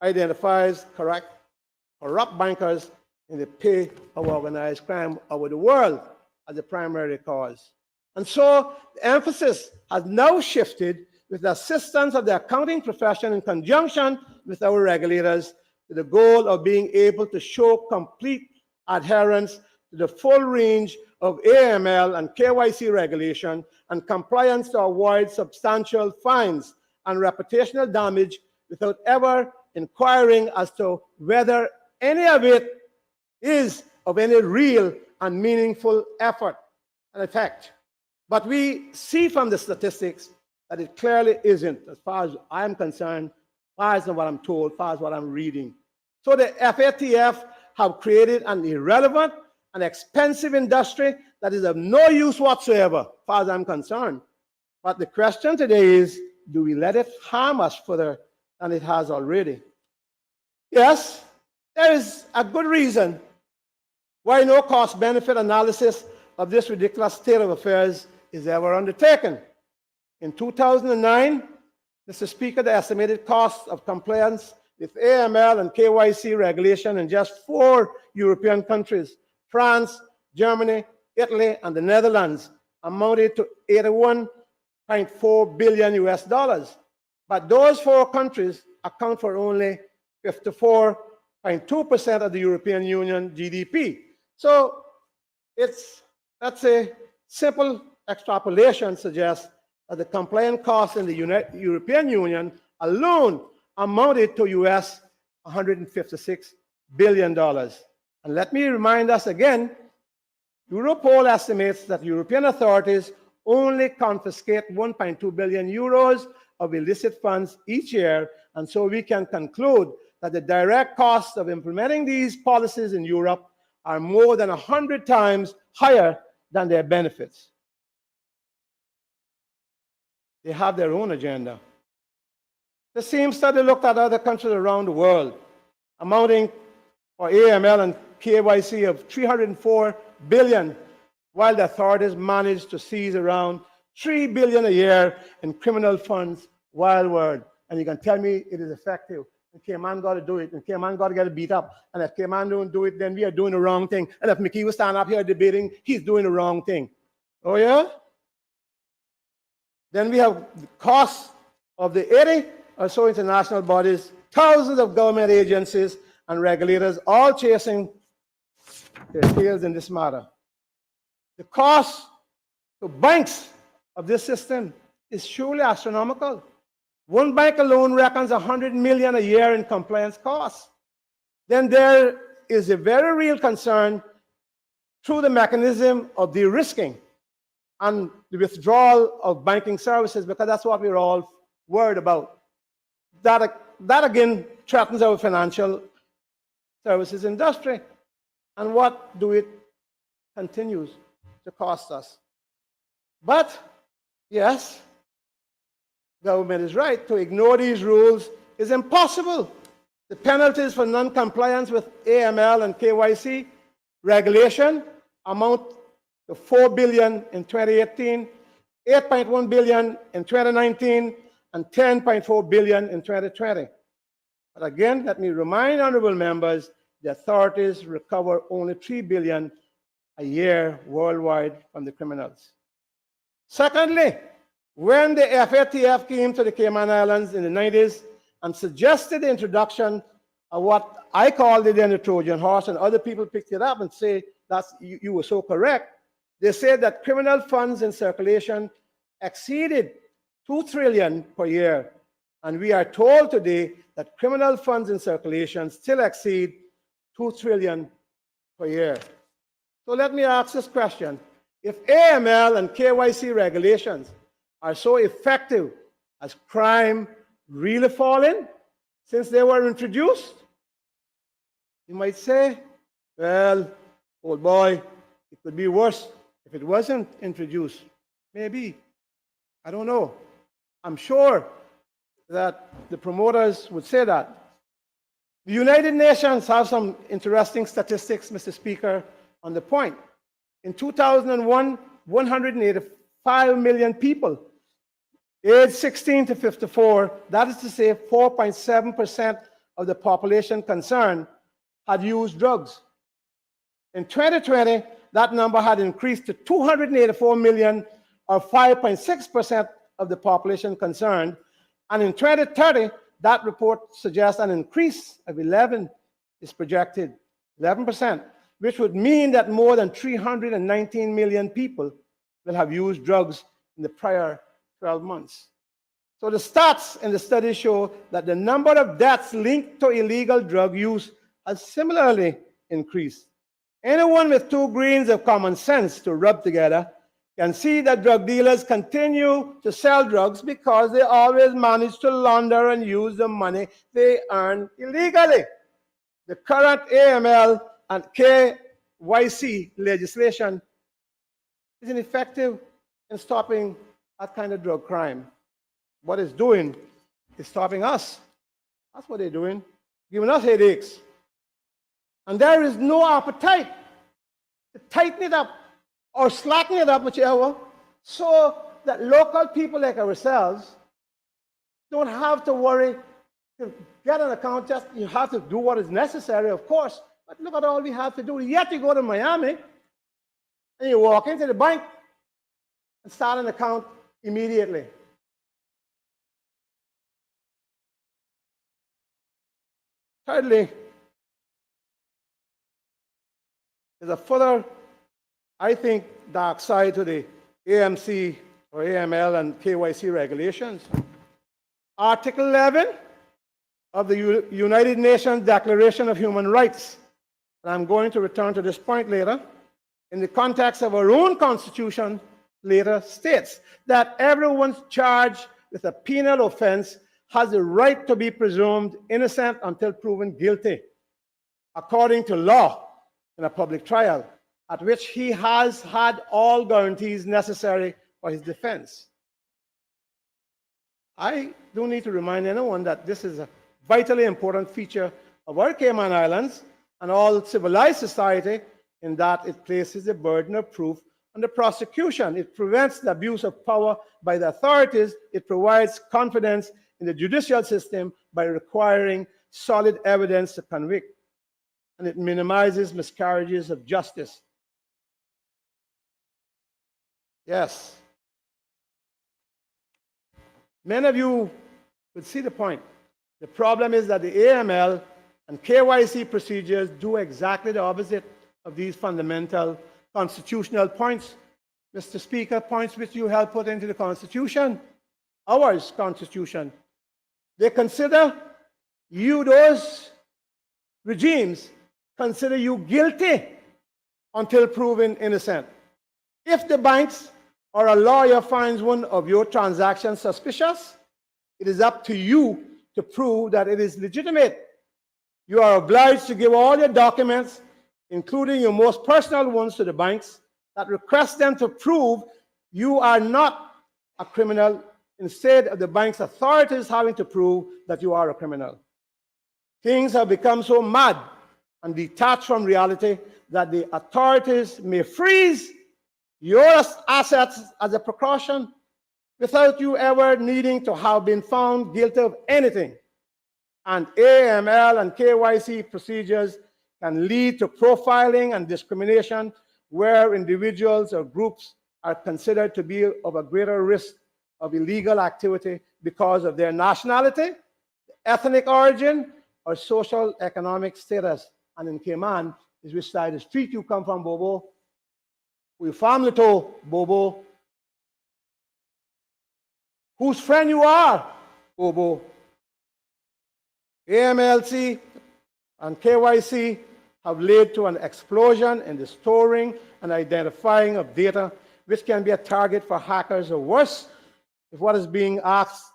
identifies corrupt bankers in the pay of organized crime over the world as the primary cause. And so the emphasis has now shifted with the assistance of the accounting profession in conjunction with our regulators to the goal of being able to show complete adherence to the full range of AML and KYC regulation and compliance to avoid substantial fines and reputational damage without ever inquiring as to whether any of it is of any real and meaningful effort and effect. But we see from the statistics that it clearly isn't, as far as I'm concerned, as far as what I'm told, as far as what I'm reading. So the FATF have created an irrelevant and expensive industry that is of no use whatsoever, as far as I'm concerned. But the question today is, do we let it harm us further than it has already? Yes, there is a good reason why no cost-benefit analysis of this ridiculous state of affairs is ever undertaken. In 2009, Mr. Speaker, the estimated cost of compliance with AML and KYC regulation in just 4 European countries, France, Germany, Italy, and the Netherlands, amounted to $81.4 billion US. But those 4 countries account for only 54.2% of the European Union GDP. So that's a simple extrapolation suggests that the compliance costs in the European Union alone amounted to US $156 billion. And let me remind us again, Europol estimates that European authorities only confiscate 1.2 billion euros of illicit funds each year, and so we can conclude that the direct costs of implementing these policies in Europe are more than 100 times higher than their benefits. They have their own agenda. The same study looked at other countries around the world, amounting for AML and KYC of 304 billion, while the authorities managed to seize around 3 billion a year in criminal funds worldwide. And you can tell me it is effective. And K-Man got to do it, and K-Man got to get beat up. And if K-Man don't do it, then we are doing the wrong thing. And if Mickey was standing up here debating, he's doing the wrong thing. Oh, yeah? Then we have the cost of the 80 or so international bodies, thousands of government agencies and regulators, all chasing their tails in this matter. The cost to banks of this system is surely astronomical. One bank alone reckons 100 million a year in compliance costs. Then there is a very real concern through the mechanism of de-risking and the withdrawal of banking services, because that's what we're all worried about. That again threatens our financial services industry. And what do it continues to cost us? But yes, government is right. To ignore these rules is impossible. The penalties for non-compliance with AML and KYC regulation amount to 4 billion in 2018, 8.1 billion in 2019, and 10.4 billion in 2020. But again, let me remind honorable members, the authorities recover only 3 billion a year worldwide from the criminals. Secondly, when the FATF came to the Cayman Islands in the 90s and suggested the introduction of what I called it then the Trojan horse, and other people picked it up and say, you were so correct. They said that criminal funds in circulation exceeded 2 trillion per year. And we are told today that criminal funds in circulation still exceed 2 trillion per year. So let me ask this question. If AML and KYC regulations are so effective, has crime really fallen since they were introduced? You might say, well, old boy, it could be worse if it wasn't introduced. Maybe. I don't know. I'm sure that the promoters would say that. The United Nations have some interesting statistics, Mr. Speaker, on the point. In 2001, 185 million people aged 16 to 54, that is to say 4.7% of the population concerned, had used drugs. In 2020, that number had increased to 284 million, or 5.6% of the population concerned. And in 2030, that report suggests an increase of 11 is projected, 11%, which would mean that more than 319 million people will have used drugs in the prior 12 months. So the stats in the study show that the number of deaths linked to illegal drug use has similarly increased. Anyone with 2 grains of common sense to rub together can see that drug dealers continue to sell drugs because they always manage to launder and use the money they earn illegally. the current AML and KYC legislation is ineffective in stopping that kind of drug crime. What it's doing is stopping us. That's what they're doing, giving us headaches. And there is no appetite to tighten it up or slacken it up, whichever, so that local people like ourselves don't have to worry to get an account. Just you have to do what is necessary, of course, but look at all we have to do. Yet you go to Miami and you walk into the bank and start an account immediately. Thirdly, there's a further, I think, dark side to the AMC or AML and KYC regulations. Article 11 of the United Nations Declaration of Human Rights, and I'm going to return to this point later, in the context of our own constitution later, states that everyone charged with a penal offense has the right to be presumed innocent until proven guilty, according to law, in a public trial, at which he has had all guarantees necessary for his defense. I don't need to remind anyone that this is a vitally important feature of our Cayman Islands and all civilized society, in that it places a burden of proof on the prosecution. It prevents the abuse of power by the authorities. It provides confidence in the judicial system by requiring solid evidence to convict. And it minimizes miscarriages of justice. Yes. Many of you would see the point. The problem is that the AML and KYC procedures do exactly the opposite of these fundamental constitutional points. Mr. Speaker, points which you helped put into the Constitution, our Constitution. They consider you, those regimes, consider you guilty until proven innocent. If the banks or a lawyer finds one of your transactions suspicious, it is up to you to prove that it is legitimate. You are obliged to give all your documents, including your most personal ones, to the banks that request them to prove you are not a criminal, instead of the bank's authorities having to prove that you are a criminal. Things have become so mad and detached from reality that the authorities may freeze your assets as a precaution without you ever needing to have been found guilty of anything. And AML and KYC procedures can lead to profiling and discrimination, where individuals or groups are considered to be of a greater risk of illegal activity because of their nationality, ethnic origin, or social economic status. And in Cayman is which side of the street you come from, Bobo. Who your family to, Bobo. Whose friend you are, Bobo. AMLC and KYC have led to an explosion in the storing and identifying of data, which can be a target for hackers, or worse, if what is being asked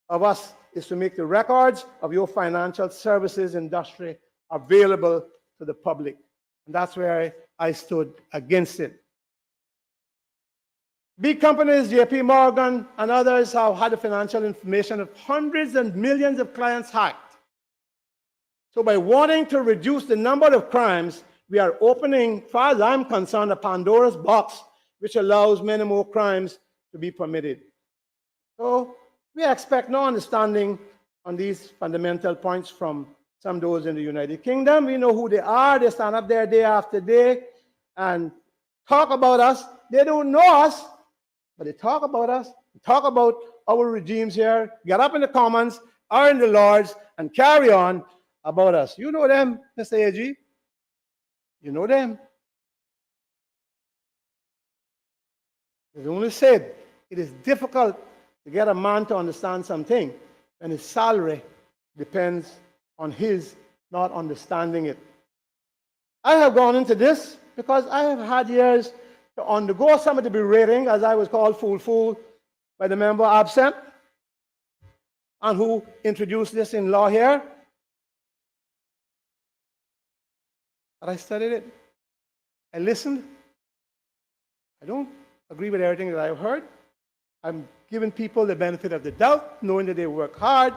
of us is to make the records of your financial services industry available to the public. And that's where I stood against it. Big companies, JP Morgan and others, have had the financial information of hundreds and millions of clients hacked. So by wanting to reduce the number of crimes, we are opening, as far as I'm concerned, a Pandora's box, which allows many more crimes to be permitted. So we expect no understanding on these fundamental points from some of those in the United Kingdom. We know who they are. They stand up there day after day and talk about us. They don't know us, but they talk about us, talk about our regimes here, get up in the Commons or in the Lords and carry on about us. You know them, Mr. AG. You know them. They only said it is difficult to get a man to understand something, and his salary depends on his not understanding it. I have gone into this because I have had years to undergo some of the berating, as I was called fool by the member absent, and who introduced this in law here. but I studied it. I listened. I don't agree with everything that I've heard. I'm giving people the benefit of the doubt, knowing that they work hard.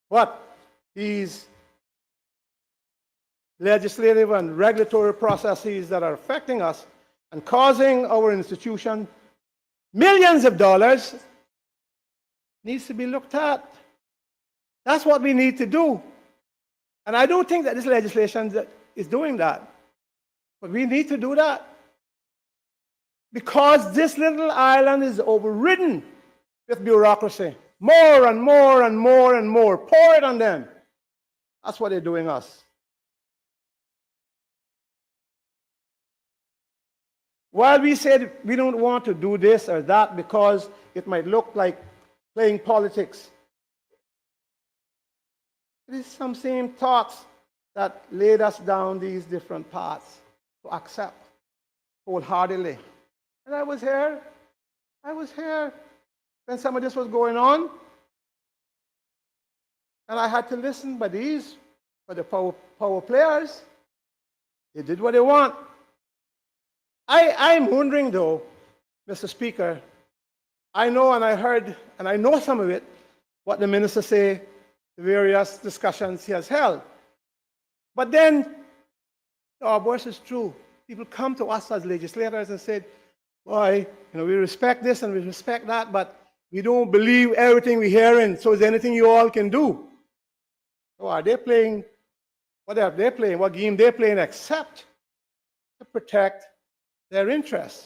But these legislative and regulatory processes that are affecting us and causing our institution millions of dollars needs to be looked at. That's what we need to do. And I don't think that this legislation is doing that. But we need to do that. Because this little island is overridden with bureaucracy. More and more and more and more. Pour it on them. That's what they're doing us. While we said we don't want to do this or that because it might look like playing politics, it is some same thoughts that laid us down these different paths to accept wholeheartedly. And I was here when some of this was going on. And I had to listen, but these were the power players. They did what they want. I'm wondering though, Mr. Speaker, I know and I heard, and I know some of it, what the minister say, the various discussions he has held. But then, our voice is true. People come to us as legislators and said, boy, we respect this and we respect that, but we don't believe everything we're hearing, so is there anything you all can do? So are they playing, what are they playing, what game they're playing except to protect their interests?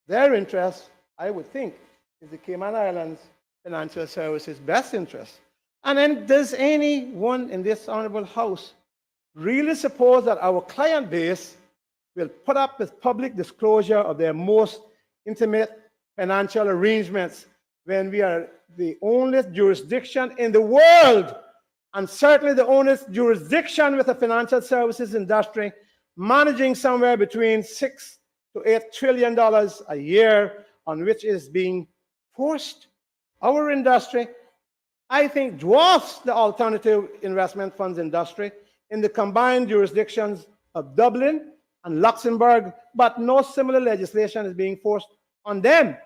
Their interests, I would think, is the Cayman Islands Financial Services' best interest. And then does anyone in this honorable House really suppose that our client base will put up with public disclosure of their most intimate financial arrangements when we are the only jurisdiction in the world, and certainly the only jurisdiction with the financial services industry managing somewhere between $6 to $8 trillion a year, on which is being forced? Our industry, I think, dwarfs the alternative investment funds industry in the combined jurisdictions of Dublin and Luxembourg, but no similar legislation is being forced on them.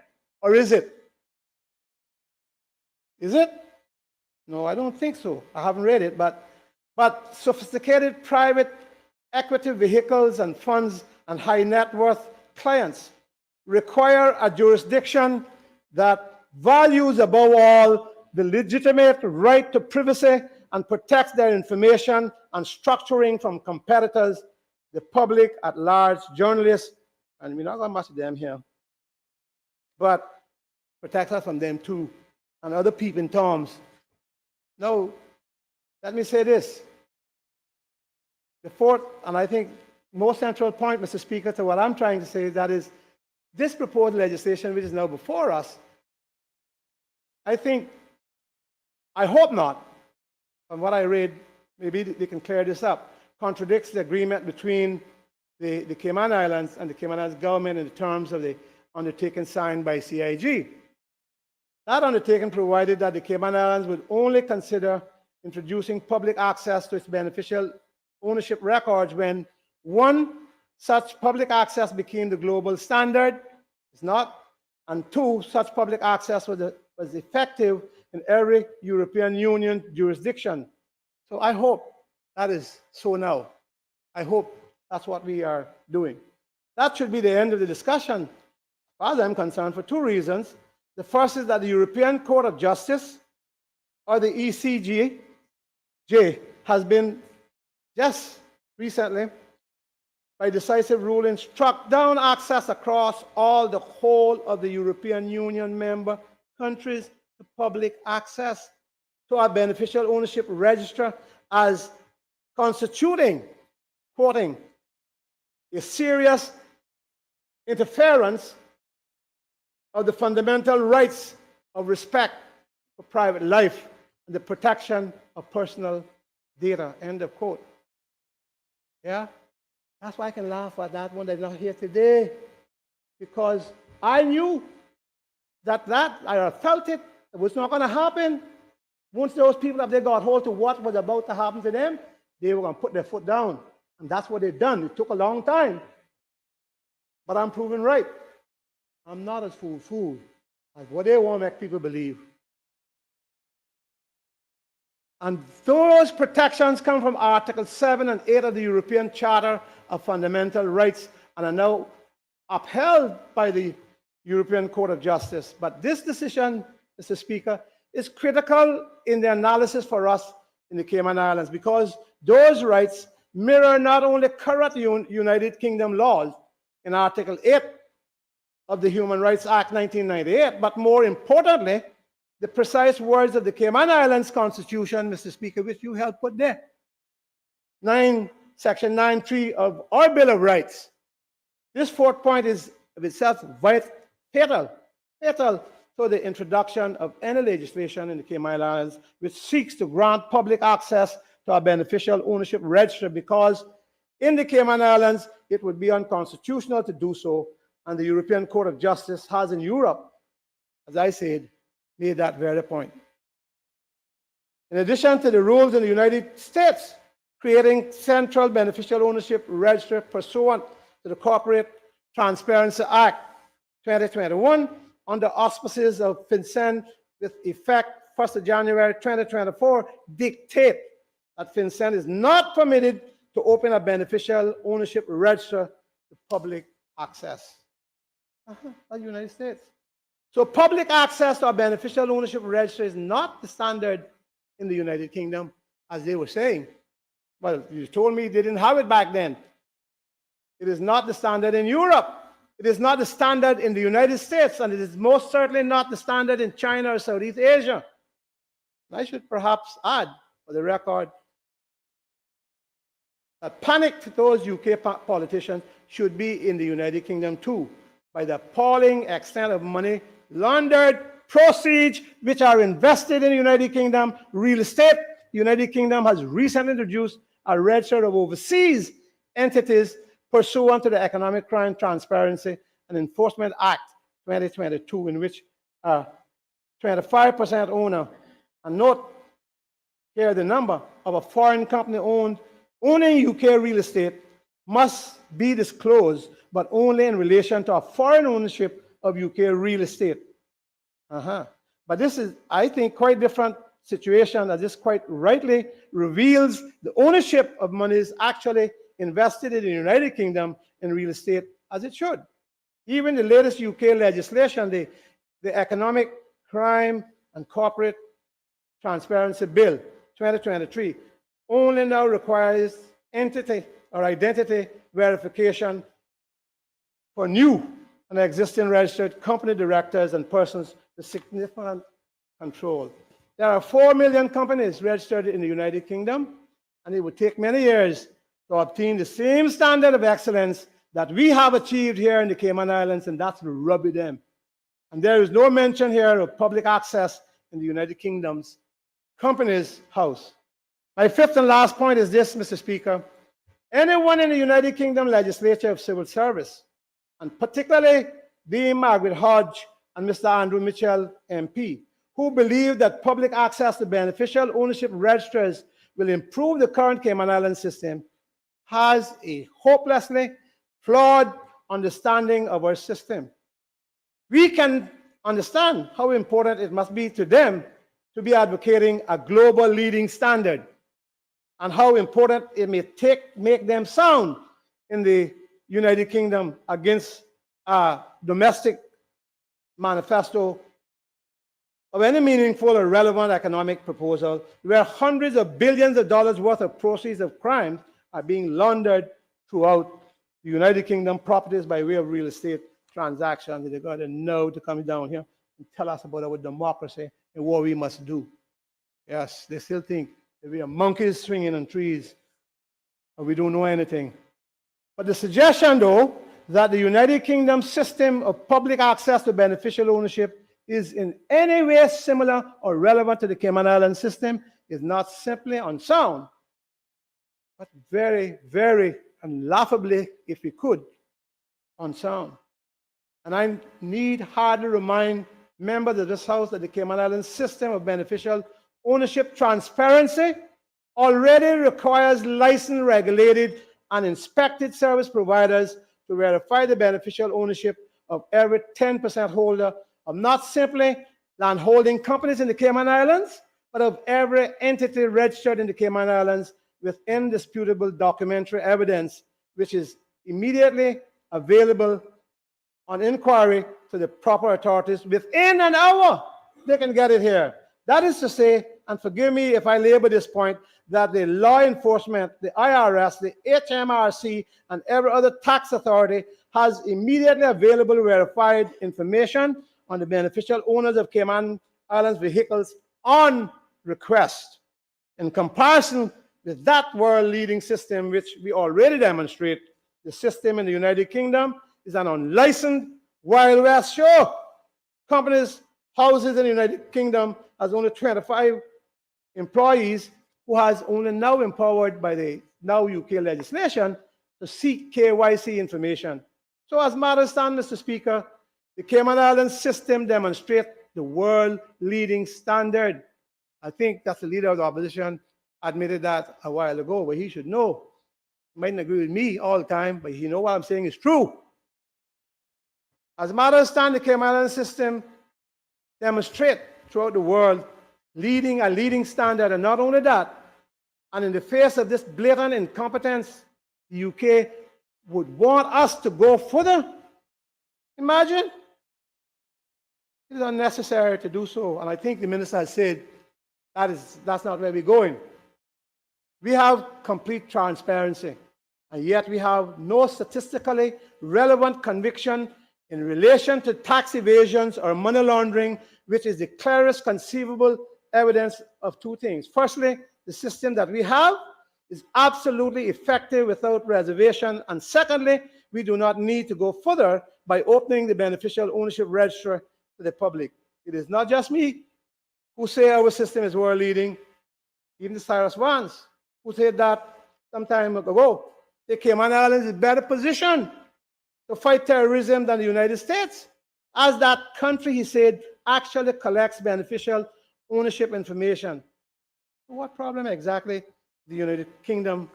Or is it? Is it? No, I don't think so. I haven't read it, but sophisticated private equity vehicles and funds and high net worth clients require a jurisdiction that values above all the legitimate right to privacy and protects their information and structuring from competitors, the public at large, journalists, and we're not going to much of them here, but protects us from them too, and other peeping toms. Now, let me say this. The fourth, and I think most central point, Mr. Speaker, to what I'm trying to say, that is this proposed legislation, which is now before us, I hope not, from what I read, maybe they can clear this up, contradicts the agreement between the Cayman Islands and the Cayman Islands government in the terms of the undertaking signed by CIG. That undertaking provided that the Cayman Islands would only consider introducing public access to its beneficial ownership records when, one, such public access became the global standard, it's not, and two, such public access was effective in every European Union jurisdiction. So I hope that is so now. I hope that's what we are doing. That should be the end of the discussion, as far as I'm concerned, for two reasons. The first is that the European Court of Justice, or the ECJ, has been just recently, by decisive ruling, struck down access across the whole of the European Union member countries to public access to our beneficial ownership register as constituting, quoting, a serious interference of the fundamental rights of respect for private life and the protection of personal data, end of quote. Yeah? That's why I can laugh at that one that's not here today, because I knew that I felt it was not going to happen. Once those people, if they got hold to what was about to happen to them, they were going to put their foot down. And that's what they've done. It took a long time. But I'm proven right. I'm not as fooled as what they want to make people believe. And those protections come from Article 7 and 8 of the European Charter of Fundamental Rights and are now upheld by the European Court of Justice. But this decision, Mr. Speaker, is critical in the analysis for us in the Cayman Islands because those rights mirror not only current United Kingdom laws in Article 8 of the Human Rights Act 1998, but more importantly, the precise words of the Cayman Islands Constitution, Mr. Speaker, which you helped put there. Section 9.3 of our Bill of Rights. This fourth point is of itself fatal to the introduction of any legislation in the Cayman Islands which seeks to grant public access to a beneficial ownership register because in the Cayman Islands, it would be unconstitutional to do so, and the European Court of Justice has in Europe, as I said, made that very point. In addition to the rules in the United States creating central beneficial ownership register pursuant to the Corporate Transparency Act 2021 under auspices of FinCEN with effect 1st of January 2024 dictate that FinCEN is not permitted to open a beneficial ownership register to public access. The United States. So public access to a beneficial ownership register is not the standard in the United Kingdom, as they were saying. Well, you told me they didn't have it back then. It is not the standard in Europe. It is not the standard in the United States, and it is most certainly not the standard in China or Southeast Asia. I should perhaps add, for the record, that panic to those UK politicians should be in the United Kingdom too, by the appalling extent of money laundered, proceeds which are invested in the United Kingdom, real estate. The United Kingdom has recently introduced a register of overseas entities pursuant to the Economic Crime Transparency and Enforcement Act 2022, in which a 25% owner, and note here the number of a foreign company owning UK real estate must be disclosed, but only in relation to a foreign ownership of UK real estate. But this is, I think, quite different situation, as this quite rightly reveals the ownership of monies actually invested in the United Kingdom in real estate, as it should. Even the latest UK legislation, the Economic Crime and Corporate Transparency Bill 2023, only now requires entity or identity verification for new and existing registered company directors and persons with significant control. There are 4 million companies registered in the United Kingdom, and it would take many years to obtain the same standard of excellence that we have achieved here in the Cayman Islands, and that's the rub with them. And there is no mention here of public access in the United Kingdom's Companies House. My fifth and last point is this, Mr. Speaker. Anyone in the United Kingdom Legislature of Civil Service, and particularly Dame Margaret Hodge and Mr. Andrew Mitchell, MP, who believe that public access to beneficial ownership registers will improve the current Cayman Islands system, has a hopelessly flawed understanding of our system. We can understand how important it must be to them to be advocating a global leading standard, and how important it may make them sound in the United Kingdom against a domestic manifesto of any meaningful or relevant economic proposal where hundreds of billions of dollars worth of proceeds of crimes are being laundered throughout the United Kingdom properties by way of real estate transactions. They've got to know to come down here and tell us about our democracy and what we must do. Yes, they still think that we are monkeys swinging on trees and we don't know anything. But the suggestion, though, that the United Kingdom system of public access to beneficial ownership is in any way similar or relevant to the Cayman Islands system is not simply unsound, but very, very, and laughably, if we could, unsound. And I need hardly remind members of this House that the Cayman Islands system of beneficial ownership transparency already requires licensed, regulated, and inspected service providers to verify the beneficial ownership of every 10% holder of not simply land holding companies in the Cayman Islands, but of every entity registered in the Cayman Islands with indisputable documentary evidence, which is immediately available on inquiry to the proper authorities within an hour. They can get it here. That is to say, and forgive me if I labor this point, that the law enforcement, the IRS, the HMRC, and every other tax authority has immediately available verified information on the beneficial owners of Cayman Islands vehicles on request. In comparison with that world-leading system, which we already demonstrate, the system in the United Kingdom is an unlicensed Wild West show. Companies, houses in the United Kingdom has only 25 employees who has only now empowered by the now UK legislation to seek KYC information. So as matters stand, Mr. Speaker, the Cayman Islands system demonstrates the world-leading standard. I think that's the leader of the opposition admitted that a while ago, but he should know. He mightn't agree with me all the time, but he know what I'm saying is true. As matters stand, the Cayman Islands system demonstrates throughout the world a leading standard, and not only that, and in the face of this blatant incompetence, the UK would want us to go further. Imagine. It is unnecessary to do so, and I think the minister has said that's not where we're going. We have complete transparency, and yet we have no statistically relevant conviction in relation to tax evasions or money laundering, which is the clearest conceivable evidence of two things. Firstly, the system that we have is absolutely effective without reservation. And secondly, we do not need to go further by opening the beneficial ownership register to the public. It is not just me who say our system is world leading. Even the Cyrus Vance, who said that some time ago, the Cayman Islands is better positioned to fight terrorism than the United States, as that country, he said, actually collects beneficial ownership information. What problem exactly the United Kingdom,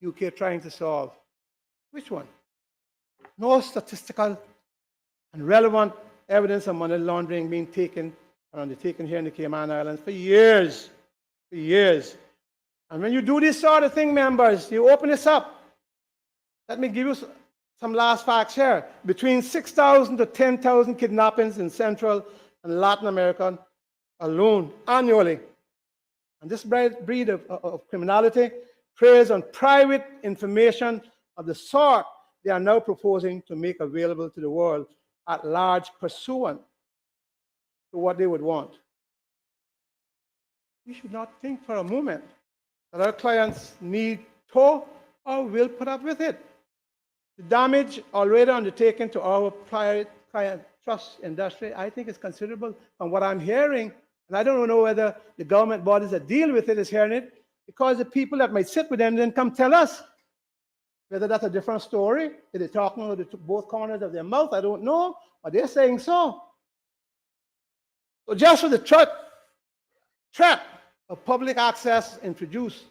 UK trying to solve? Which one? No statistical and relevant evidence of money laundering being taken or undertaken here in the Cayman Islands for years. For years. And when you do this sort of thing, members, you open this up. Let me give you some last facts here. Between 6,000 to 10,000 kidnappings in Central and Latin America alone annually. And this breed of criminality preys on private information of the sort they are now proposing to make available to the world at large pursuant to what they would want. We should not think for a moment that our clients need to or will put up with it. The damage already undertaken to our client trust industry, I think, is considerable from what I'm hearing. And I don't know whether the government bodies that deal with it is hearing it, because the people that might sit with them then come tell us. Whether that's a different story, if they're talking out of both corners of their mouth, I don't know, but they're saying so. So just for the threat of public access introduced,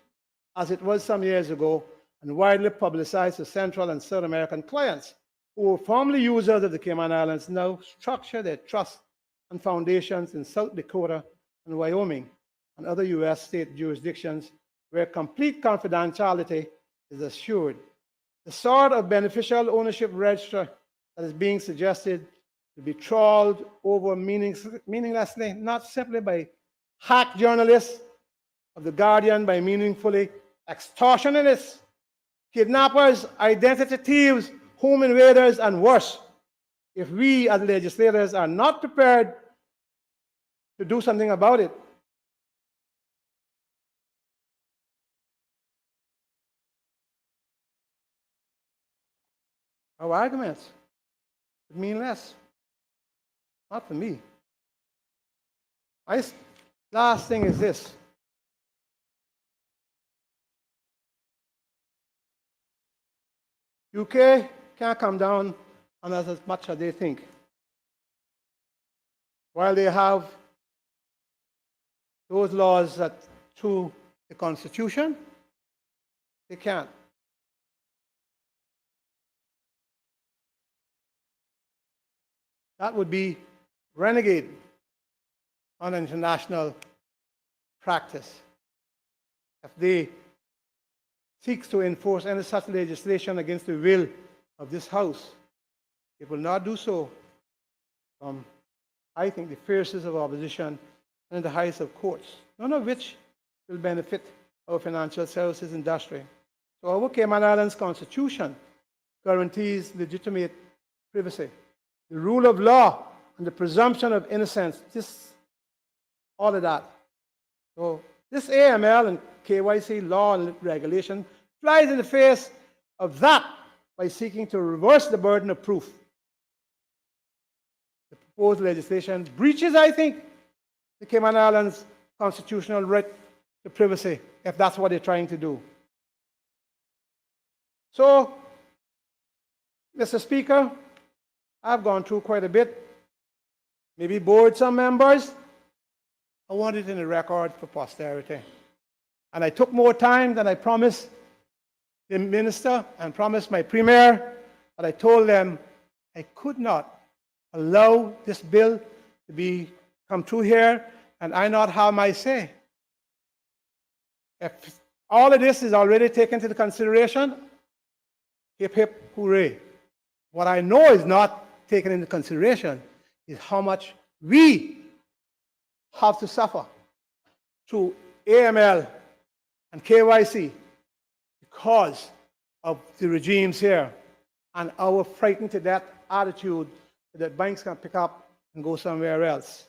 as it was some years ago, and widely publicized to Central and South American clients who were formerly users of the Cayman Islands, now structure their trust and foundations in South Dakota and Wyoming and other U.S. state jurisdictions where complete confidentiality is assured. The sort of beneficial ownership register that is being suggested to be trawled over meaninglessly, not simply by hack journalists of The Guardian, by meaningfully extortionists, kidnappers, identity thieves, home invaders, and worse. If we as legislators are not prepared to do something about it, our arguments would mean less. Not for me. Last thing is this. UK can't come down on us as much as they think. While they have those laws that through the Constitution? They can't. That would be renegade on international practice. If they seek to enforce any such legislation against the will of this House, it will not do so from, I think, the fiercest of opposition and the highest of courts, none of which will benefit our financial services industry. So our Cayman Islands Constitution guarantees legitimate privacy, the rule of law, and the presumption of innocence, all of that. So this AML and KYC law and regulation flies in the face of that by seeking to reverse the burden of proof. The proposed legislation breaches, I think, the Cayman Islands constitutional right to privacy, if that's what they're trying to do. So, Mr. Speaker, I've gone through quite a bit, maybe bored some members. I want it in the record for posterity. And I took more time than I promised the minister and promised my premier, but I told them I could not allow this bill to come through here and I not have my say. If all of this is already taken into consideration, hip hip hooray. What I know is not taken into consideration is how much we have to suffer through AML and KYC because of the regimes here and our frightened to death attitude that banks can pick up and go somewhere else.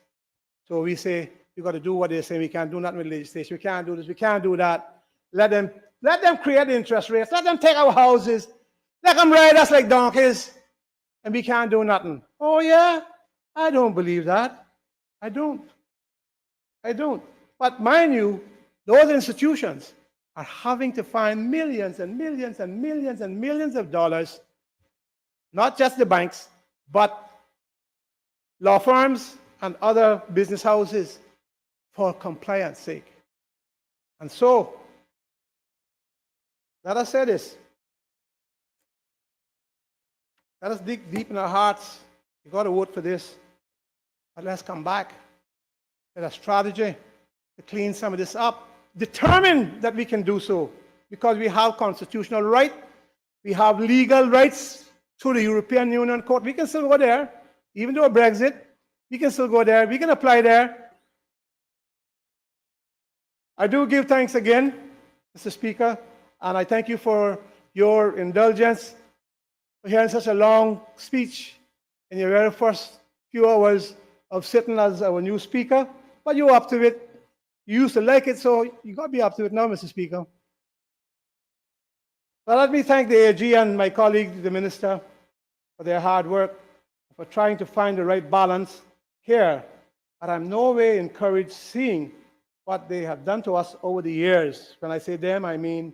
So we say, we've got to do what they say. We can't do nothing with legislation. We can't do this. We can't do that. Let them create the interest rates. Let them take our houses. Let them ride us like donkeys. And we can't do nothing. Oh, yeah? I don't believe that. I don't. But mind you, those institutions are having to find millions and millions and millions and millions of dollars, not just the banks, but law firms and other business houses for compliance sake. And so, let us say this. Let us dig deep in our hearts. You've got to vote for this. But let's come back with a strategy to clean some of this up. Determined that we can do so because we have constitutional right. We have legal rights through the European Union Court. We can still go there. Even though Brexit, we can still go there. We can apply there. I do give thanks again, Mr. Speaker, and I thank you for your indulgence for hearing such a long speech in your very first few hours of sitting as our new speaker, but you're up to it. You used to like it, so you got to be up to it now, Mr. Speaker. But let me thank the AG and my colleague, the minister, for their hard work, for trying to find the right balance here. But I'm no way encouraged seeing what they have done to us over the years. When I say them, I mean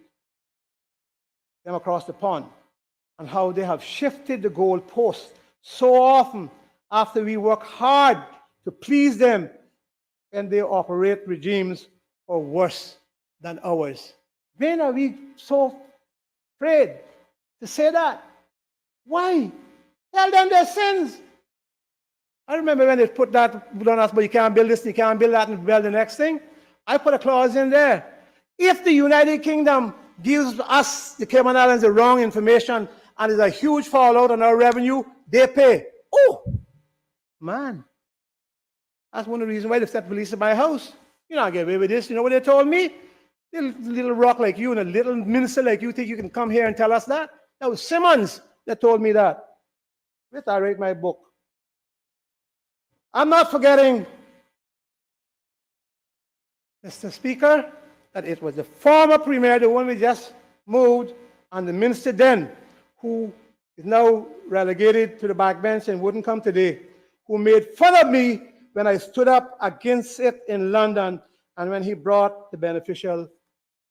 them across the pond, and how they have shifted the goalposts so often after we work hard to please them, and they operate regimes or worse than ours. When are we so afraid to say that? Why? Tell them their sins. I remember when they put that on us, but you can't build this, you can't build that, and build the next thing. I put a clause in there. If the United Kingdom gives us, the Cayman Islands, the wrong information and there's a huge fallout on our revenue, they pay. Oh, man. That's one of the reasons why they set police at my house. You're not getting away with this. You know what they told me? Little rock like you and a little minister like you think you can come here and tell us that? That was Simmons that told me that. Wait till I read my book. I'm not forgetting, Mr. Speaker, that it was the former premier, the one we just moved, and the minister then, who is now relegated to the backbench and wouldn't come today, who made fun of me when I stood up against it in London and when he brought the beneficial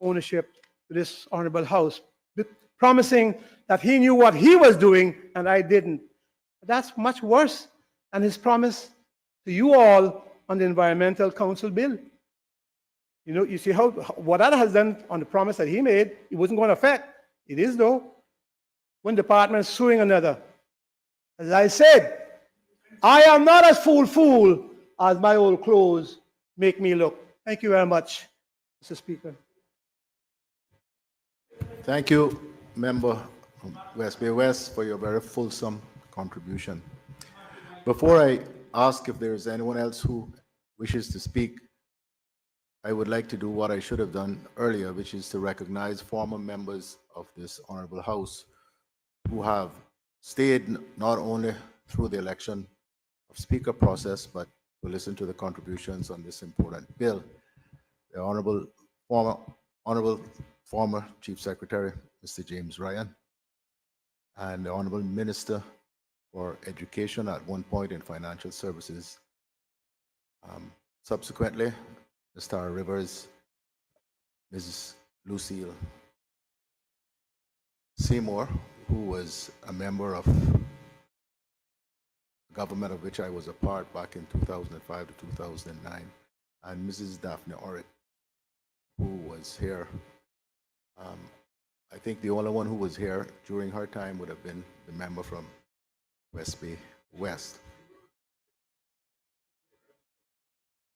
ownership to this honorable house, promising that he knew what he was doing and I didn't. But that's much worse than his promise to you all on the Environmental Council bill. You know, you see how what that has done on the promise that he made, it wasn't going to affect. It is though. One department is suing another. As I said, I am not as fool as my old clothes make me look. Thank you very much, Mr. Speaker. Thank you, Member from West Bay West, for your very fulsome contribution. Before I ask if there is anyone else who wishes to speak, I would like to do what I should have done earlier, which is to recognize former members of this Honorable House who have stayed not only through the election of Speaker process, but to listen to the contributions on this important bill. The Honorable former Chief Secretary, Mr. James Ryan, and the Honorable Minister for Education at one point in Financial Services. Subsequently, the Star Rivers, Mrs. Lucille Seymour, who was a member of government of which I was a part back in 2005 to 2009, and Mrs. Daphne Orrit, who was here. I think the only one who was here during her time would have been the member from West Bay West.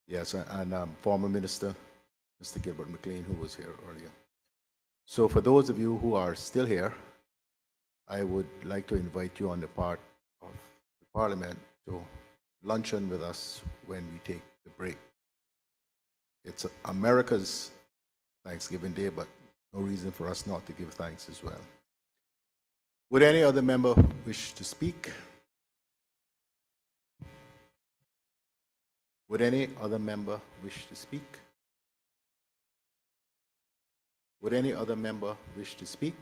Yes, and former Minister, Mr. Gilbert McLean, who was here earlier. So for those of you who are still here, I would like to invite you on the part of the Parliament to luncheon with us when we take the break. It's America's Thanksgiving Day, but no reason for us not to give thanks as well. Would any other member wish to speak? Would any other member wish to speak? Would any other member wish to speak?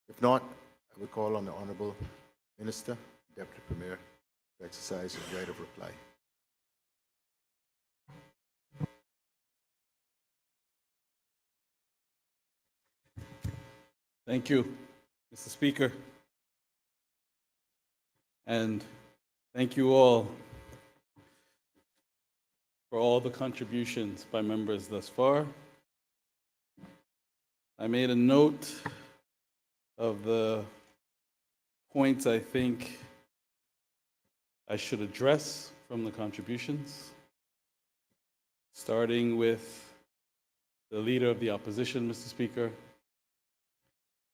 If not, I would call on the Honorable Minister, Deputy Premier, to exercise his right of reply. Thank you, Mr. Speaker. And thank you all for all the contributions by members thus far. I made a note of the points I think I should address from the contributions, starting with the Leader of the Opposition, Mr. Speaker.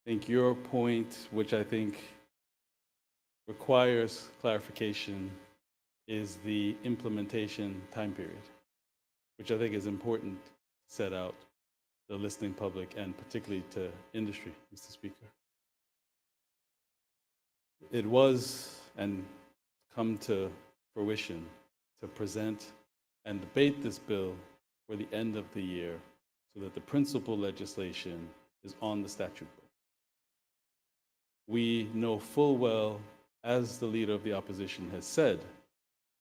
I think your point, which I think requires clarification, is the implementation time period, which I think is important to set out to the listening public and particularly to industry, Mr. Speaker. It was and come to fruition to present and debate this bill for the end of the year so that the principal legislation is on the statute book. We know full well, as the Leader of the Opposition has said,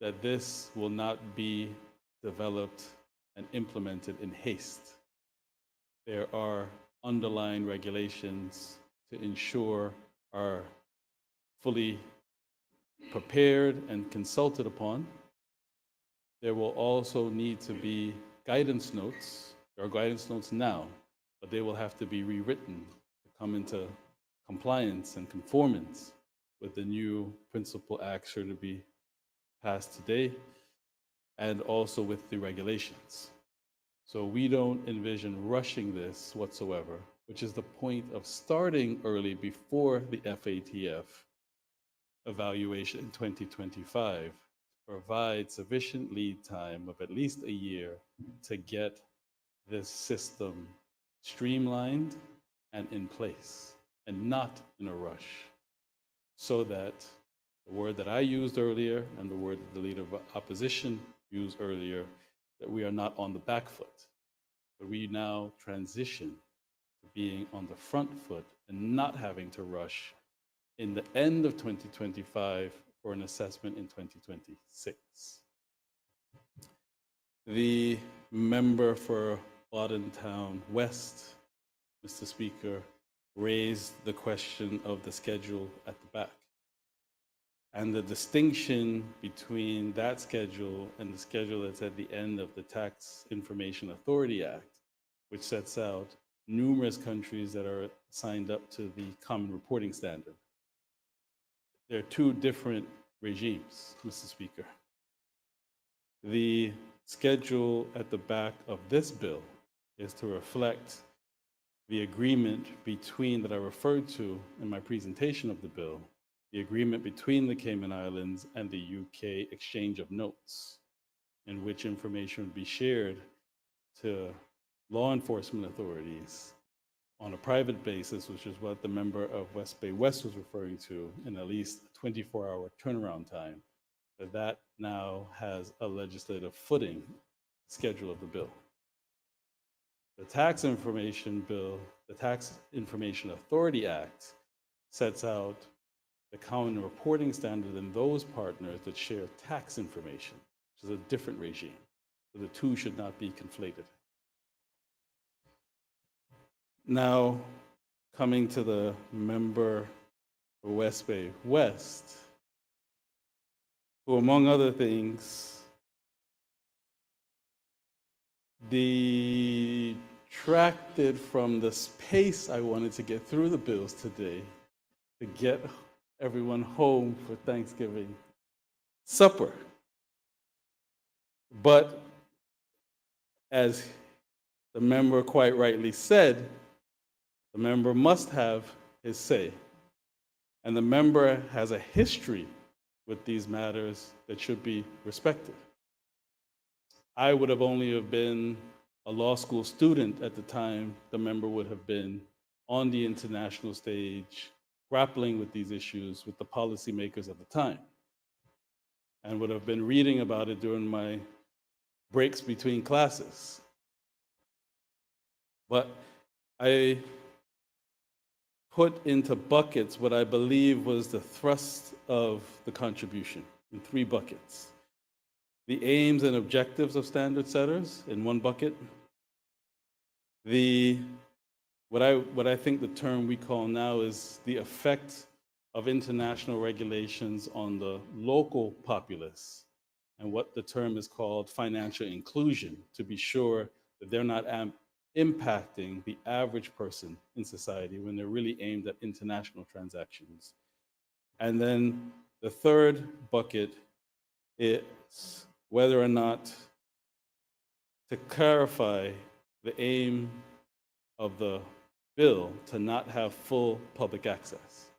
that this will not be developed and implemented in haste. There are underlying regulations to ensure are fully prepared and consulted upon. There will also need to be guidance notes. There are guidance notes now, but they will have to be rewritten to come into compliance and conformance with the new principal acts sure to be passed today, and also with the regulations. So we don't envision rushing this whatsoever, which is the point of starting early before the FATF evaluation in 2025, provide sufficient lead time of at least a year to get this system streamlined and in place, and not in a rush, so that the word that I used earlier and the word that the Leader of Opposition used earlier, that we are not on the back foot, but we now transition to being on the front foot and not having to rush in the end of 2025 for an assessment in 2026. The member for Auden Town West, Mr. Speaker, raised the question of the schedule at the back. and the distinction between that schedule and the schedule that's at the end of the Tax Information Authority Act, which sets out numerous countries that are signed up to the Common Reporting Standard. There are two different regimes, Mr. Speaker. The schedule at the back of this bill is to reflect the agreement between, that I referred to in my presentation of the bill, the agreement between the Cayman Islands and the UK exchange of notes, in which information would be shared to law enforcement authorities on a private basis, which is what the member of West Bay West was referring to, in at least a 24-hour turnaround time. That now has a legislative footing schedule of the bill. The Tax Information Bill, the Tax Information Authority Act, sets out the common reporting standard in those partners that share tax information, which is a different regime. So the two should not be conflated. Now, coming to the member for West Bay West, who, among other things, detracted from the pace I wanted to get through the bills today to get everyone home for Thanksgiving supper. But as the member quite rightly said, the member must have his say. And the member has a history with these matters that should be respected. I would have only have been a law school student at the time the member would have been on the international stage, grappling with these issues with the policymakers at the time, and would have been reading about it during my breaks between classes. But I put into buckets what I believe was the thrust of the contribution, in 3 buckets. The aims and objectives of standard setters in 1 bucket. What I think the term we call now is the effect of international regulations on the local populace, and what the term is called financial inclusion, to be sure that they're not impacting the average person in society when they're really aimed at international transactions. And then the 3rd bucket is whether or not to clarify the aim of the bill to not have full public access.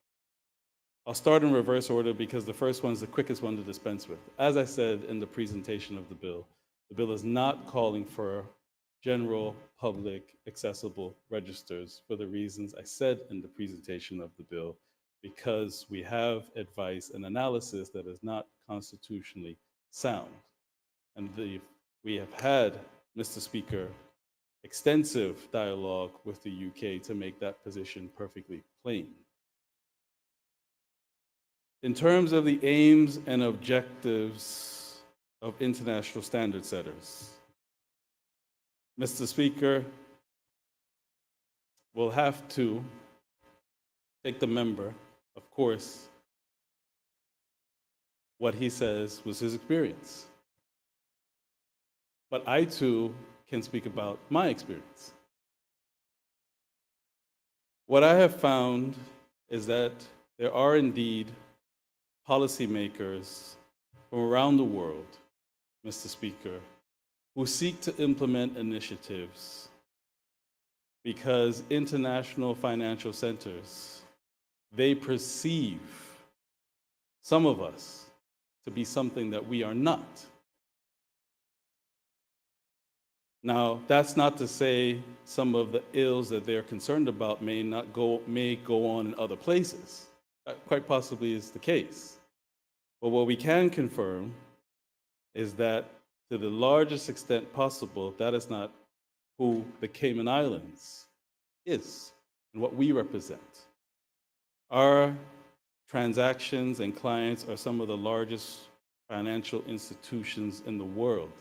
I'll start in reverse order because the first one is the quickest one to dispense with. As I said in the presentation of the bill is not calling for general public accessible registers for the reasons I said in the presentation of the bill, because we have advice and analysis that is not constitutionally sound. And we have had, Mr. Speaker, extensive dialogue with the UK to make that position perfectly plain. In terms of the aims and objectives of international standard setters, Mr. Speaker, we'll have to take the member, of course, what he says was his experience. But I too can speak about my experience. What I have found is that there are indeed policymakers from around the world, Mr. Speaker, who seek to implement initiatives because international financial centers, they perceive some of us to be something that we are not. Now, that's not to say some of the ills that they're concerned about may go on in other places. That quite possibly is the case. But what we can confirm is that to the largest extent possible, that is not who the Cayman Islands is and what we represent. Our transactions and clients are some of the largest financial institutions in the world.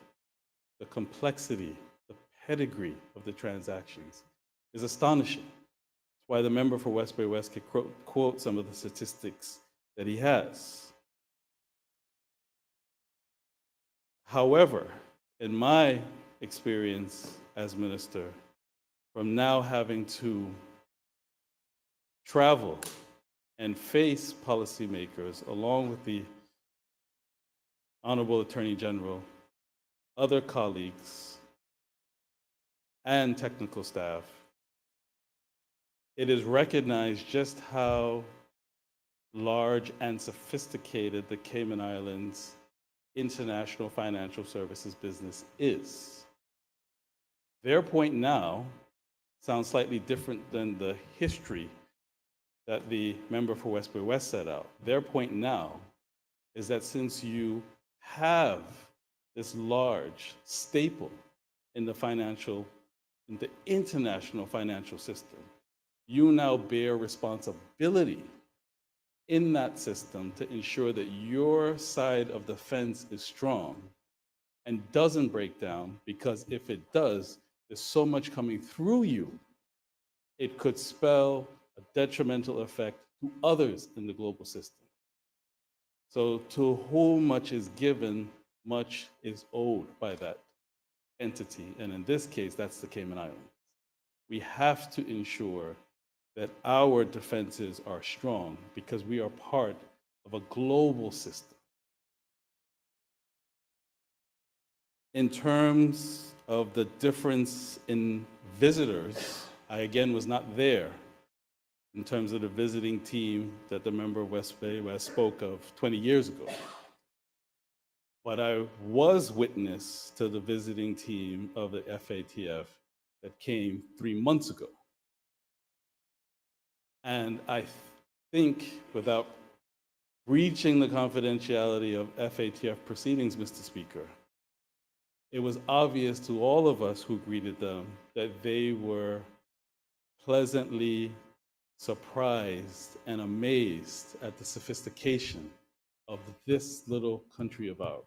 The complexity, the pedigree of the transactions is astonishing. That's why the member for West Bay West could quote some of the statistics that he has. However, in my experience as minister, from now having to travel and face policymakers along with the Honorable Attorney General, other colleagues, and technical staff, it is recognized just how large and sophisticated the Cayman Islands international financial services business is. Their point now sounds slightly different than the history that the member for West Bay West set out. Their point now is that since you have this large staple in the international financial system, you now bear responsibility in that system to ensure that your side of the fence is strong and doesn't break down, because if it does, there's so much coming through you, it could spell a detrimental effect to others in the global system. So to whom much is given, much is owed by that entity. And in this case, that's the Cayman Islands. We have to ensure that our defenses are strong because we are part of a global system. In terms of the difference in visitors, I again was not there in terms of the visiting team that the member of West Bay West spoke of 20 years ago. But I was witness to the visiting team of the FATF that came 3 months ago. And I think, without breaching the confidentiality of FATF proceedings, Mr. Speaker, it was obvious to all of us who greeted them that they were pleasantly surprised and amazed at the sophistication of this little country of ours.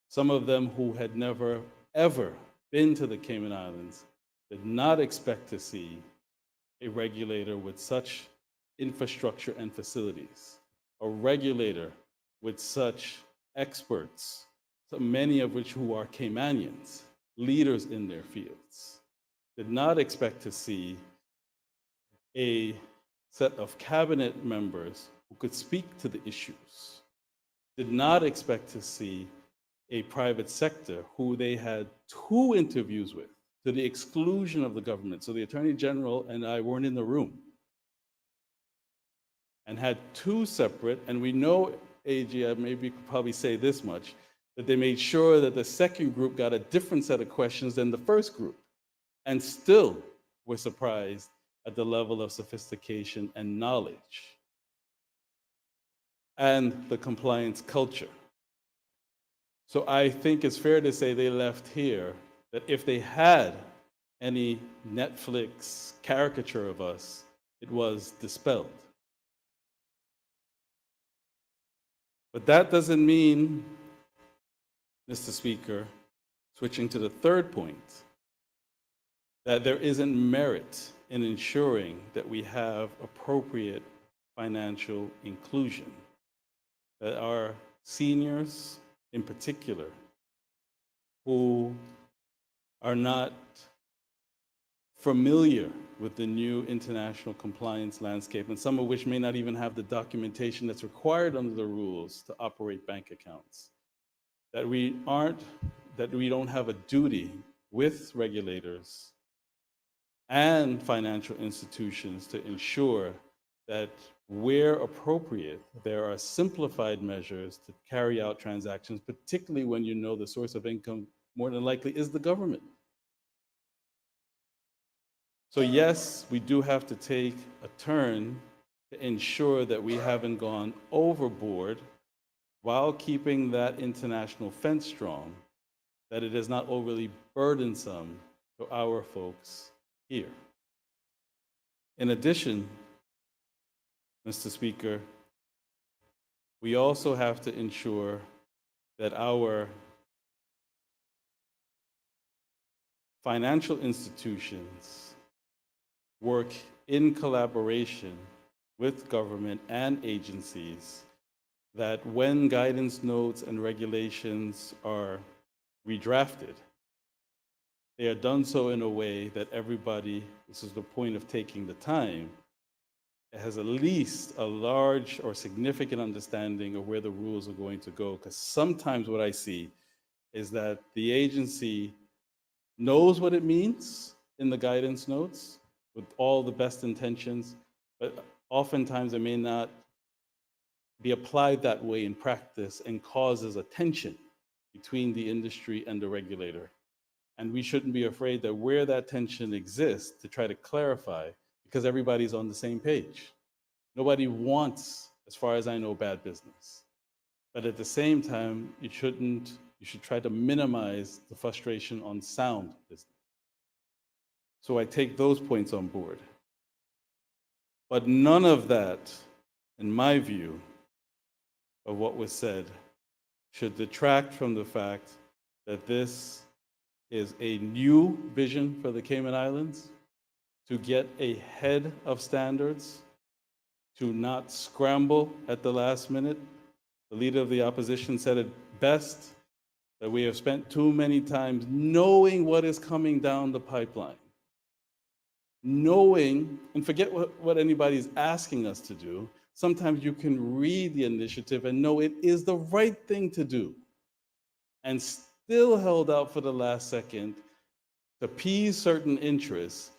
Some of them who had never, ever been to the Cayman Islands did not expect to see a regulator with such infrastructure and facilities, a regulator with such experts, so many of which who are Caymanians, leaders in their fields. Did not expect to see a set of cabinet members who could speak to the issues. Did not expect to see a private sector who they had 2 interviews with, to the exclusion of the government. So the Attorney General and I weren't in the room, and had 2 separate, and we know, AG, I maybe could probably say this much, that they made sure that the second group got a different set of questions than the first group, and still were surprised at the level of sophistication and knowledge and the compliance culture. So I think it's fair to say they left here that if they had any Netflix caricature of us, it was dispelled. But that doesn't mean, Mr. Speaker, switching to the third point, that there isn't merit in ensuring that we have appropriate financial inclusion, that our seniors in particular, who are not familiar with the new international compliance landscape, and some of which may not even have the documentation that's required under the rules to operate bank accounts, that we don't have a duty with regulators and financial institutions to ensure that where appropriate, there are simplified measures to carry out transactions, particularly when you know the source of income more than likely is the government. So yes, we do have to take a turn to ensure that we haven't gone overboard while keeping that international fence strong, that it is not overly burdensome to our folks here. In addition, Mr. Speaker, we also have to ensure that our financial institutions work in collaboration with government and agencies that when guidance notes and regulations are redrafted, they are done so in a way that everybody, this is the point of taking the time, has at least a large or significant understanding of where the rules are going to go. Because sometimes what I see is that the agency knows what it means in the guidance notes with all the best intentions, but oftentimes it may not be applied that way in practice and causes a tension between the industry and the regulator. And we shouldn't be afraid that where that tension exists to try to clarify, because everybody's on the same page. Nobody wants, as far as I know, bad business. But at the same time, you should try to minimize the frustration on sound business. So I take those points on board. But none of that, in my view, of what was said, should detract from the fact that this is a new vision for the Cayman Islands to get ahead of standards, to not scramble at the last minute. The leader of the opposition said it best, that we have spent too many times knowing what is coming down the pipeline. Knowing, and forget what anybody's asking us to do, sometimes you can read the initiative and know it is the right thing to do, and still held out for the last second to appease certain interests,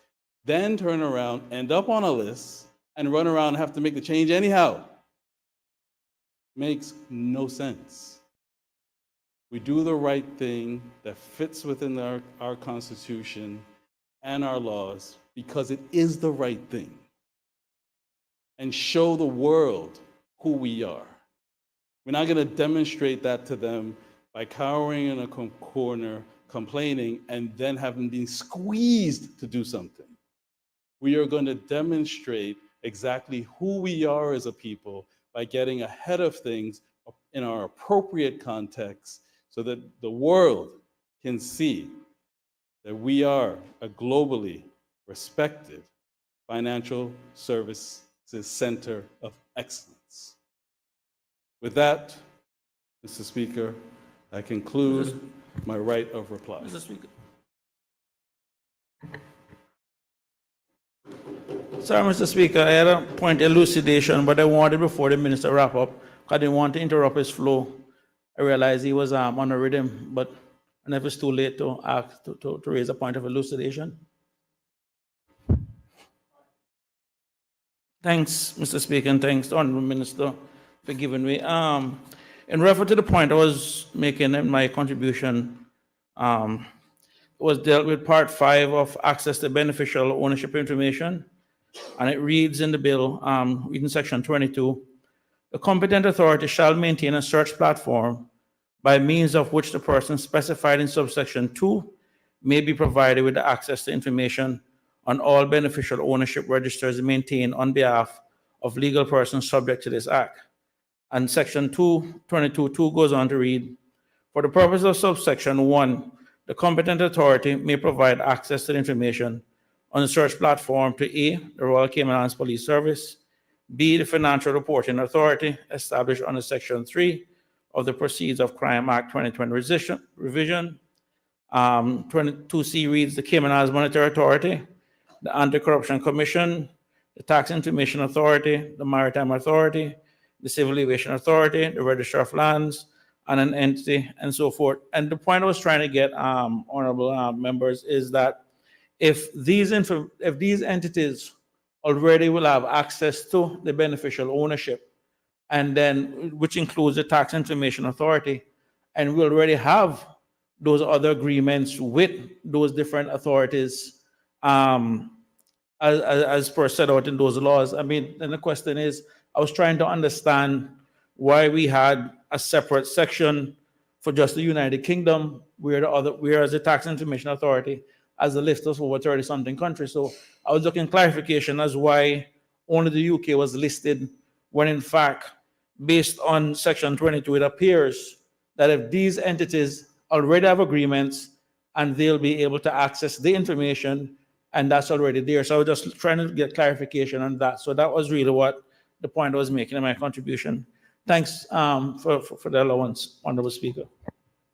then turn around, end up on a list, and run around and have to make the change anyhow. Makes no sense. We do the right thing that fits within our Constitution and our laws because it is the right thing, and show the world who we are. We're not going to demonstrate that to them by cowering in a corner, complaining, and then having been squeezed to do something. We are going to demonstrate exactly who we are as a people by getting ahead of things in our appropriate context so that the world can see that we are a globally respected financial services center of excellence. With that, Mr. Speaker, I conclude my right of reply. Mr. Speaker. Sorry, Mr. Speaker, I had a point of elucidation, but I wanted before the minister wrap up. I didn't want to interrupt his flow. I realized he was on a rhythm, but I never it's too late to ask to raise a point of elucidation. Thanks, Mr. Speaker, and thanks to Honorable Minister for giving me. In reference to the point I was making in my contribution, was dealt with Part 5 of access to beneficial ownership information, and it reads in the bill, reading Section 22, the competent authority shall maintain a search platform by means of which the person specified in subsection 2 may be provided with access to information on all beneficial ownership registers maintained on behalf of legal persons subject to this act. And Section 22.2 goes on to read, for the purpose of subsection 1, the competent authority may provide access to the information on the search platform to A, the Royal Cayman Islands Police Service, B, the Financial Reporting Authority established under Section 3 of the Proceeds of Crime Act 2020 revision. 22C reads the Cayman Islands Monetary Authority, the Anti-Corruption Commission, the Tax Information Authority, the Maritime Authority, the Civil Aviation Authority, the Register of Lands, and an entity, and so forth. And the point I was trying to get, honorable members, is that if these entities already will have access to the beneficial ownership, and then which includes the Tax Information Authority, and we already have those other agreements with those different authorities, as per set out in those laws. I mean, then the question is, I was trying to understand why we had a separate section for just the United Kingdom, whereas the Tax Information Authority has a list of over 30-something countries. So I was looking clarification as why only the UK was listed, when in fact, based on Section 22, it appears that if these entities already have agreements and they'll be able to access the information, and that's already there. So I was just trying to get clarification on that. So that was really what the point I was making in my contribution. Thanks for the allowance, Honorable Speaker.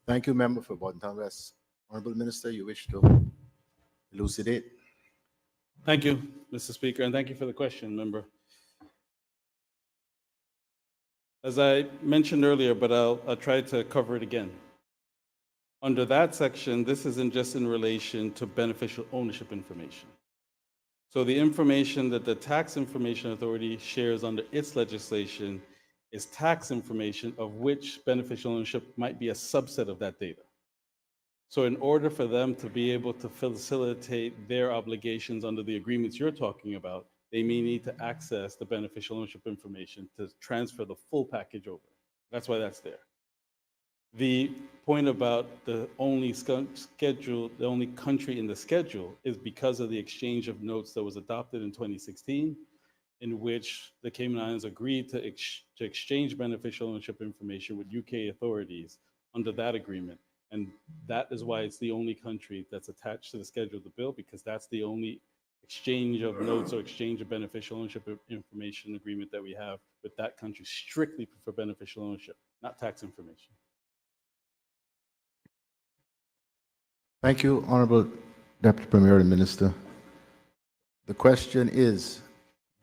Thank you, Member for Borden Town West. Honorable Minister, you wish to elucidate? Thank you, Mr. Speaker, and thank you for the question, member. As I mentioned earlier, but I'll try to cover it again. Under that section, this isn't just in relation to beneficial ownership information. So the information that the Tax Information Authority shares under its legislation is tax information of which beneficial ownership might be a subset of that data. So in order for them to be able to facilitate their obligations under the agreements you're talking about, they may need to access the beneficial ownership information to transfer the full package over. That's why that's there. The point about the only schedule, the only country in the schedule is because of the exchange of notes that was adopted in 2016, in which the Cayman Islands agreed to exchange beneficial ownership information with UK authorities under that agreement. And that is why it's the only country that's attached to the schedule of the bill, because that's the only exchange of notes or exchange of beneficial ownership information agreement that we have with that country, strictly for beneficial ownership, not tax information. Thank you, Honorable Deputy Premier and Minister. The question is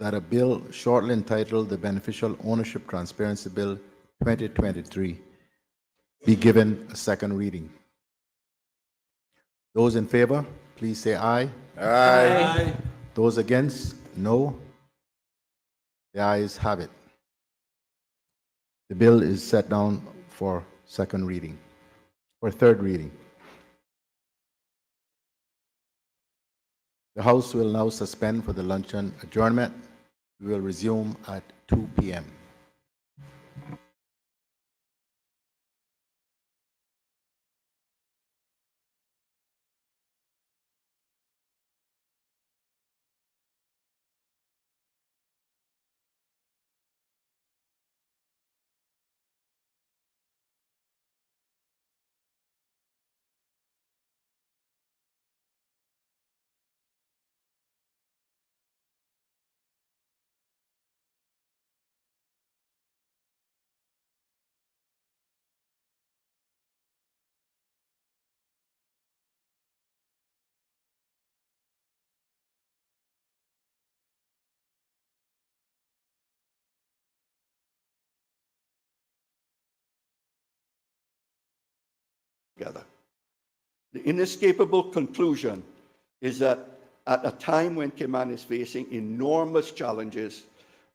that a bill shortly entitled the Beneficial Ownership Transparency Bill 2023 be given a second reading. Those in favor, please say aye. Aye. Those against, no. The ayes have it. The bill is set down for second reading, or third reading. The House will now suspend for the luncheon adjournment. We will resume at 2 p.m. Together. The inescapable conclusion is that at a time when Cayman is facing enormous challenges,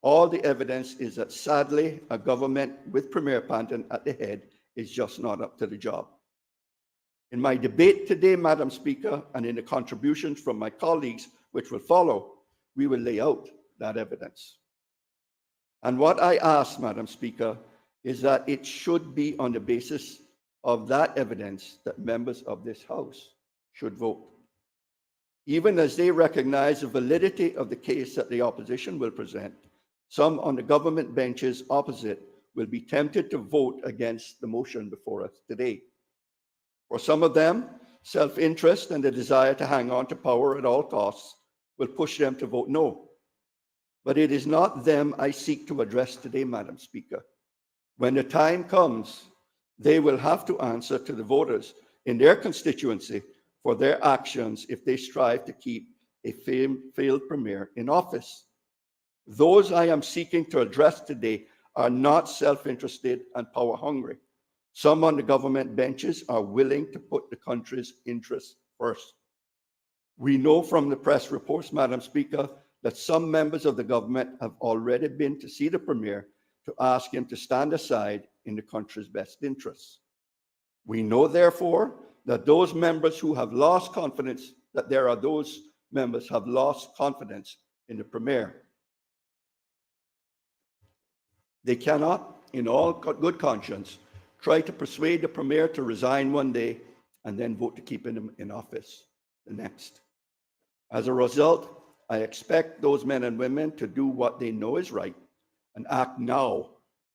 all the evidence is that sadly, a government with Premier Panton at the head is just not up to the job. In my debate today, Madam Speaker, and in the contributions from my colleagues, which will follow, we will lay out that evidence. And what I ask, Madam Speaker, is that it should be on the basis of that evidence that members of this House should vote. Even as they recognize the validity of the case that the opposition will present, some on the government benches opposite will be tempted to vote against the motion before us today. For some of them, self-interest and the desire to hang on to power at all costs will push them to vote no. But it is not them I seek to address today, Madam Speaker. When the time comes, they will have to answer to the voters in their constituency for their actions if they strive to keep a failed premier in office. Those I am seeking to address today are not self-interested and power-hungry. Some on the government benches are willing to put the country's interests first. We know from the press reports, Madam Speaker, that some members of the government have already been to see the premier to ask him to stand aside in the country's best interests. We know, therefore, that those members who have lost confidence, that there are those members who have lost confidence in the premier. They cannot, in all good conscience, try to persuade the premier to resign one day and then vote to keep him in office the next. As a result, I expect those men and women to do what they know is right and act now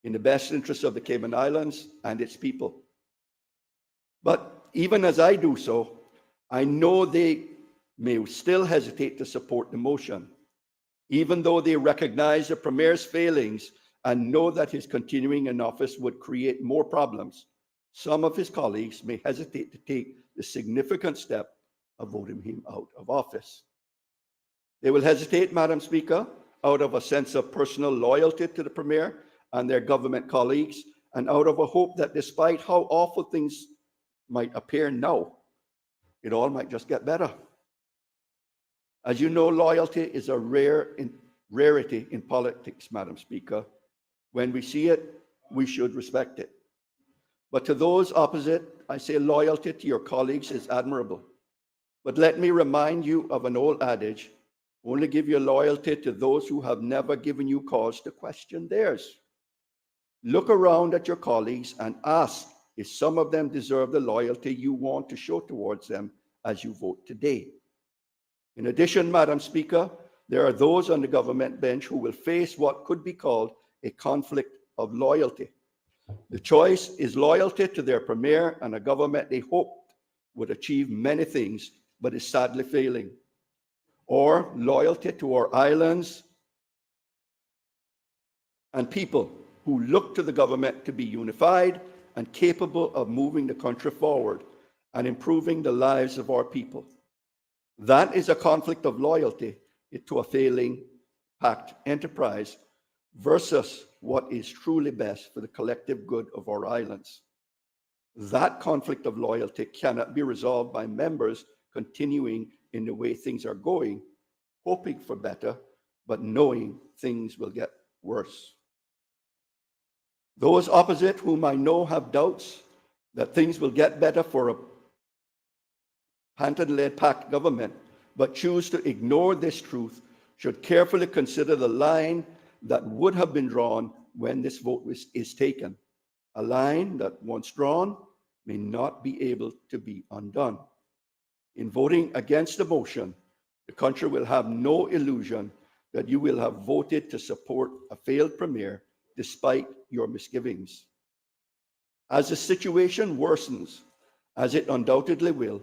in the best interests of the Cayman Islands and its people. But even as I do so, I know they may still hesitate to support the motion, even though they recognize the Premier's failings and know that his continuing in office would create more problems, some of his colleagues may hesitate to take the significant step of voting him out of office. They will hesitate, Madam Speaker, out of a sense of personal loyalty to the Premier and their government colleagues, and out of a hope that despite how awful things might appear now, it all might just get better. As you know, loyalty is a rarity in politics, Madam Speaker. When we see it, we should respect it. But to those opposite, I say loyalty to your colleagues is admirable. But let me remind you of an old adage, only give your loyalty to those who have never given you cause to question theirs. Look around at your colleagues and ask if some of them deserve the loyalty you want to show towards them as you vote today. In addition, Madam Speaker, there are those on the government bench who will face what could be called a conflict of loyalty. The choice is loyalty to their Premier and a government they hoped would achieve many things, but is sadly failing, or loyalty to our islands and people who look to the government to be unified and capable of moving the country forward and improving the lives of our people. That is a conflict of loyalty to a failing pact enterprise versus what is truly best for the collective good of our islands. That conflict of loyalty cannot be resolved by members continuing in the way things are going, hoping for better, but knowing things will get worse. Those opposite whom I know have doubts that things will get better for a Panton-led pact government, but choose to ignore this truth, should carefully consider the line that would have been drawn when this vote is taken. A line that, once drawn, may not be able to be undone. In voting against the motion, the country will have no illusion that you will have voted to support a failed Premier despite your misgivings. As the situation worsens, as it undoubtedly will,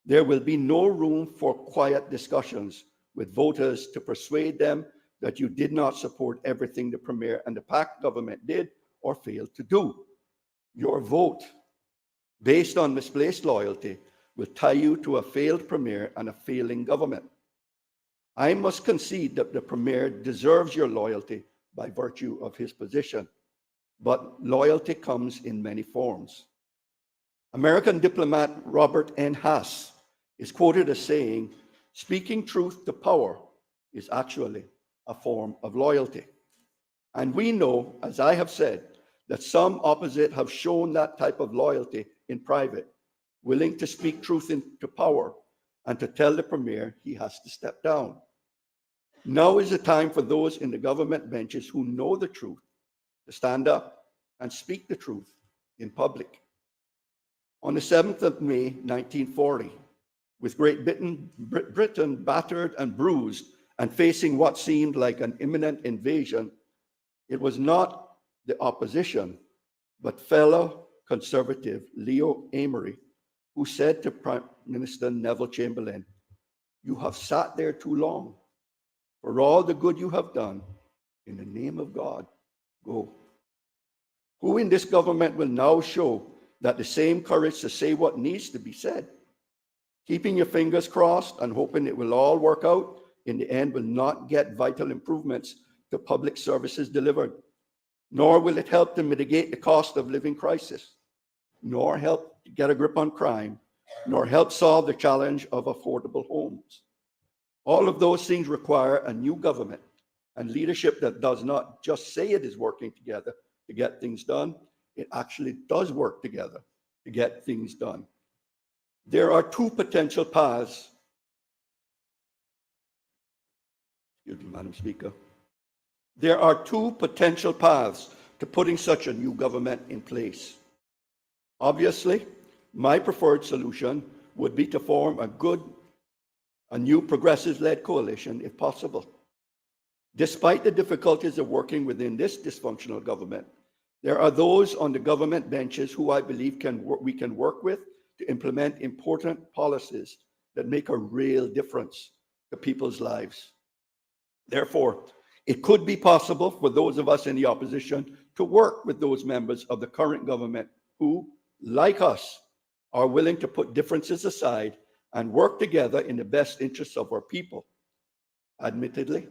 there will be no room for quiet discussions with voters to persuade them that you did not support everything the Premier and the PAC government did or failed to do. Your vote, based on misplaced loyalty, will tie you to a failed Premier and a failing government. I must concede that the Premier deserves your loyalty by virtue of his position, but loyalty comes in many forms. American diplomat Robert N. Haas is quoted as saying, "Speaking truth to power is actually a form of loyalty." And we know, as I have said, that some opposite have shown that type of loyalty in private, willing to speak truth into power and to tell the Premier he has to step down. Now is the time for those in the government benches who know the truth to stand up and speak the truth in public. On the 7th of May, 1940, with Great Britain battered and bruised and facing what seemed like an imminent invasion, it was not the opposition, but fellow conservative Leo Amery who said to Prime Minister Neville Chamberlain, "You have sat there too long. For all the good you have done, in the name of God, go." Who in this government will now show that the same courage to say what needs to be said? Keeping your fingers crossed and hoping it will all work out in the end will not get vital improvements to public services delivered, nor will it help to mitigate the cost of living crisis, nor help to get a grip on crime, nor help solve the challenge of affordable homes. All of those things require a new government and leadership that does not just say it is working together to get things done, it actually does work together to get things done. There are two potential paths, Madam Speaker. There are two potential paths to putting such a new government in place. Obviously, my preferred solution would be to form a new progressive-led coalition if possible. Despite the difficulties of working within this dysfunctional government, there are those on the government benches who I believe we can work with to implement important policies that make a real difference to people's lives. Therefore, It could be possible for those of us in the opposition to work with those members of the current government who, like us, are willing to put differences aside and work together in the best interests of our people. Admittedly,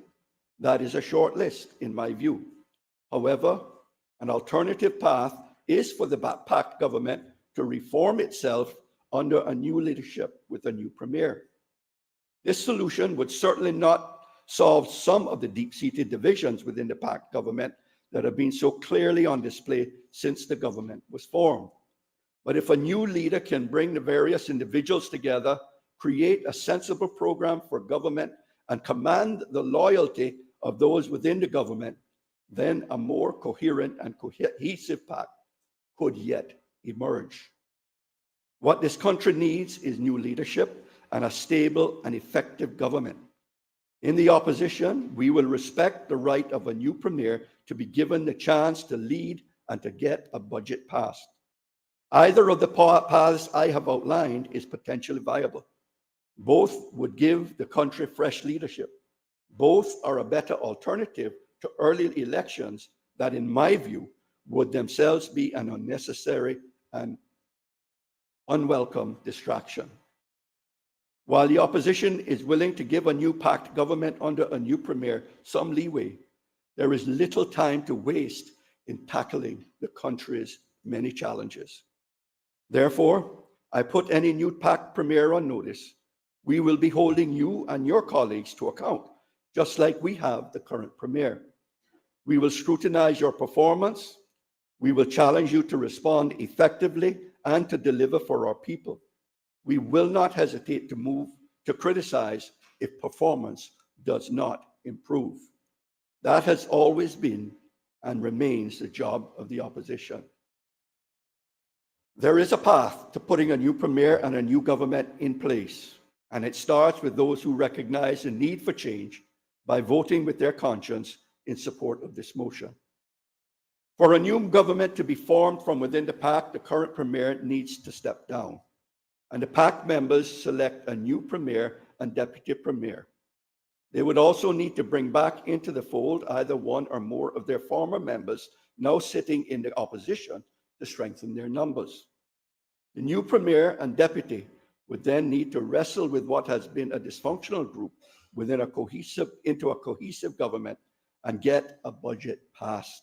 that is a short list in my view. However, an alternative path is for the PACT government to reform itself under a new leadership with a new premier. This solution would certainly not solve some of the deep-seated divisions within the PACT government that have been so clearly on display since the government was formed. But if a new leader can bring the various individuals together, create a sensible program for government, and command the loyalty of those within the government, then a more coherent and cohesive PACT could yet emerge. What this country needs is new leadership and a stable and effective government. In the opposition, we will respect the right of a new premier to be given the chance to lead and to get a budget passed. Either of the paths I have outlined is potentially viable. Both would give the country fresh leadership. Both are a better alternative to early elections that, in my view, would themselves be an unnecessary and unwelcome distraction. While the opposition is willing to give a new PACT government under a new premier some leeway, there is little time to waste in tackling the country's many challenges. Therefore, I put any new PACT premier on notice. We will be holding you and your colleagues to account, just like we have the current premier. We will scrutinize your performance. We will challenge you to respond effectively and to deliver for our people. We will not hesitate to criticize if performance does not improve. That has always been and remains the job of the opposition. There is a path to putting a new premier and a new government in place, and it starts with those who recognize the need for change by voting with their conscience in support of this motion. For a new government to be formed from within the PACT, the current premier needs to step down, and the PACT members select a new premier and deputy premier. They would also need to bring back into the fold either one or more of their former members now sitting in the opposition to strengthen their numbers. The new premier and deputy would then need to wrestle with what has been a dysfunctional group within into a cohesive government and get a budget passed.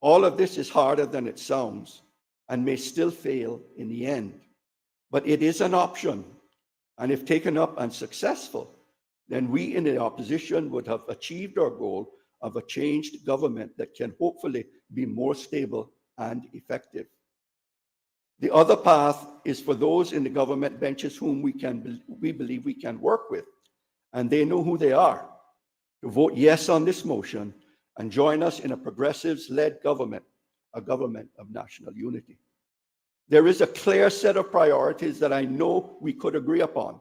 All of this is harder than it sounds and may still fail in the end. But it is an option, and if taken up and successful, then we in the opposition would have achieved our goal of a changed government that can hopefully be more stable and effective. The other path is for those in the government benches whom we believe we can work with, and they know who they are, to vote yes on this motion and join us in a progressives-led government, a government of national unity. There is a clear set of priorities that I know we could agree upon.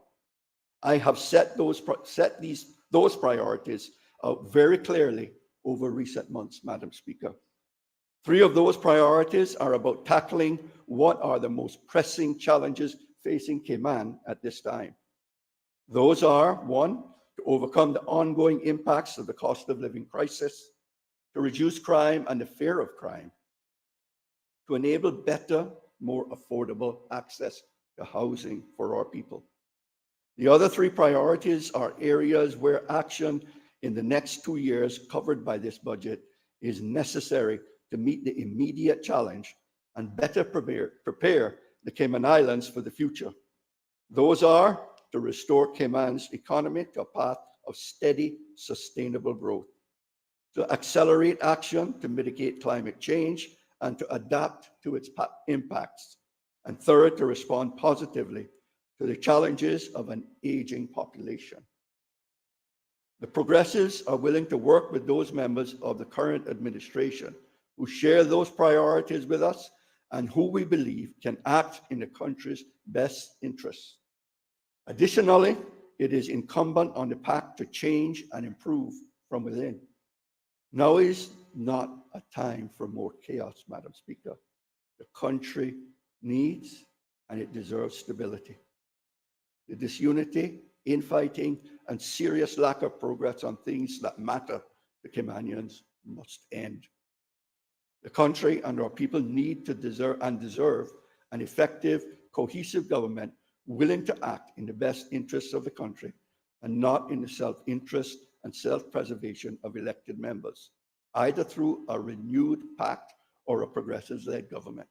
I have set those priorities out very clearly over recent months, Madam Speaker. 3 of those priorities are about tackling what are the most pressing challenges facing Cayman at this time. Those are, 1, to overcome the ongoing impacts of the cost of living crisis, to reduce crime and the fear of crime, to enable better, more affordable access to housing for our people. The other 3 priorities are areas where action in the next 2 years covered by this budget is necessary to meet the immediate challenge and better prepare the Cayman Islands for the future. Those are to restore Cayman's economy to a path of steady, sustainable growth, to accelerate action to mitigate climate change and to adapt to its impacts, and third, to respond positively to the challenges of an aging population. The progressives are willing to work with those members of the current administration who share those priorities with us and who we believe can act in the country's best interests. Additionally, it is incumbent on the PACT to change and improve from within. Now is not a time for more chaos, Madam Speaker. The country needs and it deserves stability. The disunity, infighting, and serious lack of progress on things that matter the Caymanians must end. The country and our people need to deserve an effective, cohesive government willing to act in the best interests of the country and not in the self-interest and self-preservation of elected members, either through a renewed pact or a progressive-led government.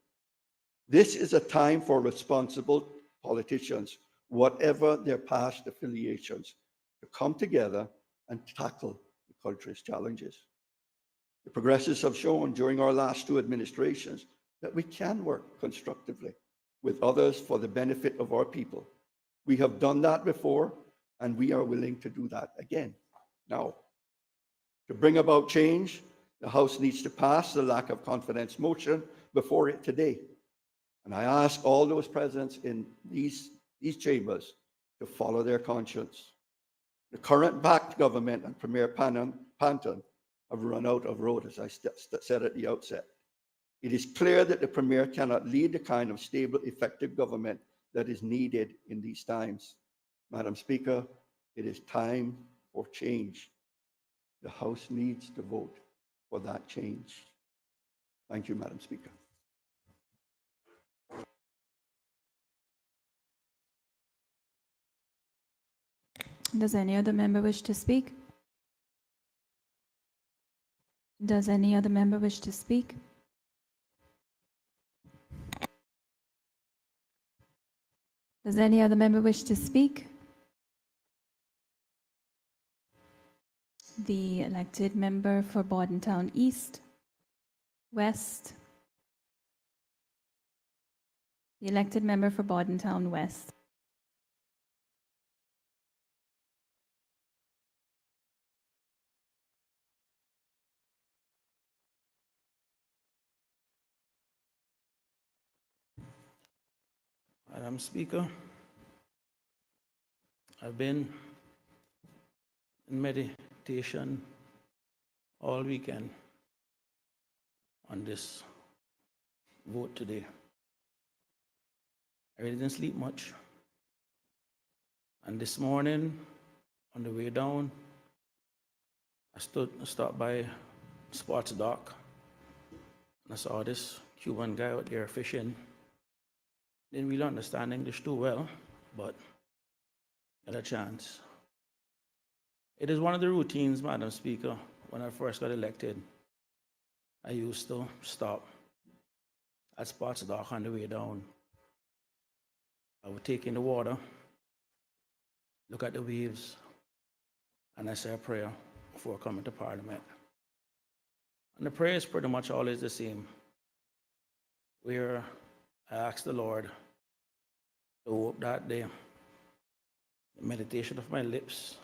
This is a time for responsible politicians, whatever their past affiliations, to come together and tackle the country's challenges. The progressives have shown during our last two administrations that we can work constructively with others for the benefit of our people. We have done that before, and we are willing to do that again. Now, to bring about change, the House needs to pass the lack of confidence motion before it today. And I ask all those present in these chambers to follow their conscience. The current backed government and Premier Panton have run out of road, as I said at the outset. It is clear that the Premier cannot lead the kind of stable, effective government that is needed in these times. Madam Speaker, it is time for change. The House needs to vote for that change. Thank you, Madam Speaker. Does any other member wish to speak? Does any other member wish to speak? Does any other member wish to speak? The elected member for Bordentown East, West. The elected member for Bordentown West. Madam Speaker, I've been in meditation all weekend on this vote today. I really didn't sleep much. And this morning, on the way down, I stopped by Sports Dock, and I saw this Cuban guy out there fishing. Didn't really understand English too well, but got a chance. It is one of the routines, Madam Speaker. When I first got elected, I used to stop at Sports Dock on the way down. I would take in the water, look at the waves, and I say a prayer before coming to Parliament. And the prayer is pretty much always the same, where I ask the Lord to hope that the meditation of my lips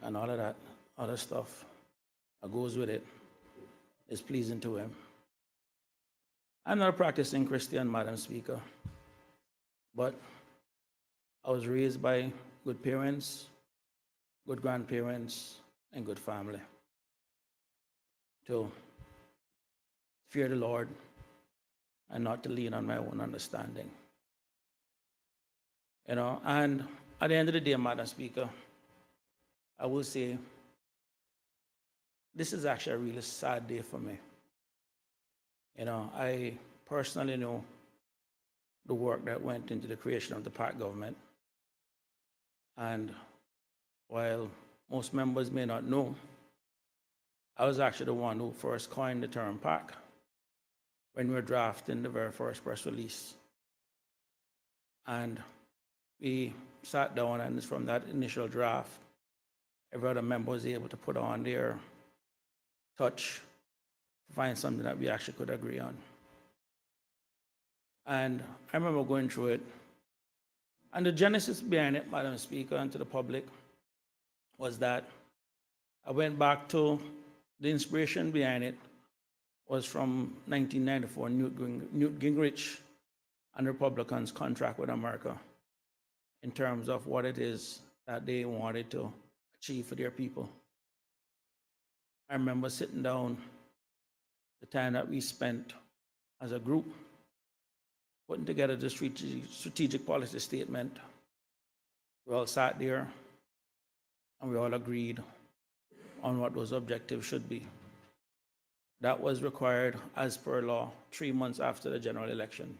and all of that other stuff that goes with it is pleasing to Him. I'm not a practicing Christian, Madam Speaker, but I was raised by good parents, good grandparents, and good family to fear the Lord and not to lean on my own understanding. And at the end of the day, Madam Speaker, I will say this is actually a really sad day for me. I personally know the work that went into the creation of the PAC government. And while most members may not know, I was actually the one who first coined the term PAC when we were drafting the very first press release. And we sat down, and from that initial draft, every other member was able to put on their touch, find something that we actually could agree on. And I remember going through it. And the genesis behind it, Madam Speaker, and to the public, was that I went back to the inspiration behind it was from 1994, Newt Gingrich and Republicans' contract with America in terms of what it is that they wanted to achieve for their people. I remember sitting down, the time that we spent as a group, putting together the strategic policy statement. We all sat there and we all agreed on what those objectives should be. That was required as per law 3 months after the general election.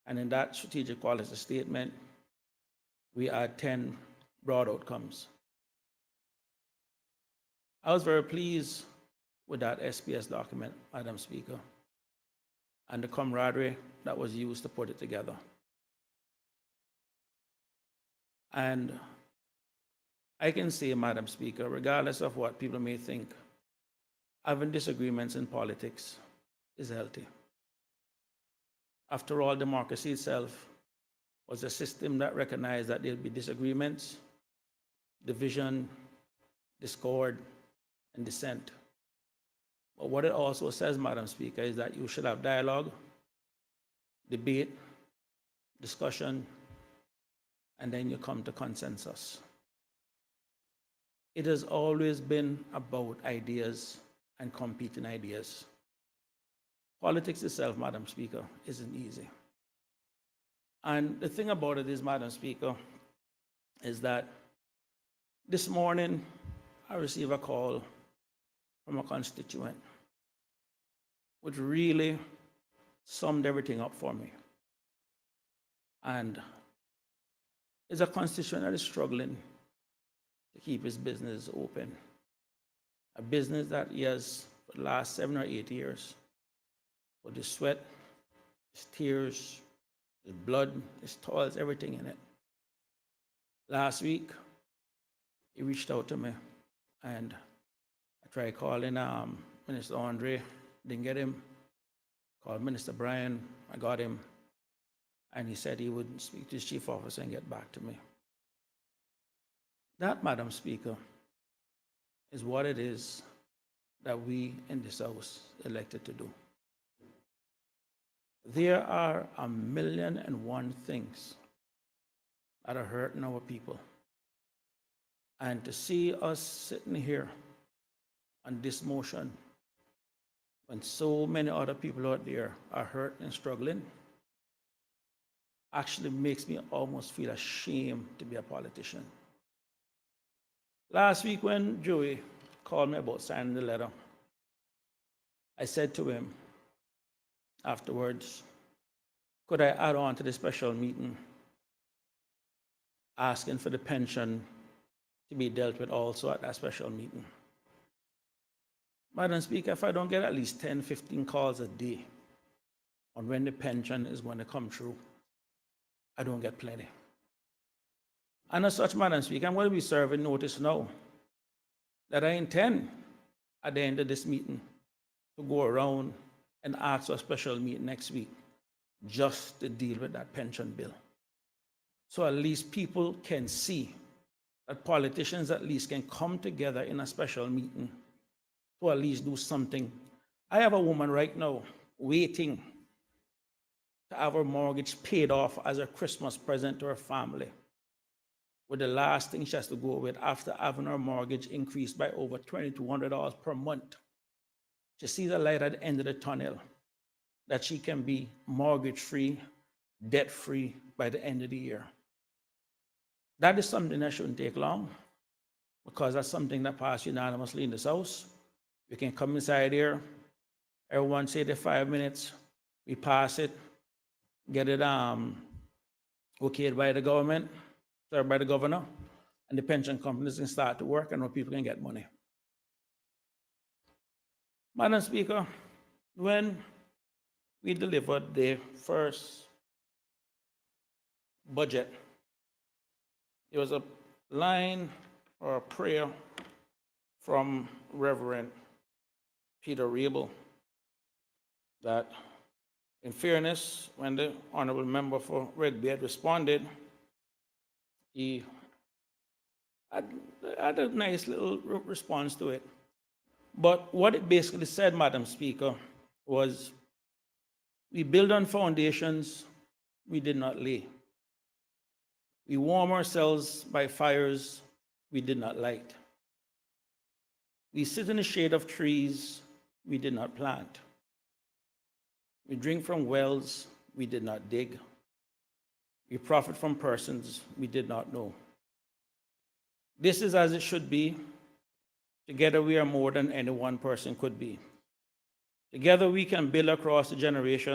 And in that strategic policy statement, we had 10 broad outcomes. I was very pleased with that SPS document, Madam Speaker, and the camaraderie that was used to put it together. And I can say, Madam Speaker, regardless of what people may think, having disagreements in politics is healthy. After all, democracy itself was a system that recognized that there'd be disagreements, division, discord, and dissent. But what it also says, Madam Speaker, is that you should have dialogue, debate, discussion, and then you come to consensus. It has always been about ideas and competing ideas. Politics itself, Madam Speaker, isn't easy. And the thing about it is, Madam Speaker, is that this morning I received a call from a constituent, which really summed everything up for me. And it's a constituent that is struggling to keep his business open. A business that he has for the last 7 or 8 years, with his sweat, his tears, his blood, his toils, everything in it. Last week, he reached out to me, and I tried calling Minister Andre, didn't get him. Called Minister Brian, I got him, and he said he would speak to his chief officer and get back to me. That, Madam Speaker, is what it is that we in this House elected to do. There are 1,000,001 things that are hurting our people. And to see us sitting here on this motion, when so many other people out there are hurt and struggling, actually makes me almost feel ashamed to be a politician. Last week when Joey called me about signing the letter, I said to him afterwards, could I add on to the special meeting asking for the pension to be dealt with also at that special meeting? Madam Speaker, if I don't get at least 10, 15 calls a day on when the pension is going to come through, I don't get plenty. And as such, Madam Speaker, I'm going to be serving notice now that I intend at the end of this meeting to go around and ask for a special meeting next week just to deal with that pension bill. So at least people can see that politicians at least can come together in a special meeting to at least do something. I have a woman right now waiting to have her mortgage paid off as a Christmas present to her family, with the last thing she has to go with after having her mortgage increased by over $2,200 per month. She sees a light at the end of the tunnel, that she can be mortgage-free, debt-free by the end of the year. That is something that shouldn't take long, because that's something that passed unanimously in this House. You can come inside here, everyone say the 5 minutes, we pass it, get it okayed by the government, or by the governor, and the pension companies can start to work and people can get money. Madam Speaker, when we delivered the first budget, there was a line or a prayer from Reverend Peter Rabel that, in fairness, when the honorable member for Red Beard responded, he had a nice little response to it. But what it basically said, Madam Speaker, was we build on foundations we did not lay. We warm ourselves by fires we did not light. We sit in the shade of trees we did not plant. We drink from wells we did not dig. We profit from persons we did not know. This is as it should be, Together we are more than any one person could be. Together we can build across the generations